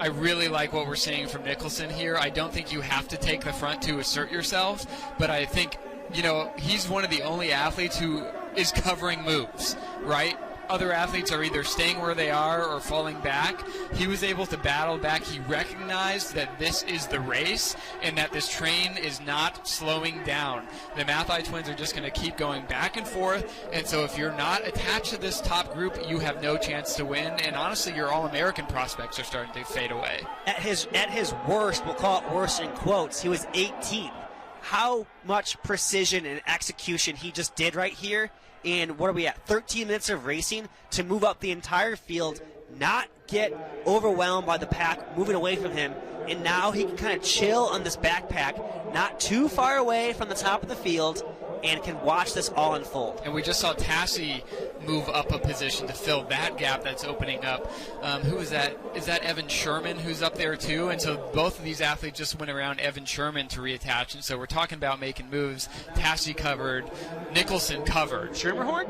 I really like what we're seeing from Nicholson here. I don't think you have to take the front to assert yourself, but I think, you know, he's one of the only athletes who is covering moves, right? Other athletes are either staying where they are or falling back. He was able to battle back. He recognized that this is the race and that this train is not slowing down. The Mathi Twins are just going to keep going back and forth, and so if you're not attached to this top group, you have no chance to win, and honestly, your All-American prospects are starting to fade away. At his worst, we'll call it worst in quotes, he was 18th. How much precision and execution he just did right here. And what are we at? 13 minutes of racing to move up the entire field, not get overwhelmed by the pack moving away from him. And now he can kind of chill on this backpack, not too far away from the top of the field, and can watch this all unfold. And we just saw Tassi move up a position to fill that gap that's opening up. Who is that? Is that Evan Sherman who's up there too? And so both of these athletes just went around Evan Sherman to reattach. And so we're talking about making moves. Tassi covered. Nicholson covered. Schermerhorn?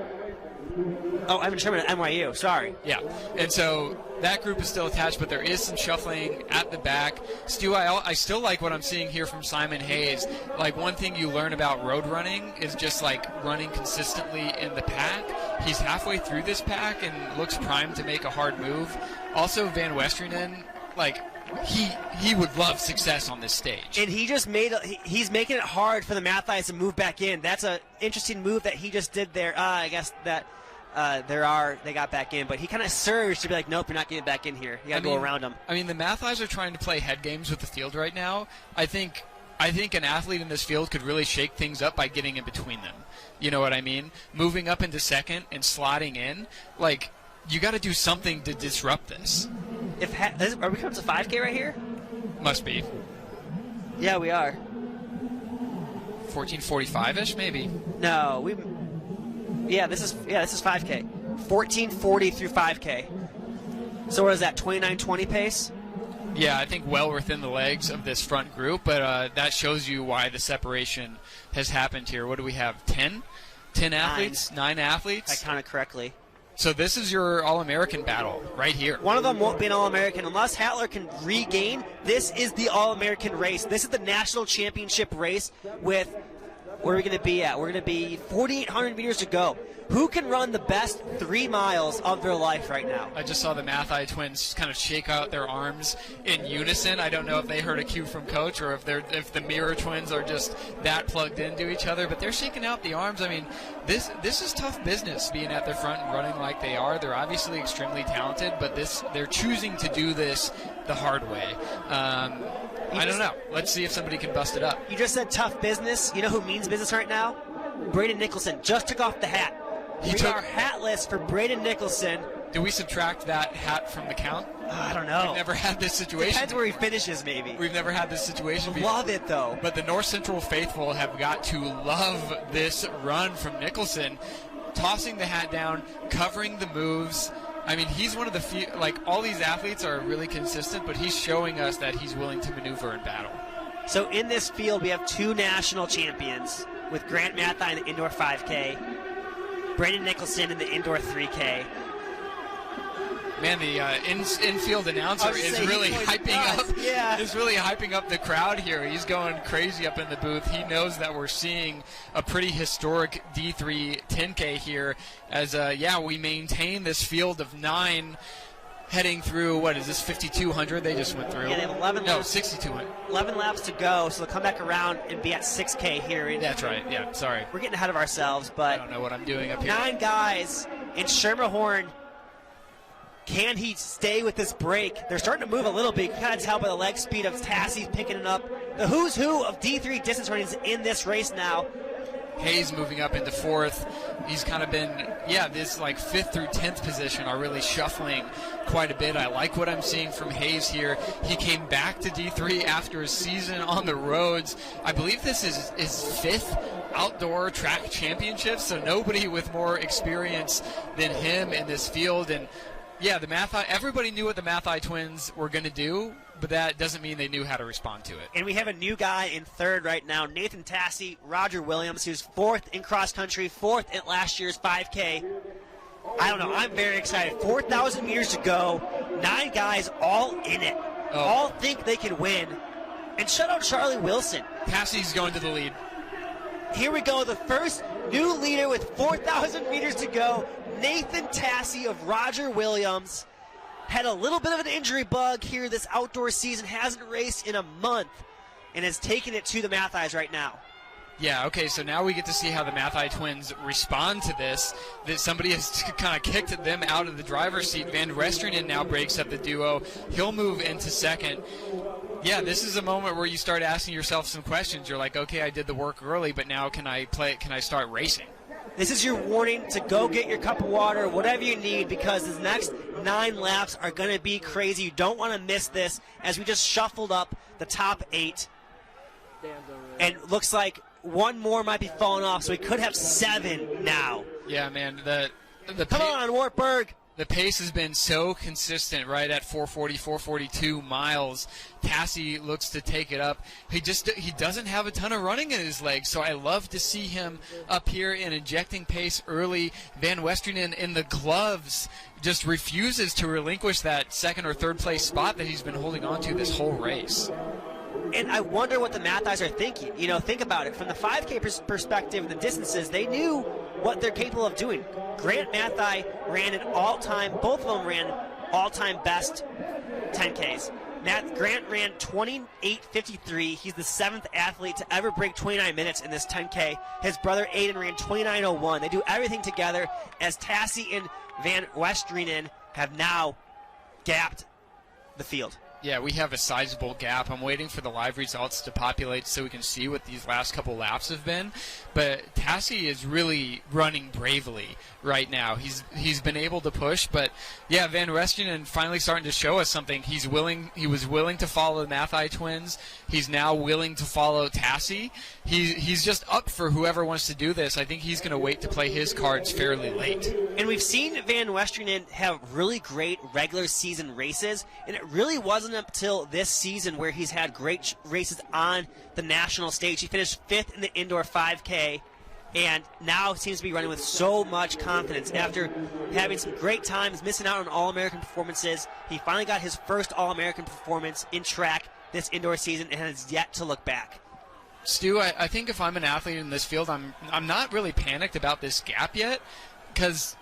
Oh, Evan Sherman at NYU. Sorry. Yeah. And so that group is still attached, but there is some shuffling at the back. Stu, I still like what I'm seeing here from Simon Hayes. Like, one thing you learn about road running is just like running consistently in the pack. He's halfway through this pack and looks primed to make a hard move. Also, Van Westerinen, like, he would love success on this stage. And he just he's making it hard for the Mathis to move back in. That's an interesting move that he just did there. I guess that they got back in, but he kind of surged to be like, nope, you're not getting back in here. You got to go around him. I mean, the Mathis are trying to play head games with the field right now. I think an athlete in this field could really shake things up by getting in between them. You know what I mean? Moving up into second and slotting in, like, you got to do something to disrupt this. Are we coming to 5K right here? Must be. Yeah, we are. 14:45ish, maybe. No, this is 5K. 14:40 through 5K. So what is that? 29:20 pace? Yeah, I think well within the legs of this front group, but that shows you why the separation has happened here. What do we have? 10 athletes? 9 athletes? I counted correctly. So this is your All-American battle right here. One of them won't be an All-American unless Hattler can regain. This is the All-American race. This is the national championship race with, where are we going to be at? We're going to be 4,800 meters to go. Who can run the best 3 miles of their life right now? I just saw the Mathai twins kind of shake out their arms in unison. I don't know if they heard a cue from coach or if the mirror twins are just that plugged into each other, but they're shaking out the arms. I mean, this is tough business being at the front and running like they are. They're obviously extremely talented, but they're choosing to do this the hard way. I don't know. Let's see if somebody can bust it up. You just said tough business. You know who means business right now? Braden Nicholson just took off the hat. We are hatless for Braden Nicholson. Do we subtract that hat from the count? I don't know. We've never had this situation. Depends where he finishes, maybe. We've never had this situation before. Love it, though. But the North Central faithful have got to love this run from Nicholson. Tossing the hat down, covering the moves. I mean, he's one of the few, like, all these athletes are really consistent, but he's showing us that he's willing to maneuver in battle. So in this field, we have 2 national champions with Grant Mathai in the indoor 5K, Brandon Nicholson in the indoor 3K. Man, the infield announcer is really hyping up. Yeah. Is really hyping up the crowd here. He's going crazy up in the booth. He knows that we're seeing a pretty historic D3 10K here. As we maintain this field of 9 heading through. What is this? 5,200 they just went through. Yeah, they have 11. No, 6,200. 11 laps to go, so they'll come back around and be at 6K here. That's right. Yeah, sorry. We're getting ahead of ourselves, but I don't know what I'm doing up here. 9 guys in Schermerhorn. Can he stay with this break? They're starting to move a little bit. You can kind of tell by the leg speed of Tassie picking it up. The who's who of D3 distance runners in this race now. Hayes moving up into 4th. He's kind of been, this like 5th through 10th position are really shuffling quite a bit. I like what I'm seeing from Hayes here. He came back to D3 after a season on the roads. I believe this is his 5th outdoor track championship, so nobody with more experience than him in this field. And yeah, everybody knew what the Mathai twins were going to do, but that doesn't mean they knew how to respond to it. And we have a new guy in 3rd right now, Nathan Tassie, Roger Williams, who's 4th in cross country, 4th at last year's 5K. I don't know, I'm very excited. 4,000 meters to go, 9 guys all in it. All think they can win. And shut out Charlie Wilson. Tassie's going to the lead. Here we go, the first new leader with 4,000 meters to go. Nathan Tassie of Roger Williams had a little bit of an injury bug here this outdoor season, hasn't raced in a month, and has taken it to the Mathis right now. Yeah, okay, so now we get to see how the Mathai twins respond to this. That somebody has kind of kicked them out of the driver's seat. Van Westerinen now breaks up the duo. He'll move into 2nd. Yeah, this is a moment where you start asking yourself some questions. You're like, okay, I did the work early, but now can I start racing? This is your warning to go get your cup of water, whatever you need, because the next 9 laps are going to be crazy. You don't want to miss this, as we just shuffled up the top 8. And looks like one more might be falling off, so we could have 7 now. Yeah, man. Come on, Wartburg. The pace has been so consistent, right at 440, 442 miles. Tassie looks to take it up. He doesn't have a ton of running in his legs, so I love to see him up here and injecting pace early. Van Westerinen in the gloves just refuses to relinquish that 2nd or 3rd place spot that he's been holding on to this whole race. And I wonder what the Mathis are thinking. You know, think about it. From the 5K perspective, the distances, they knew what they're capable of doing. Grant Mathai ran an all-time, both of them ran all-time best 10Ks. Grant ran 28:53. He's the 7th athlete to ever break 29 minutes in this 10K. His brother Aiden ran 29:01. They do everything together as Tassie and Van Westrinen have now gapped the field. Yeah, we have a sizable gap. I'm waiting for the live results to populate so we can see what these last couple laps have been. But Tassie is really running bravely right now. He's been able to push, but yeah, Van Westrinen finally starting to show us something. He was willing to follow the Mathai twins. He's now willing to follow Tassie. He's just up for whoever wants to do this. I think he's going to wait to play his cards fairly late. And we've seen Van Westrinen have really great regular season races, and it really wasn't until this season where he's had great races on the national stage. He finished 5th in the indoor 5K, and now seems to be running with so much confidence. After having some great times, missing out on All-American performances, he finally got his first All-American performance in track this indoor season and has yet to look back. Stu, I think if I'm an athlete in this field, I'm not really panicked about this gap yet, because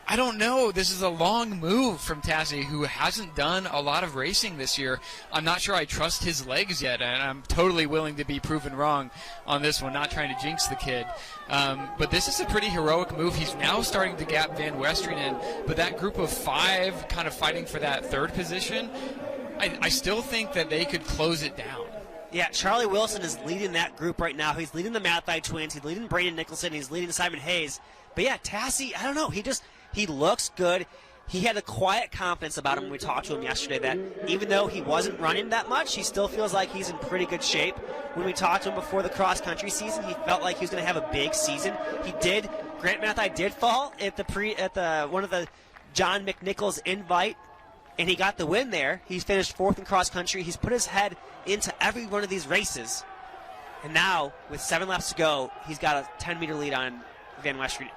I don't know. This is a long move from Tassie, who hasn't done a lot of racing this year. I'm not sure I trust his legs yet, and I'm totally willing to be proven wrong on this one, not trying to jinx the kid. But this is a pretty heroic move. He's now starting to gap Van Westrinen, but that group of 5 kind of fighting for that 3rd position, I still think that they could close it down. Yeah, Charlie Wilson is leading that group right now. He's leading the Mathai twins. He's leading Brandon Nicholson. He's leading Simon Hayes. But yeah, Tassie, I don't know. He looks good. He had a quiet confidence about him when we talked to him yesterday that even though he wasn't running that much, he still feels like he's in pretty good shape. When we talked to him before the cross-country season, he felt like he was going to have a big season. He did. Grant Mathai did fall at the one of the John McNichols invite, and he got the win there. He finished 4th in cross-country. He's put his head into every one of these races. And now, with 7 laps to go, he's got a 10-meter lead on Van Westrinen.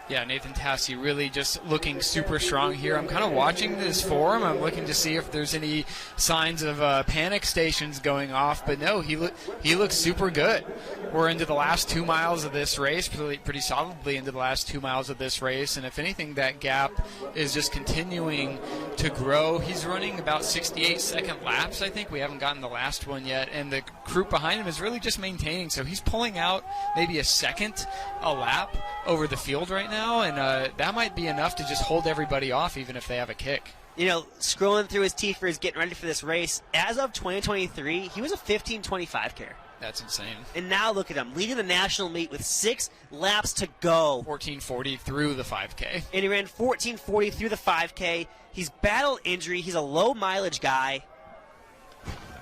Yeah, Nathan Tassie really just looking super strong here. I'm kind of watching this form. I'm looking to see if there's any signs of panic stations going off. But no, he looks super good. We're into the last 2 miles of this race, pretty solidly into the last 2 miles of this race. And if anything, that gap is just continuing to grow. He's running about 68-second laps, I think. We haven't gotten the last one yet. And the group behind him is really just maintaining. So he's pulling out maybe a second a lap over the field right now, and that might be enough to just hold everybody off even if they have a kick. You know, scrolling through his T-Fers, getting ready for this race, as of 2023, he was a 15:25 care. That's insane. And now look at him, leading the national meet with 6 laps to go. 14:40 through the 5K. And he ran 14:40 through the 5K. He's battled injury. He's a low-mileage guy.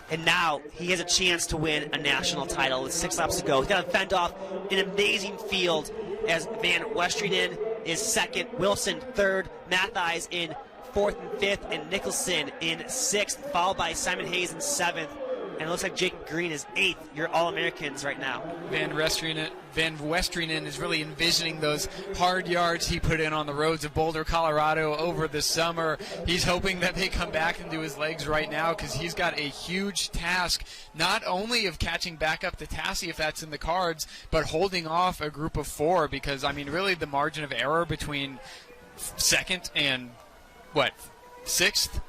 And now he has a chance to win a national title with 6 laps to go. He's got to fend off an amazing field as Van Westrinen is 2nd, Wilson 3rd, Mathais in 4th and 5th, and Nicholson in 6th, followed by Simon Hayes in 7th. And it looks like Jake Green is 8th. You're All-Americans right now. Van Westrinen is really envisioning those hard yards he put in on the roads of Boulder, Colorado over the summer. He's hoping that they come back into his legs right now because he's got a huge task, not only of catching back up to Tassie if that's in the cards, but holding off a group of 4 because, I mean, really the margin of error between 2nd and, 6th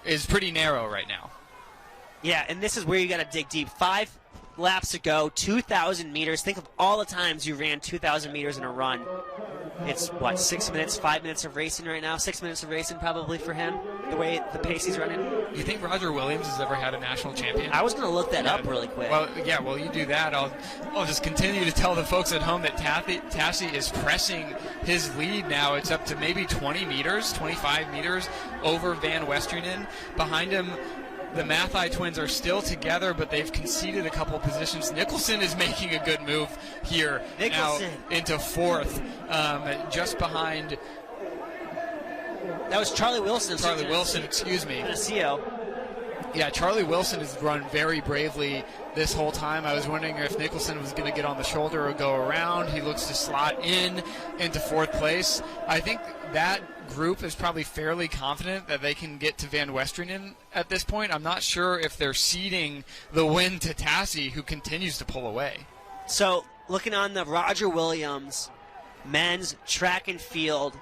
is pretty narrow right now. Yeah, and this is where you got to dig deep. 5 laps to go, 2,000 meters. Think of all the times you ran 2,000 meters in a run. It's, 6 minutes, 5 minutes of racing right now? 6 minutes of racing probably for him, the way the pace he's running. You think Roger Williams has ever had a national champion? I was going to look that up really quick. Well, yeah, while you do that, I'll just continue to tell the folks at home that Tassie is pressing his lead now. It's up to maybe 20 meters, 25 meters over Van Westrinen. Behind him, the Mathai twins are still together, but they've conceded a couple positions. Nicholson is making a good move here now into 4th, just behind. That was Charlie Wilson. Charlie Wilson, excuse me. Tennessee. Yeah, Charlie Wilson has run very bravely this whole time. I was wondering if Nicholson was going to get on the shoulder or go around. He looks to slot into 4th place. I think that group is probably fairly confident that they can get to Van Westrinen at this point. I'm not sure if they're ceding the win to Tassie, who continues to pull away. So, looking on the Roger Williams men's track and field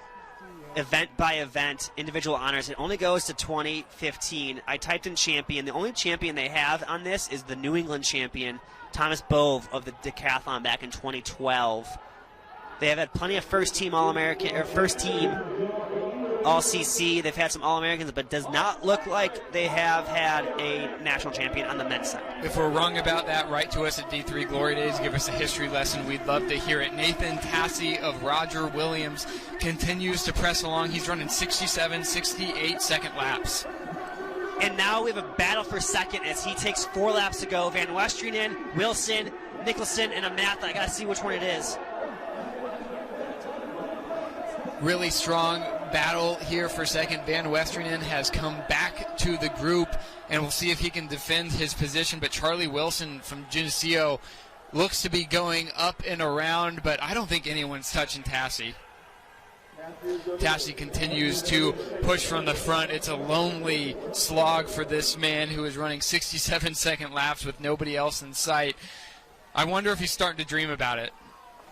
event by event, individual honors. It only goes to 2015. I typed in champion. The only champion they have on this is the New England champion, Thomas Bove of the decathlon back in 2012. They have had plenty of first team All-American, or first team All-CC. They've had some All-Americans, but it does not look like they have had a national champion on the men's side. If we're wrong about that, write to us at D3 Glory Days. Give us a history lesson. We'd love to hear it. Nathan Tassi of Roger Williams continues to press along. He's running 67, 68 second laps. And now we have a battle for second as he takes 4 laps to go. Van Westerinen, Wilson, Nicholson, and a math. I got to see which one it is. Really strong battle here for second. Van Westerinen has come back to the group, and we'll see if he can defend his position. But Charlie Wilson from Geneseo looks to be going up and around, but I don't think anyone's touching Tassi. Tassi continues to push from the front. It's a lonely slog for this man who is running 67 second laps with nobody else in sight. I wonder if he's starting to dream about it.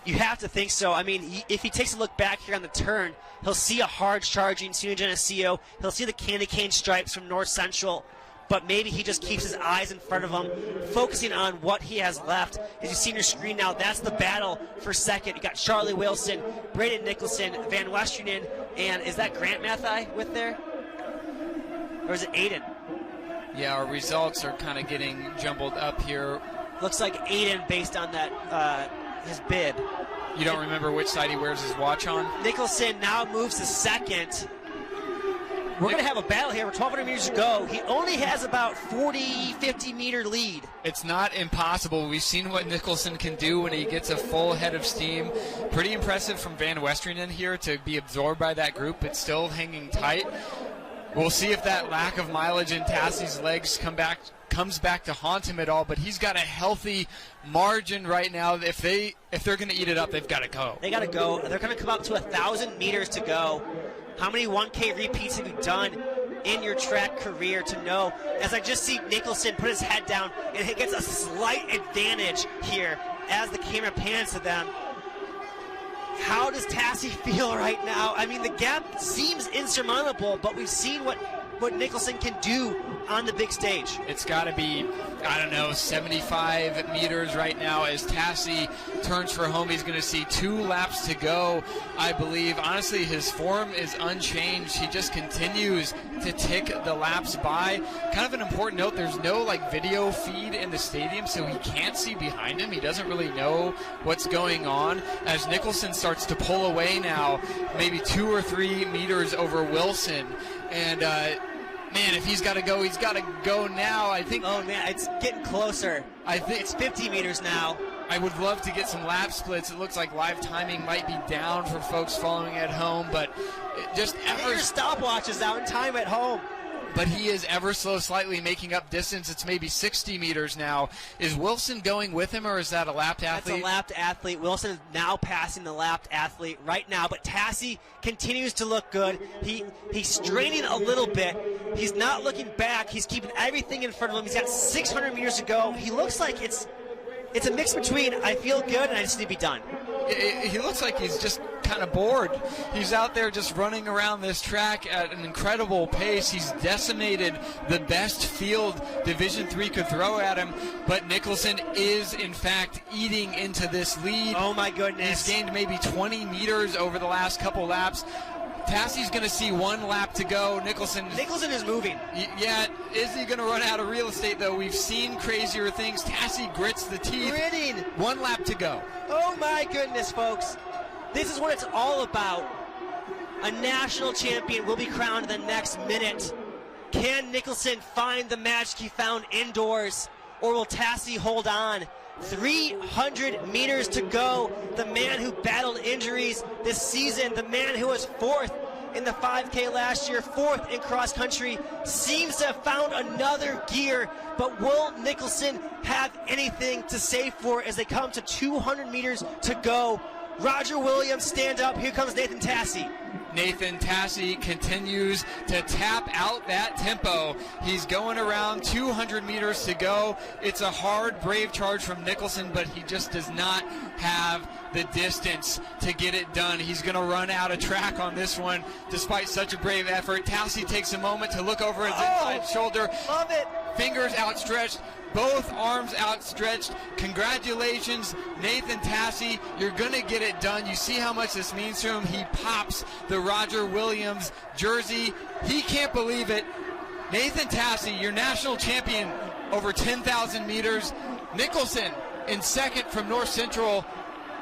You have to think so. I mean, if he takes a look back here on the turn, he'll see a hard-charging SUNY Geneseo. He'll see the candy cane stripes from North Central, but maybe he just keeps his eyes in front of him, focusing on what he has left. As you see on your screen now, that's the battle for second. You got Charlie Wilson, Braden Nicholson, Van Westerinen, and is that Grant Mathai with there? Or is it Aiden? Yeah, our results are kind of getting jumbled up here. Looks like Aiden based on that his bib. You don't remember which side he wears his watch on? Nicholson now moves to second. We're going to have a battle here. We're 1,200 meters to go. He only has about 40, 50 meter lead. It's not impossible. We've seen what Nicholson can do when he gets a full head of steam. Pretty impressive from Van Westerinen here to be absorbed by that group, but still hanging tight. We'll see if that lack of mileage in Tassi's legs comes back to haunt him at all, but he's got a healthy margin right now. If they're going to eat it up, they've got to go. They got to go. They're going to come up to 1,000 meters to go. How many 1K repeats have you done in your track career to know? As I just see Nicholson put his head down, and he gets a slight advantage here as the camera pans to them. How does Tassi feel right now? I mean, the gap seems insurmountable, but we've seen what Nicholson can do on the big stage. It's got to be, I don't know, 75 meters right now as Tassi turns for home. He's going to see 2 laps to go, I believe. Honestly, his form is unchanged. He just continues to tick the laps by. Kind of an important note, there's no video feed in the stadium, so he can't see behind him. He doesn't really know what's going on. As Nicholson starts to pull away now, maybe 2 or 3 meters over Wilson. And man, if he's got to go, he's got to go now. I think. Oh man, it's getting closer. I think it's 50 meters now. I would love to get some lap splits. It looks like live timing might be down for folks following at home, but just get your stopwatches out in time at home. But he is ever so slightly making up distance. It's maybe 60 meters now. Is Wilson going with him, or is that a lapped athlete? That's a lapped athlete. Wilson is now passing the lapped athlete right now, but Tassi continues to look good. He's straining a little bit. He's not looking back. He's keeping everything in front of him. He's got 600 meters to go. He looks like it's a mix between I feel good and I just need to be done. He looks like he's just kind of bored. He's out there just running around this track at an incredible pace. He's decimated the best field Division III could throw at him, but Nicholson is, in fact, eating into this lead. Oh, my goodness. He's gained maybe 20 meters over the last couple laps. Tassi's going to see 1 lap to go. Nicholson is moving. Yeah, is he going to run out of real estate, though? We've seen crazier things. Tassi grits the teeth. Gritting. 1 lap to go. Oh, my goodness, folks. This is what it's all about. A national champion will be crowned in the next minute. Can Nicholson find the magic he found indoors, or will Tassi hold on? 300 meters to go. The man who battled injuries this season, the man who was 4th in the 5K last year, 4th in cross country, seems to have found another gear. But will Nicholson have anything to say for as they come to 200 meters to go? Roger Williams, stand up. Here comes Nathan Tassi. Nathan Tassi continues to tap out that tempo. He's going around 200 meters to go. It's a hard, brave charge from Nicholson, but he just does not have the distance to get it done. He's going to run out of track on this one despite such a brave effort. Tassi takes a moment to look over his inside shoulder. Love it. Fingers outstretched. Both arms outstretched. Congratulations, Nathan Tassi. You're going to get it done. You see how much this means to him. He pops the Roger Williams jersey. He can't believe it. Nathan Tassi, your national champion over 10,000 meters. Nicholson in second from North Central.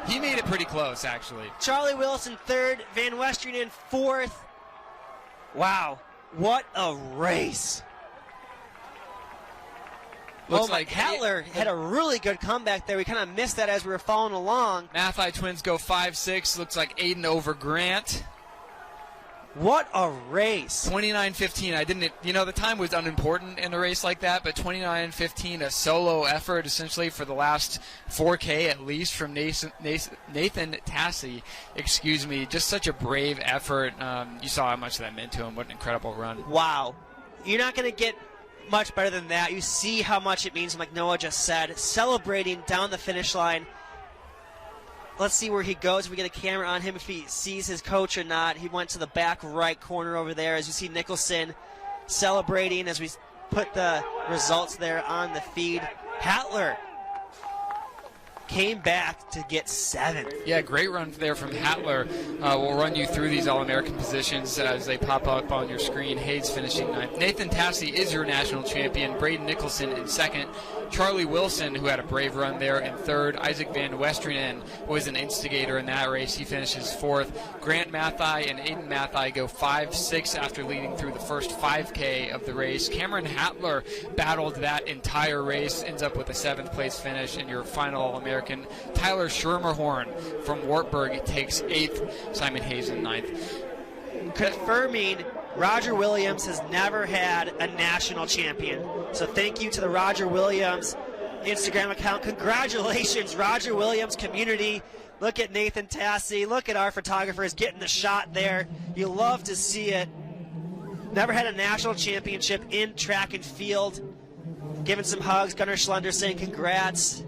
He made it pretty close, actually. Charlie Wilson third, Van Westering in fourth. Wow, what a race. Looks like like Hattler had a really good comeback there. We kind of missed that as we were following along. Mathai twins go 5-6. Looks like Aiden over Grant. What a race. 29:15. I didn't, the time was unimportant in a race like that, but 29:15, a solo effort essentially for the last 4K at least from Nathan Tassi. Excuse me. Just such a brave effort. You saw how much that meant to him. What an incredible run. Wow. You're not going to get much better than that. You see how much it means, like Noah just said, celebrating down the finish line. Let's see where he goes. If we get a camera on him, if he sees his coach or not. He went to the back right corner over there. As you see Nicholson celebrating as we put the results there on the feed. Hattler came back to get seventh. Yeah, great run there from Hattler. We'll run you through these All-American positions as they pop up on your screen. Hayes finishing ninth. Nathan Tassi is your national champion. Braden Nicholson in second. Charlie Wilson, who had a brave run there, in third. Isaac Van Westeringen was an instigator in that race. He finishes fourth. Grant Mathai and Aiden Mathai go 5-6 after leading through the first 5K of the race. Cameron Hattler battled that entire race, ends up with a 7th place finish in your final All-American. Tyler Schermerhorn from Wartburg takes 8th. Simon Hayes in 9th. Confirming Roger Williams has never had a national champion. So thank you to the Roger Williams Instagram account. Congratulations, Roger Williams community. Look at Nathan Tassi. Look at our photographers getting the shot there. You love to see it. Never had a national championship in track and field. Giving some hugs. Gunnar Schlender saying congrats.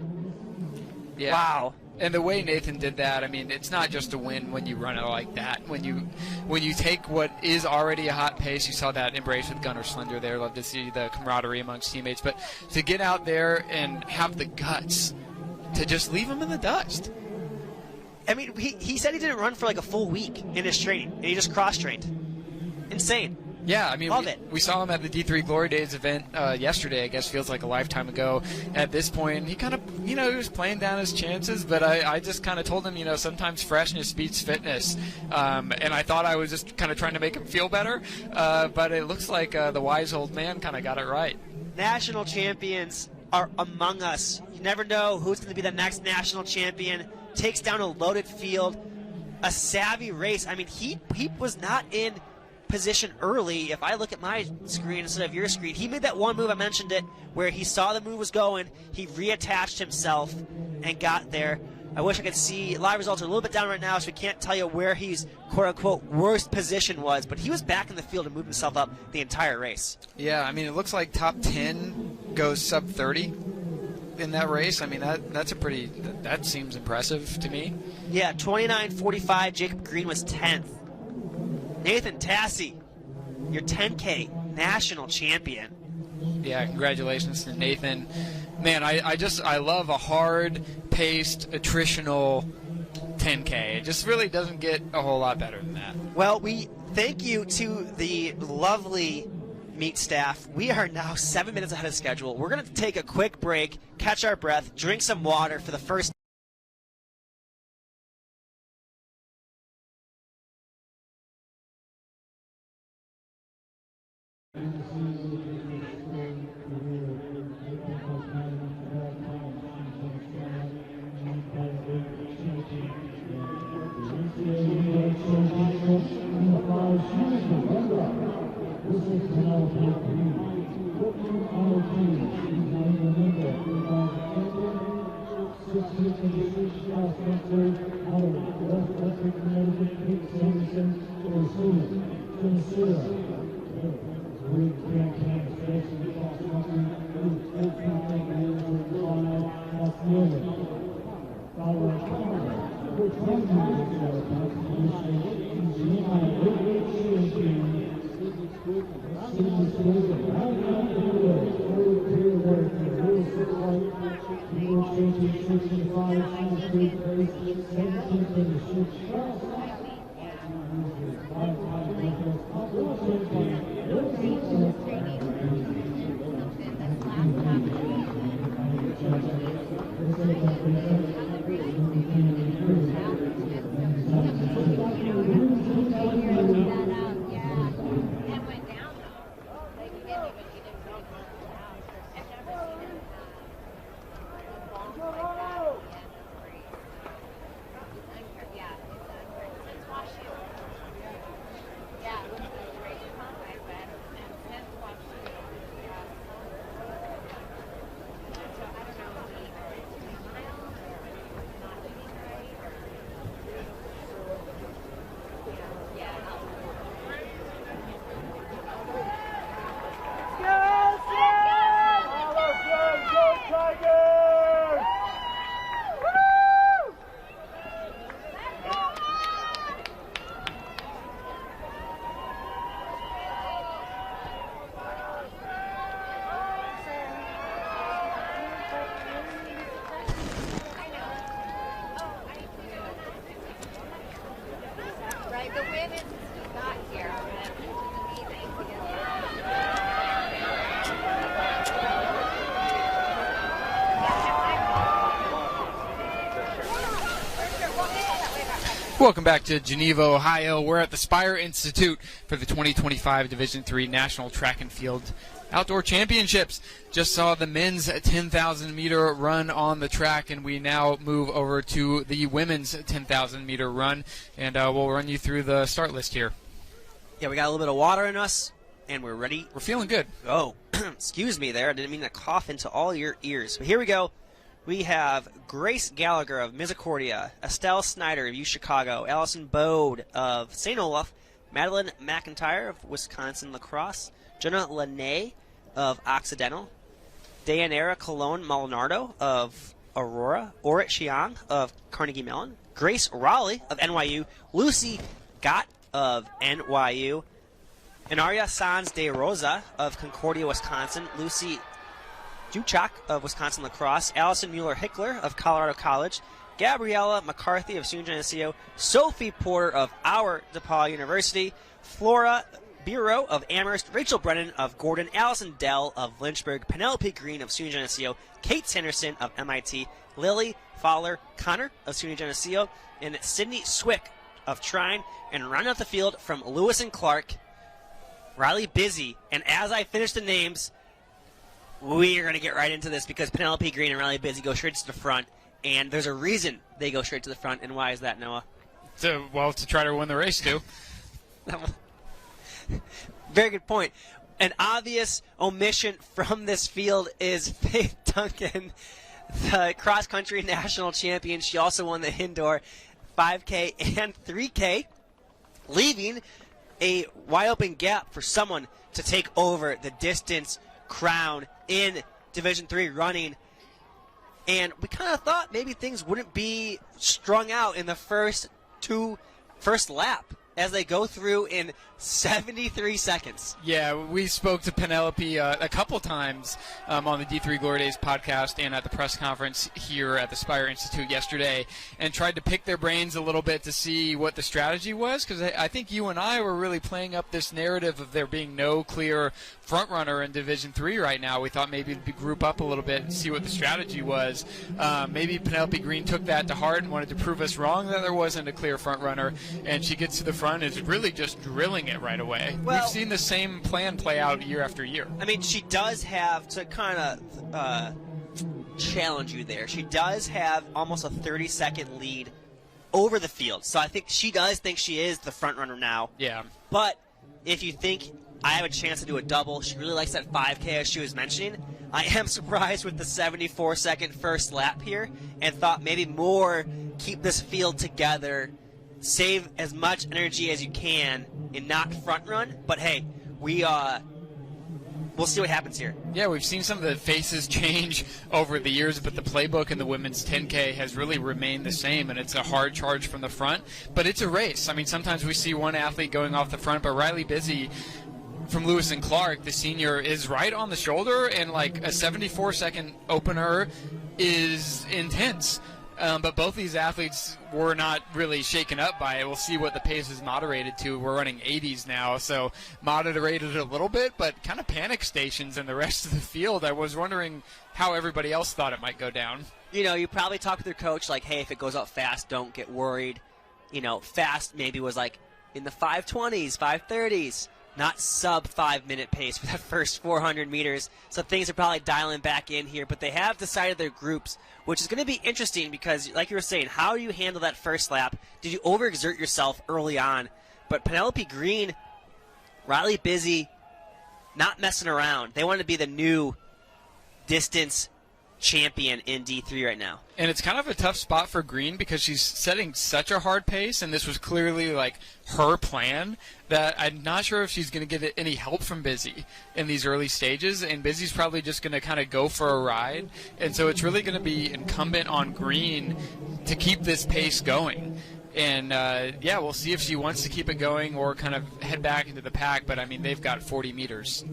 Yeah. Wow. And the way Nathan did that, I mean, it's not just a win when you run it like that. When you take what is already a hot pace, you saw that embrace with Gunnar Slender there. Love to see the camaraderie amongst teammates. But to get out there and have the guts to just leave them in the dust. I mean, he said he didn't run for like a full week in his training, and he just cross-trained. Insane. Yeah, I mean, we saw him at the D3 Glory Days event yesterday. I guess feels like a lifetime ago at this point. He kind of, he was playing down his chances, but I just kind of told him, sometimes freshness beats fitness. And I thought I was just kind of trying to make him feel better, but it looks like the wise old man kind of got it right. National champions are among us. You never know who's going to be the next national champion. Takes down a loaded field, a savvy race. I mean, he was not in position early. If I look at my screen instead of your screen, he made that one move, I mentioned it, where he saw the move was going, he reattached himself and got there. I wish I could see, live results are a little bit down right now, so we can't tell you where his quote-unquote worst position was, but he was back in the field and moved himself up the entire race. Yeah, I mean, it looks like top 10 goes sub 30 in that race. I mean, that seems impressive to me. Yeah, 29:45, Jacob Green was 10th. Nathan Tassi, your 10K national champion. Yeah, congratulations to Nathan. Man, I love a hard-paced, attritional 10K. It just really doesn't get a whole lot better than that. Well, we thank you to the lovely meet staff. We are now 7 minutes ahead of schedule. We're going to take a quick break, catch our breath, drink some water for the first Welcome back to Geneva, Ohio. We're at the Spire Institute for the 2025 Division III National Track and Field Outdoor Championships. Just saw the men's 10,000 meter run on the track, and we now move over to the women's 10,000 meter run, and we'll run you through the start list here. Yeah, we got a little bit of water in us, and we're ready. We're feeling good. Oh, excuse me there. I didn't mean to cough into all your ears. But here we go. We have Grace Gallagher of Misericordia, Estelle Snyder of UChicago, Allison Bode of St. Olaf, Madeline McIntyre of Wisconsin Lacrosse, Jenna Lene of Occidental, Dayanara Colon Molinardo of Aurora, Orit Chiang of Carnegie Mellon, Grace Raleigh of NYU, Lucy Gott of NYU, Inaria Sanz de Rosa of Concordia, Wisconsin, Lucy Duchak of Wisconsin Lacrosse, Allison Mueller-Hickler of Colorado College, Gabriella McCarthy of SUNY Geneseo, Sophie Porter of our DePaul University, Flora Bureau of Amherst, Rachel Brennan of Gordon, Allison Dell of Lynchburg, Penelope Green of SUNY Geneseo, Kate Sanderson of MIT, Lily Fowler Connor of SUNY Geneseo, and Sydney Swick of Trine, and round out the field from Lewis and Clark, Riley Busy. And as I finish the names, we are going to get right into this because Penelope Green and Riley Busy go straight to the front, and there's a reason they go straight to the front. And why is that, Noah? To try to win the race, too. Very good point. An obvious omission from this field is Faith Duncan, the cross-country national champion. She also won the indoor 5K and 3K, leaving a wide-open gap for someone to take over the distance crown in Division III running. And we kind of thought maybe things wouldn't be strung out in the first lap as they go through in 73 seconds. Yeah, we spoke to Penelope a couple times on the D3 Glory Days podcast and at the press conference here at the Spire Institute yesterday, and tried to pick their brains a little bit to see what the strategy was, because I think you and I were really playing up this narrative of there being no clear front runner in Division III right now. We thought maybe it'd group up a little bit and see what the strategy was. Maybe Penelope Green took that to heart and wanted to prove us wrong that there wasn't a clear front runner, and she gets to the front and is really just drilling it right away. Well, we've seen the same plan play out year after year. I mean, she does have, to kind of challenge you there, she does have almost a 30-second lead over the field. So I think she does think she is the front runner now. Yeah. But if you think I have a chance to do a double, she really likes that 5K as she was mentioning, I am surprised with the 74-second first lap here and thought maybe more keep this field together, save as much energy as you can, and not front run. But hey, we'll see what happens here. Yeah, we've seen some of the faces change over the years, but the playbook in the women's 10K has really remained the same, and it's a hard charge from the front. But it's a race. I mean, sometimes we see one athlete going off the front, but Riley Busy from Lewis and Clark, the senior, is right on the shoulder, and like a 74-second opener is intense. But both these athletes were not really shaken up by it. We'll see what the pace is moderated to. We're running 80s now, so moderated a little bit, but kind of panic stations in the rest of the field. I was wondering how everybody else thought it might go down. You know, you probably talk with your coach like, hey, if it goes out fast, don't get worried. You know, fast maybe was like in the 5:20s, 5:30s. Not sub 5-minute pace for that first 400 meters. So things are probably dialing back in here, but they have decided their groups, which is going to be interesting because, like you were saying, how do you handle that first lap? Did you overexert yourself early on? But Penelope Green, Riley Busy, not messing around. They want to be the new distance champion in D3 right now. And it's kind of a tough spot for Green because she's setting such a hard pace, and this was clearly like her plan, that I'm not sure if she's going to get any help from Busy in these early stages, and Busy's probably just going to kind of go for a ride. And so it's really going to be incumbent on Green to keep this pace going. And, yeah, we'll see if she wants to keep it going or kind of head back into the pack, but, I mean, they've got 40 meters.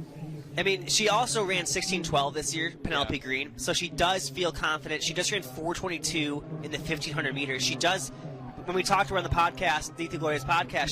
I mean, she also ran 16:12 this year, Penelope Green, so she does feel confident. She just ran 4:22 in the 1,500 meters. She does, when we talked to her on the podcast, the Glorious podcast,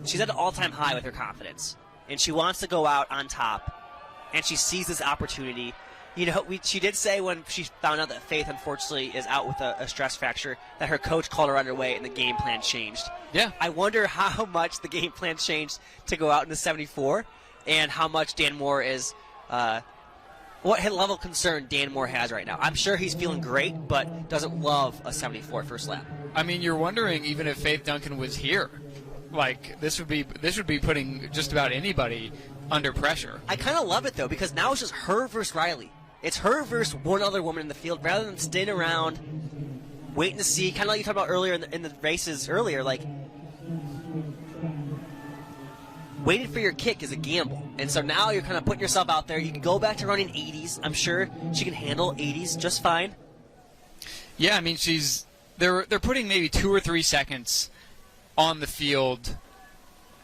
she's at an all-time high with her confidence, and she wants to go out on top, and she sees this opportunity. You know, she did say when she found out that Faith, unfortunately, is out with a stress fracture, that her coach called her underweight and the game plan changed. Yeah. I wonder how much the game plan changed to go out in the 74. And how much Dan Moore is, what level of concern Dan Moore has right now. I'm sure he's feeling great, but doesn't love a 74 first lap. I mean, you're wondering even if Faith Duncan was here, like this would be putting just about anybody under pressure. I kind of love it though because now it's just her versus Riley. It's her versus one other woman in the field rather than staying around, waiting to see. Kind of like you talked about earlier in the races earlier, like. Waiting for your kick is a gamble. And so now you're kind of putting yourself out there. You can go back to running 80s. I'm sure she can handle 80s just fine. Yeah, I mean, they're putting maybe 2 or 3 seconds on the field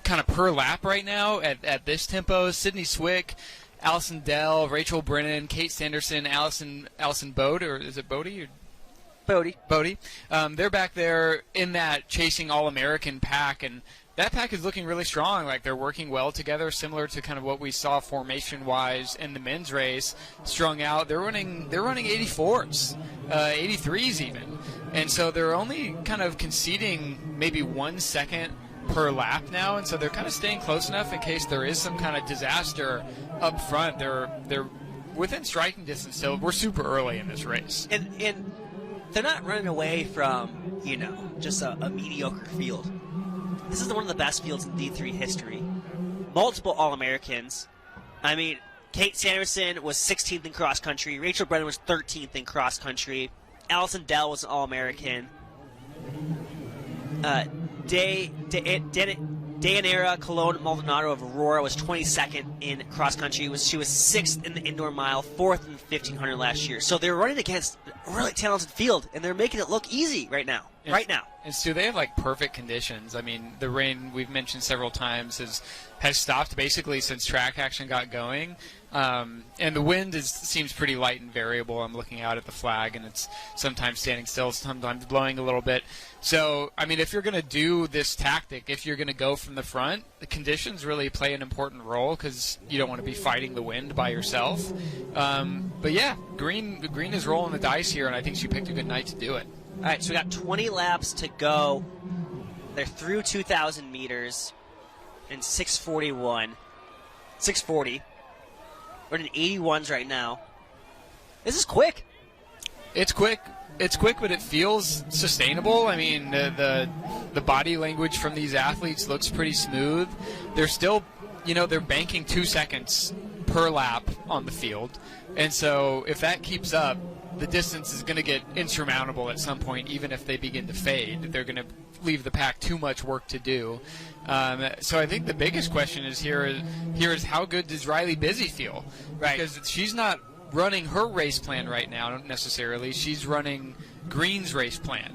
kind of per lap right now at this tempo. Sydney Swick, Allison Dell, Rachel Brennan, Kate Sanderson, Allison Bode, or is it Bodie? Bodie. They're back there in that chasing All-American pack, and that pack is looking really strong. Like they're working well together, similar to kind of what we saw formation-wise in the men's race. Strung out, they're running 84s, 83s even, and so they're only kind of conceding maybe 1 second per lap now, and so they're kind of staying close enough in case there is some kind of disaster up front. They're within striking distance still. We're super early in this race, and they're not running away from just a mediocre field. This is one of the best fields in D3 history. Multiple All-Americans. I mean, Kate Sanderson was 16th in cross-country. Rachel Brennan was 13th in cross-country. Allison Dell was an All-American. Dayanara Colon Maldonado of Aurora was 22nd in cross-country. She was 6th in the indoor mile, 4th in the 1,500 last year. So they're running against a really talented field, and they're making it look easy right now. And Stu, they have like perfect conditions. I mean, the rain we've mentioned several times has stopped basically since track action got going, and the wind seems pretty light and variable. I'm looking out at the flag, and it's sometimes standing still, sometimes blowing a little bit. So, I mean, if you're going to do this tactic, if you're going to go from the front, the conditions really play an important role because you don't want to be fighting the wind by yourself. But yeah, Green is rolling the dice here, and I think she picked a good night to do it. All right, so we got 20 laps to go. They're through 2,000 meters in 6:40. We're in 81s right now. This is quick. It's quick, but it feels sustainable. I mean, the body language from these athletes looks pretty smooth. They're still, they're banking 2 seconds per lap on the field. And so if that keeps up, the distance is going to get insurmountable at some point, even if they begin to fade. They're going to leave the pack too much work to do. So I think the biggest question is here is how good does Riley Busy feel? Right. Because she's not running her race plan right now necessarily. She's running Green's race plan.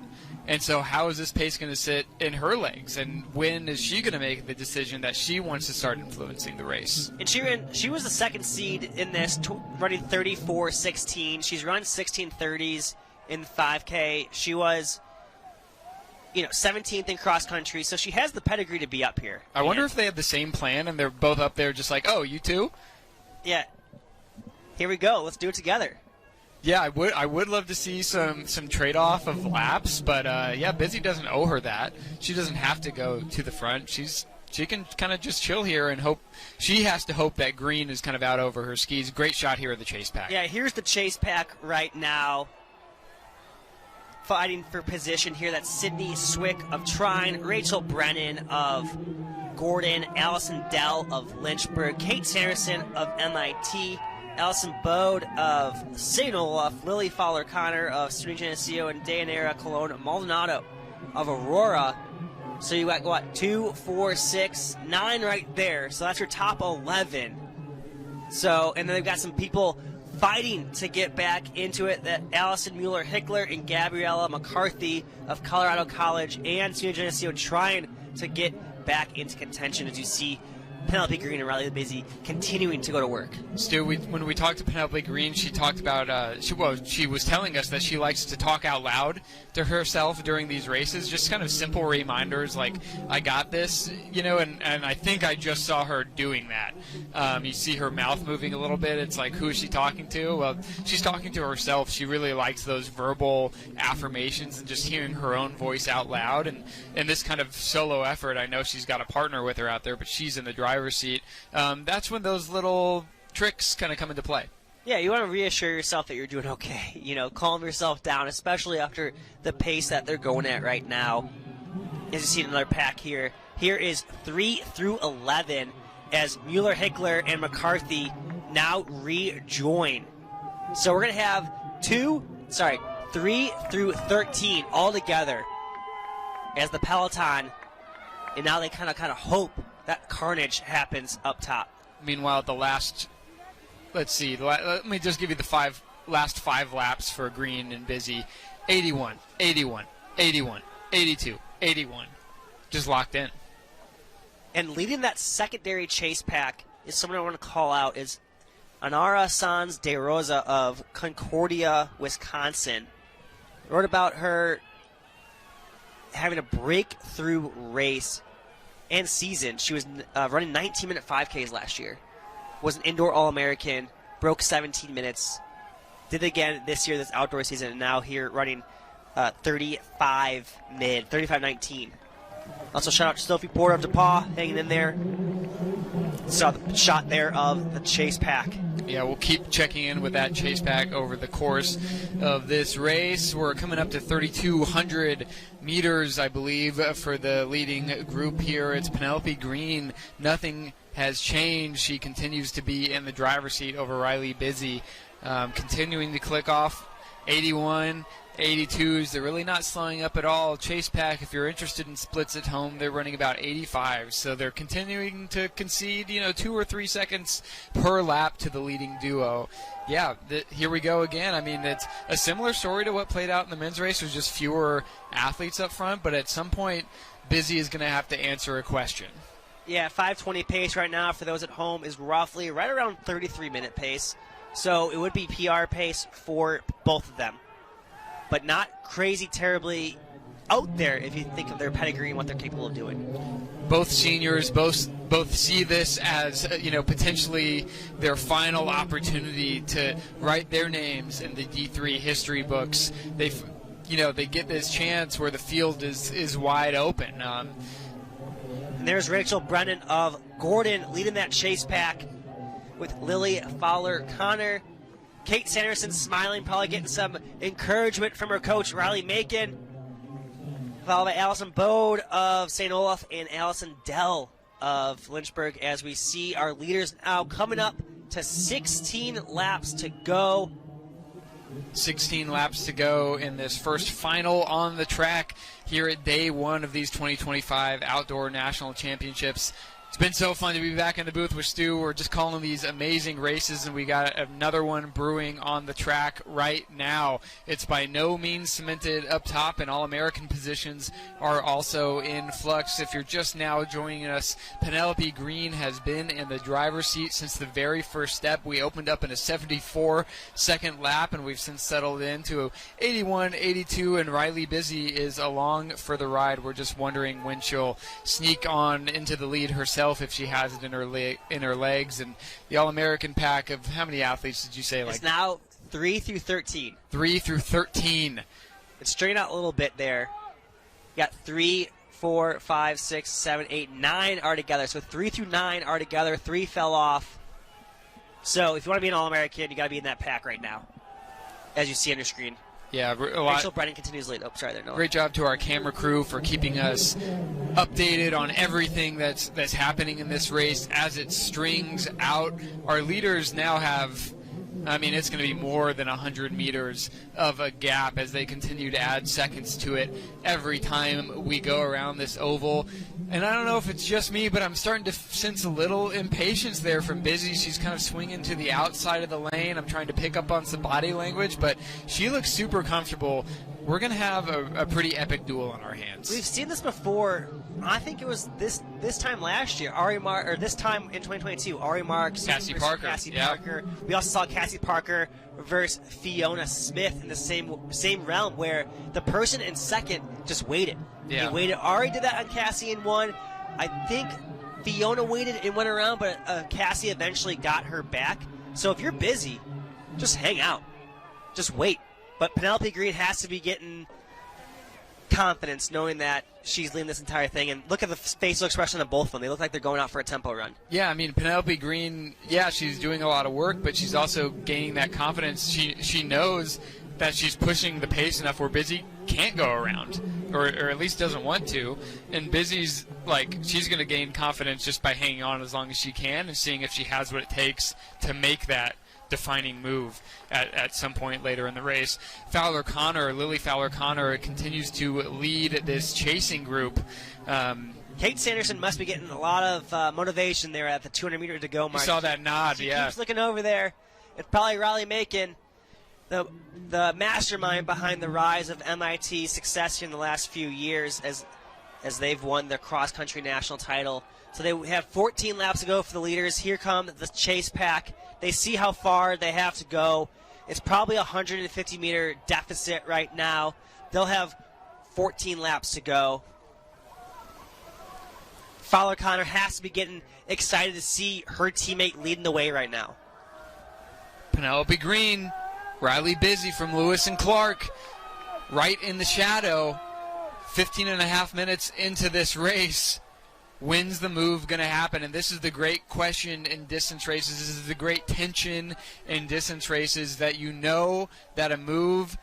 And so how is this pace going to sit in her legs? And when is she going to make the decision that she wants to start influencing the race? And she was the second seed in this, running 34.16. She's run 16:30s in 5K. She was, 17th in cross country, so she has the pedigree to be up here. I wonder if they have the same plan and they're both up there just like, oh, you too? Yeah. Here we go. Let's do it together. Yeah, I would love to see some trade-off of laps, but Busy doesn't owe her that. She doesn't have to go to the front. She can kind of just chill here and hope. She has to hope that Green is kind of out over her skis. Great shot here of the chase pack. Yeah, here's the chase pack right now. Fighting for position here. That's Sydney Swick of Trine, Rachel Brennan of Gordon, Allison Dell of Lynchburg, Kate Sanderson of MIT, Allison Bode of St. Olaf, Lily Fowler-Connor of SUNY Geneseo, and Dayanara Colon Maldonado of Aurora. So you got, what, 2, 4, 6, 9 right there. So that's your top 11. So, and then they've got some people fighting to get back into it. That Allison Mueller-Hickler and Gabriella McCarthy of Colorado College and SUNY Geneseo trying to get back into contention, as you see Penelope Green and Riley Busy continuing to go to work. Stu, when we talked to Penelope Green, she talked about she was telling us that she likes to talk out loud to herself during these races, just kind of simple reminders like, I got this, and I think I just saw her doing that. You see her mouth moving a little bit. It's like, who is she talking to? Well, she's talking to herself. She really likes those verbal affirmations and just hearing her own voice out loud. And in this kind of solo effort, I know she's got a partner with her out there, but she's in the driver's seat. That's when those little tricks kind of come into play. Yeah, you want to reassure yourself that you're doing okay. Calm yourself down, especially after the pace that they're going at right now. As you see another pack here. Here is 3 through 11 as Mueller, Hickler, and McCarthy now rejoin. So we're going to have 3 through 13 all together as the peloton, and now they kind of hope that carnage happens up top. Meanwhile, let me just give you the last five laps for Green and Busy. 81, 81, 81, 82, 81. Just locked in. And leading that secondary chase pack is someone I want to call out is Anara Sanz de Rosa of Concordia, Wisconsin. Wrote about her having a breakthrough race and season. She was running 19-minute 5Ks last year. Was an indoor All-American, broke 17 minutes. Did it again this year, this outdoor season, and now here running 35-19. Also, shout out to Sophie Porter of DePaul, hanging in there. Saw the shot there of the chase pack. Yeah, we'll keep checking in with that chase pack over the course of this race. We're coming up to 3,200 meters, I believe, for the leading group here. It's Penelope Green. Nothing has changed. She continues to be in the driver's seat over Riley Busy. Continuing to click off 81, 82s. They're really not slowing up at all. Chase pack, if you're interested in splits at home, they're running about 85. So they're continuing to concede, 2 or 3 seconds per lap to the leading duo. Yeah, here we go again. I mean, it's a similar story to what played out in the men's race. There's just fewer athletes up front, but at some point, Busy is going to have to answer a question. Yeah, 5:20 pace right now for those at home is roughly right around 33-minute pace. So it would be PR pace for both of them. But not crazy terribly out there if you think of their pedigree and what they're capable of doing. Both seniors, both see this as potentially their final opportunity to write their names in the D3 history books. They get this chance where the field is wide open. And there's Rachel Brennan of Gordon leading that chase pack with Lily Fowler-Connor. Kate Sanderson smiling, probably getting some encouragement from her coach, Riley Macon. Followed by Allison Bode of St. Olaf and Allison Dell of Lynchburg, as we see our leaders now coming up to 16 laps to go. 16 laps to go in this first final on the track here at day one of these 2025 Outdoor National Championships. It's been so fun to be back in the booth with Stu. We're just calling these amazing races, and we got another one brewing on the track right now. It's by no means cemented up top, and All-American positions are also in flux. If you're just now joining us, Penelope Green has been in the driver's seat since the very first step. We opened up in a 74-second lap, and we've since settled into 81, 82, and Riley Busy is along for the ride. We're just wondering when she'll sneak on into the lead herself, if she has it in her legs. And the All-American pack of how many athletes did you say? It's now 3 through 13. 3 through 13. It's straightened out a little bit there. You got 3, 4, 5, 6, 7, 8, 9 are together. So 3 through 9 are together. 3 fell off. So if you want to be an All-American, you got to be in that pack right now, as you see on your screen. Yeah, a lot. Rachel Brennan continues late. Oh, sorry there, Noah. Great job to our camera crew for keeping us updated on everything that's happening in this race as it strings out. Our leaders now have, I mean, it's going to be more than 100 meters of a gap as they continue to add seconds to it every time we go around this oval. And I don't know if it's just me, but I'm starting to sense a little impatience there from Busy. She's kind of swinging to the outside of the lane. I'm trying to pick up on some body language, but she looks super comfortable. We're going to have a pretty epic duel on our hands. We've seen this before. I think it was this time last year. This time in 2022. Ari Marks. Cassie Parker. Parker. We also saw Cassie Parker versus Fiona Smith in the same realm, where the person in second just waited. Yeah. He waited. Ari did that on Cassie in one. I think Fiona waited and went around, but Cassie eventually got her back. So if you're busy, just hang out. Just wait. But Penelope Green has to be getting confidence, knowing that she's leading this entire thing. And look at the facial expression of both of them. They look like they're going out for a tempo run. Yeah, I mean, Penelope Green, yeah, she's doing a lot of work, but she's also gaining that confidence. She knows that she's pushing the pace enough where Busy can't go around, or at least doesn't want to. And Busy's like, she's going to gain confidence just by hanging on as long as she can and seeing if she has what it takes to make that defining move at some point later in the race. Lily Fowler Connor continues to lead this chasing group. Kate Sanderson must be getting a lot of motivation there at the 200 meter to go mark. You saw that nod, she yeah. Keeps looking over there. It's probably Riley Macon, the mastermind behind the rise of MIT's success here in the last few years as they've won their cross-country national title. So they have 14 laps to go for the leaders. Here come the chase pack. They see how far they have to go. It's probably a 150-meter deficit right now. They'll have 14 laps to go. Fowler Connor has to be getting excited to see her teammate leading the way right now. Penelope Green, Riley Busy from Lewis and Clark, right in the shadow. 15 and a half minutes into this race. When's the move going to happen? And this is the great question in distance races. This is the great tension in distance races, that you know that a move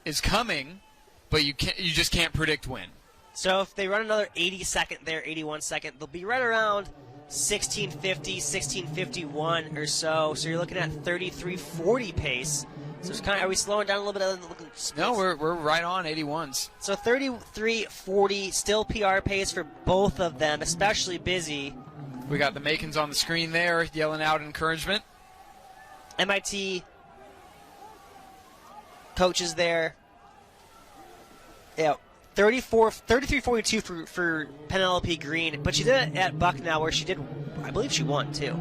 is coming, but you just can't predict when. So if they run another 80 second there, 81 second, they'll be right around 1650, 1651 or so. So you're looking at 33:40 pace. So it's kind of, are we slowing down a little bit? No, we're right on 81s. So 33:40, still PR pace for both of them, especially Busy. We got the Macons on the screen there yelling out encouragement. MIT coaches there. Yeah, 33:42 for Penelope Green, but she did it at Bucknell where she did, I believe she won too.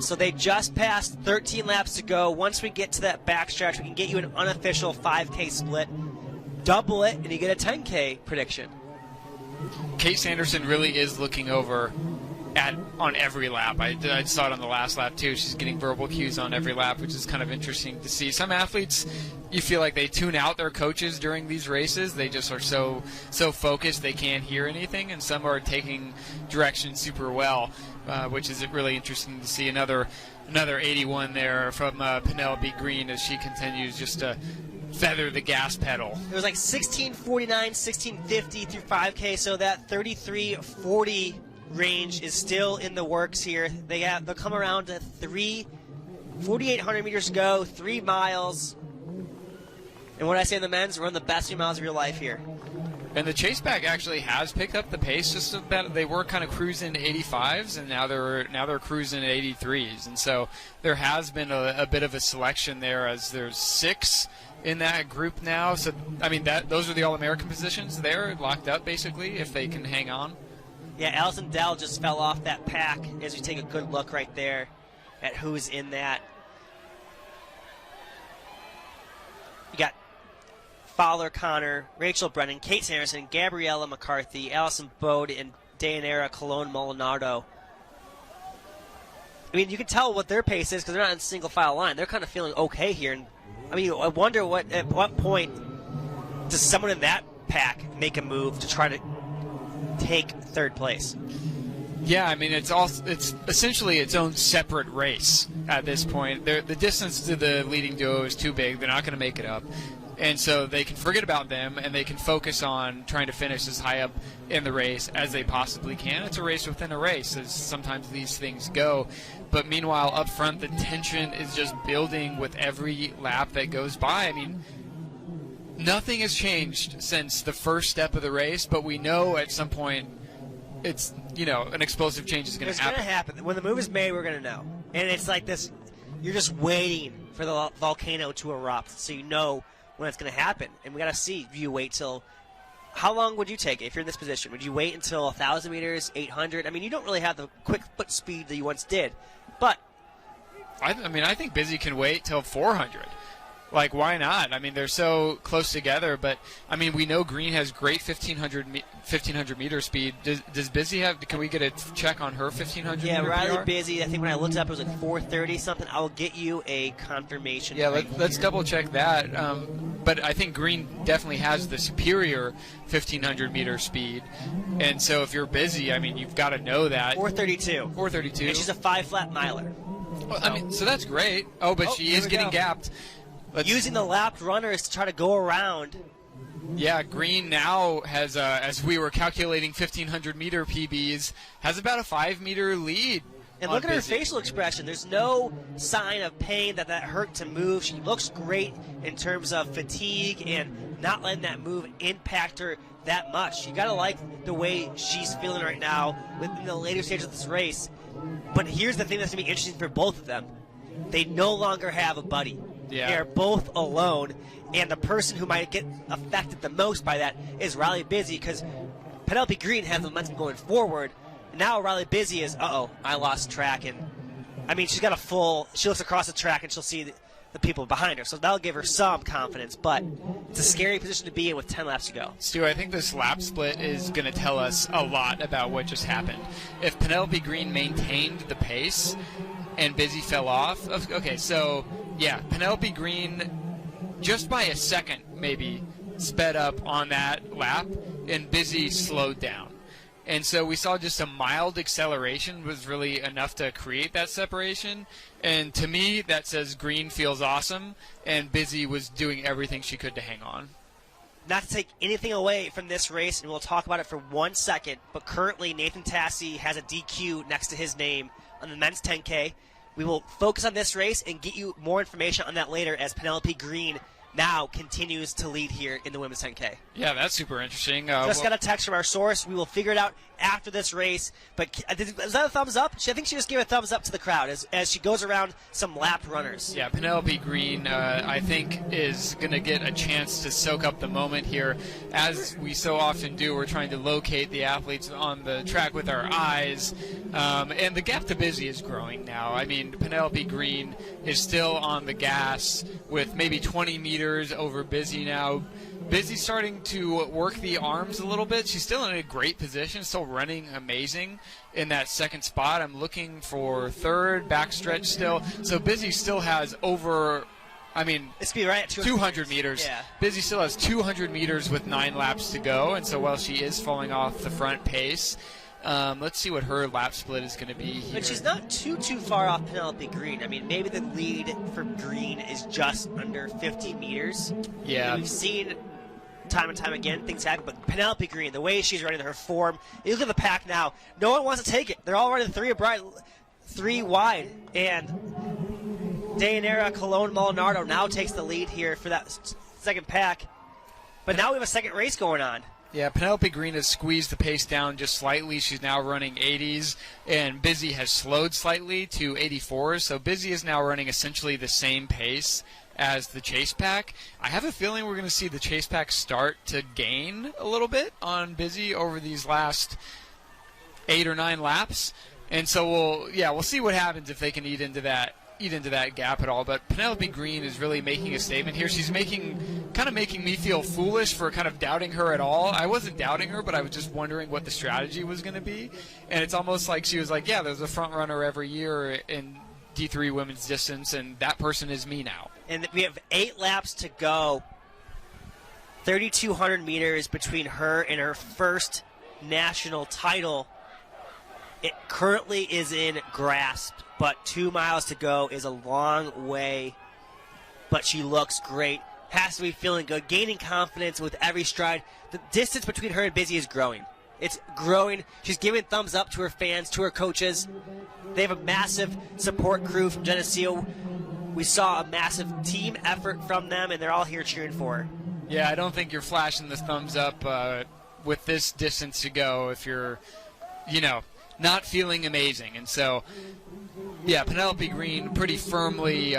So they just passed 13 laps to go. Once we get to that backstretch, we can get you an unofficial 5K split. Double it, and you get a 10K prediction. Kate Sanderson really is looking over on every lap. I saw it on the last lap, too. She's getting verbal cues on every lap, which is kind of interesting to see. Some athletes, you feel like they tune out their coaches during these races. They just are so focused they can't hear anything, and some are taking direction super well. Which is really interesting to see. Another 81 there from Penelope Green as she continues just to feather the gas pedal. It was like 1649, 1650 through 5K, so that 33:40 range is still in the works here. They'll come around to 4,800 meters to go, 3 miles. And what I say in the men's, run the best 3 miles of your life here. And the chase back actually has picked up the pace just a bit. They were kind of cruising 85s, and now they're cruising 83s. And so there has been a bit of a selection there, as there's 6 in that group now. So I mean, those are the All-American positions there, locked up basically, if they can hang on. Yeah, Allison Dell just fell off that pack as we take a good look right there at who's in that. You got Fowler Connor, Rachel Brennan, Kate Sanderson, Gabriella McCarthy, Allison Bode, and Dayanara Colon Molinardo. I mean, you can tell what their pace is because they're not in single file line. They're kind of feeling okay here. And I mean, I wonder at what point does someone in that pack make a move to try to take third place? Yeah, I mean, it's essentially its own separate race at this point. The distance to the leading duo is too big. They're not going to make it up. And so they can forget about them, and they can focus on trying to finish as high up in the race as they possibly can. It's a race within a race, as sometimes these things go. But meanwhile, up front, the tension is just building with every lap that goes by. I mean, nothing has changed since the first step of the race, but we know at some point it's, an explosive change is going to happen. It's going to happen. When the move is made, we're going to know. And it's like this, you're just waiting for the volcano to erupt, so you know when it's going to happen. And we got to see, do you wait till, how long would you take it if you're in this position? Would you wait until 1,000 meters, 800? I mean, you don't really have the quick foot speed that you once did, but I think Busy can wait till 400. Like, why not? I mean, they're so close together, but, I mean, we know Green has great 1,500 meter speed. Does Busy have, can we get a check on her 1,500 yeah, meter Riley PR? Busy, I think when I looked it up, it was like 430 something. I'll get you a confirmation. Yeah, let's double check that. But I think Green definitely has the superior 1,500 meter speed. And so if you're Busy, I mean, you've got to know that. 432. 432. And she's a 5-flat miler. Well, I mean, so that's great. Oh, but she is getting gapped. Using the lapped runners to try to go around. Yeah, Green now has, as we were calculating 1,500 meter PBs, has about a 5-meter lead. And look at her facial expression. There's no sign of pain that hurt to move. She looks great in terms of fatigue and not letting that move impact her that much. You got to like the way she's feeling right now within the later stages of this race. But here's the thing that's going to be interesting for both of them. They no longer have a buddy. Yeah. They are both alone, and the person who might get affected the most by that is Riley Busy, because Penelope Green has the momentum going forward. Now Riley Busy is, I lost track, and I mean, she looks across the track and she'll see the people behind her, so that'll give her some confidence, but it's a scary position to be in with 10 laps to go. Stu, I think this lap split is going to tell us a lot about what just happened. If Penelope Green maintained the pace and Busy fell off, okay, so yeah, Penelope Green just by a second maybe sped up on that lap, and Busy slowed down. And so we saw just a mild acceleration was really enough to create that separation. And to me, that says Green feels awesome, and Busy was doing everything she could to hang on. Not to take anything away from this race, and we'll talk about it for 1 second, but currently Nathan Tassi has a DQ next to his name on the men's 10K. We will focus on this race and get you more information on that later as Penelope Green now continues to lead here in the women's 10K. Yeah, that's super interesting. Just got a text from our source. We will figure it out after this race. But is that a thumbs up? I think she just gave a thumbs up to the crowd as she goes around some lapped runners. Yeah, Penelope Green, I think, is going to get a chance to soak up the moment here. As we so often do, we're trying to locate the athletes on the track with our eyes. And the gap to Busy is growing now. I mean, Penelope Green is still on the gas with maybe 20 meters over Busy now. Busy starting to work the arms a little bit. She's still in a great position, still running amazing in that second spot. I'm looking for third, backstretch still. So Busy still has over, it's be right at 200 meters. Yeah. Busy still has 200 meters with 9 laps to go, and so while she is falling off the front pace, let's see what her lap split is going to be here. But she's not too far off Penelope Green. I mean, maybe the lead for Green is just under 50 meters. Yeah. And we've seen time and time again, things happen. But Penelope Green, the way she's running, her form, you look at the pack now, no one wants to take it. They're all running three wide. And Dayanara Colon-Molinardo now takes the lead here for that second pack. But now we have a second race going on. Yeah, Penelope Green has squeezed the pace down just slightly. She's now running 80s, and Busy has slowed slightly to 84s. So Busy is now running essentially the same pace as the chase pack. I have a feeling we're going to see the chase pack start to gain a little bit on Busy over these last 8 or 9 laps. And so we'll see what happens if they can eat into that gap at all. But Penelope Green is really making a statement here. She's making me feel foolish for kind of doubting her at all. I wasn't doubting her, but I was just wondering what the strategy was going to be. And it's almost like she was like, yeah, there's a front runner every year in D3 women's distance, and that person is me now. And we have 8 laps to go. 3,200 meters between her and her first national title. It currently is in grasp, but 2 miles to go is a long way. But she looks great. Has to be feeling good, gaining confidence with every stride. The distance between her and Busy is growing. It's growing. She's giving thumbs up to her fans, to her coaches. They have a massive support crew from Geneseo. We saw a massive team effort from them, and they're all here cheering for her. Yeah, I don't think you're flashing the thumbs up with this distance to go if you're, not feeling amazing. And so, yeah, Penelope Green pretty firmly,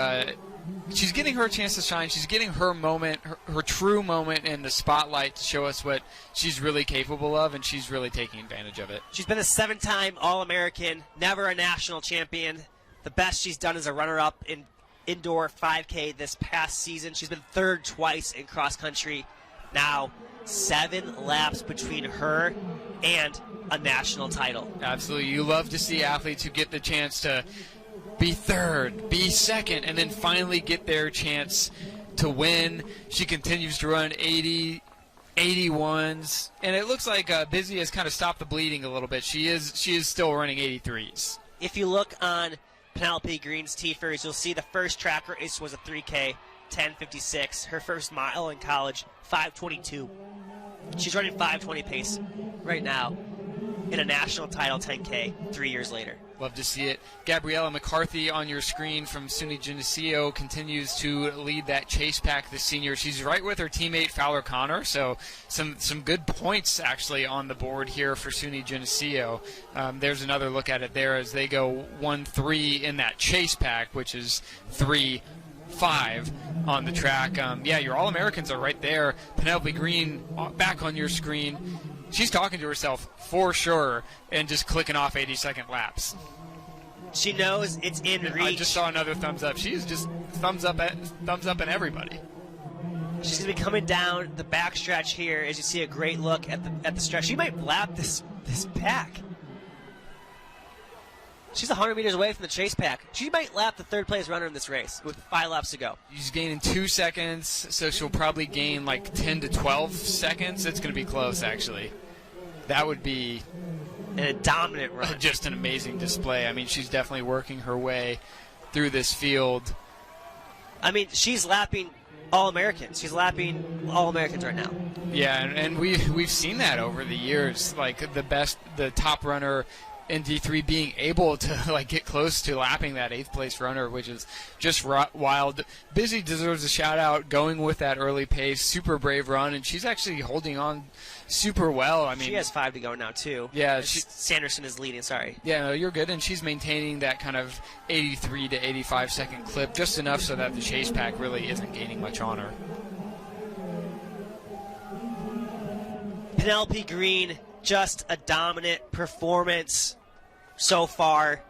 she's getting her chance to shine. She's getting her moment, her true moment in the spotlight to show us what she's really capable of, and she's really taking advantage of it. She's been a 7-time All-American, never a national champion. The best she's done is a runner-up in indoor 5K this past season. She's been 3rd twice in cross-country. Now, 7 laps between her and a national title. Absolutely. You love to see athletes who get the chance to be 3rd, be 2nd, and then finally get their chance to win. She continues to run 80, 81s, and it looks like Busy has kind of stopped the bleeding a little bit. She is still running 83s. If you look on Penelope Green's T-Fers, you'll see the first track race was a 3K, 10:56. Her first mile in college, 5:22. She's running 5:20 pace right now in a national title 10K 3 years later. Love to see it. Gabriella McCarthy on your screen from SUNY Geneseo continues to lead that chase pack, the senior. She's right with her teammate Fowler Connor, so some good points actually on the board here for SUNY Geneseo. There's another look at it there as they go 1-3 in that chase pack, which is 3-5 on the track. Your All-Americans are right there. Penelope Green back on your screen. She's talking to herself for sure and just clicking off 80-second laps. She knows it's in reach. I just saw another thumbs up. She's just thumbs up in everybody. She's going to be coming down the backstretch here as you see a great look at the stretch. She might lap this pack. She's 100 meters away from the chase pack. She might lap the 3rd place runner in this race with 5 laps to go. She's gaining 2 seconds, so she'll probably gain like 10 to 12 seconds. It's going to be close, actually. That would be a dominant run. Just an amazing display. I mean, she's definitely working her way through this field. I mean, she's lapping All-Americans. She's lapping All-Americans right now. Yeah, and we've seen that over the years. Like the top runner in D3 being able to get close to lapping that 8th place runner, which is just wild. Busy deserves a shout out, going with that early pace, super brave run, and she's actually holding on super well. I mean, she has 5 to go now too. Yeah, Sanderson is leading. Sorry. Yeah, no, you're good, and she's maintaining that kind of 83 to 85 second clip, just enough so that the chase pack really isn't gaining much on her. Penelope Green, just a dominant performance so far.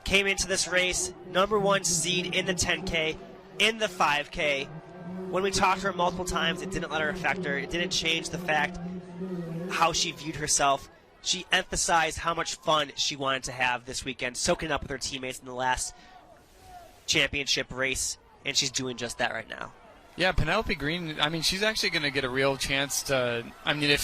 Came into this race, #1 seed in the 10K, in the 5K. When we talked to her multiple times, it didn't let her affect her. It didn't change the fact how she viewed herself. She emphasized how much fun she wanted to have this weekend, soaking up with her teammates in the last championship race, and she's doing just that right now. Yeah, Penelope Green, I mean, she's actually going to get a real chance to, I mean,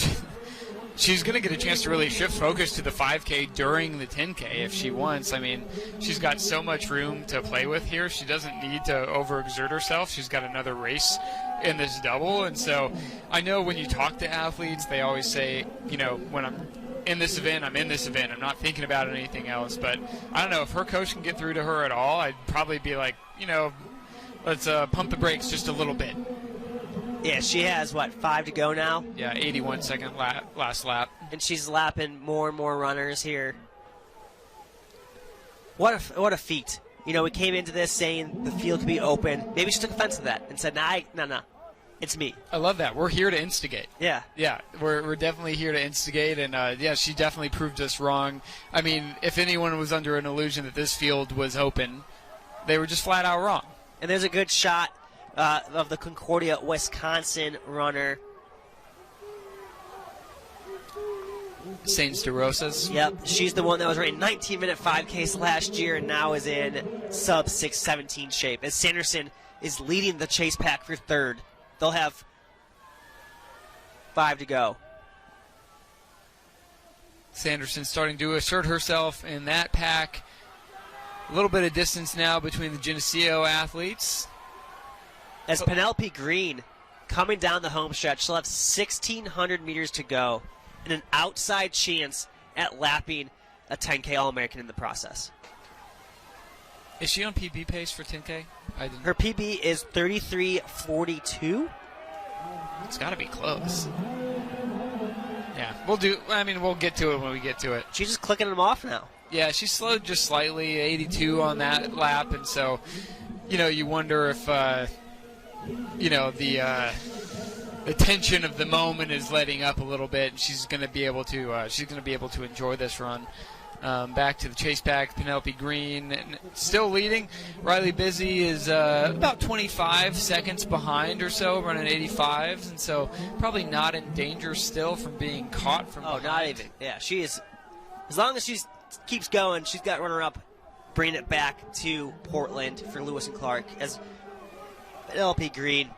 she's going to get a chance to really shift focus to the 5K during the 10K if she wants. I mean, she's got so much room to play with here. She doesn't need to overexert herself. She's got another race in this double. And so I know when you talk to athletes, they always say, you know, when I'm in this event, I'm in this event. I'm not thinking about anything else. But I don't know, if her coach can get through to her at all, I'd probably be like, you know, let's pump the brakes just a little bit. Yeah, she has, 5 to go now? Yeah, 81-second last lap. And she's lapping more and more runners here. What a feat. You know, we came into this saying the field could be open. Maybe she took offense to that and said, no, it's me. I love that. We're here to instigate. Yeah. Yeah, we're definitely here to instigate, and yeah, she definitely proved us wrong. I mean, if anyone was under an illusion that this field was open, they were just flat out wrong. And there's a good shot of the Concordia, Wisconsin runner. Saints de Rosas. Yep, she's the one that was running 19-minute 5Ks last year and now is in sub 6:17 shape. As Sanderson is leading the chase pack for third. They'll have 5 to go. Sanderson starting to assert herself in that pack. A little bit of distance now between the Geneseo athletes. As Penelope Green coming down the home stretch, she'll have 1,600 meters to go and an outside chance at lapping a 10K All-American in the process. Is she on PB pace for 10K? Her PB is 33:42. It's got to be close. Yeah, we'll get to it when we get to it. She's just clicking them off now. Yeah, she slowed just slightly, 82 on that lap, and so, you know, you wonder if, you know, the tension of the moment is letting up a little bit, and she's going to be able to enjoy this run. Back to the chase pack, Penelope Green still leading. Riley Busy is about 25 seconds behind or so, running 85s, and so probably not in danger still from being caught from behind. Not even. Yeah, she is. As long as she keeps going, she's got runner-up, bringing it back to Portland for Lewis and Clark, as Penelope Green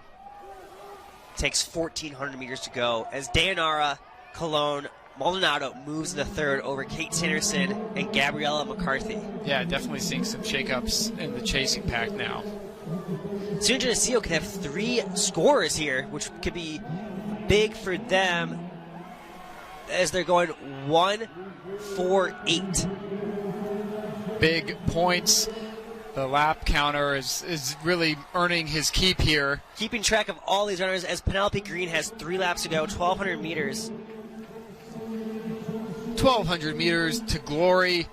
takes 1,400 meters to go, as Dayanara Colon Maldonado moves into third over Kate Sanderson and Gabriella McCarthy. Yeah, definitely seeing some shakeups in the chasing pack now. Soon Geneseo could have 3 scorers here, which could be big for them as they're going 1-4-8. Big points. The lap counter is really earning his keep here. Keeping track of all these runners as Penelope Green has 3 laps to go, 1,200 meters. 1,200 meters to glory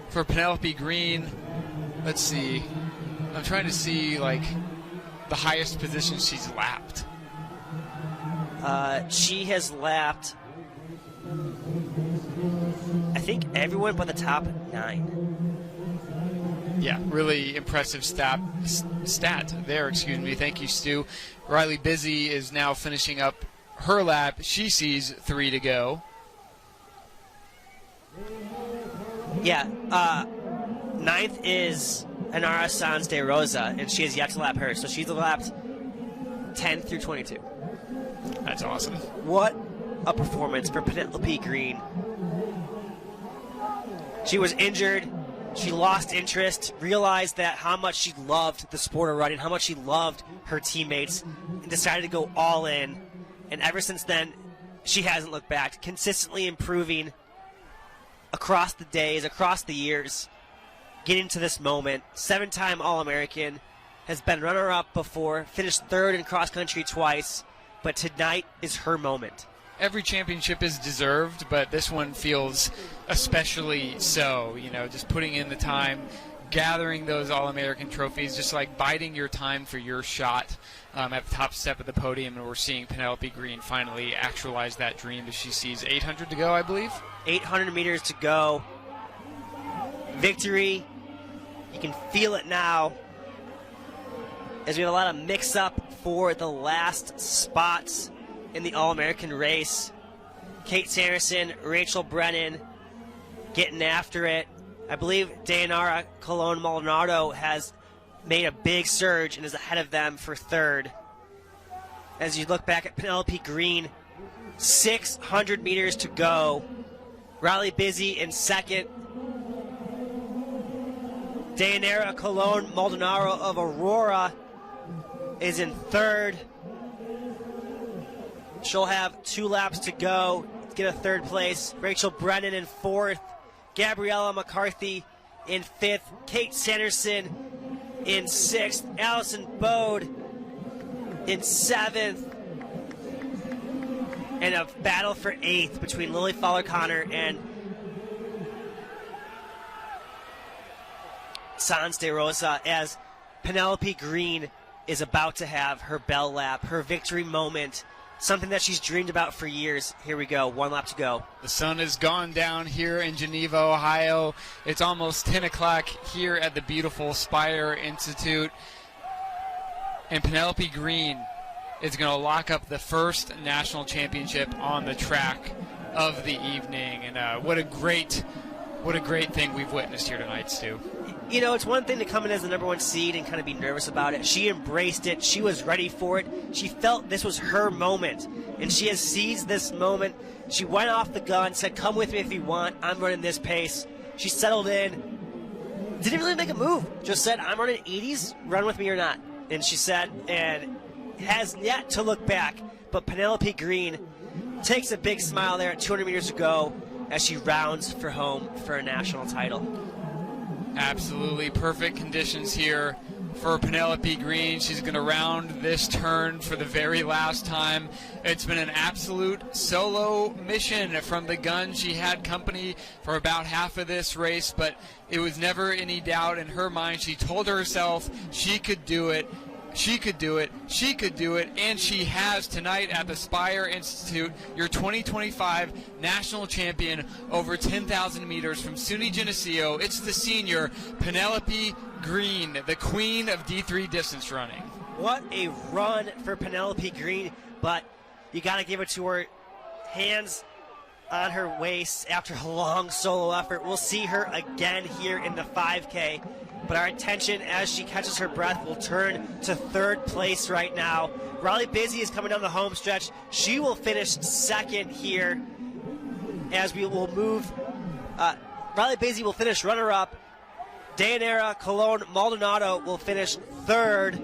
for Penelope Green. Let's see. I'm trying to see, like, the highest position she's lapped. She has lapped, I think, everyone but the top 9. Yeah, really impressive stat there, excuse me. Thank you, Stu. Riley Busy is now finishing up her lap. She sees 3 to go. Yeah, 9th is Anara Sanz de Rosa, and she has yet to lap her, so she's lapped 10 through 22. That's awesome. What a performance for Penelope Green. She was injured. She lost interest, realized that how much she loved the sport of running, how much she loved her teammates, and decided to go all in. And ever since then, she hasn't looked back, consistently improving across the days, across the years, getting to this moment. 7-time All-American, has been runner-up before, finished 3rd in cross-country twice, but tonight is her moment. Every championship is deserved, but this one feels especially so. You know, just putting in the time, gathering those All-American trophies, just like biding your time for your shot at the top step of the podium, and we're seeing Penelope Green finally actualize that dream as she sees 800 to go, I believe. 800 meters to go. Victory. You can feel it now as we have a lot of mix-up for the last spots in the All-American race. Kate Sanderson, Rachel Brennan getting after it. I believe Dayanara Colon Maldonado has made a big surge and is ahead of them for 3rd. As you look back at Penelope Green, 600 meters to go. Riley Busy in second. Dayanara Colon Maldonado of Aurora is in third. She'll have 2 laps to go to get a third place. Rachel Brennan in fourth. Gabriella McCarthy in fifth. Kate Sanderson in sixth. Allison Bode in seventh. And a battle for eighth between Lily Fowler-Connor and Sans de Rosa, as Penelope Green is about to have her bell lap, her victory moment, something that she's dreamed about for years. Here we go, 1 lap to go. The sun has gone down here in Geneva, Ohio. It's almost 10 o'clock here at the beautiful Spire Institute. And Penelope Green is going to lock up the first national championship on the track of the evening. And what a great thing we've witnessed here tonight, Stu. You know, it's one thing to come in as the number 1 seed and kind of be nervous about it. She embraced it. She was ready for it. She felt this was her moment, and she has seized this moment. She went off the gun, said, come with me if you want. I'm running this pace. She settled in. Didn't really make a move. Just said, I'm running 80s. Run with me or not. And she said, and has yet to look back. But Penelope Green takes a big smile there at 200 meters to go as she rounds for home for a national title. Absolutely perfect conditions here for Penelope Green. She's going to round this turn for the very last time. It's been an absolute solo mission from the gun. She had company for about half of this race, but it was never any doubt in her mind. She told herself she could do it. She could do it, she could do it, and she has tonight at the Spire Institute, your 2025 national champion over 10,000 meters from SUNY Geneseo. It's the senior, Penelope Green, the queen of D3 distance running. What a run for Penelope Green, but you got to give it to her. Hands on her waist after a long solo effort. We'll see her again here in the 5K. But our attention as she catches her breath will turn to third place right now. Riley Busy is coming down the home stretch. She will finish second here as we will move. Riley Busy will finish runner-up. Dayanara Colon Maldonado will finish third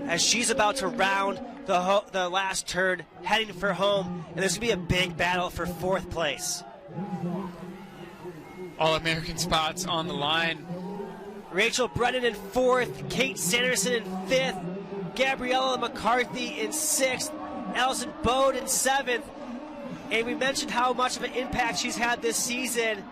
as she's about to round the last turn, heading for home. And this will be a big battle for fourth place. All-American spots on the line. Rachel Brennan in fourth, Kate Sanderson in fifth, Gabriella McCarthy in sixth, Allison Bode in seventh. And we mentioned how much of an impact she's had this season.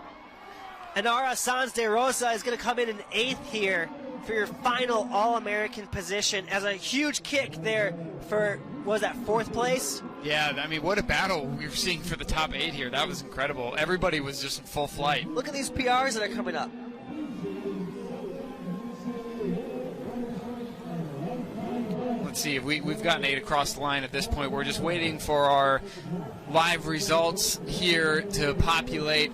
Inara Sans de Rosa is going to come in eighth here for your final All-American position as a huge kick there for, what was that, fourth place? Yeah, I mean, what a battle we were seeing for the top 8 here. That was incredible. Everybody was just in full flight. Look at these PRs that are coming up. Let's see, we've gotten 8 across the line at this point. We're just waiting for our live results here to populate.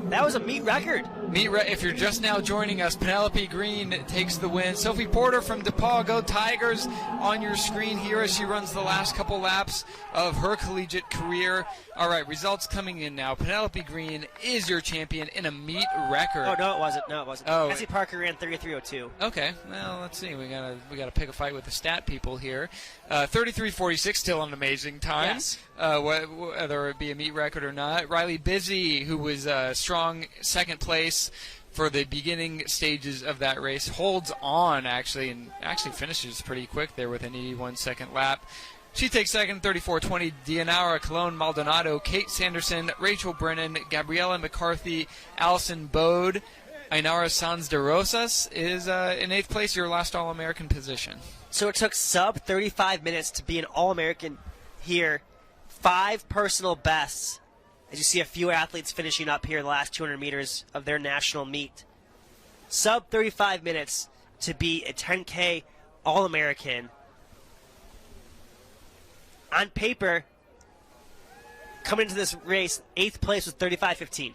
That was a meet record. If you're just now joining us, Penelope Green takes the win. Sophie Porter from DePaul, go Tigers, on your screen here as she runs the last couple laps of her collegiate career. All right, results coming in now. Penelope Green is your champion in a meet record. Oh, no, it wasn't. No, it wasn't. Oh, Essie Parker ran 33:02. Okay, well, let's see. We gotta pick a fight with the stat people here. 33:46, still an amazing time. Yes. Whether it be a meet record or not. Riley Busy, who was strong second place for the beginning stages of that race, holds on and actually finishes pretty quick there with an 81-second lap. She takes second, 34:20. Dayanara Colon Maldonado, Kate Sanderson, Rachel Brennan, Gabriella McCarthy, Allison Bode. Inara Sans de Rosas is in 8th place, your last All-American position. So it took sub 35 minutes to be an All-American here. 5 personal bests. As you see a few athletes finishing up here the last 200 meters of their national meet. Sub 35 minutes to be a 10K All-American. On paper, coming into this race, 8th place was 35:15.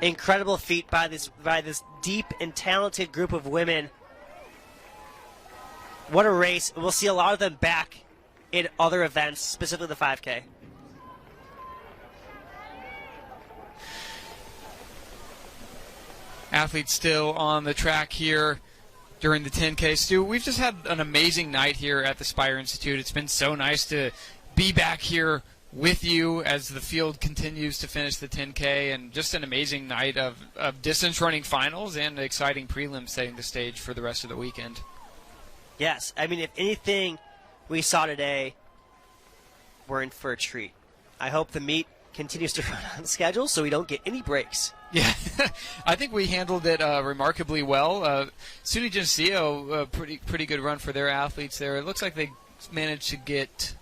Incredible feat by this deep and talented group of women. What a race. We'll see a lot of them back in other events, specifically the 5K. Athletes still on the track here during the 10K. Stu, we've just had an amazing night here at the Spire Institute. It's been so nice to be back here with you as the field continues to finish the 10K, and just an amazing night of distance running finals and exciting prelims setting the stage for the rest of the weekend. Yes, I mean, if anything we saw today, we're in for a treat. I hope the meet continues to run on schedule so we don't get any breaks. Yeah, I think we handled it remarkably well. SUNY Geneseo, pretty good run for their athletes there. It looks like they managed to get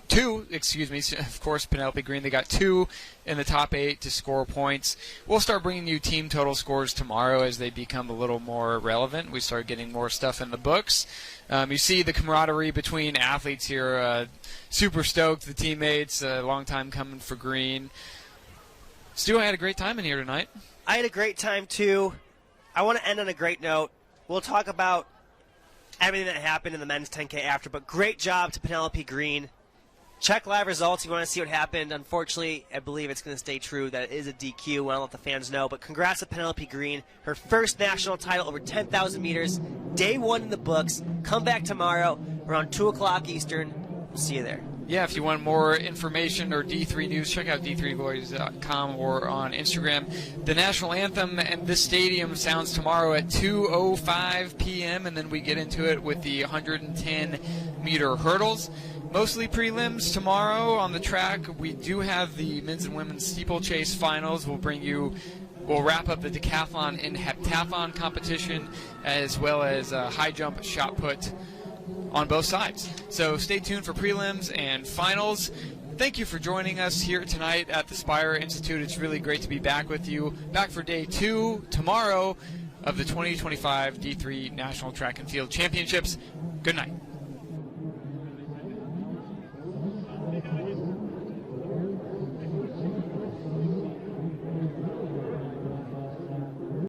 two, of course, Penelope Green. They got 2 in the top 8 to score points. We'll start bringing you team total scores tomorrow as they become a little more relevant. We start getting more stuff in the books. You see the camaraderie between athletes here. Super stoked, the teammates, a long time coming for Green. Stu, I had a great time in here tonight. I had a great time, too. I want to end on a great note. We'll talk about everything that happened in the men's 10K after, but great job to Penelope Green. Check live results if you want to see what happened. Unfortunately, I believe it's going to stay true that it is a DQ. I want to let the fans know, but congrats to Penelope Green. Her first national title over 10,000 meters. Day 1 in the books. Come back tomorrow around 2 o'clock Eastern. We'll see you there. Yeah, if you want more information or D3 news, check out d3glories.com or on Instagram. The national anthem and this stadium sounds tomorrow at 2:05 p.m., and then we get into it with the 110-meter hurdles. Mostly prelims tomorrow on the track. We do have the men's and women's steeplechase finals. We'll wrap up the decathlon and heptathlon competition, as well as high jump, shot put on both sides. So stay tuned for prelims and finals. Thank you for joining us here tonight at the Spire Institute. It's really great to be back with you. Back for day 2 tomorrow of the 2025 D3 National Track and Field Championships. Good night.